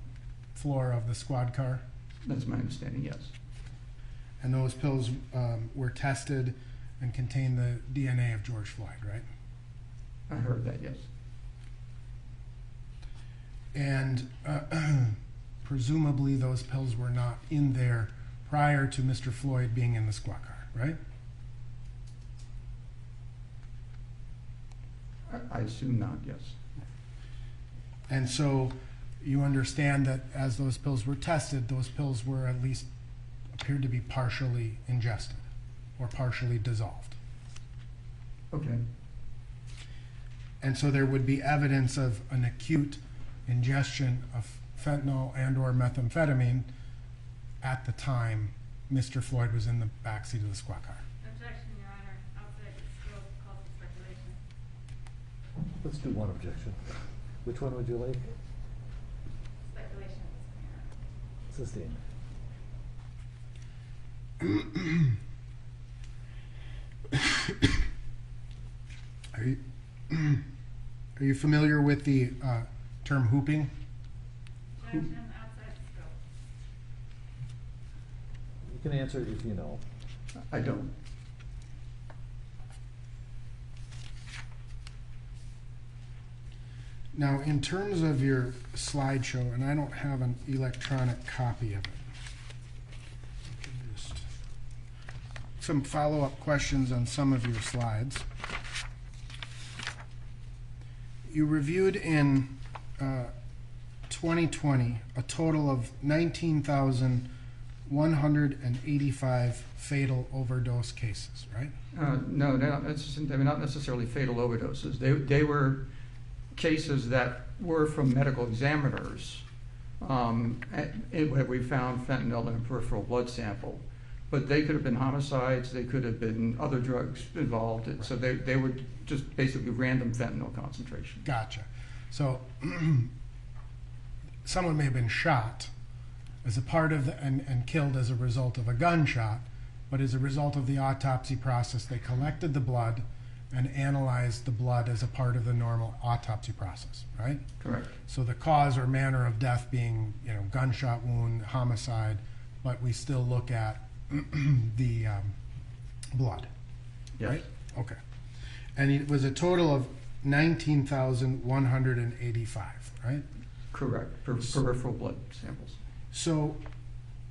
floor of the squad car? That's my understanding, yes. And those pills were tested and contained the DNA of George Floyd, right? I heard that, yes. And presumably those pills were not in there prior to Mr. Floyd being in the squad car, right? I assume not, yes. And so you understand that as those pills were tested, those pills were at least appeared to be partially ingested or partially dissolved. Okay. And so there would be evidence of an acute ingestion of fentanyl and or methamphetamine at the time Mr. Floyd was in the backseat of the squad car. Objection, Your Honor. Outside the scope calls for speculation. Let's do one objection. Which one would you like? Speculation. Sustained. Are you familiar with the term hooping? Objection, outside the scope. You can answer it if you know. I don't. Now, in terms of your slideshow, and I don't have an electronic copy of it. Just some follow-up questions on some of your slides. You reviewed in 2020, a total of 19,185 fatal overdose cases, right? No, they're not necessarily fatal overdoses. They were cases that were from medical examiners where we found fentanyl in a peripheral blood sample. But they could have been homicides, they could have been other drugs involved. Right. So they were just basically random fentanyl concentration. Gotcha. So someone may have been shot as a part of and killed as a result of a gunshot, but as a result of the autopsy process, they collected the blood and analyzed the blood as a part of the normal autopsy process, right? Correct. So the cause or manner of death being, gunshot wound, homicide, but we still look at the blood, yes. Right? Okay. And it was a total of 19,185, right? Correct. Peripheral blood samples. So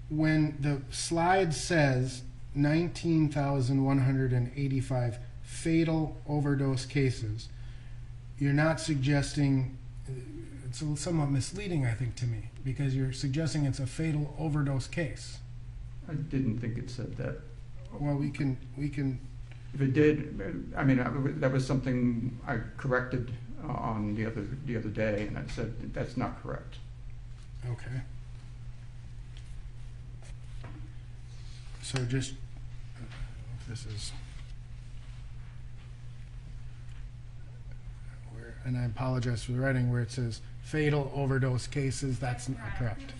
when the slide says 19,185 fatal overdose cases, you're not suggesting, it's somewhat misleading, I think, to me, because you're suggesting it's a fatal overdose case. I didn't think it said that. Well, we can. If it did, I mean, that was something I corrected on the other day, and I said that's not correct. Okay. So just, this is, and I apologize for the writing where it says fatal overdose cases, that's not correct.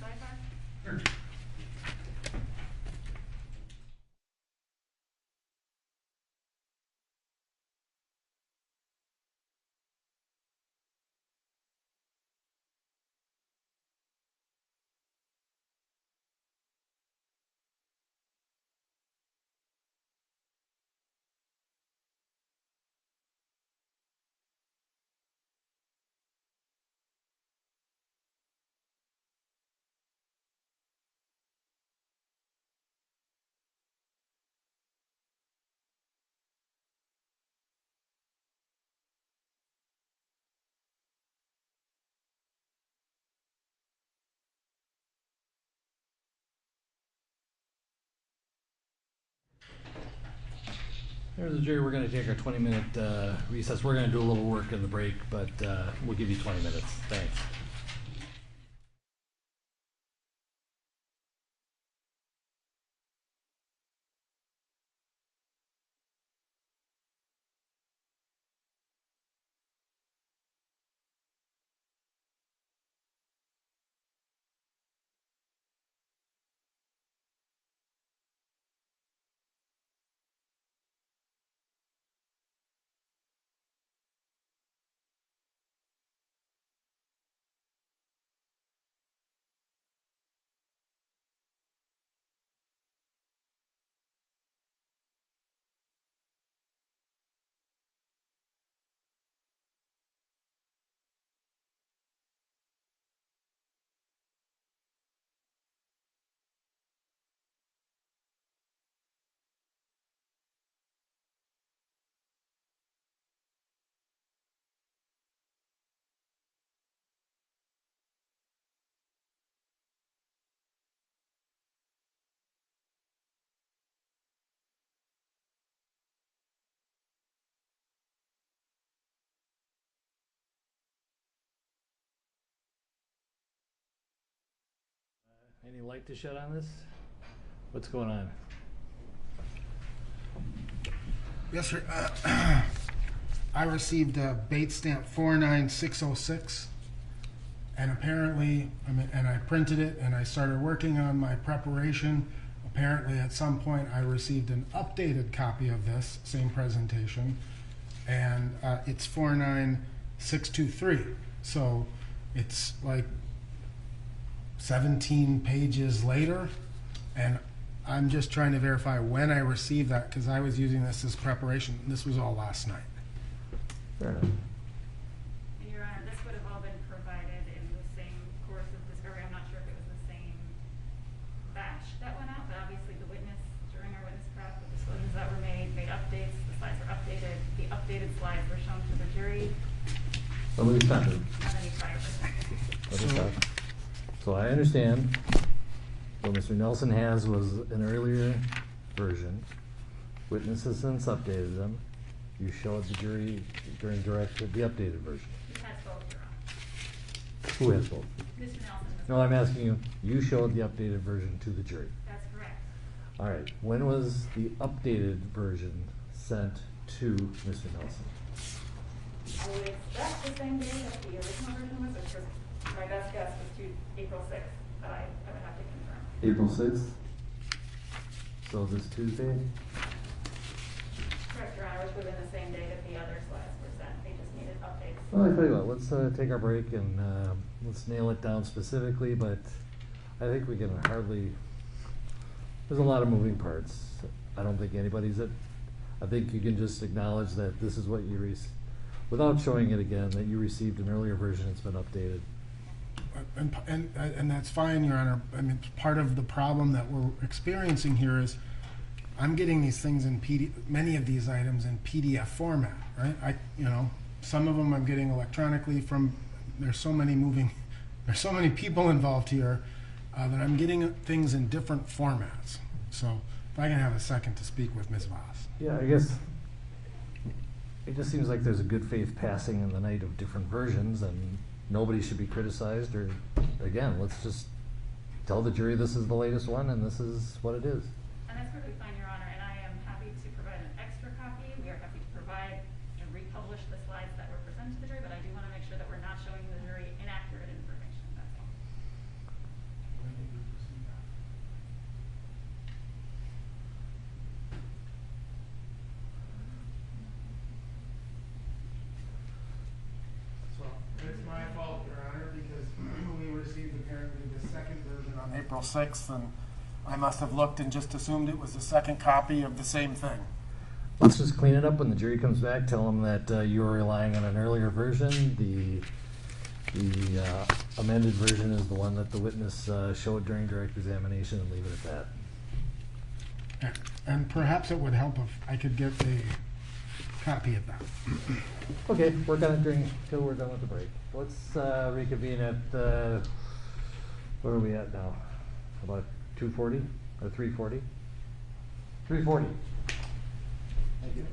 Here's the jury. We're going to take our 20-minute recess. We're going to do a little work in the break, but we'll give you 20 minutes. Thanks. Any light to shed on this? What's going on? Yes, sir. I received a bait stamp 49606, and apparently, and I printed it, and I started working on my preparation. Apparently, at some point, I received an updated copy of this same presentation, and it's 49623. So it's like 17 pages later, and I'm just trying to verify when I received that, because I was using this as preparation. This was all last night. Fair enough. Your Honor, this would have all been provided in the same course of discovery. I'm not sure if it was the same batch that went out, but obviously the witness, during our witness prep, the disclosures that were made updates, the slides were updated, the updated slides were shown to the jury. Well, at least not any prior perspective. So I understand what Mr. Nelson has was an earlier version. Witness has since updated them. You showed the jury during direct the updated version. He has both, Your Honor. Who has both? Mr. Nelson has No, I'm asking you, you showed the updated version to the jury. That's correct. All right, when was the updated version sent to Mr. Nelson? I would expect the same day that the original version was, which was, my best guess was to April 6th, but I would have to confirm. April 6th? So this Tuesday? Correct, Your Honor, it was within the same day that the other slides were sent. They just needed updates. Well, I tell you what, let's take our break and let's nail it down specifically, but I think we can hardly, there's a lot of moving parts. I don't think anybody's I think you can just acknowledge that this is what you without showing it again, that you received an earlier version, it's been updated. And that's fine, Your Honor. I mean, part of the problem that we're experiencing here is I'm getting these things in many of these items in PDF format, right? Some of them I'm getting electronically from, there's so many people involved here that I'm getting things in different formats. So if I can have a second to speak with Ms. Voss. Yeah, I guess it just seems like there's a good faith passing in the night of different versions, and nobody should be criticized, or again, let's just tell the jury this is the latest one and this is what it is. And that's perfectly fine, Your Honor, and I am happy to provide an extra copy. We are happy to provide and republish the slides that were presented to the jury, but I do want to make sure that we're not showing the jury inaccurate information, that's all. So it's my fault, Your Honor, because we received apparently the second version on April 6th, and I must have looked and just assumed it was the second copy of the same thing. Let's just clean it up when the jury comes back. Tell them that you were relying on an earlier version. The amended version is the one that the witness showed during direct examination, and leave it at that. And perhaps it would help if I could get a copy of that. Okay, work on it till we're done with the break. Let's reconvene at, where are we at now? About 2:40 or 3:40? 3:40. Thank you.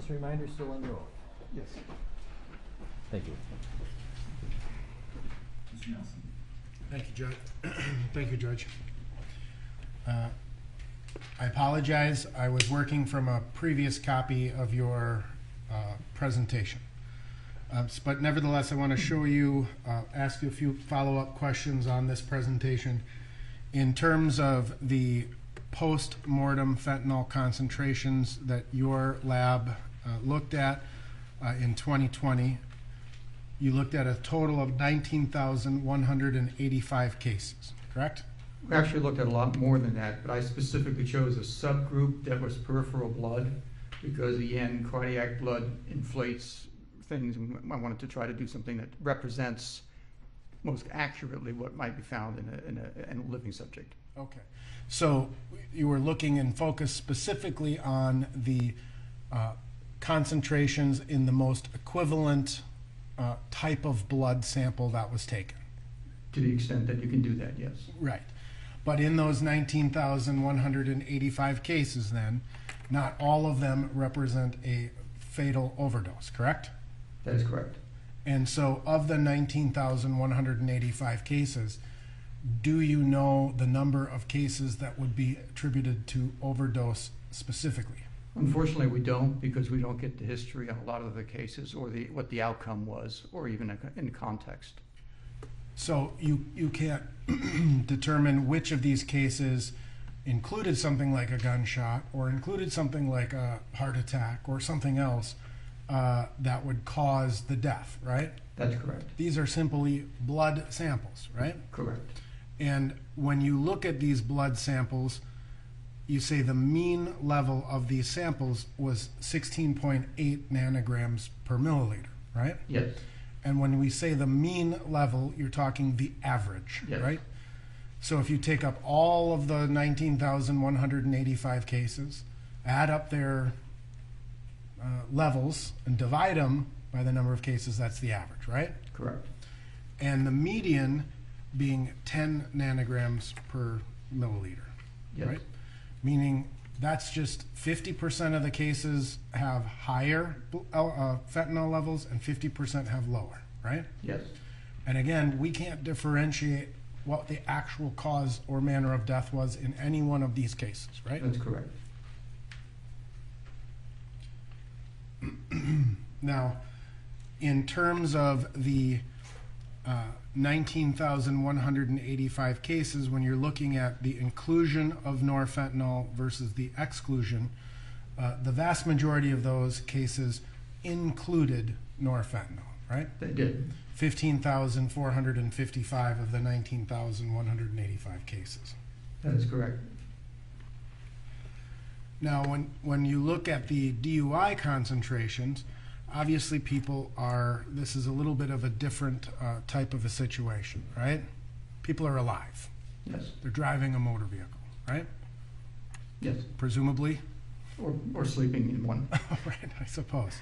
Just a reminder, still under oath. Yes. Thank you. Mr. Nelson. Thank you, Judge. Thank you, Judge. I apologize. I was working from a previous copy of your presentation. But nevertheless, I want to show you, ask you a few follow-up questions on this presentation. In terms of the post-mortem fentanyl concentrations that your lab looked at in 2020, you looked at a total of 19,185 cases, correct? We actually looked at a lot more than that, but I specifically chose a subgroup that was peripheral blood because, again, cardiac blood inflates things, and I wanted to try to do something that represents most accurately what might be found in a living subject. Okay. So you were looking and focused specifically on the concentrations in the most equivalent type of blood sample that was taken. To the extent that you can do that, yes. Right. But in those 19,185 cases then, not all of them represent a fatal overdose, correct? That is correct. And so of the 19,185 cases, do you know the number of cases that would be attributed to overdose specifically? Unfortunately, we don't, because we don't get the history on a lot of the cases or what the outcome was, or even in context. So you can't determine which of these cases included something like a gunshot or included something like a heart attack or something else that would cause the death, right? That's correct. These are simply blood samples, right? Correct. And when you look at these blood samples, you say the mean level of these samples was 16.8 nanograms per milliliter, right? Yes. And when we say the mean level, you're talking the average, yes. right? So if you take up all of the 19,185 cases, add up their levels, and divide them by the number of cases, that's the average, right? Correct. And the median being 10 nanograms per milliliter, yes. right? Meaning that's just 50% of the cases have higher fentanyl levels and 50% have lower, right? Yes. And again, we can't differentiate what the actual cause or manner of death was in any one of these cases, right? That's correct. Now, in terms of the 19,185 cases, when you're looking at the inclusion of norfentanyl versus the exclusion, the vast majority of those cases included norfentanyl, right? They did. 15,455 of the 19,185 cases. That is correct. Now, when you look at the DUI concentrations, obviously people are, this is a little bit of a different type of a situation, right? People are alive. Yes. They're driving a motor vehicle, right? Yes. Presumably. Or sleeping in one. Right, I suppose.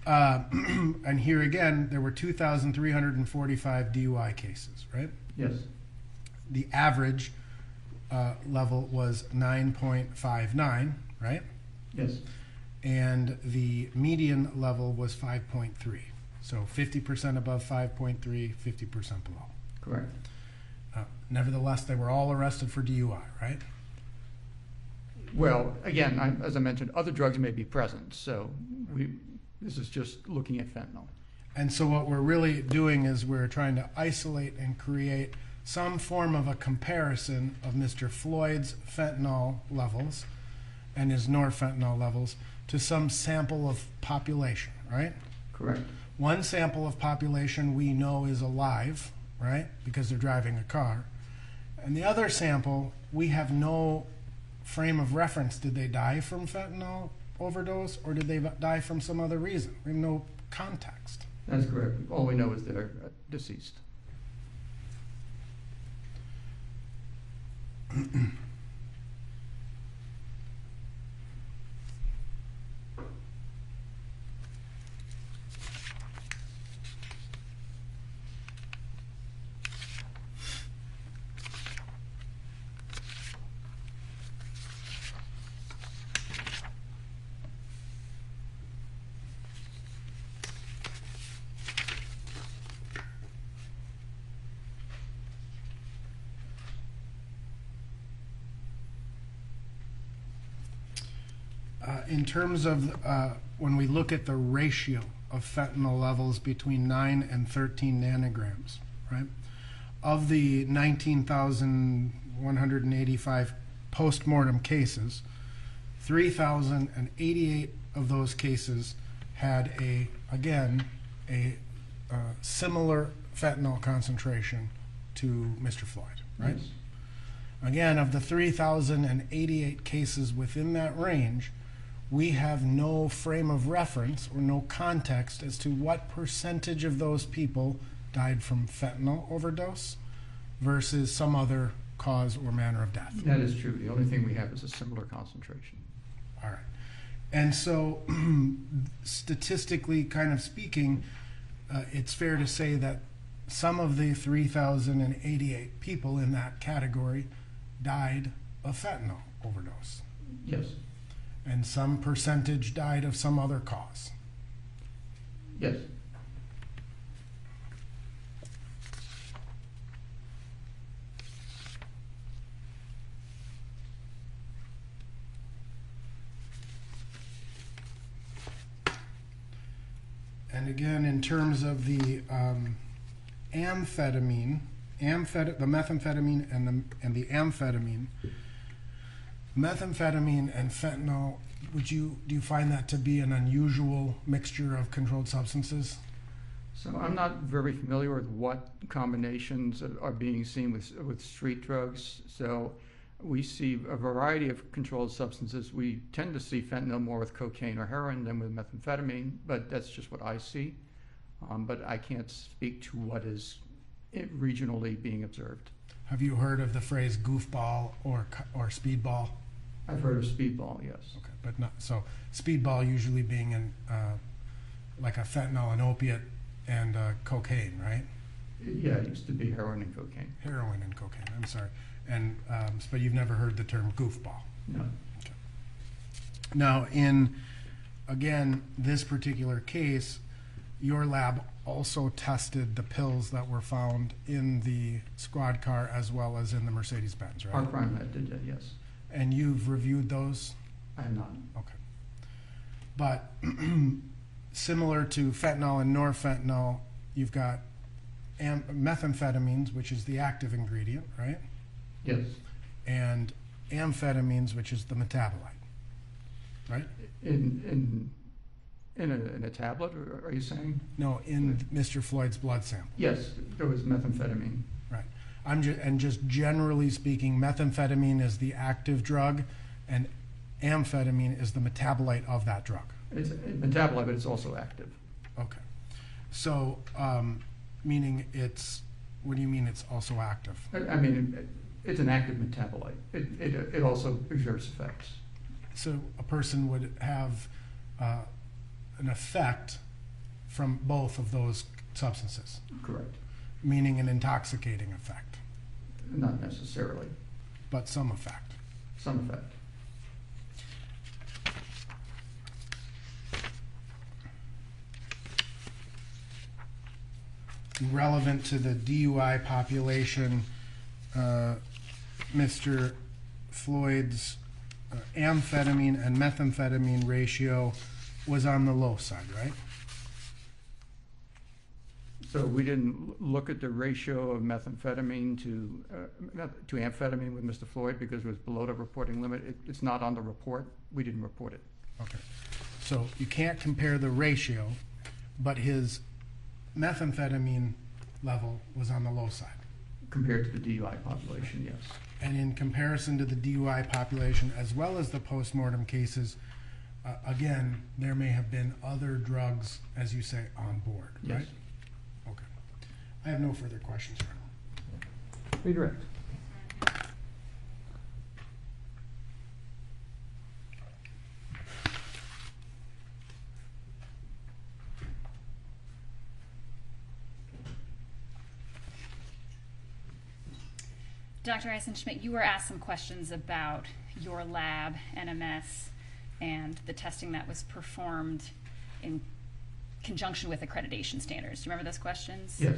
And here again, there were 2,345 DUI cases, right? Yes. The average level was 9.59, right? Yes. And the median level was 5.3. So 50% above 5.3, 50% below. Correct. Nevertheless, they were all arrested for DUI, right? Well, again, as I mentioned, other drugs may be present, so this is just looking at fentanyl. And so what we're really doing is we're trying to isolate and create some form of a comparison of Mr. Floyd's fentanyl levels and his norfentanyl levels to some sample of population, right? Correct. One sample of population we know is alive, right? Because they're driving a car. And the other sample, we have no frame of reference. Did they die from fentanyl overdose or did they die from some other reason? We have no context. That's correct. All we know is they're deceased. In terms of when we look at the ratio of fentanyl levels between 9 and 13 nanograms, right? Of the 19,185 post-mortem cases, 3,088 of those cases had a similar fentanyl concentration to Mr. Floyd, right? Yes. Again, of the 3,088 cases within that range, we have no frame of reference or no context as to what percentage of those people died from fentanyl overdose versus some other cause or manner of death. That is true. The only thing we have is a similar concentration. All right. And so, statistically kind of speaking, it's fair to say that some of the 3,088 people in that category died of fentanyl overdose. Yes. And some percentage died of some other cause. Yes. And again, in terms of the amphetamine, the methamphetamine and the amphetamine, methamphetamine and fentanyl, do you find that to be an unusual mixture of controlled substances? So I'm not very familiar with what combinations are being seen with street drugs. So we see a variety of controlled substances. We tend to see fentanyl more with cocaine or heroin than with methamphetamine, but that's just what I see. But I can't speak to what is regionally being observed. Have you heard of the phrase goofball or speedball? I've heard of speedball, yes. Okay, but not so. Speedball usually being like a fentanyl, an opiate, and cocaine, right? Yeah, it used to be heroin and cocaine. Heroin and cocaine. I'm sorry. And but you've never heard the term goofball. No. Okay. Now, in again this particular case, your lab also tested the pills that were found in the squad car as well as in the Mercedes-Benz, right? Our crime lab did that, yes. And you've reviewed those? I have not. Okay. But similar to fentanyl and norfentanyl, you've got methamphetamines, which is the active ingredient, right? Yes. And amphetamines, which is the metabolite, right? In a tablet, are you saying? No, in Mr. Floyd's blood sample. Yes, there was methamphetamine. Right. And just generally speaking, methamphetamine is the active drug, and amphetamine is the metabolite of that drug. It's a metabolite, but it's also active. Okay. So, meaning what do you mean it's also active? I mean, it's an active metabolite. It also exerts effects. So a person would have an effect from both of those substances? Correct. Meaning an intoxicating effect? Not necessarily. But some effect? Some effect. Relevant to the DUI population, Mr. Floyd's amphetamine and methamphetamine ratio was on the low side, right? So we didn't look at the ratio of methamphetamine to amphetamine with Mr. Floyd because it was below the reporting limit. It's not on the report. We didn't report it. Okay. So you can't compare the ratio, but his methamphetamine level was on the low side. Compared to the DUI population, yes. And in comparison to the DUI population, as well as the postmortem cases, again, there may have been other drugs, as you say, on board, Yes. right? Okay. I have no further questions for now. Redirect. Dr. Eisenschmidt, you were asked some questions about your lab, NMS, and the testing that was performed in conjunction with accreditation standards. Do you remember those questions? Yes.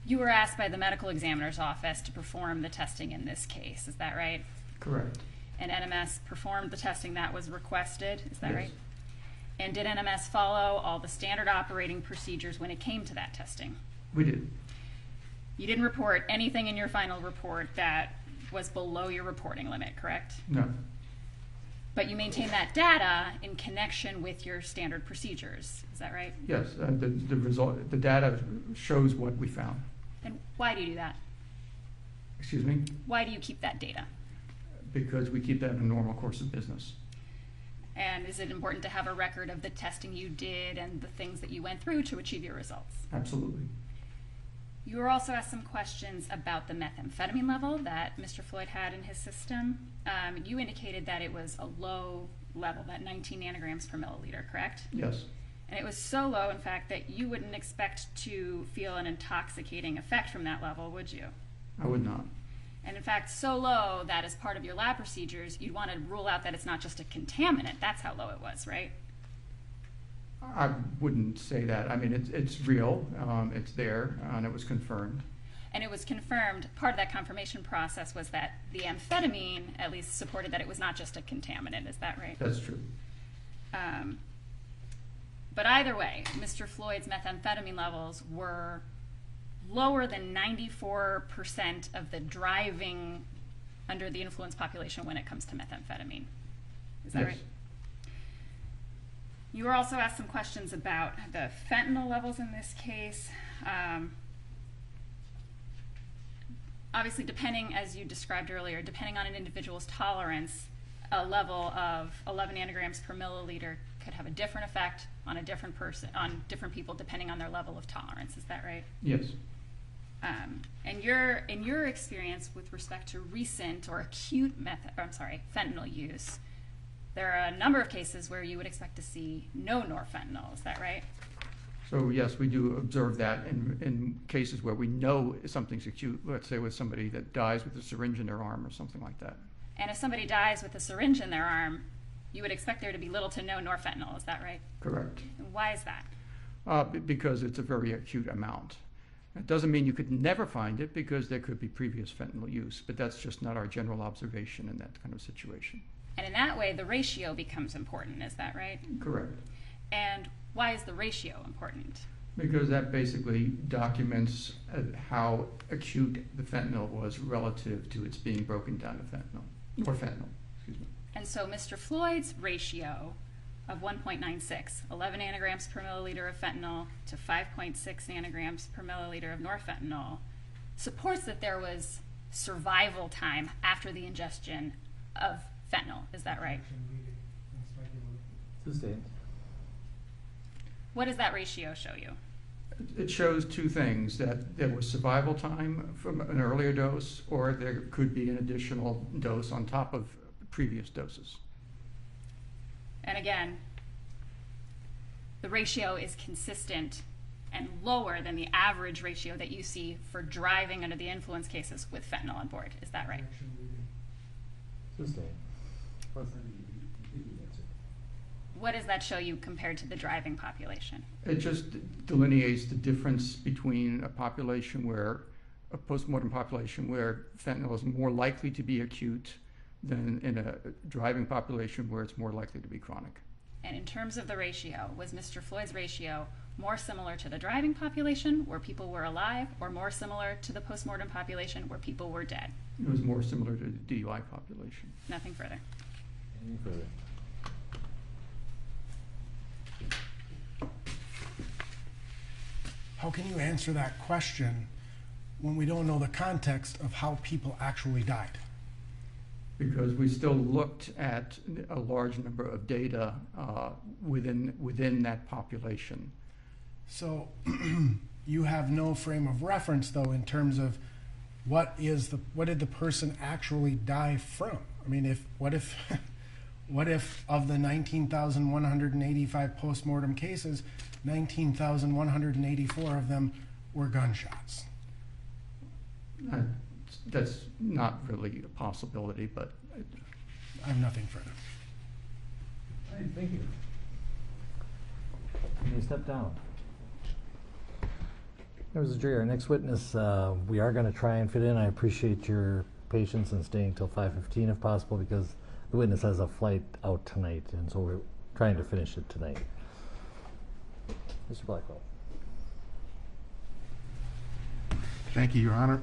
You were asked by the medical examiner's office to perform the testing in this case. Is that right? Correct. and NMS performed the testing that was requested. Is that Yes. right? And did NMS follow all the standard operating procedures when it came to that testing? We did. You didn't report anything in your final report that was below your reporting limit, correct? No. But you maintain that data in connection with your standard procedures. Is that right? Yes, and the result, the data shows what we found. And why do you do that? Excuse me? Why do you keep that data? Because we keep that in a normal course of business. And is it important to have a record of the testing you did and the things that you went through to achieve your results? Absolutely. You were also asked some questions about the methamphetamine level that Mr. Floyd had in his system. You indicated that it was a low level, that 19 nanograms per milliliter, correct? Yes. And it was so low, in fact, that you wouldn't expect to feel an intoxicating effect from that level, would you? I would not. And in fact, so low that as part of your lab procedures, you'd want to rule out that it's not just a contaminant. That's how low it was, right? I wouldn't say that. I mean, it's real, it's there, and it was confirmed. And it was confirmed, part of that confirmation process was that the amphetamine at least supported that it was not just a contaminant. Is that right? That's true. But either way, Mr. Floyd's methamphetamine levels were lower than 94% of the driving under the influence population when it comes to methamphetamine. Is that Yes. right? You were also asked some questions about the fentanyl levels in this case. Obviously, depending, as you described earlier, depending on an individual's tolerance, a level of 11 nanograms per milliliter could have a different effect on a different person, on different people, depending on their level of tolerance. Is that right? Yes. And in your experience with respect to recent or acute fentanyl use, there are a number of cases where you would expect to see no norfentanyl. Is that right? So yes, we do observe that in cases where we know something's acute, let's say with somebody that dies with a syringe in their arm or something like that. And if somebody dies with a syringe in their arm, you would expect there to be little to no norfentanyl. Is that right? Correct. And why is that? Because it's a very acute amount. It doesn't mean you could never find it because there could be previous fentanyl use, but that's just not our general observation in that kind of situation. And in that way, the ratio becomes important. Is that right? Correct. And why is the ratio important? Because that basically documents how acute the fentanyl was relative to its being broken down to fentanyl, or fentanyl, excuse me. And so Mr. Floyd's ratio of 1.96, 11 nanograms per milliliter of fentanyl to 5.6 nanograms per milliliter of norfentanyl, supports that there was survival time after the ingestion of fentanyl. Is that right? Sustained. What does that ratio show you? It shows two things, that there was survival time from an earlier dose, or there could be an additional dose on top of previous doses. And again, the ratio is consistent and lower than the average ratio that you see for driving under the influence cases with fentanyl on board. Is that right? Sustained. What does that show you compared to the driving population? It just delineates the difference between a postmortem population where fentanyl is more likely to be acute than in a driving population where it's more likely to be chronic. And in terms of the ratio, was Mr. Floyd's ratio more similar to the driving population where people were alive, or more similar to the postmortem population where people were dead? It was more similar to the DUI population. Nothing further. Any further? How can you answer that question when we don't know the context of how people actually died? Because we still looked at a large number of data within that population. So you have no frame of reference, though, in terms of what did the person actually die from? I mean, what if of the 19,185 postmortem cases, 19,184 of them were gunshots? That's not really a possibility, but I have nothing further. All right, thank you. Can you step down? Members of the jury, our next witness, we are going to try and fit in. I appreciate your patience and staying till 5:15 if possible, because the witness has a flight out tonight, and so we're trying to finish it tonight. Mr. Blackwell. Thank you, Your Honor.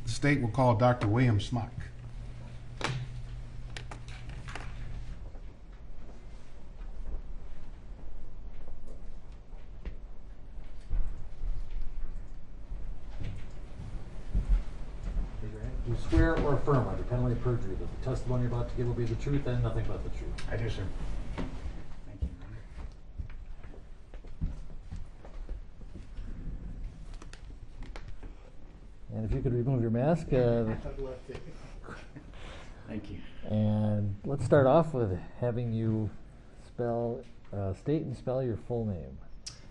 The state will call Dr. William Smock. Do you swear or affirm under penalty of perjury that the testimony you're about to give will be the truth and nothing but the truth? I do, sir. Thank you. And if you could remove your mask. Thank you. And let's start off with having you state and spell your full name.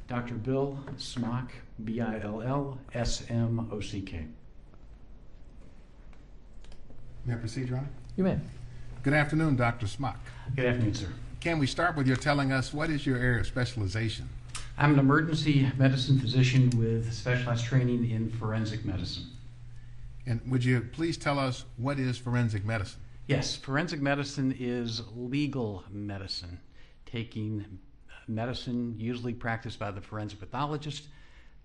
Dr. Bill Smock, Billsmock. May I proceed, Your Honor? You may. Good afternoon, Dr. Smock. Good afternoon, sir. Can we start with your telling us what is your area of specialization? I'm an emergency medicine physician with specialized training in forensic medicine. And would you please tell us what is forensic medicine? Yes, forensic medicine is legal medicine, taking medicine usually practiced by the forensic pathologist,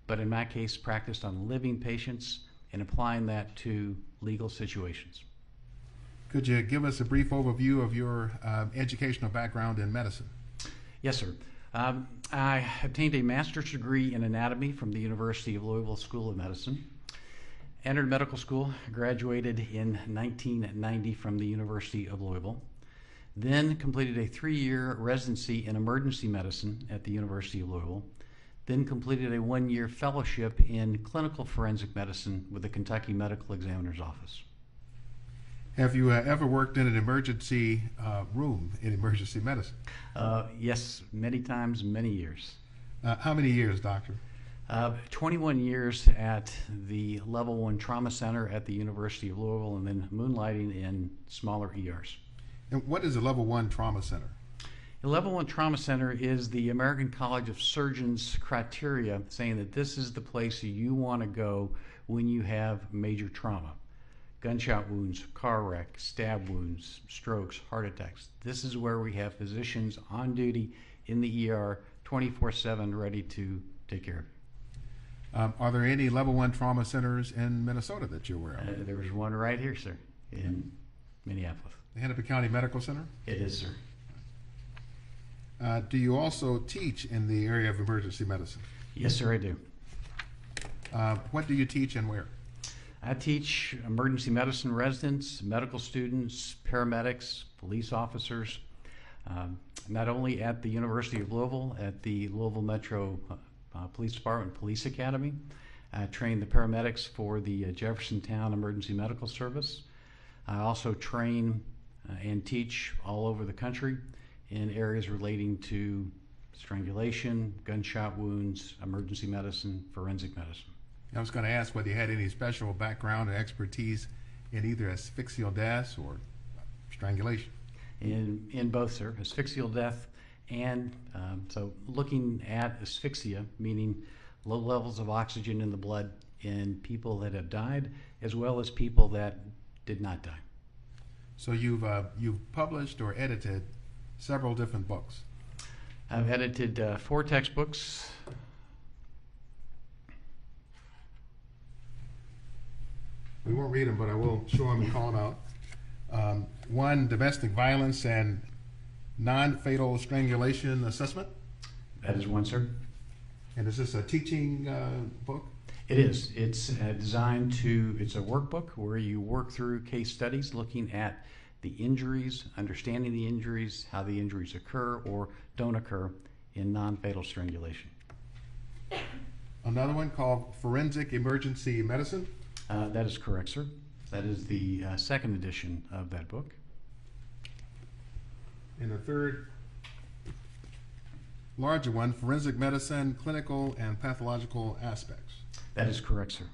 but in my case practiced on living patients and applying that to legal situations. Could you give us a brief overview of your educational background in medicine? Yes, sir. I obtained a master's degree in anatomy from the University of Louisville School of Medicine. Entered medical school, graduated in 1990 from the University of Louisville. Then completed a 3-year residency in emergency medicine at the University of Louisville. Then completed a 1-year fellowship in clinical forensic medicine with the Kentucky Medical Examiner's Office. Have you ever worked in an emergency room in emergency medicine? Yes, many times, many years. How many years, doctor? 21 years at the Level 1 Trauma Center at the University of Louisville, and then moonlighting in smaller ERs. And what is a Level 1 Trauma Center? The Level 1 Trauma Center is the American College of Surgeons criteria saying that this is the place you want to go when you have major trauma. Gunshot wounds, car wreck, stab wounds, strokes, heart attacks. This is where we have physicians on duty in the ER 24/7 ready to take care of you. Are there any Level 1 trauma centers in Minnesota that you're aware of? There was one right here, sir, in Minneapolis. The Hennepin County Medical Center? It is, sir. Do you also teach in the area of emergency medicine? Yes, sir, I do. What do you teach and where? I teach emergency medicine residents, medical students, paramedics, police officers, not only at the University of Louisville, at the Louisville Metro Police Department Police Academy. I train the paramedics for the Jeffersontown Emergency Medical Service. I also train and teach all over the country in areas relating to strangulation, gunshot wounds, emergency medicine, forensic medicine. I was going to ask whether you had any special background or expertise in either asphyxial deaths or strangulation. In both, sir, asphyxial death and so looking at asphyxia, meaning low levels of oxygen in the blood in people that have died, as well as people that did not die. So you've published or edited several different books. I've edited 4 textbooks. We won't read them, but I will show them and call them out. One, Domestic Violence and Non-Fatal Strangulation Assessment. That is one, sir. And is this a teaching book? It is. It's designed to, it's a workbook where you work through case studies looking at the injuries, understanding the injuries, how the injuries occur or don't occur in non-fatal strangulation. Another one called Forensic Emergency Medicine. That is correct, sir. That is the second edition of that book. And the third, larger one, Forensic Medicine, Clinical and Pathological Aspects. That is correct, sir.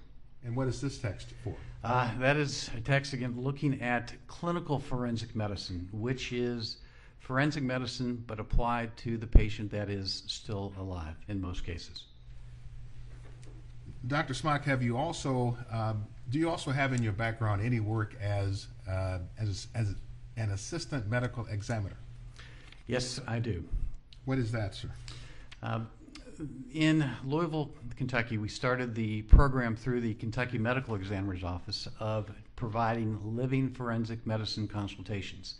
And what is this text for? That is a text, again, looking at clinical forensic medicine, which is forensic medicine but applied to the patient that is still alive in most cases. Dr. Smock, have you also, do you also have in your background any work as an assistant medical examiner. Yes, I do. What is that, sir? In Louisville, Kentucky, we started the program through the Kentucky Medical Examiner's Office of providing living forensic medicine consultations.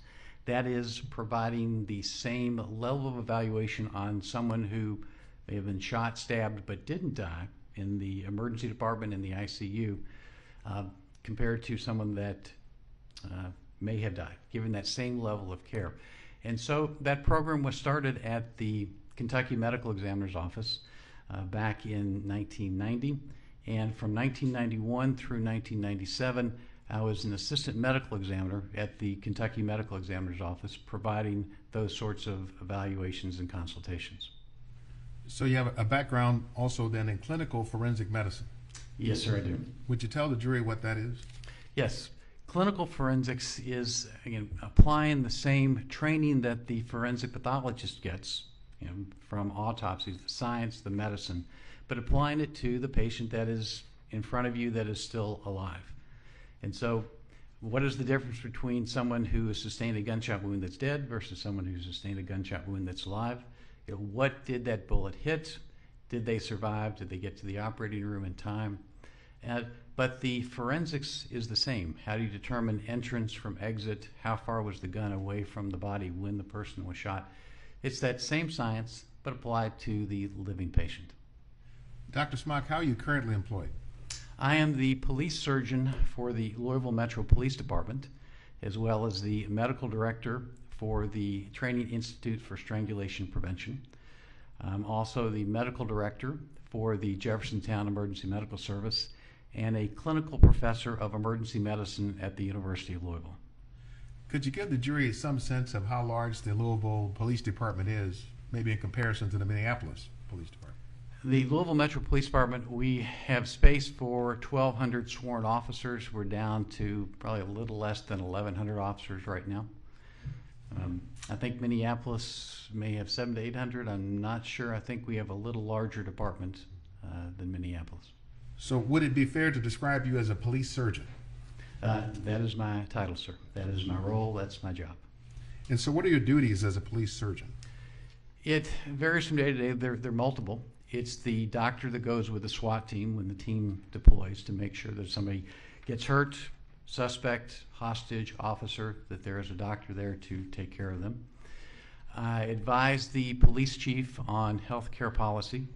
That is providing the same level of evaluation on someone who may have been shot, stabbed, but didn't die in the emergency department in the ICU compared to someone that may have died, given that same level of care. And so that program was started at the Kentucky Medical Examiner's Office back in 1990. And from 1991 through 1997, I was an assistant medical examiner at the Kentucky Medical Examiner's Office, providing those sorts of evaluations and consultations. So you have a background also then in clinical forensic medicine. Yes, sir, I do. Would you tell the jury what that is? Yes. Clinical forensics is, again, applying the same training that the forensic pathologist gets, from autopsies, the science, the medicine, but applying it to the patient that is in front of you that is still alive. And so what is the difference between someone who has sustained a gunshot wound that's dead versus someone who sustained a gunshot wound that's alive? What did that bullet hit? Did they survive? Did they get to the operating room in time? But the forensics is the same. How do you determine entrance from exit? How far was the gun away from the body when the person was shot? It's that same science, but applied to the living patient. Dr. Smock, how are you currently employed? I am the police surgeon for the Louisville Metro Police Department, as well as the medical director for the Training Institute for Strangulation Prevention. I'm also the medical director for the Jeffersontown Emergency Medical Service and a clinical professor of emergency medicine at the University of Louisville. Could you give the jury some sense of how large the Louisville Police Department is, maybe in comparison to the Minneapolis Police Department? The Louisville Metro Police Department, we have space for 1,200 sworn officers. We're down to probably a little less than 1,100 officers right now. I think Minneapolis may have 700 to 800. I'm not sure. I think we have a little larger department than Minneapolis. So would it be fair to describe you as a police surgeon? That is my title, sir. That is my role. That's my job. And so what are your duties as a police surgeon? It varies from day to day. They're multiple. It's the doctor that goes with the SWAT team when the team deploys to make sure that somebody gets hurt, suspect, hostage, officer, that there is a doctor there to take care of them. I advise the police chief on health care policy.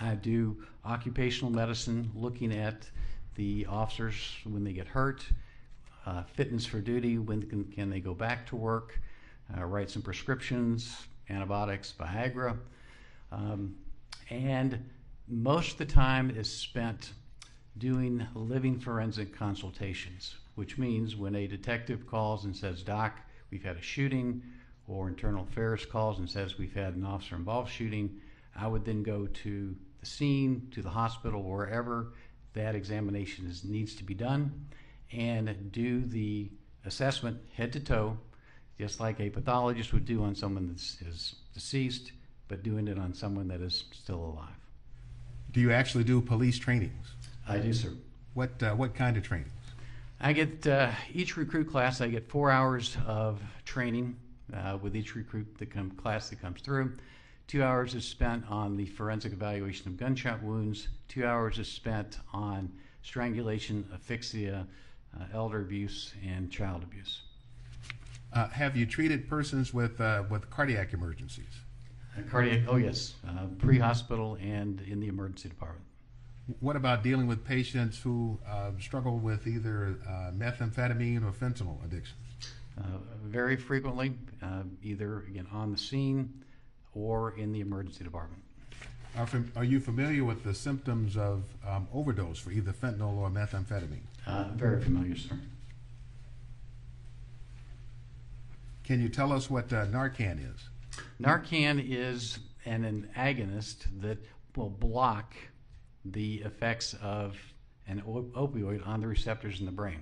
I do occupational medicine, looking at the officers when they get hurt, fitness for duty, when can they go back to work, write some prescriptions, antibiotics, Viagra. And most of the time is spent doing living forensic consultations, which means when a detective calls and says, "Doc, we've had a shooting," or internal affairs calls and says, "We've had an officer-involved shooting," I would then go to the scene, to the hospital, wherever that examination needs to be done, and do the assessment head to toe, just like a pathologist would do on someone that is deceased, but doing it on someone that is still alive. Do you actually do police trainings? I do, sir. What kind of trainings? I get, each recruit class, I get 4 hours of training with each recruit class that comes through. 2 hours is spent on the forensic evaluation of gunshot wounds. 2 hours is spent on strangulation, asphyxia, elder abuse, and child abuse. Have you treated persons with cardiac emergencies? Cardiac, oh yes, pre-hospital and in the emergency department. What about dealing with patients who struggle with either methamphetamine or fentanyl addiction? Very frequently, either again on the scene or in the emergency department. Are you familiar with the symptoms of overdose for either fentanyl or methamphetamine? Very familiar, sir. Can you tell us what Narcan is? Narcan is an agonist that will block the effects of an opioid on the receptors in the brain.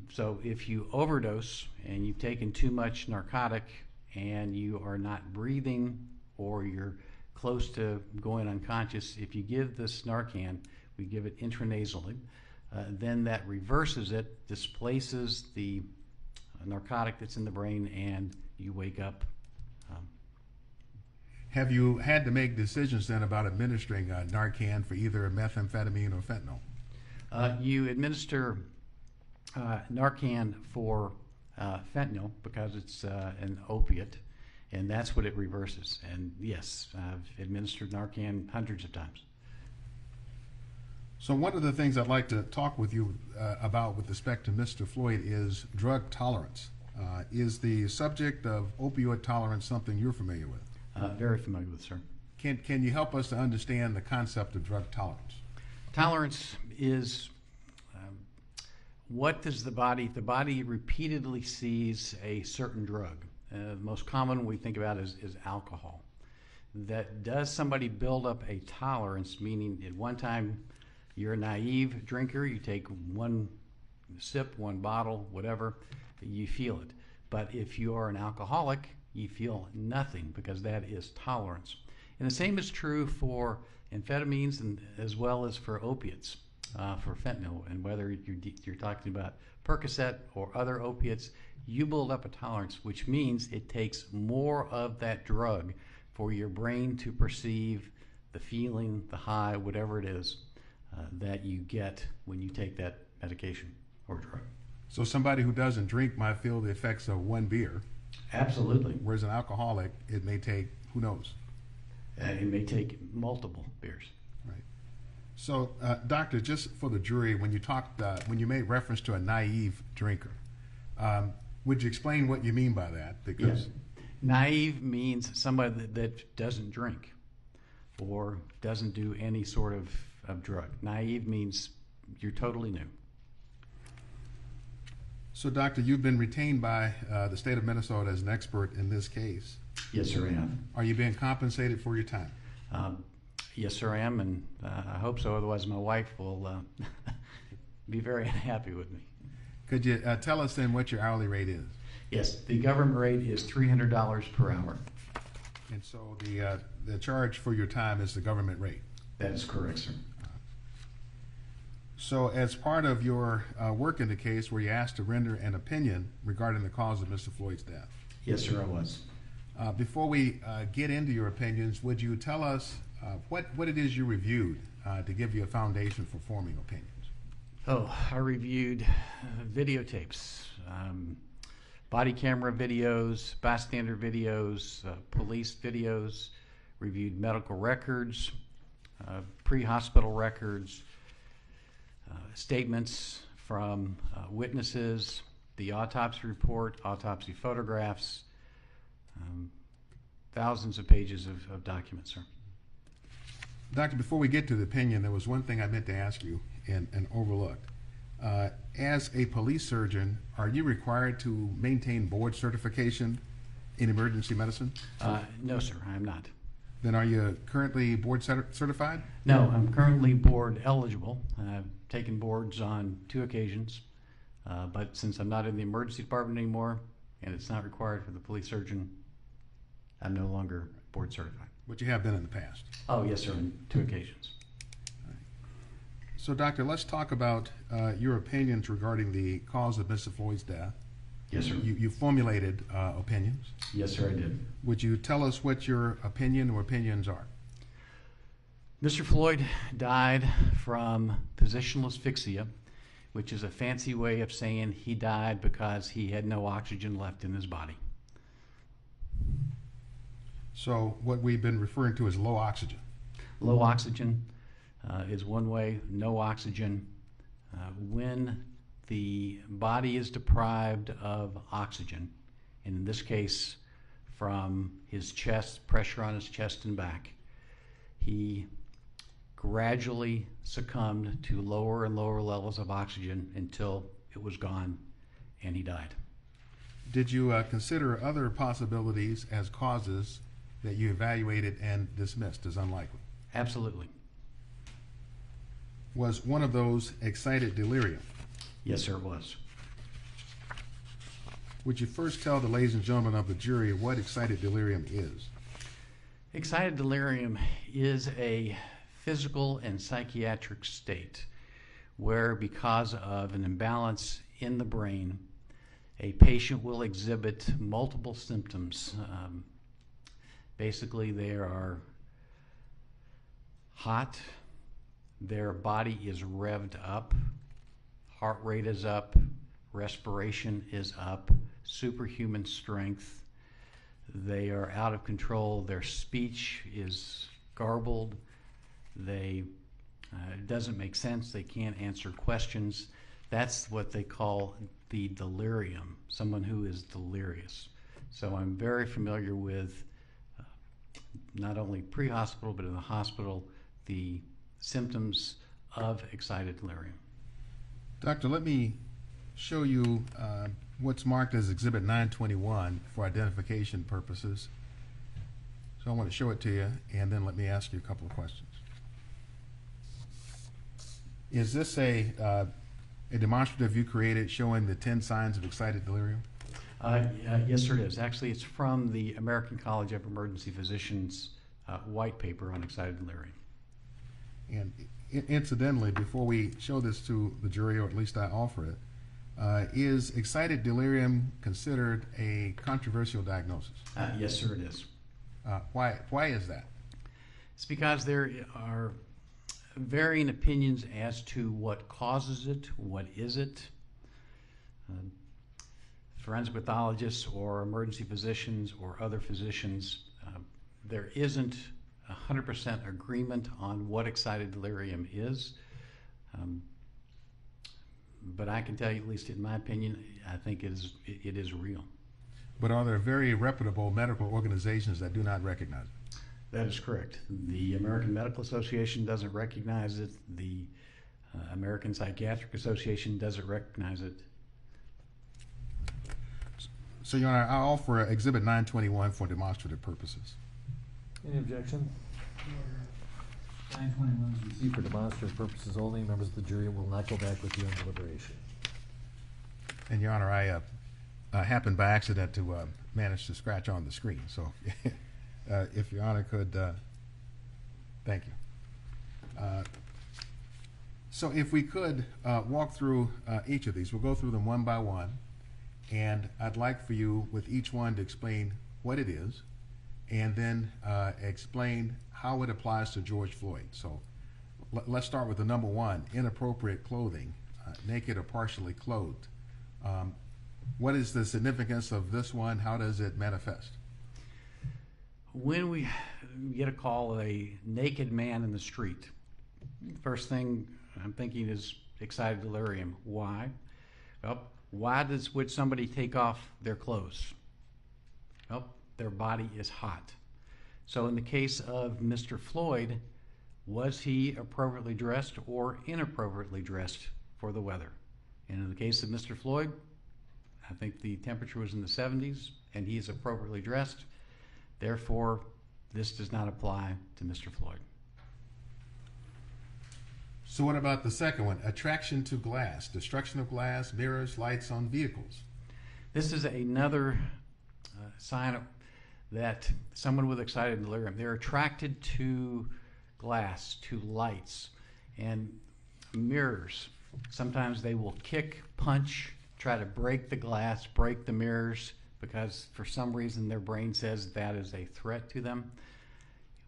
So if you overdose and you've taken too much narcotic and you are not breathing or you're close to going unconscious, if you give this Narcan, we give it intranasally, then that reverses it, displaces the narcotic that's in the brain, and you wake up. Have you had to make decisions then about administering Narcan for either methamphetamine or fentanyl? You administer Narcan for fentanyl because it's an opiate, and that's what it reverses. And yes, I've administered Narcan hundreds of times. So one of the things I'd like to talk with you about with respect to Mr. Floyd is drug tolerance. Is the subject of opioid tolerance something you're familiar with? Very familiar with, sir. Can you help us to understand the concept of drug tolerance? Tolerance is what does the body repeatedly sees a certain drug. The most common we think about is alcohol. That does somebody build up a tolerance, meaning at one time you're a naive drinker, you take one sip, one bottle, whatever, you feel it. But if you are an alcoholic, you feel nothing, because that is tolerance. And the same is true for amphetamines and as well as for opiates, for fentanyl. And whether you're talking about Percocet or other opiates, you build up a tolerance, which means it takes more of that drug for your brain to perceive the feeling, the high, whatever it is that you get when you take that medication or drug. So somebody who doesn't drink might feel the effects of one beer. Absolutely. Whereas an alcoholic, it may take, who knows? It may take multiple beers. Right. So, doctor, just for the jury, when you made reference to a naive drinker, would you explain what you mean by that? Because yes. Naive means somebody that doesn't drink or doesn't do any sort of drug. Naive means you're totally new. So, doctor, you've been retained by the state of Minnesota as an expert in this case. Yes, sir, I have. Are you being compensated for your time? Yes, sir, I am, and I hope so. Otherwise, my wife will be very unhappy with me. Could you tell us then what your hourly rate is? Yes, the government rate is $300 per hour. And so the charge for your time is the government rate? That is correct, sir. So as part of your work in the case, were you asked to render an opinion regarding the cause of Mr. Floyd's death? Yes, sir, I was. Before we get into your opinions, would you tell us what it is you reviewed to give you a foundation for forming opinions? Oh, I reviewed videotapes, body camera videos, bystander videos, police videos, reviewed medical records, pre-hospital records, statements from witnesses, the autopsy report, autopsy photographs, thousands of pages of documents, sir. Doctor, before we get to the opinion, there was one thing I meant to ask you and overlooked. As a police surgeon, are you required to maintain board certification in emergency medicine? No, sir, I am not. Then are you currently board certified? No, I'm currently board eligible. I've taken boards on 2 occasions, but since I'm not in the emergency department anymore and it's not required for the police surgeon, I'm no longer board certified. But you have been in the past? Oh, yes, sir, on 2 occasions. So, doctor, let's talk about your opinions regarding the cause of Mr. Floyd's death. Yes, sir. You formulated opinions. Yes, sir, I did. Would you tell us what your opinion or opinions are? Mr. Floyd died from positional asphyxia, which is a fancy way of saying he died because he had no oxygen left in his body. So what we've been referring to as low oxygen. Low oxygen is one way, no oxygen. When the body is deprived of oxygen, and in this case from his chest, pressure on his chest and back, he gradually succumbed to lower and lower levels of oxygen until it was gone and he died. Did you consider other possibilities as causes that you evaluated and dismissed as unlikely? Absolutely. Was one of those excited delirium? Yes, sir, it was. Would you first tell the ladies and gentlemen of the jury what excited delirium is? Excited delirium is a physical and psychiatric state where, because of an imbalance in the brain, a patient will exhibit multiple symptoms. Basically, they are hot, their body is revved up, heart rate is up, respiration is up, superhuman strength. They are out of control, their speech is garbled, it doesn't make sense, they can't answer questions. That's what they call the delirium, someone who is delirious. So I'm very familiar with not only pre-hospital, but in the hospital, the symptoms of excited delirium. Doctor, let me show you what's marked as Exhibit 921 for identification purposes. So I want to show it to you, and then let me ask you a couple of questions. Is this a demonstrative you created showing the 10 signs of excited delirium? Yes, sir, it is. Actually, it's from the American College of Emergency Physicians white paper on excited delirium. And incidentally, before we show this to the jury, or at least I offer it, is excited delirium considered a controversial diagnosis? Yes, sir, it is. Why is that? It's because there are varying opinions as to what causes it, what is it. Forensic pathologists or emergency physicians or other physicians, there isn't 100% agreement on what excited delirium is. But I can tell you, at least in my opinion, I think it is real. But are there very reputable medical organizations that do not recognize it? That is correct. The American Medical Association doesn't recognize it. The American Psychiatric Association doesn't recognize it. So, Your Honor, I offer Exhibit 921 for demonstrative purposes. Any objection? 921 is received for demonstrative purposes only. Members of the jury will not go back with you on deliberation. And Your Honor, I happened by accident to manage to scratch on the screen. So if Your Honor could, thank you. So if we could walk through each of these, we'll go through them one by one. And I'd like for you with each one to explain what it is and then explain how it applies to George Floyd. So let's start with the number one, inappropriate clothing, naked or partially clothed. What is the significance of this one? How does it manifest? When we get a call of a naked man in the street, first thing I'm thinking is excited delirium. Why? Well, would somebody take off their clothes? Well, their body is hot. So in the case of Mr. Floyd, was he appropriately dressed or inappropriately dressed for the weather? And in the case of Mr. Floyd, I think the temperature was in the 70s and he is appropriately dressed. Therefore, this does not apply to Mr. Floyd. So what about the second one? Attraction to glass, destruction of glass, mirrors, lights on vehicles. This is another sign that someone with excited delirium, they're attracted to glass, to lights, and mirrors. Sometimes they will kick, punch, try to break the glass, break the mirrors, because for some reason their brain says that is a threat to them.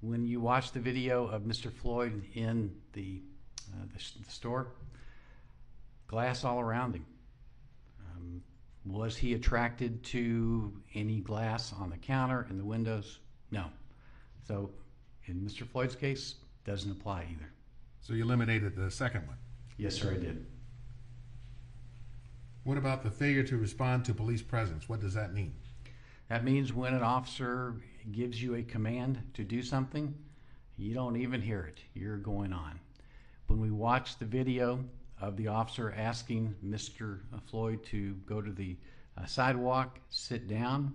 When you watch the video of Mr. Floyd in the store, glass all around him. Was he attracted to any glass on the counter, in the windows? No. So in Mr. Floyd's case, doesn't apply either. So you eliminated the second one? Yes, sir, I did. What about the failure to respond to police presence? What does that mean? That means when an officer gives you a command to do something, you don't even hear it. You're going on. When we watch the video of the officer asking Mr. Floyd to go to the sidewalk, sit down,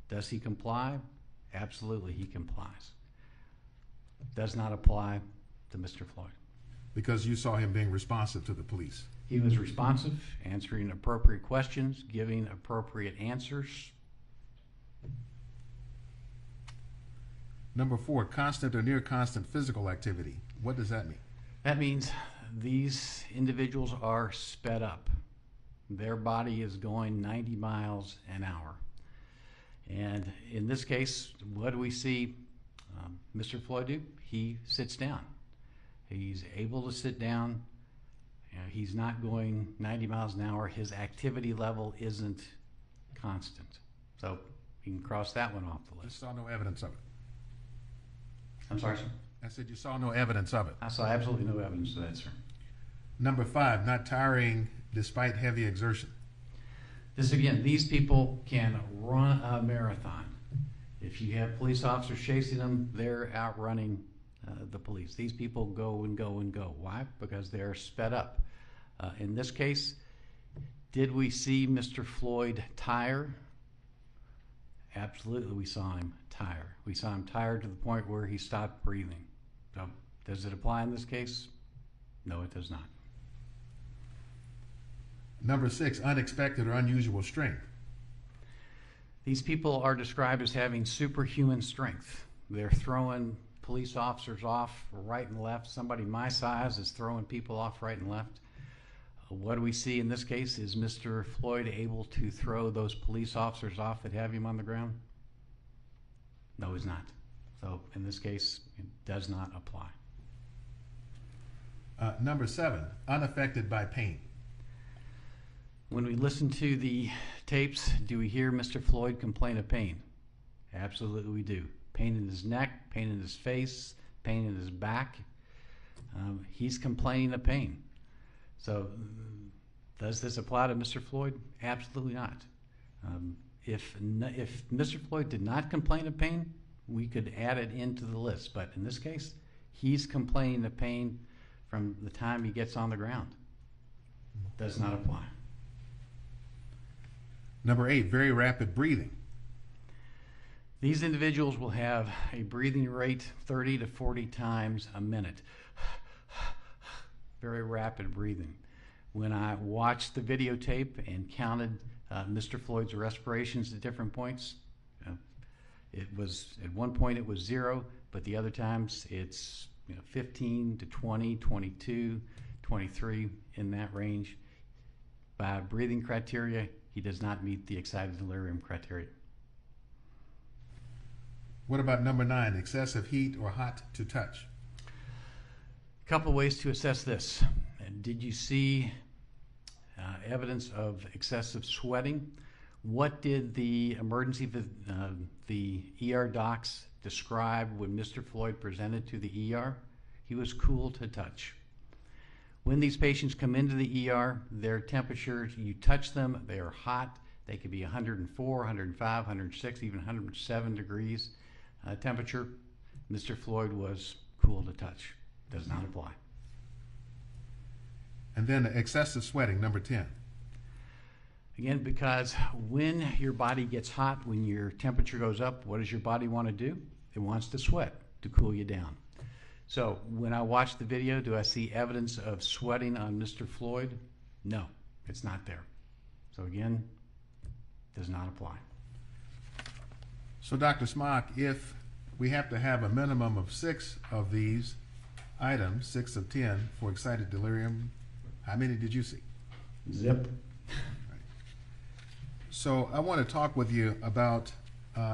does he comply? Absolutely, he complies. Does not apply to Mr. Floyd. Because you saw him being responsive to the police. He was responsive, answering appropriate questions, giving appropriate answers. Number 4, constant or near constant physical activity. What does that mean? That means these individuals are sped up. their body is going 90 miles an hour. And in this case, what do we see Mr. Floyd do? He sits down. He's able to sit down. He's not going 90 miles an hour. His activity level isn't constant. So you can cross that one off the You list. saw no evidence of it. I'm sorry, sir? I said you saw no evidence of it. I saw absolutely no evidence of that, sir. Number 5, not tiring despite heavy exertion. This again, these people can run a marathon. If you have police officers chasing them, they're outrunning the police. These people go and go and go. Why? Because they're sped up. In this case, did we see Mr. Floyd tire? Absolutely, we saw him tire. We saw him tired to the point where he stopped breathing. So, does it apply in this case? No, it does not. Number 6, unexpected or unusual strength. These people are described as having superhuman strength. They're throwing police officers off right and left. Somebody my size is throwing people off right and left. What do we see in this case? Is Mr. Floyd able to throw those police officers off that have him on the ground? No, he's not. So in this case, it does not apply. Number 7, unaffected by pain. When we listen to the tapes, do we hear Mr. Floyd complain of pain? Absolutely we do. Pain in his neck, pain in his face, pain in his back. He's complaining of pain. So does this apply to Mr. Floyd? Absolutely not. If Mr. Floyd did not complain of pain, we could add it into the list. But in this case, he's complaining of pain from the time he gets on the ground. Does not apply. Number 8, very rapid breathing. These individuals will have a breathing rate 30 to 40 times a minute. Very rapid breathing. When I watched the videotape and counted Mr. Floyd's respirations at different points, it was at one point it was 0, but the other times it's 15 to 20, 22, 23, in that range. By breathing criteria, he does not meet the excited delirium criteria. What about number 9, excessive heat or hot to touch? A couple ways to assess this. Did you see evidence of excessive sweating? What did the the ER docs describe when Mr. Floyd presented to the ER? He was cool to touch. When these patients come into the ER, their temperatures, you touch them, they are hot. They could be 104, 105, 106, even 107 degrees temperature. Mr. Floyd was cool to touch. Does not apply. And then excessive sweating, number 10. Again, because when your body gets hot, when your temperature goes up, what does your body want to do? It wants to sweat to cool you down. So when I watch the video, do I see evidence of sweating on Mr. Floyd? No, it's not there. So again, does not apply. So Dr. Smock, if we have to have a minimum of 6 of these items, 6 of 10 for excited delirium, how many did you see? Zip. Right. So I want to talk with you about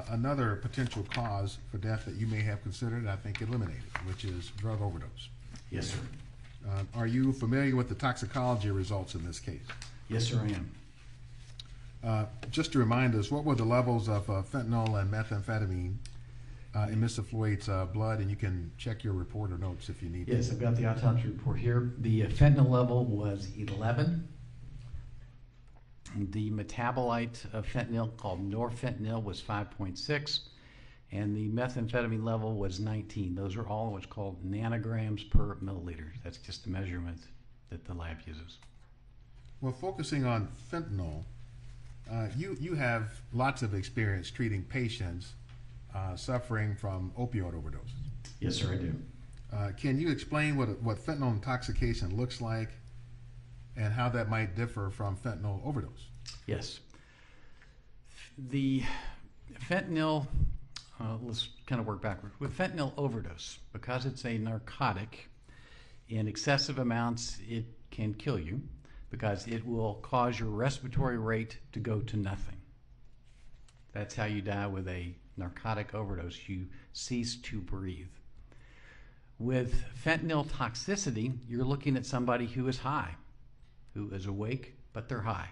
another potential cause for death that you may have considered, and I think eliminated, which is drug overdose. Yes, sir. Are you familiar with the toxicology results in this case? Yes, sir, I am. Just to remind us, what were the levels of fentanyl and methamphetamine in Mr. Floyd's blood? And you can check your report or notes if you need. Yes, I've got the autopsy report here. The fentanyl level was 11. The metabolite of fentanyl, called norfentanyl, was 5.6, and the methamphetamine level was 19. Those are all what's called nanograms per milliliter. That's just the measurement that the lab uses. Well, focusing on fentanyl, you have lots of experience treating patients suffering from opioid overdoses. Yes, sir, I do. Can you explain what fentanyl intoxication looks like and how that might differ from fentanyl overdose? Yes. The fentanyl, let's kind of work backwards. With fentanyl overdose, because it's a narcotic, in excessive amounts it can kill you because it will cause your respiratory rate to go to nothing. That's how you die with a narcotic overdose. You cease to breathe. With fentanyl toxicity, you're looking at somebody who is high, who is awake, but they're high.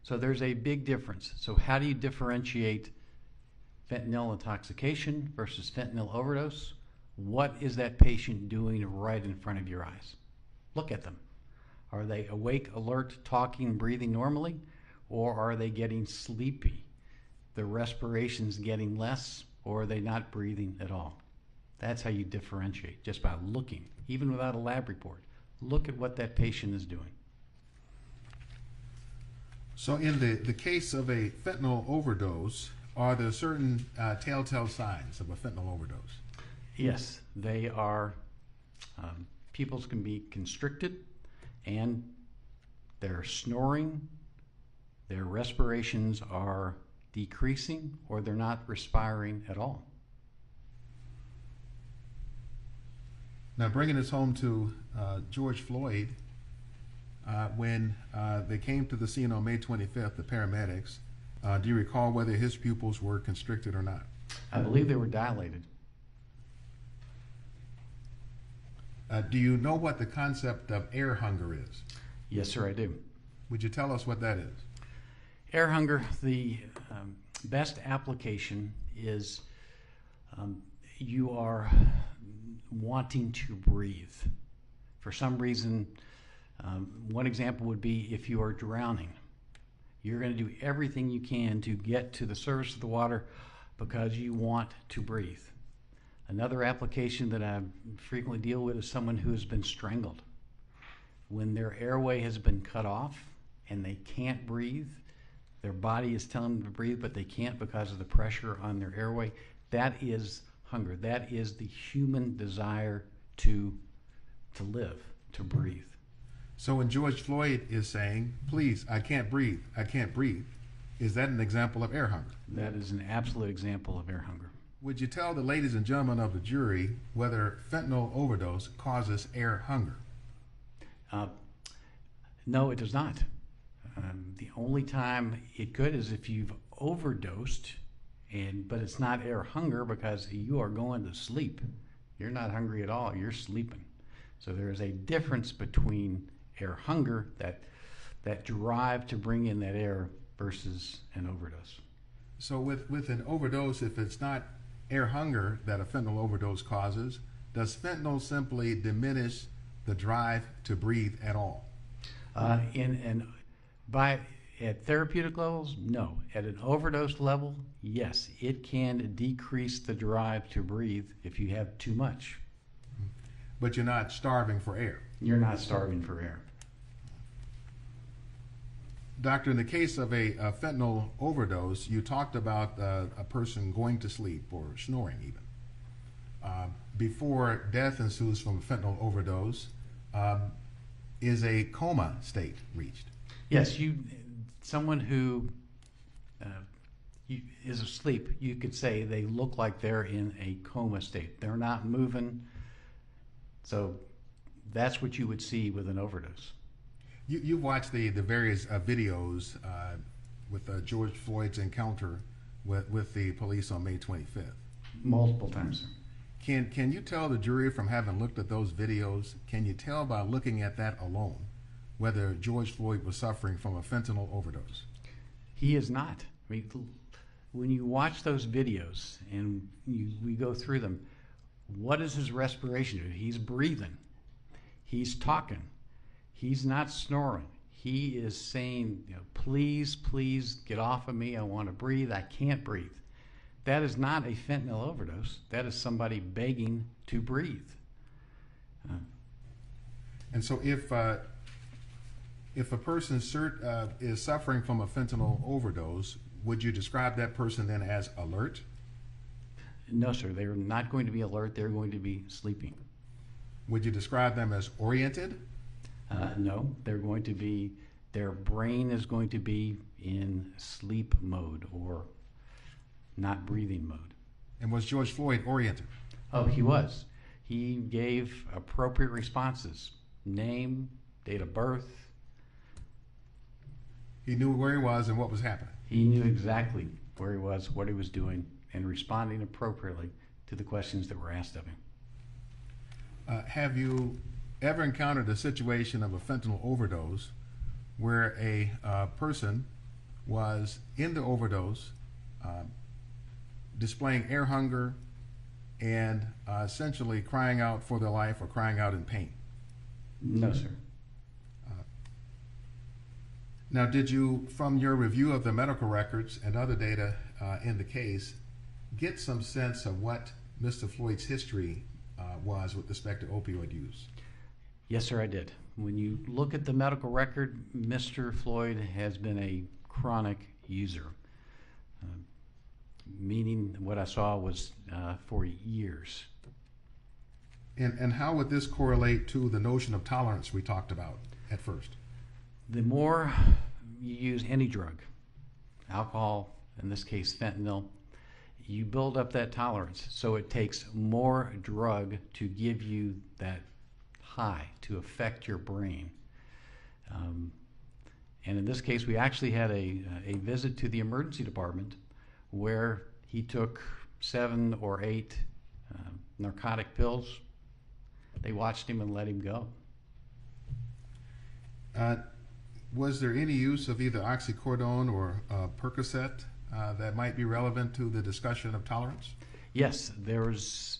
So there's a big difference. So how do you differentiate fentanyl intoxication versus fentanyl overdose? What is that patient doing right in front of your eyes? Look at them. Are they awake, alert, talking, breathing normally? Or are they getting sleepy? The respiration's getting less, or are they not breathing at all? That's how you differentiate, just by looking, even without a lab report. Look at what that patient is doing. So in the case of a fentanyl overdose, are there certain telltale signs of a fentanyl overdose? Yes, they are. Pupils can be constricted, and they're snoring, their respirations are decreasing, or they're not respiring at all. Now, bringing this home to George Floyd, when they came to the scene on May 25th, the paramedics, do you recall whether his pupils were constricted or not? I believe they were dilated. Do you know what the concept of air hunger is? Yes, sir, I do. Would you tell us what that is? Air hunger, the best application is you are wanting to breathe. For some reason, one example would be if you are drowning. You're going to do everything you can to get to the surface of the water because you want to breathe. Another application that I frequently deal with is someone who has been strangled. When their airway has been cut off and they can't breathe, their body is telling them to breathe, but they can't because of the pressure on their airway. That is hunger. That is the human desire to live, to breathe. So when George Floyd is saying, please, I can't breathe, I can't breathe, is that an example of air hunger? That is an absolute example of air hunger. Would you tell the ladies and gentlemen of the jury whether fentanyl overdose causes air hunger? No, it does not. The only time it could is if you've overdosed, but it's not air hunger because you are going to sleep. You're not hungry at all, you're sleeping. So there is a difference between air hunger, that drive to bring in that air, versus an overdose. So with an overdose, if it's not air hunger that a fentanyl overdose causes, does fentanyl simply diminish the drive to breathe at all? At therapeutic levels, no. At an overdose level, yes, it can decrease the drive to breathe if you have too much. But you're not starving for air. You're not starving for air. Doctor, in the case of a fentanyl overdose, you talked about a person going to sleep or snoring even. Before death ensues from a fentanyl overdose, is a coma state reached? Yes, someone who is asleep, you could say they look like they're in a coma state. They're not moving. So that's what you would see with an overdose. You've watched the various videos with George Floyd's encounter with the police on May 25th. Multiple times. Can you tell the jury, from having looked at those videos, can you tell by looking at that alone whether George Floyd was suffering from a fentanyl overdose? He is not. I mean, when you watch those videos and we go through them, what is his respiration do? He's breathing. He's talking. He's not snoring. He is saying, please, please get off of me. I want to breathe. I can't breathe. That is not a fentanyl overdose. That is somebody begging to breathe. And so if a person is suffering from a fentanyl overdose, would you describe that person then as alert? No, sir. They're not going to be alert. They're going to be sleeping. Would you describe them as oriented? No. Their brain is going to be in sleep mode or not breathing mode. And was George Floyd oriented? Oh, he was. He gave appropriate responses. Name, date of birth, He knew where he was and what was happening. He knew exactly where he was, what he was doing, and responding appropriately to the questions that were asked of him. Have you ever encountered a situation of a fentanyl overdose where a person was in the overdose, displaying air hunger, and essentially crying out for their life or crying out in pain? No, sir. Now, did you, from your review of the medical records and other data in the case, get some sense of what Mr. Floyd's history was with respect to opioid use? Yes, sir, I did. When you look at the medical record, Mr. Floyd has been a chronic user, meaning what I saw was for years. And how would this correlate to the notion of tolerance we talked about at first? The more you use any drug, alcohol, in this case fentanyl, you build up that tolerance. So it takes more drug to give you that high, to affect your brain. And in this case, we actually had a visit to the emergency department where he took 7 or 8 narcotic pills. They watched him and let him go. Was there any use of either oxycodone or Percocet that might be relevant to the discussion of tolerance? Yes, there was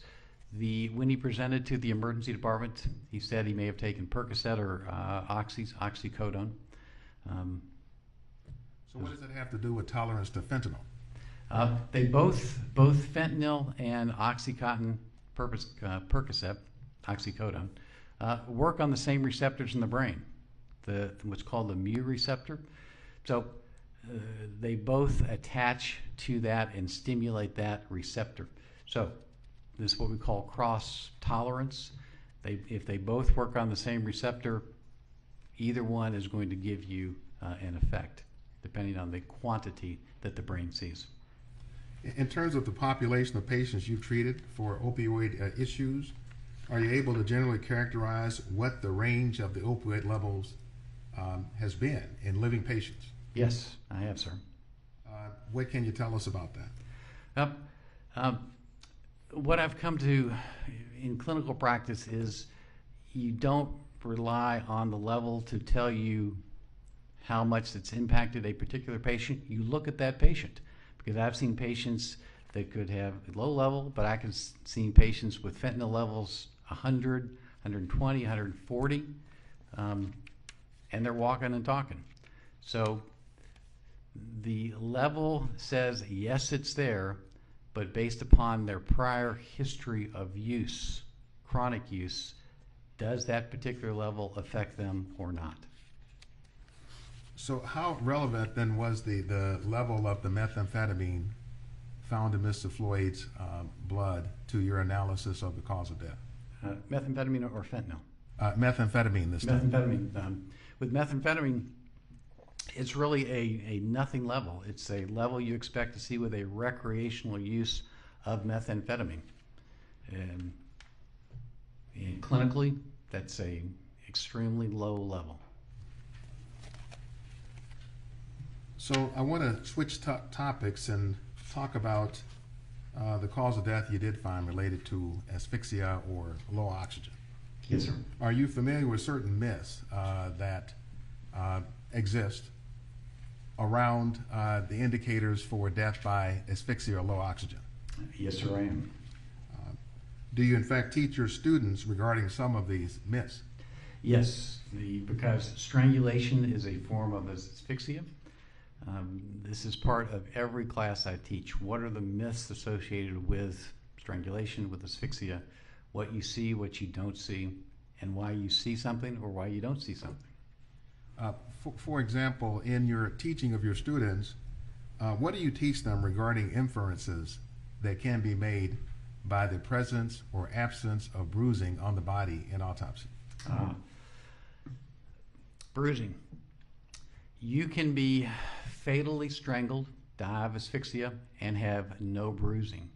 when he presented to the emergency department, he said he may have taken Percocet or oxycodone. So what does that have to do with tolerance to fentanyl? They both fentanyl and Oxycontin, Percocet, oxycodone, work on the same receptors in the brain, what's called the mu receptor. So they both attach to that and stimulate that receptor. So this is what we call cross tolerance. If they both work on the same receptor, either one is going to give you an effect, depending on the quantity that the brain sees. In terms of the population of patients you've treated for opioid issues, are you able to generally characterize what the range of the opioid levels has been in living patients? Yes, I have, sir. What can you tell us about that? What I've come to in clinical practice is you don't rely on the level to tell you how much it's impacted a particular patient. You look at that patient, because I've seen patients that could have low level, but I can see patients with fentanyl levels 100, 120, 140, and they're walking and talking. So the level says, yes, it's there, but based upon their prior history of use, chronic use, does that particular level affect them or not? So how relevant then was the level of the methamphetamine found in Mr. Floyd's blood to your analysis of the cause of death? Methamphetamine or fentanyl? Methamphetamine this time. Methamphetamine. With methamphetamine, it's really a nothing level. It's a level you expect to see with a recreational use of methamphetamine. And clinically, that's a extremely low level. So I want to switch topics and talk about the cause of death you did find related to asphyxia or low oxygen. Yes, sir. Are you familiar with certain myths that exist around the indicators for death by asphyxia or low oxygen? Yes, sir, I am. Do you in fact teach your students regarding some of these myths? Yes, because strangulation is a form of asphyxia. This is part of every class I teach. What are the myths associated with strangulation, with asphyxia, what you see, what you don't see, and why you see something or why you don't see something? For example, in your teaching of your students, what do you teach them regarding inferences that can be made by the presence or absence of bruising on the body in autopsy? Bruising. You can be fatally strangled, die of asphyxia, and have no bruising.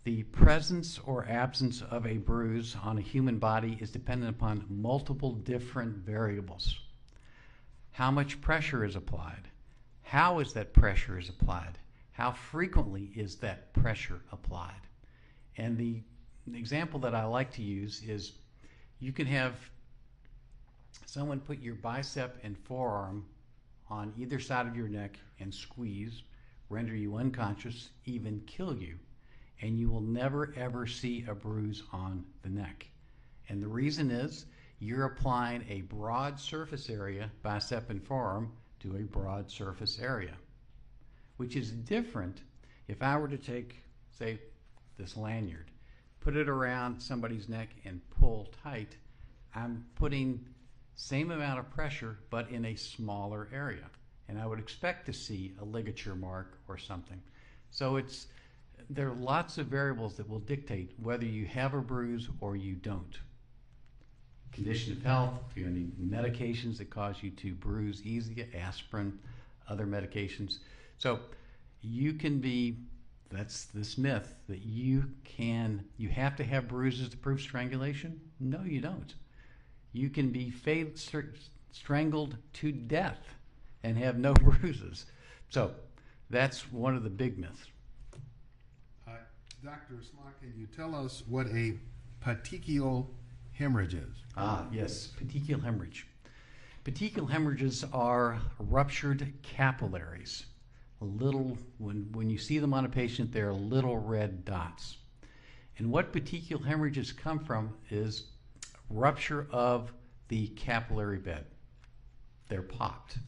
The presence or absence of a bruise on a human body is dependent upon multiple different variables. how much pressure is applied, how is that pressure is applied, how frequently is that pressure applied. And the example that I like to use is you can have someone put your bicep and forearm on either side of your neck and squeeze, render you unconscious, even kill you, and you will never ever see a bruise on the neck. And the reason is you're applying a broad surface area, bicep and forearm, to a broad surface area, which is different if I were to take, say, this lanyard, put it around somebody's neck and pull tight. I'm putting same amount of pressure but in a smaller area, and I would expect to see a ligature mark or something. So there are lots of variables that will dictate whether you have a bruise or you don't. Condition of health, if you have any medications that cause you to bruise easy, aspirin, other medications. So you can be, that's this myth that you have to have bruises to prove strangulation. No, you don't. You can be strangled to death and have no bruises. So that's one of the big myths. Dr. Smock, can you tell us what a petechial hemorrhage is? Yes, petechial hemorrhage. Petechial hemorrhages are ruptured capillaries. When you see them on a patient, they're little red dots. And what petechial hemorrhages come from is rupture of the capillary bed. They're popped.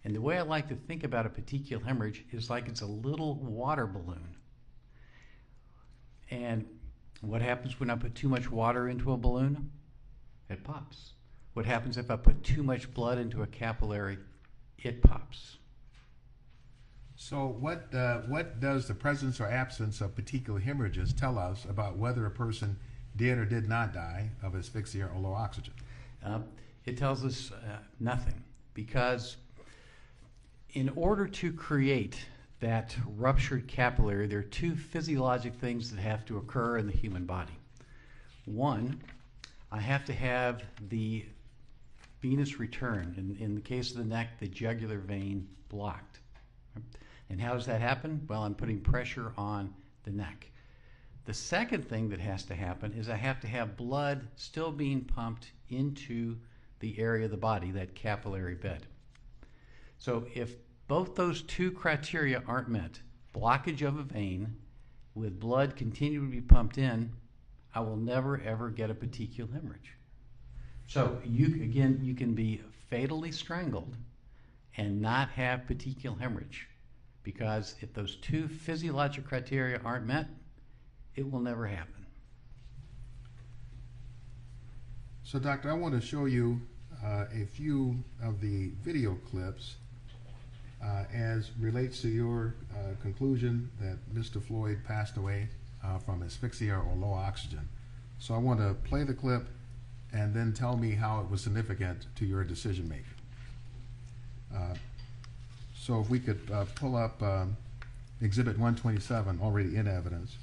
And the way I like to think about a petechial hemorrhage is like it's a little water balloon. And what happens when I put too much water into a balloon? It pops. What happens if I put too much blood into a capillary? It pops. So what does the presence or absence of petechial hemorrhages tell us about whether a person did or did not die of asphyxia or low oxygen? It tells us nothing, because in order to create that ruptured capillary, there are two physiologic things that have to occur in the human body. One, I have to have the venous return, in the case of the neck, the jugular vein blocked. And how does that happen? Well, I'm putting pressure on the neck. The second thing that has to happen is I have to have blood still being pumped into the area of the body, that capillary bed. So if both those two criteria aren't met, blockage of a vein with blood continuing to be pumped in, I will never ever get a petechial hemorrhage. So you can be fatally strangled and not have petechial hemorrhage, because if those two physiologic criteria aren't met, it will never happen. So, Doctor, I want to show you a few of the video clips as relates to your conclusion that Mr. Floyd passed away from asphyxia or low oxygen. So I want to play the clip and then tell me how it was significant to your decision making. So if we could pull up Exhibit 127, already in evidence,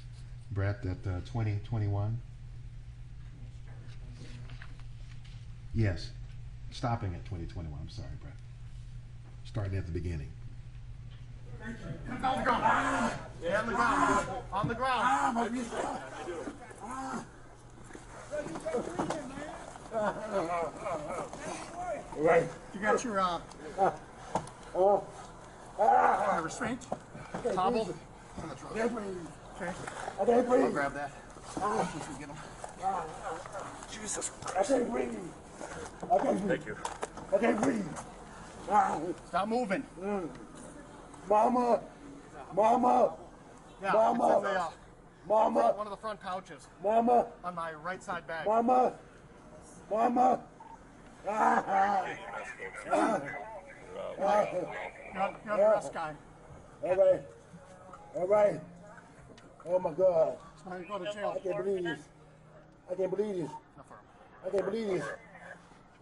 Brett, at 2021. Yes, stopping at 2021. I'm sorry, Brett. Starting at the beginning. On the ground. Yeah, on the ground. On the ground. My wrist. Right. You got your restraint? Toggle? Okay. I'll grab that. Get him. Jesus Christ. I can't breathe. I can't breathe. Thank you. I can't breathe. Stop moving. Mama. Mama. Yeah, Mama. Mama. One of the front pouches. Mama. On my right side bag. Mama. Mama. You're the rest guy. All right. All right. Oh my God. Go to jail. I can't believe this. I can't believe this. I can't believe this.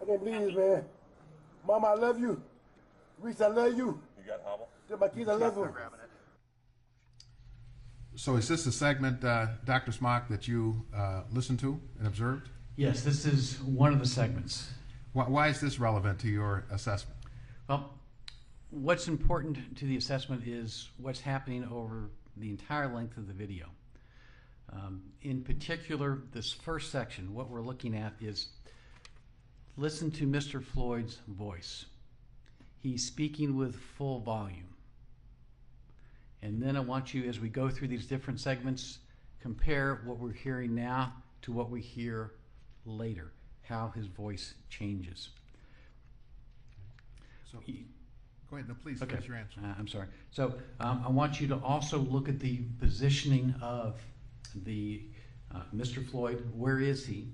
I can't believe this, man. Mama, I love you. Reese, I love you. You got hobble? Tell my kids I love them. So is this a segment, Dr. Smock, that you listened to and observed? Yes, this is one of the segments. Why is this relevant to your assessment? Well, what's important to the assessment is what's happening over the entire length of the video. In particular, this first section, what we're looking at is listen to Mr. Floyd's voice. He's speaking with full volume. And then I want you, as we go through these different segments, compare what we're hearing now to what we hear later, how his voice changes. So, go ahead, no, please, Okay. finish your answer. I'm sorry. So I want you to also look at the positioning of the Mr. Floyd. Where is he?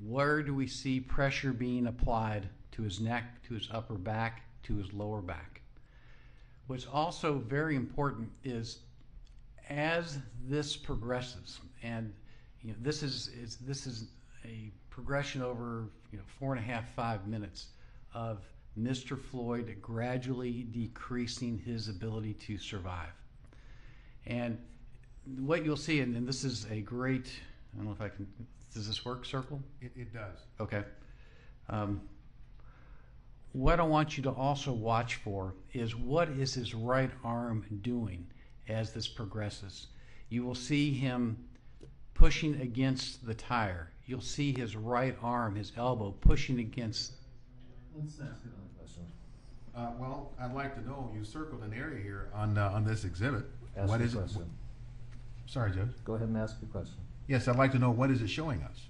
Where do we see pressure being applied to his neck, to his upper back, to his lower back? What's also very important is as this progresses, and this is a progression over 4.5, 5 minutes of Mr. Floyd gradually decreasing his ability to survive. And what you'll see, and this is a great, I don't know if I can, does this work, Circle? It does. Okay. What I want you to also watch for is what is his right arm doing as this progresses. You will see him pushing against the tire. You'll see his right arm, his elbow, pushing against. Let's ask another question. Well, I'd like to know, you circled an area here on this exhibit. Ask What your is it? question. Sorry, Judge. Go ahead and ask your question. Yes, I'd like to know, what is it showing us?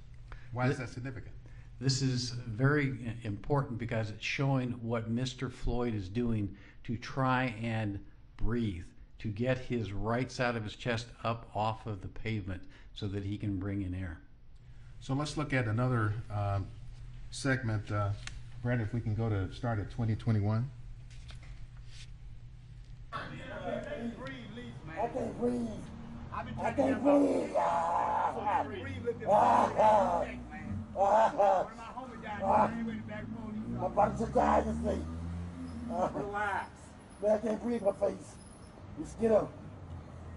Why is that significant? This is very important because it's showing what Mr. Floyd is doing to try and breathe, to get his right side of his chest up off of the pavement so that he can bring in air. So let's look at another segment. Brad, if we can go to start at 2021. I can't breathe. I can't breathe. My body's so tired this thing. Relax. Man, I can't breathe my face. Just get up.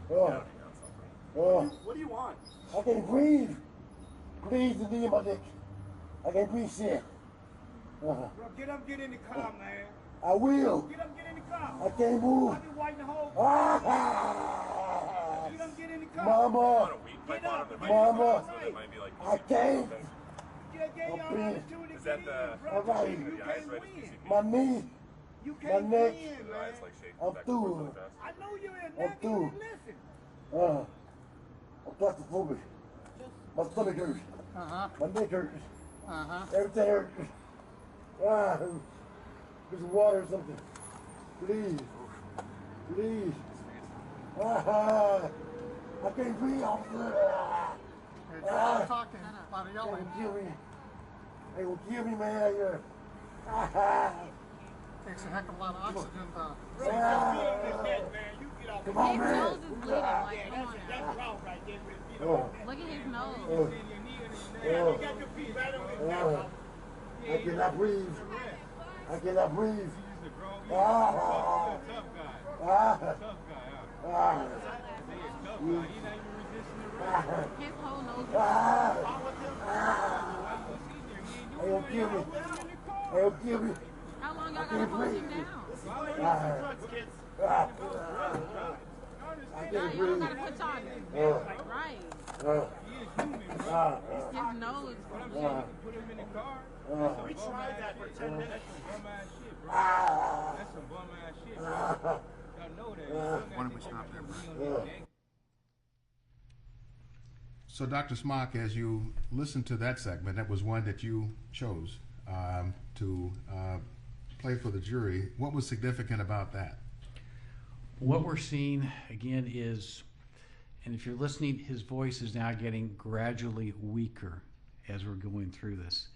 What do you want? I can't breathe. Please, the knee in my dick. I can't breathe shit. Bro, get up, get in the car, man. I will. Get up, get in the car. I can't move. I've been waiting the whole Get up, get in the car. Mama. Get up. Mama. I can't. Is that the... All right. You can't win. My knee. You My can't neck. win, man. I'm through. I know you're in I'm there. through. You listen. I'm claustrophobic. My stomach hurts. My neck hurts. Everything hurts. There's water or something. Please. Please. I can't breathe, officer. Talking, a lot of They yelling. will kill me. They will kill me, man. Takes a heck of a lot of oxygen to... Come on, His man. nose is bleeding, like, come on now. That's wrong right there with his feet. Look at his nose. You got your feet right on his neck. I cannot breathe. I cannot breathe. Tough guy. He's not even resisting the rest. His whole nose is They will kill me. They will kill me. How long y'all gotta hold him down? I Y'all can't don't breathe. gotta put y'all right. His nose. Put him in the car. We tried that for 10 minutes. That's some bum ass shit, bro. Y'all know that. Why don't we stop there? So, Dr. Smock, as you listened to that segment, that was one that you chose to play for the jury. What was significant about that? What we're seeing again is, and if you're listening, his voice is now getting gradually weaker as we're going through this.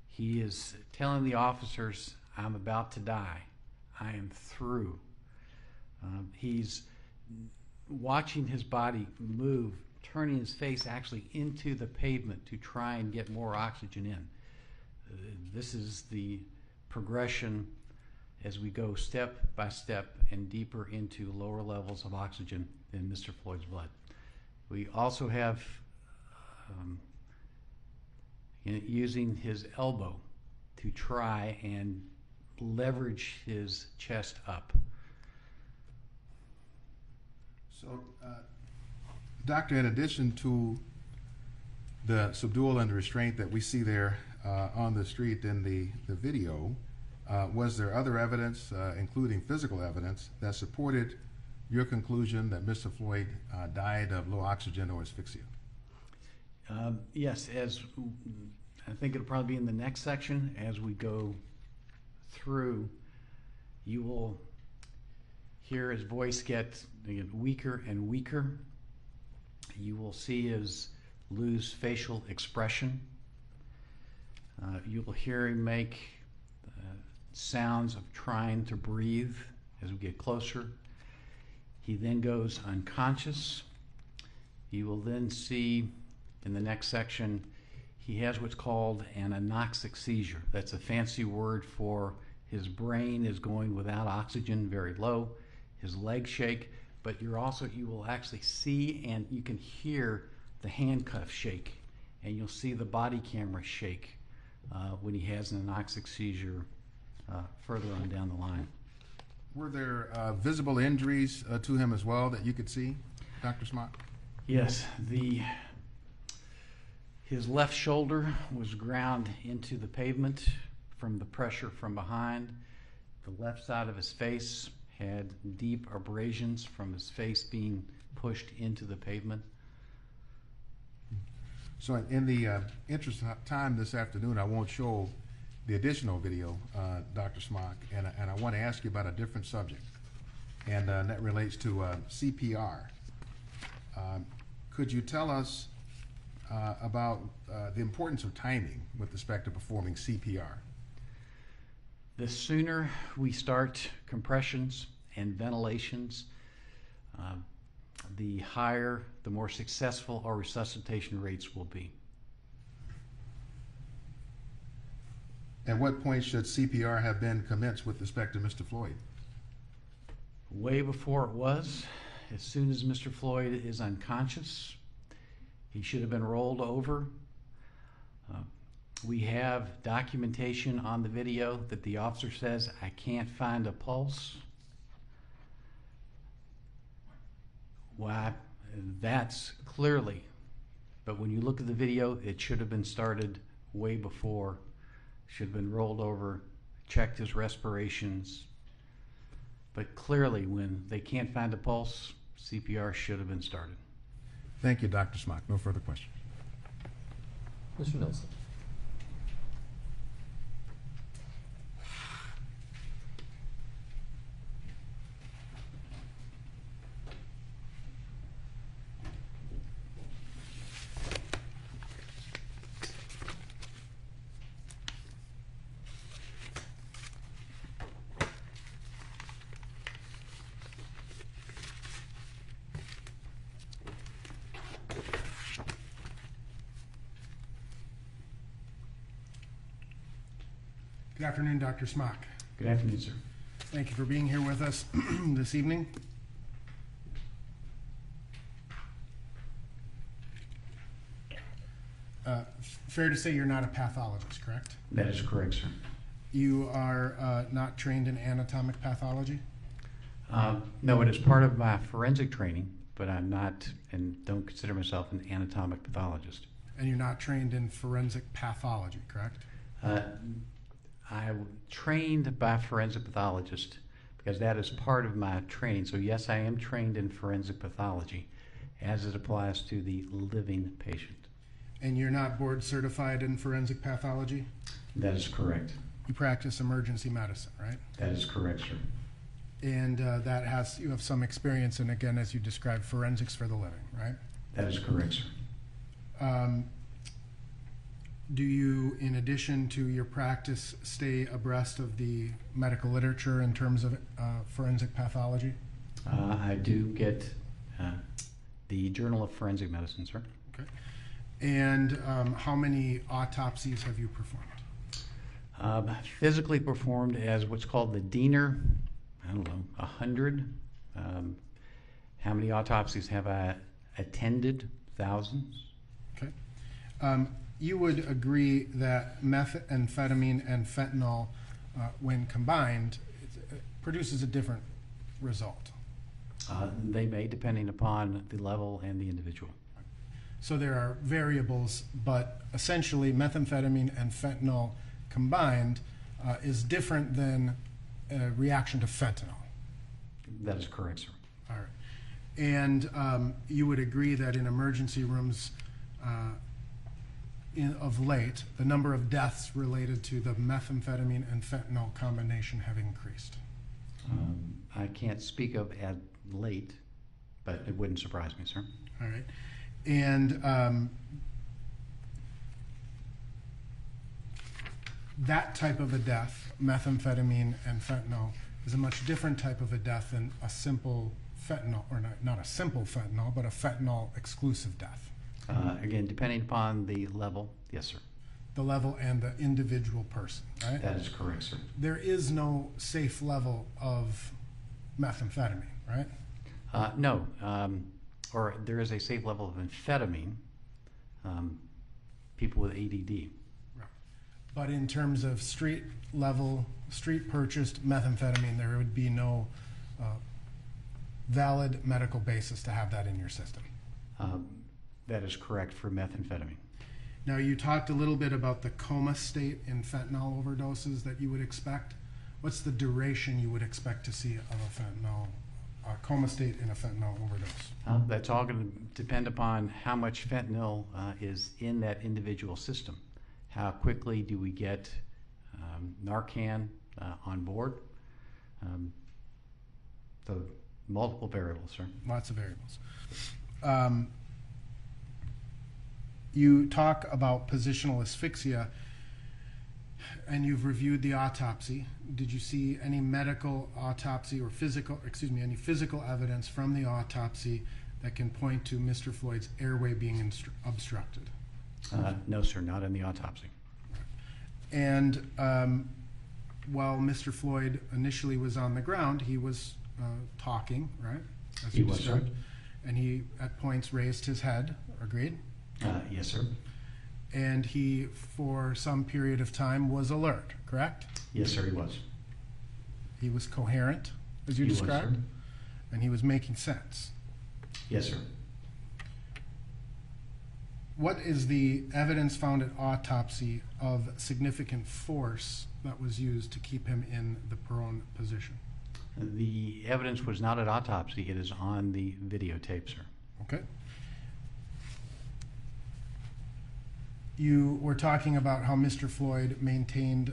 He is telling the officers, I'm about to die. I am through. He's watching his body move, turning his face actually into the pavement to try and get more oxygen in. This is the progression as we go step by step and deeper into lower levels of oxygen in Mr. Floyd's blood. We also have using his elbow to try and leverage his chest up. So, Doctor, in addition to the subdual and restraint that we see there on the street in the video, was there other evidence, including physical evidence, that supported your conclusion that Mr. Floyd died of low oxygen or asphyxia? Yes, as I think it'll probably be in the next section as we go through, you will hear his voice get weaker and weaker. You will see his lose facial expression. You will hear him make sounds of trying to breathe as we get closer. He then goes unconscious. You will then see in the next section, he has what's called an anoxic seizure. That's a fancy word for his brain is going without oxygen, very low. His legs shake, but you will actually see and you can hear the handcuff shake, and you'll see the body camera shake when he has an anoxic seizure further on down the line. Were there visible injuries to him as well that you could see, Dr. Smock? Yes, his left shoulder was ground into the pavement from the pressure from behind. The left side of his face had deep abrasions from his face being pushed into the pavement. So in the interest of time this afternoon, I won't show the additional video, Dr. Smock, and I want to ask you about a different subject, and that relates to CPR. Could you tell us about the importance of timing with respect to performing CPR? The sooner we start compressions and ventilations, the higher, the more successful our resuscitation rates will be. At what point should CPR have been commenced with respect to Mr. Floyd? Way before it was. As soon as Mr. Floyd is unconscious, he should have been rolled over. We have documentation on the video that the officer says, "I can't find a pulse." Why? That's clearly, but when you look at the video, it should have been started way before. Should have been rolled over, checked his respirations. But clearly, when they can't find a pulse, CPR should have been started. Thank you, Dr. Smock. No further questions. Mr. Nelson. Good afternoon, Dr. Smock. Good afternoon, sir. Thank you for being here with us this evening. Fair to say you're not a pathologist, correct? That is correct, sir. You are not trained in anatomic pathology? No, it is part of my forensic training, but I'm not and don't consider myself an anatomic pathologist. And you're not trained in forensic pathology, correct? I trained by a forensic pathologist because that is part of my training. So yes, I am trained in forensic pathology as it applies to the living patient. And you're not board certified in forensic pathology? That is correct. You practice emergency medicine, right? That is correct, sir. And you have some experience in, again, as you described, forensics for the living, right? That is correct, sir. Do you, in addition to your practice, stay abreast of the medical literature in terms of forensic pathology? I do get the Journal of Forensic Medicine, sir. Okay. And how many autopsies have you performed? Physically performed as what's called the Diener, I don't know, 100. How many autopsies have I attended? Thousands. Okay. You would agree that methamphetamine and fentanyl when combined, it produces a different result. They may, depending upon the level and the individual. So there are variables, but essentially methamphetamine and fentanyl combined is different than a reaction to fentanyl. That is correct, sir. All right. And you would agree that in emergency rooms of late, the number of deaths related to the methamphetamine and fentanyl combination have increased? I can't speak of at late, but it wouldn't surprise me, sir. All right. And that type of a death, methamphetamine and fentanyl, is a much different type of a death than a simple fentanyl, or not a simple fentanyl, but a fentanyl exclusive death. Again, depending upon the level, yes, sir. The level and the individual person, right? That is correct, sir. There is no safe level of methamphetamine, right? No, or there is a safe level of amphetamine, people with ADD. Right. But in terms of street level, street purchased methamphetamine, there would be no valid medical basis to have that in your system. That is correct for methamphetamine. Now, you talked a little bit about the coma state in fentanyl overdoses that you would expect. What's the duration you would expect to see of a fentanyl, coma state in a fentanyl overdose? That's all going to depend upon how much fentanyl is in that individual system. How quickly do we get Narcan on board? So multiple variables, sir. Lots of variables. You talk about positional asphyxia, and you've reviewed the autopsy. Did you see any medical autopsy or any physical evidence from the autopsy that can point to Mr. Floyd's airway being obstructed? No, sir, not in the autopsy. And while Mr. Floyd initially was on the ground, he was talking, right? As He was, sir. And he, at points, raised his head. Agreed? Yes, sir. And he, for some period of time, was alert, correct? Yes, sir, he was. He was coherent, as you He was, described, sir. and he was making sense. Yes, sir. What is the evidence found at autopsy of significant force that was used to keep him in the prone position? The evidence was not at autopsy. It is on the videotape, sir. Okay. You were talking about how Mr. Floyd maintained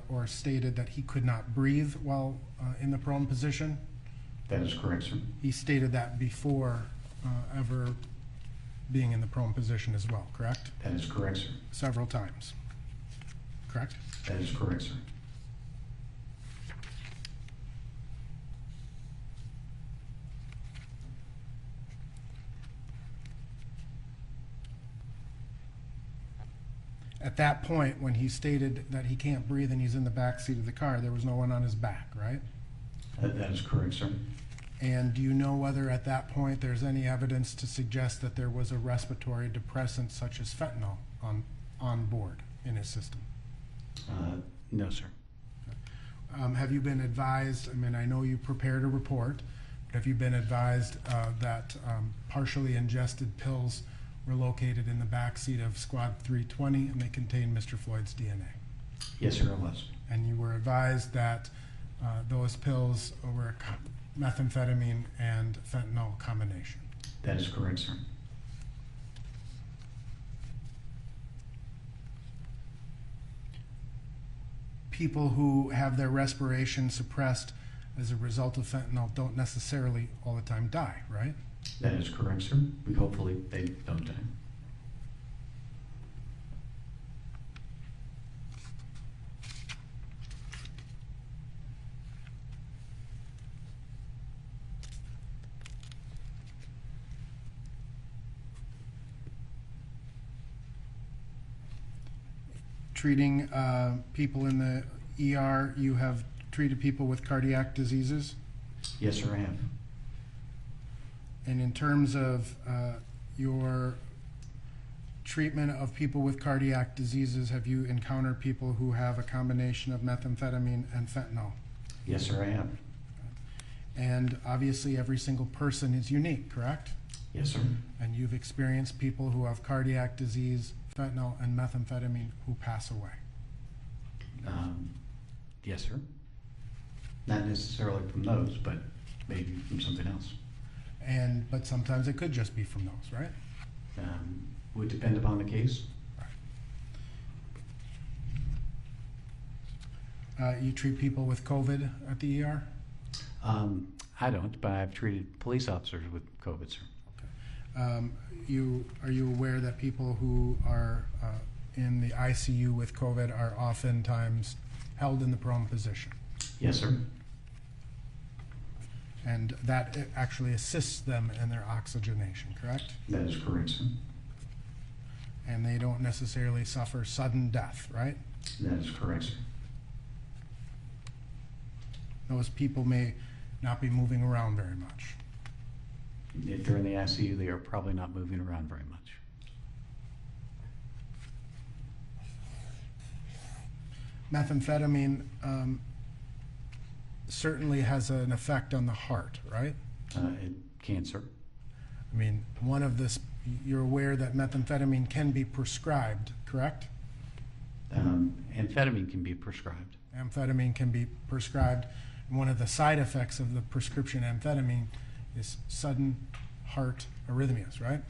or stated that he could not breathe while in the prone position. That is correct, sir. He stated that before ever being in the prone position as well, correct? That is correct, sir. Several times, correct? That is correct, sir. At that point, when he stated that he can't breathe and he's in the back seat of the car, there was no one on his back, right? That is correct, sir. And do you know whether at that point there's any evidence to suggest that there was a respiratory depressant such as fentanyl on board in his system? No, sir. Have you been advised, I mean, I know you prepared a report, but have you been advised that partially ingested pills were located in the back seat of Squad 320 and they contained Mr. Floyd's DNA? Yes, sir, I was. And you were advised that those pills were a methamphetamine and fentanyl combination? That is correct, sir. People who have their respiration suppressed as a result of fentanyl don't necessarily all the time die, right? That is correct, sir. Hopefully they don't die. Treating people in the ER, you have treated people with cardiac diseases? Yes, sir, I have. And in terms of your treatment of people with cardiac diseases, have you encountered people who have a combination of methamphetamine and fentanyl? Yes, sir, I have. And obviously every single person is unique, correct? Yes, sir. And you've experienced people who have cardiac disease, fentanyl, and methamphetamine who pass away. Yes, sir. Not necessarily from those, but maybe from something else. But sometimes it could just be from those, right? Would depend upon the case. You treat people with COVID at the ER? I don't, but I've treated police officers with COVID, sir. Are you aware that people who are in the ICU with COVID are oftentimes held in the prone position? Yes, sir. And that actually assists them in their oxygenation, correct? That is correct, sir. And they don't necessarily suffer sudden death, right? That is correct, sir. Those people may not be moving around very much. If they're in the ICU, they are probably not moving around very much. Methamphetamine certainly has an effect on the heart, right? It can, sir. I mean, you're aware that methamphetamine can be prescribed, correct? Amphetamine can be prescribed. Amphetamine can be prescribed. And one of the side effects of the prescription amphetamine is sudden heart arrhythmias, right?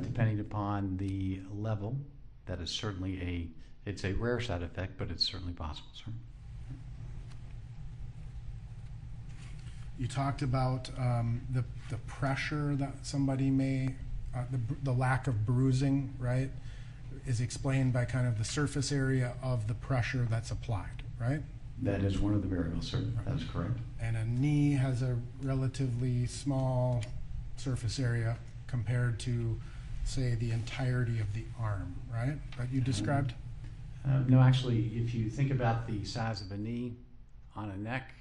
Depending upon the level, that is certainly it's a rare side effect, but it's certainly possible, sir. You talked about the pressure that somebody may, the lack of bruising, right, is explained by kind of the surface area of the pressure that's applied, right? That is one of the variables, sir. That is correct. And a knee has a relatively small surface area compared to, say, the entirety of the arm, right, that you described? No, actually, if you think about the size of a knee on a neck,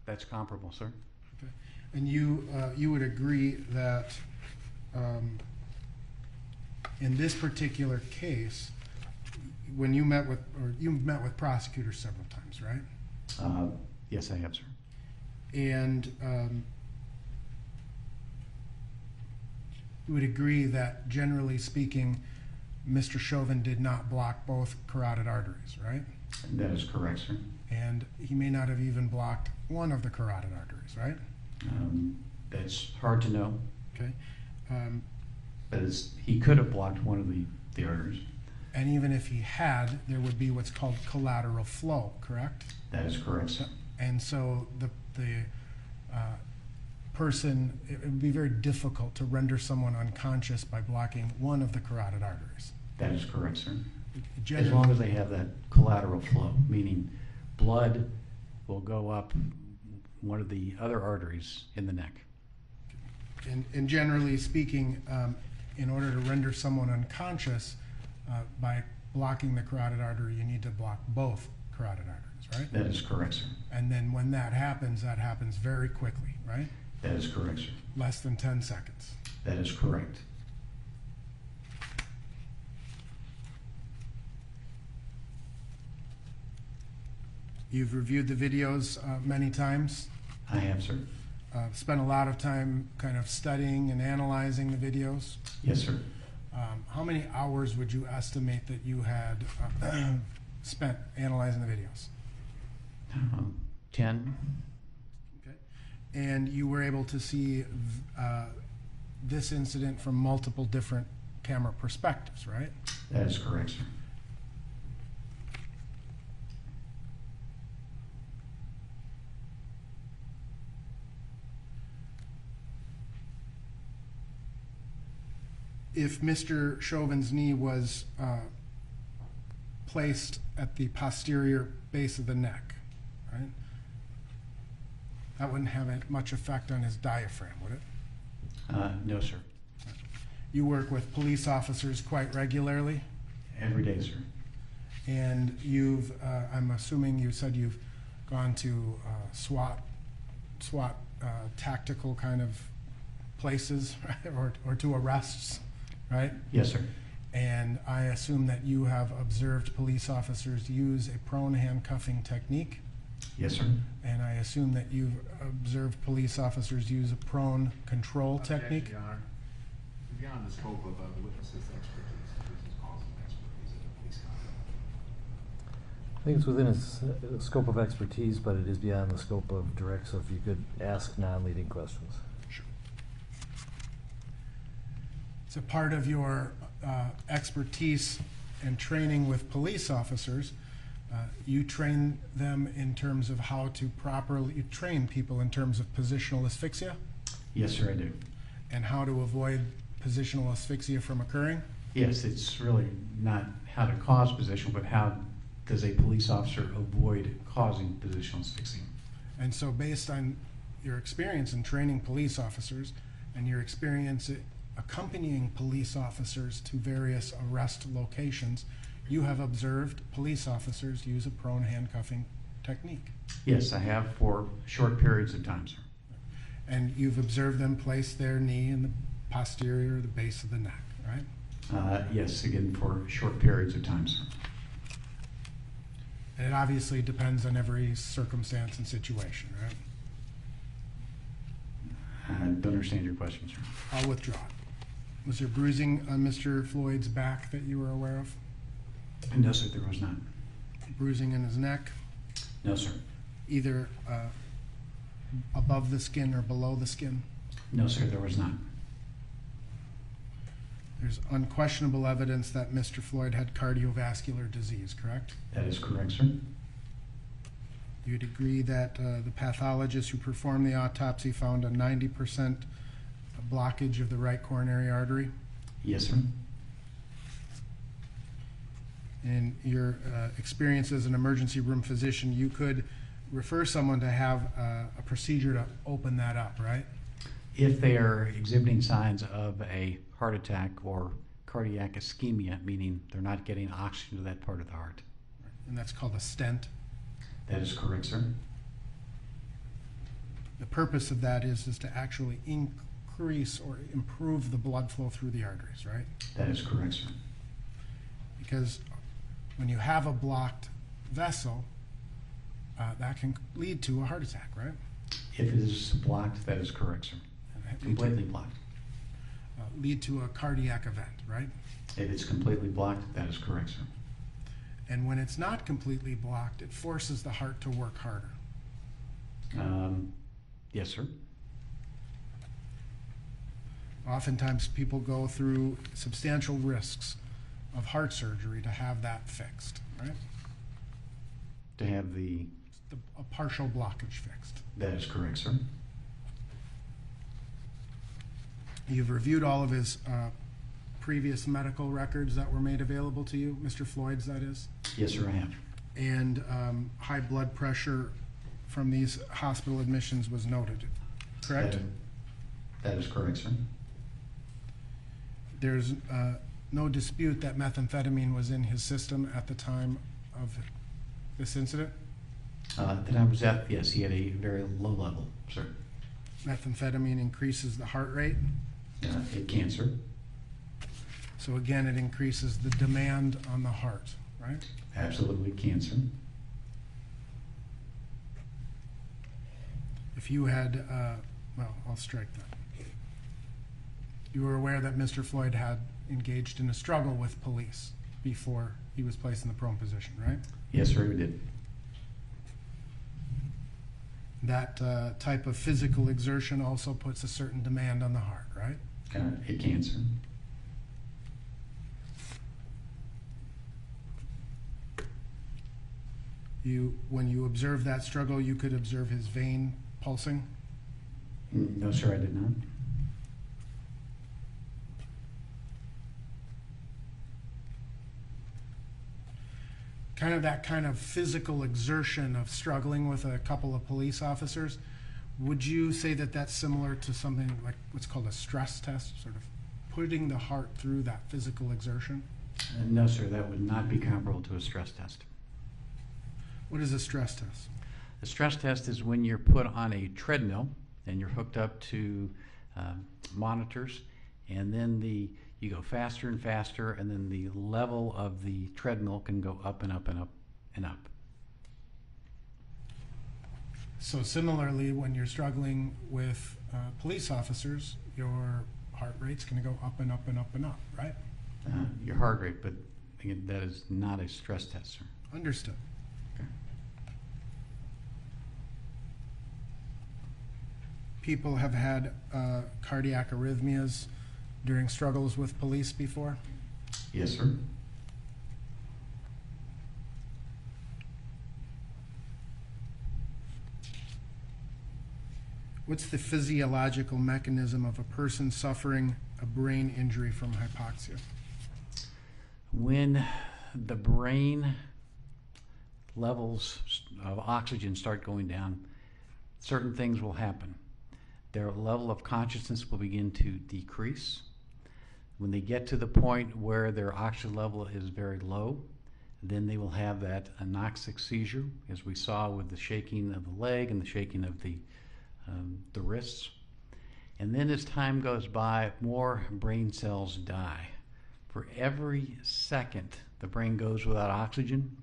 that's comparable, sir. Okay. And you would agree that in this particular case, when you met with prosecutors several times, right? Yes, I have, sir. And you would agree that, generally speaking, Mr. Chauvin did not block both carotid arteries, right? That is correct, sir. And he may not have even blocked one of the carotid arteries, right? That's hard to know. Okay. But he could have blocked one of the arteries. And even if he had, there would be what's called collateral flow, correct? That is correct, sir. And so the person, it would be very difficult to render someone unconscious by blocking one of the carotid arteries. That is correct, sir. Generally, as long as they have that collateral flow, meaning blood will go up one of the other arteries in the neck. And generally speaking, in order to render someone unconscious, by blocking the carotid artery, you need to block both carotid arteries, right? That is correct, sir. And then when that happens very quickly, right? That is correct, sir. Less than 10 seconds. That is correct. You've reviewed the videos many times. I have, sir. Spent a lot of time kind of studying and analyzing the videos. Yes, sir. How many hours would you estimate that you had spent analyzing the videos? 10. Okay. And you were able to see this incident from multiple different camera perspectives, right? That is correct, sir. If Mr. Chauvin's knee was placed at the posterior base of the neck, right? That wouldn't have much effect on his diaphragm, would it? No, sir. You work with police officers quite regularly? Every day, sir. And you've, I'm assuming you said you've gone to SWAT tactical kind of places, right? or to arrests? right? Yes, sir. And I assume that you have observed police officers use a prone handcuffing technique. Yes, sir. And I assume that you've observed police officers use a prone control technique. Your Honor. Beyond the scope of the witness's expertise, this is causing expertise in the police conduct. I think it's within his scope of expertise, but it is beyond the scope of direct, so if you could ask non-leading questions. Sure. It's a part of your expertise and training with police officers. You train them in terms of how to properly train people in terms of positional asphyxia? Yes, sir, I do. And how to avoid positional asphyxia from occurring? Yes, it's really not how to cause positional, but how does a police officer avoid causing positional asphyxia? And so based on your experience in training police officers and your experience accompanying police officers to various arrest locations, you have observed police officers use a prone handcuffing technique. Yes, I have for short periods of time, sir. And you've observed them place their knee in the posterior or the base of the neck, right? Yes, again, for short periods of time, sir. And it obviously depends on every circumstance and situation, right? I don't understand your question, sir. I'll withdraw it. Was there bruising on Mr. Floyd's back that you were aware of? No, sir, there was not. Bruising in his neck? No, sir. Either above the skin or below the skin? No, sir, there was not. There's unquestionable evidence that Mr. Floyd had cardiovascular disease, correct? That is correct, sir. You'd agree that the pathologist who performed the autopsy found a 90% blockage of the right coronary artery? Yes, sir. In your experience as an emergency room physician, you could refer someone to have a procedure to open that up, right? If they are exhibiting signs of a heart attack or cardiac ischemia, meaning they're not getting oxygen to that part of the heart. And that's called a stent. That is correct, sir. The purpose of that is to actually increase or improve the blood flow through the arteries, right? That is correct, sir. Because when you have a blocked vessel, that can lead to a heart attack, right? If it is blocked, that is correct, sir. Completely blocked. Lead to a cardiac event, right? If it's completely blocked, that is correct, sir. And when it's not completely blocked, it forces the heart to work harder. Yes, sir. Oftentimes people go through substantial risks of heart surgery to have that fixed, right? To have a partial blockage fixed. That is correct, sir. You've reviewed all of his previous medical records that were made available to you, Mr. Floyd's, that is? Yes, sir, I have. And high blood pressure from these hospital admissions was noted, correct? That is correct, sir. There's no dispute that methamphetamine was in his system at the time of this incident? The time was at, yes, he had a very low level, sir. Methamphetamine increases the heart rate? It can, sir. So again, it increases the demand on the heart, right? Absolutely can, sir. If you had, well, I'll strike that. You were aware that Mr. Floyd had engaged in a struggle with police before he was placed in the prone position, right? Yes, sir, we did. That type of physical exertion also puts a certain demand on the heart, right? It can, sir. When you observe that struggle, you could observe his vein pulsing? No, sir, I did not. That kind of physical exertion of struggling with a couple of police officers, would you say that that's similar to something like what's called a stress test, sort of putting the heart through that physical exertion? No, sir, that would not be comparable to a stress test. What is a stress test? A stress test is when you're put on a treadmill and you're hooked up to monitors, and then You go faster and faster, and then the level of the treadmill can go up and up and up and up. So similarly, when you're struggling with police officers, your heart rate's going to go up and up and up and up, right? Your heart rate, but again, that is not a stress test, sir. Understood. Okay. People have had cardiac arrhythmias during struggles with police before? Yes, sir. What's the physiological mechanism of a person suffering a brain injury from hypoxia? When the brain levels of oxygen start going down, certain things will happen. Their level of consciousness will begin to decrease. When they get to the point where their oxygen level is very low, then they will have that anoxic seizure, as we saw with the shaking of the leg and the shaking of the wrists. And then as time goes by, more brain cells die. For every second the brain goes without oxygen,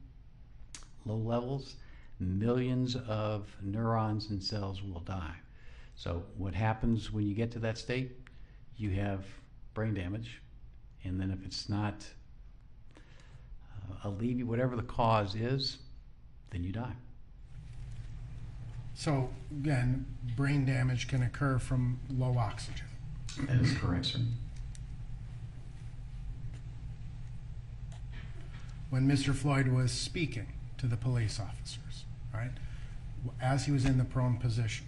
low levels, millions of neurons and cells will die. So what happens when you get to that state? You have brain damage, and then if it's not alleviated, whatever the cause is, then you die. So again, brain damage can occur from low oxygen. That is correct, sir. When Mr. Floyd was speaking to the police officers, right, as he was in the prone position,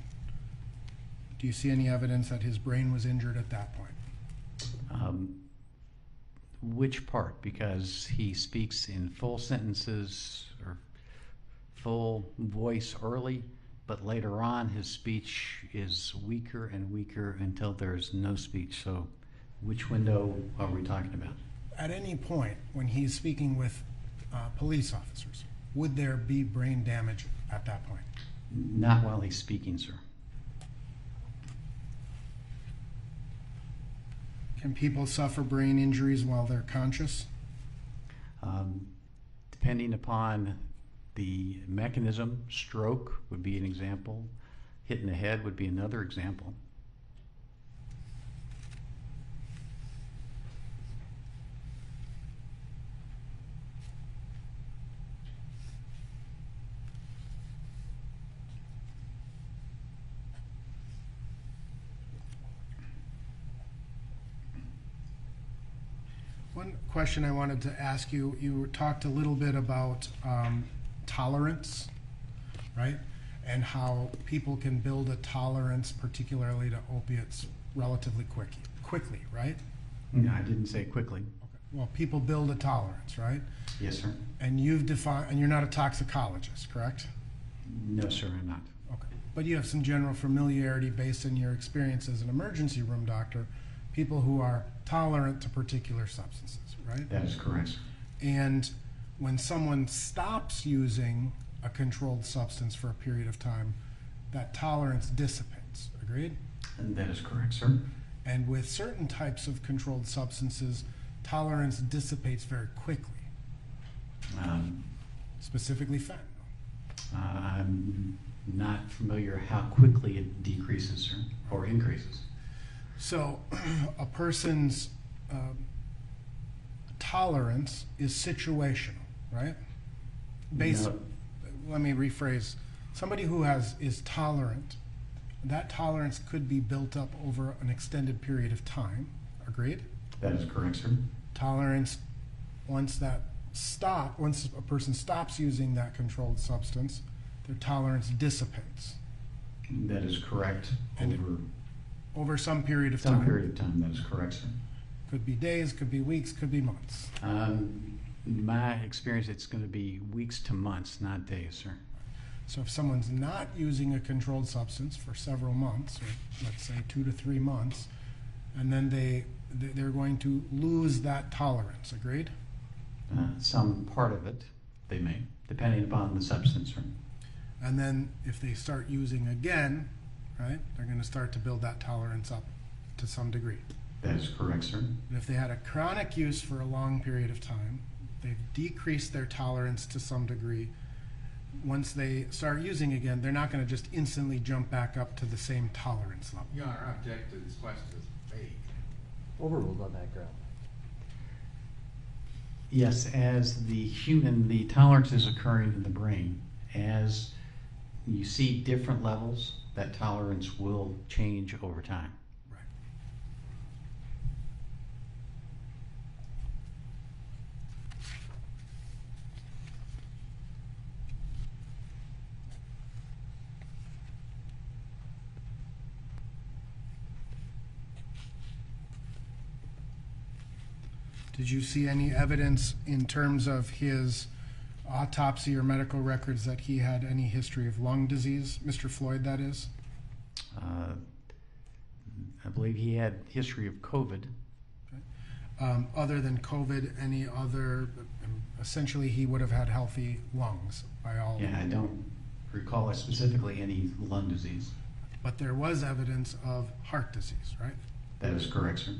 do you see any evidence that his brain was injured at that point? Which part? Because he speaks in full sentences or full voice early, but later on his speech is weaker and weaker until there's no speech. So which window are we talking about? At any point when he's speaking with police officers, would there be brain damage at that point? Not while he's speaking, sir. Can people suffer brain injuries while they're conscious? Depending upon the mechanism, stroke would be an example. Hit in the head would be another example. One question I wanted to ask you, you talked a little bit about tolerance, right? And how people can build a tolerance, particularly to opiates, relatively quickly, right? No, I didn't say quickly. Okay. Well, people build a tolerance, right? Yes, sir. And you've defined, and you're not a toxicologist, correct? No, sir, I'm not. Okay. But you have some general familiarity based on your experience as an emergency room doctor, people who are tolerant to particular substances, right? That is correct, sir. And when someone stops using a controlled substance for a period of time, that tolerance dissipates, agreed? And that is correct, sir. And with certain types of controlled substances, tolerance dissipates very quickly, specifically fentanyl. I'm not familiar how quickly it decreases, sir, or increases. So a person's tolerance is situational, right? Based, No. Let me rephrase. Somebody who is tolerant, that tolerance could be built up over an extended period of time, agreed? That is correct, sir. Tolerance, once a person stops using that controlled substance, their tolerance dissipates. That is correct. And over some period of some time. period of time, that is correct, sir. Could be days, could be weeks, could be months. My experience, it's going to be weeks to months, not days, sir. So if someone's not using a controlled substance for several months, or let's say 2 to 3 months, and then they're going to lose that tolerance, agreed? Some part of it, they may, depending upon the substance, sir. And then if they start using again, right, they're going to start to build that tolerance up to some degree. That is correct, sir. But if they had a chronic use for a long period of time, they've decreased their tolerance to some degree. Once they start using again, they're not going to just instantly jump back up to the same tolerance level. Your Honor, I object to this question as vague. Overruled on that ground. Yes, as the tolerance is occurring in the brain. As you see different levels, that tolerance will change over time. Right. Did you see any evidence in terms of his autopsy or medical records that he had any history of lung disease, Mr. Floyd, that is? I believe he had history of COVID. Other than COVID, any other, essentially he would have had healthy lungs by all. Yeah, I don't recall specifically any lung disease. But there was evidence of heart disease, right? That is correct, sir.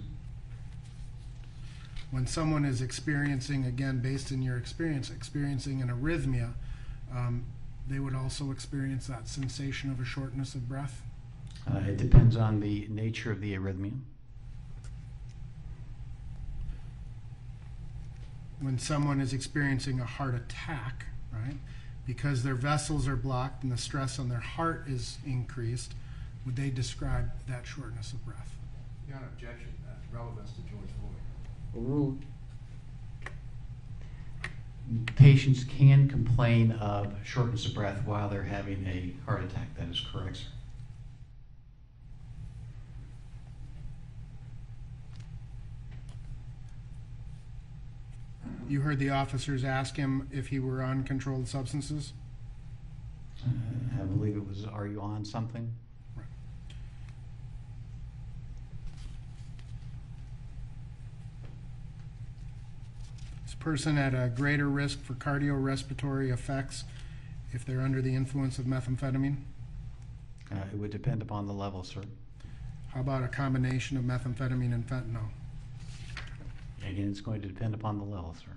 When someone is experiencing, again, based in your experience, experiencing an arrhythmia, they would also experience that sensation of a shortness of breath? It depends on the nature of the arrhythmia. When someone is experiencing a heart attack, right, because their vessels are blocked and the stress on their heart is increased, would they describe that shortness of breath? Your Honor, objection. Relevance to George Floyd. Overruled. Patients can complain of shortness of breath while they're having a heart attack. That is correct, sir. You heard the officers ask him if he were on controlled substances? I believe it was, are you on something? Right. Is a person at a greater risk for cardiorespiratory effects if they're under the influence of methamphetamine? It would depend upon the level, sir. How about a combination of methamphetamine and fentanyl? Again, it's going to depend upon the level, sir.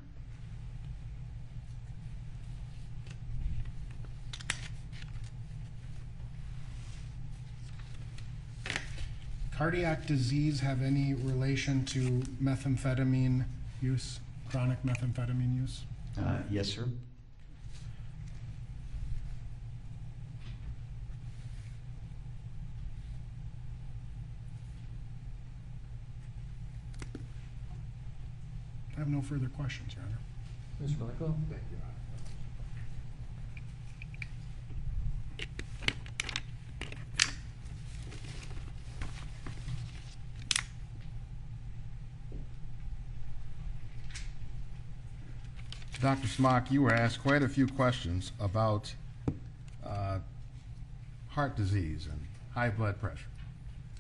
Cardiac disease have any relation to methamphetamine use, chronic methamphetamine use? Yes, sir. I have no further questions, Your Honor. Mr. Blackwell? Thank you, Your Honor. Dr. Smock, you were asked quite a few questions about heart disease and high blood pressure.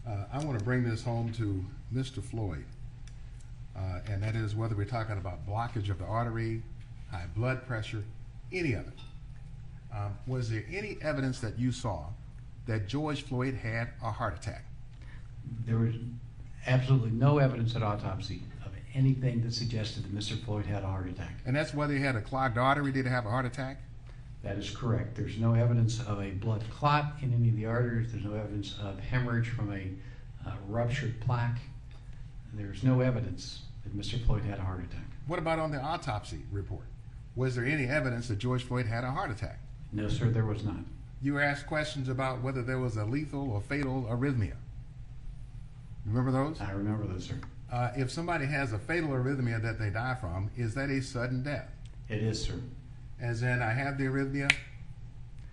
I want to bring this home to Mr. Floyd, and that is whether we're talking about blockage of the artery, high blood pressure, any of it. Was there any evidence that you saw that George Floyd had a heart attack? There was absolutely no evidence at autopsy of anything that suggested that Mr. Floyd had a heart attack. And that's whether he had a clogged artery, did he have a heart attack? That is correct. There's no evidence of a blood clot in any of the arteries. There's no evidence of hemorrhage from a ruptured plaque. There's no evidence that Mr. Floyd had a heart attack. What about on the autopsy report? Was there any evidence that George Floyd had a heart attack? No, sir, there was not. You were asked questions about whether there was a lethal or fatal arrhythmia. Remember those? I remember those, sir. If somebody has a fatal arrhythmia that they die from, is that a sudden death? It is, sir. As in, I have the arrhythmia,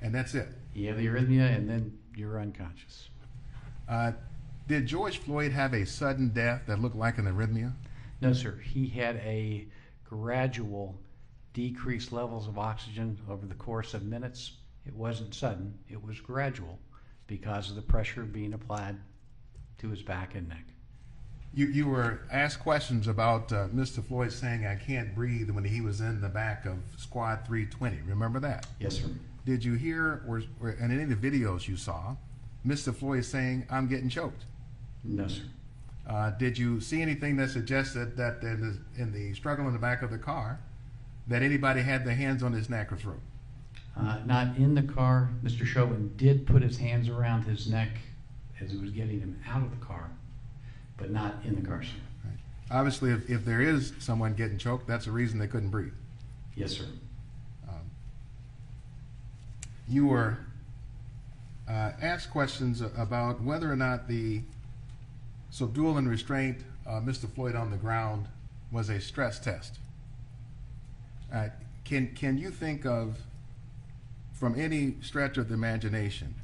and that's it. You have the arrhythmia, and then you're unconscious. Did George Floyd have a sudden death that looked like an arrhythmia? No, sir. He had a gradual decreased levels of oxygen over the course of minutes. It wasn't sudden. It was gradual because of the pressure being applied to his back and neck. You were asked questions about Mr. Floyd saying, I can't breathe when he was in the back of Squad 320. Remember that? Yes, sir. Did you hear, or in any of the videos you saw, Mr. Floyd saying, I'm getting choked? No, sir. Did you see anything that suggested that in the struggle in the back of the car, that anybody had their hands on his neck or throat? Not in the car. Mr. Chauvin did put his hands around his neck as he was getting him out of the car, but not in the car, sir. Right. Obviously, if there is someone getting choked, that's the reason they couldn't breathe. Yes, sir. You were asked questions about whether or not the subdual and restraint of Mr. Floyd on the ground was a stress test. Can you think of, from any stretch of the imagination,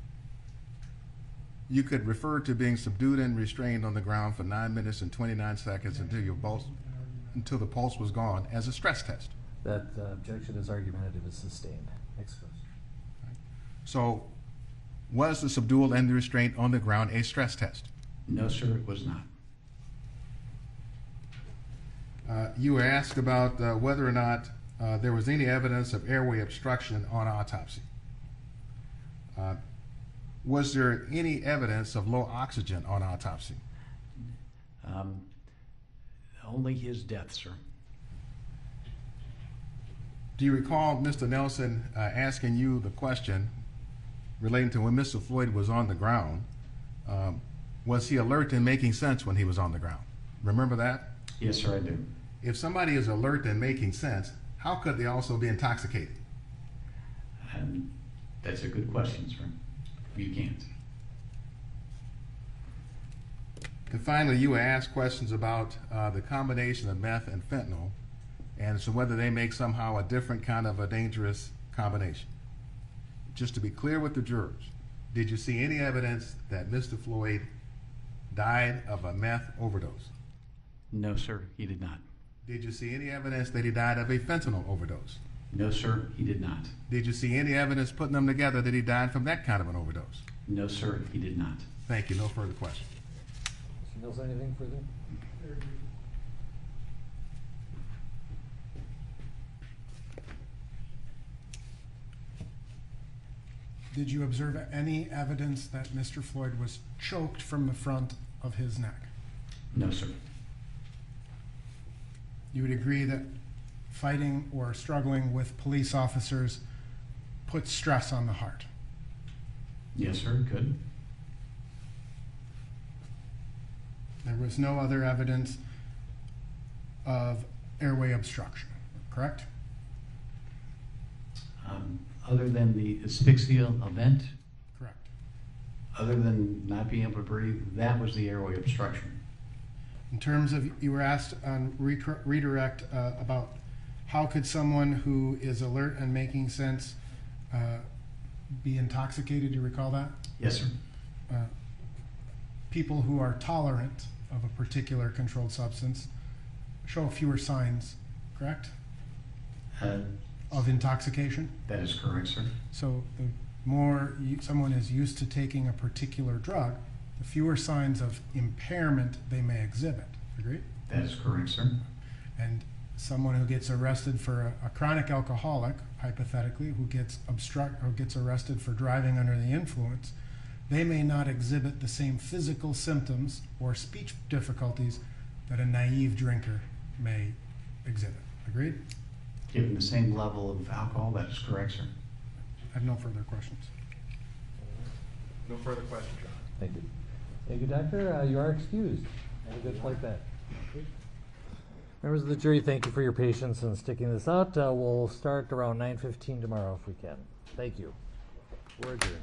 you could refer to being subdued and restrained on the ground for 9 minutes and 29 seconds until the pulse was gone as a stress test? That objection is argumentative is sustained. Next question. So, was the subdual and the restraint on the ground a stress test? No, sir, it was not. You were asked about whether or not there was any evidence of airway obstruction on autopsy. Was there any evidence of low oxygen on autopsy? Only his death, sir. Do you recall Mr. Nelson asking you the question relating to when Mr. Floyd was on the ground? Was he alert and making sense when he was on the ground? Remember that? Yes, sir, I do. If somebody is alert and making sense, how could they also be intoxicated? That's a good question, sir. You can't. And finally, you were asked questions about the combination of meth and fentanyl, and so whether they make somehow a different kind of a dangerous combination. Just to be clear with the jurors, did you see any evidence that Mr. Floyd died of a meth overdose? No, sir, he did not. Did you see any evidence that he died of a fentanyl overdose? No, sir, he did not. Did you see any evidence putting them together that he died from that kind of an overdose? No, sir, he did not. Thank you. No further questions. Mr. Mills, anything further? Did you observe any evidence that Mr. Floyd was choked from the front of his neck? No, sir. You would agree that fighting or struggling with police officers puts stress on the heart? Yes, sir, good. There was no other evidence of airway obstruction, correct? Other than the asphyxia event? Correct. Other than not being able to breathe, that was the airway obstruction. In terms of, you were asked on redirect about how could someone who is alert and making sense be intoxicated, do you recall that? Yes, sir. People who are tolerant of a particular controlled substance show fewer signs, correct? Of intoxication? That is correct, sir. So the more someone is used to taking a particular drug, the fewer signs of impairment they may exhibit. Agreed? That is correct, sir. And someone who gets arrested for a chronic alcoholic, hypothetically, who gets arrested for driving under the influence, they may not exhibit the same physical symptoms or speech difficulties that a naive drinker may exhibit. Agreed? Given the same level of alcohol, that is correct, sir. I have no further questions. No further questions, John. Thank you. Thank you, Doctor. You are excused. Have a good flight back. Members of the jury, thank you for your patience in sticking this out. We'll start around 9:15 tomorrow if we can. Thank you. We're adjourned.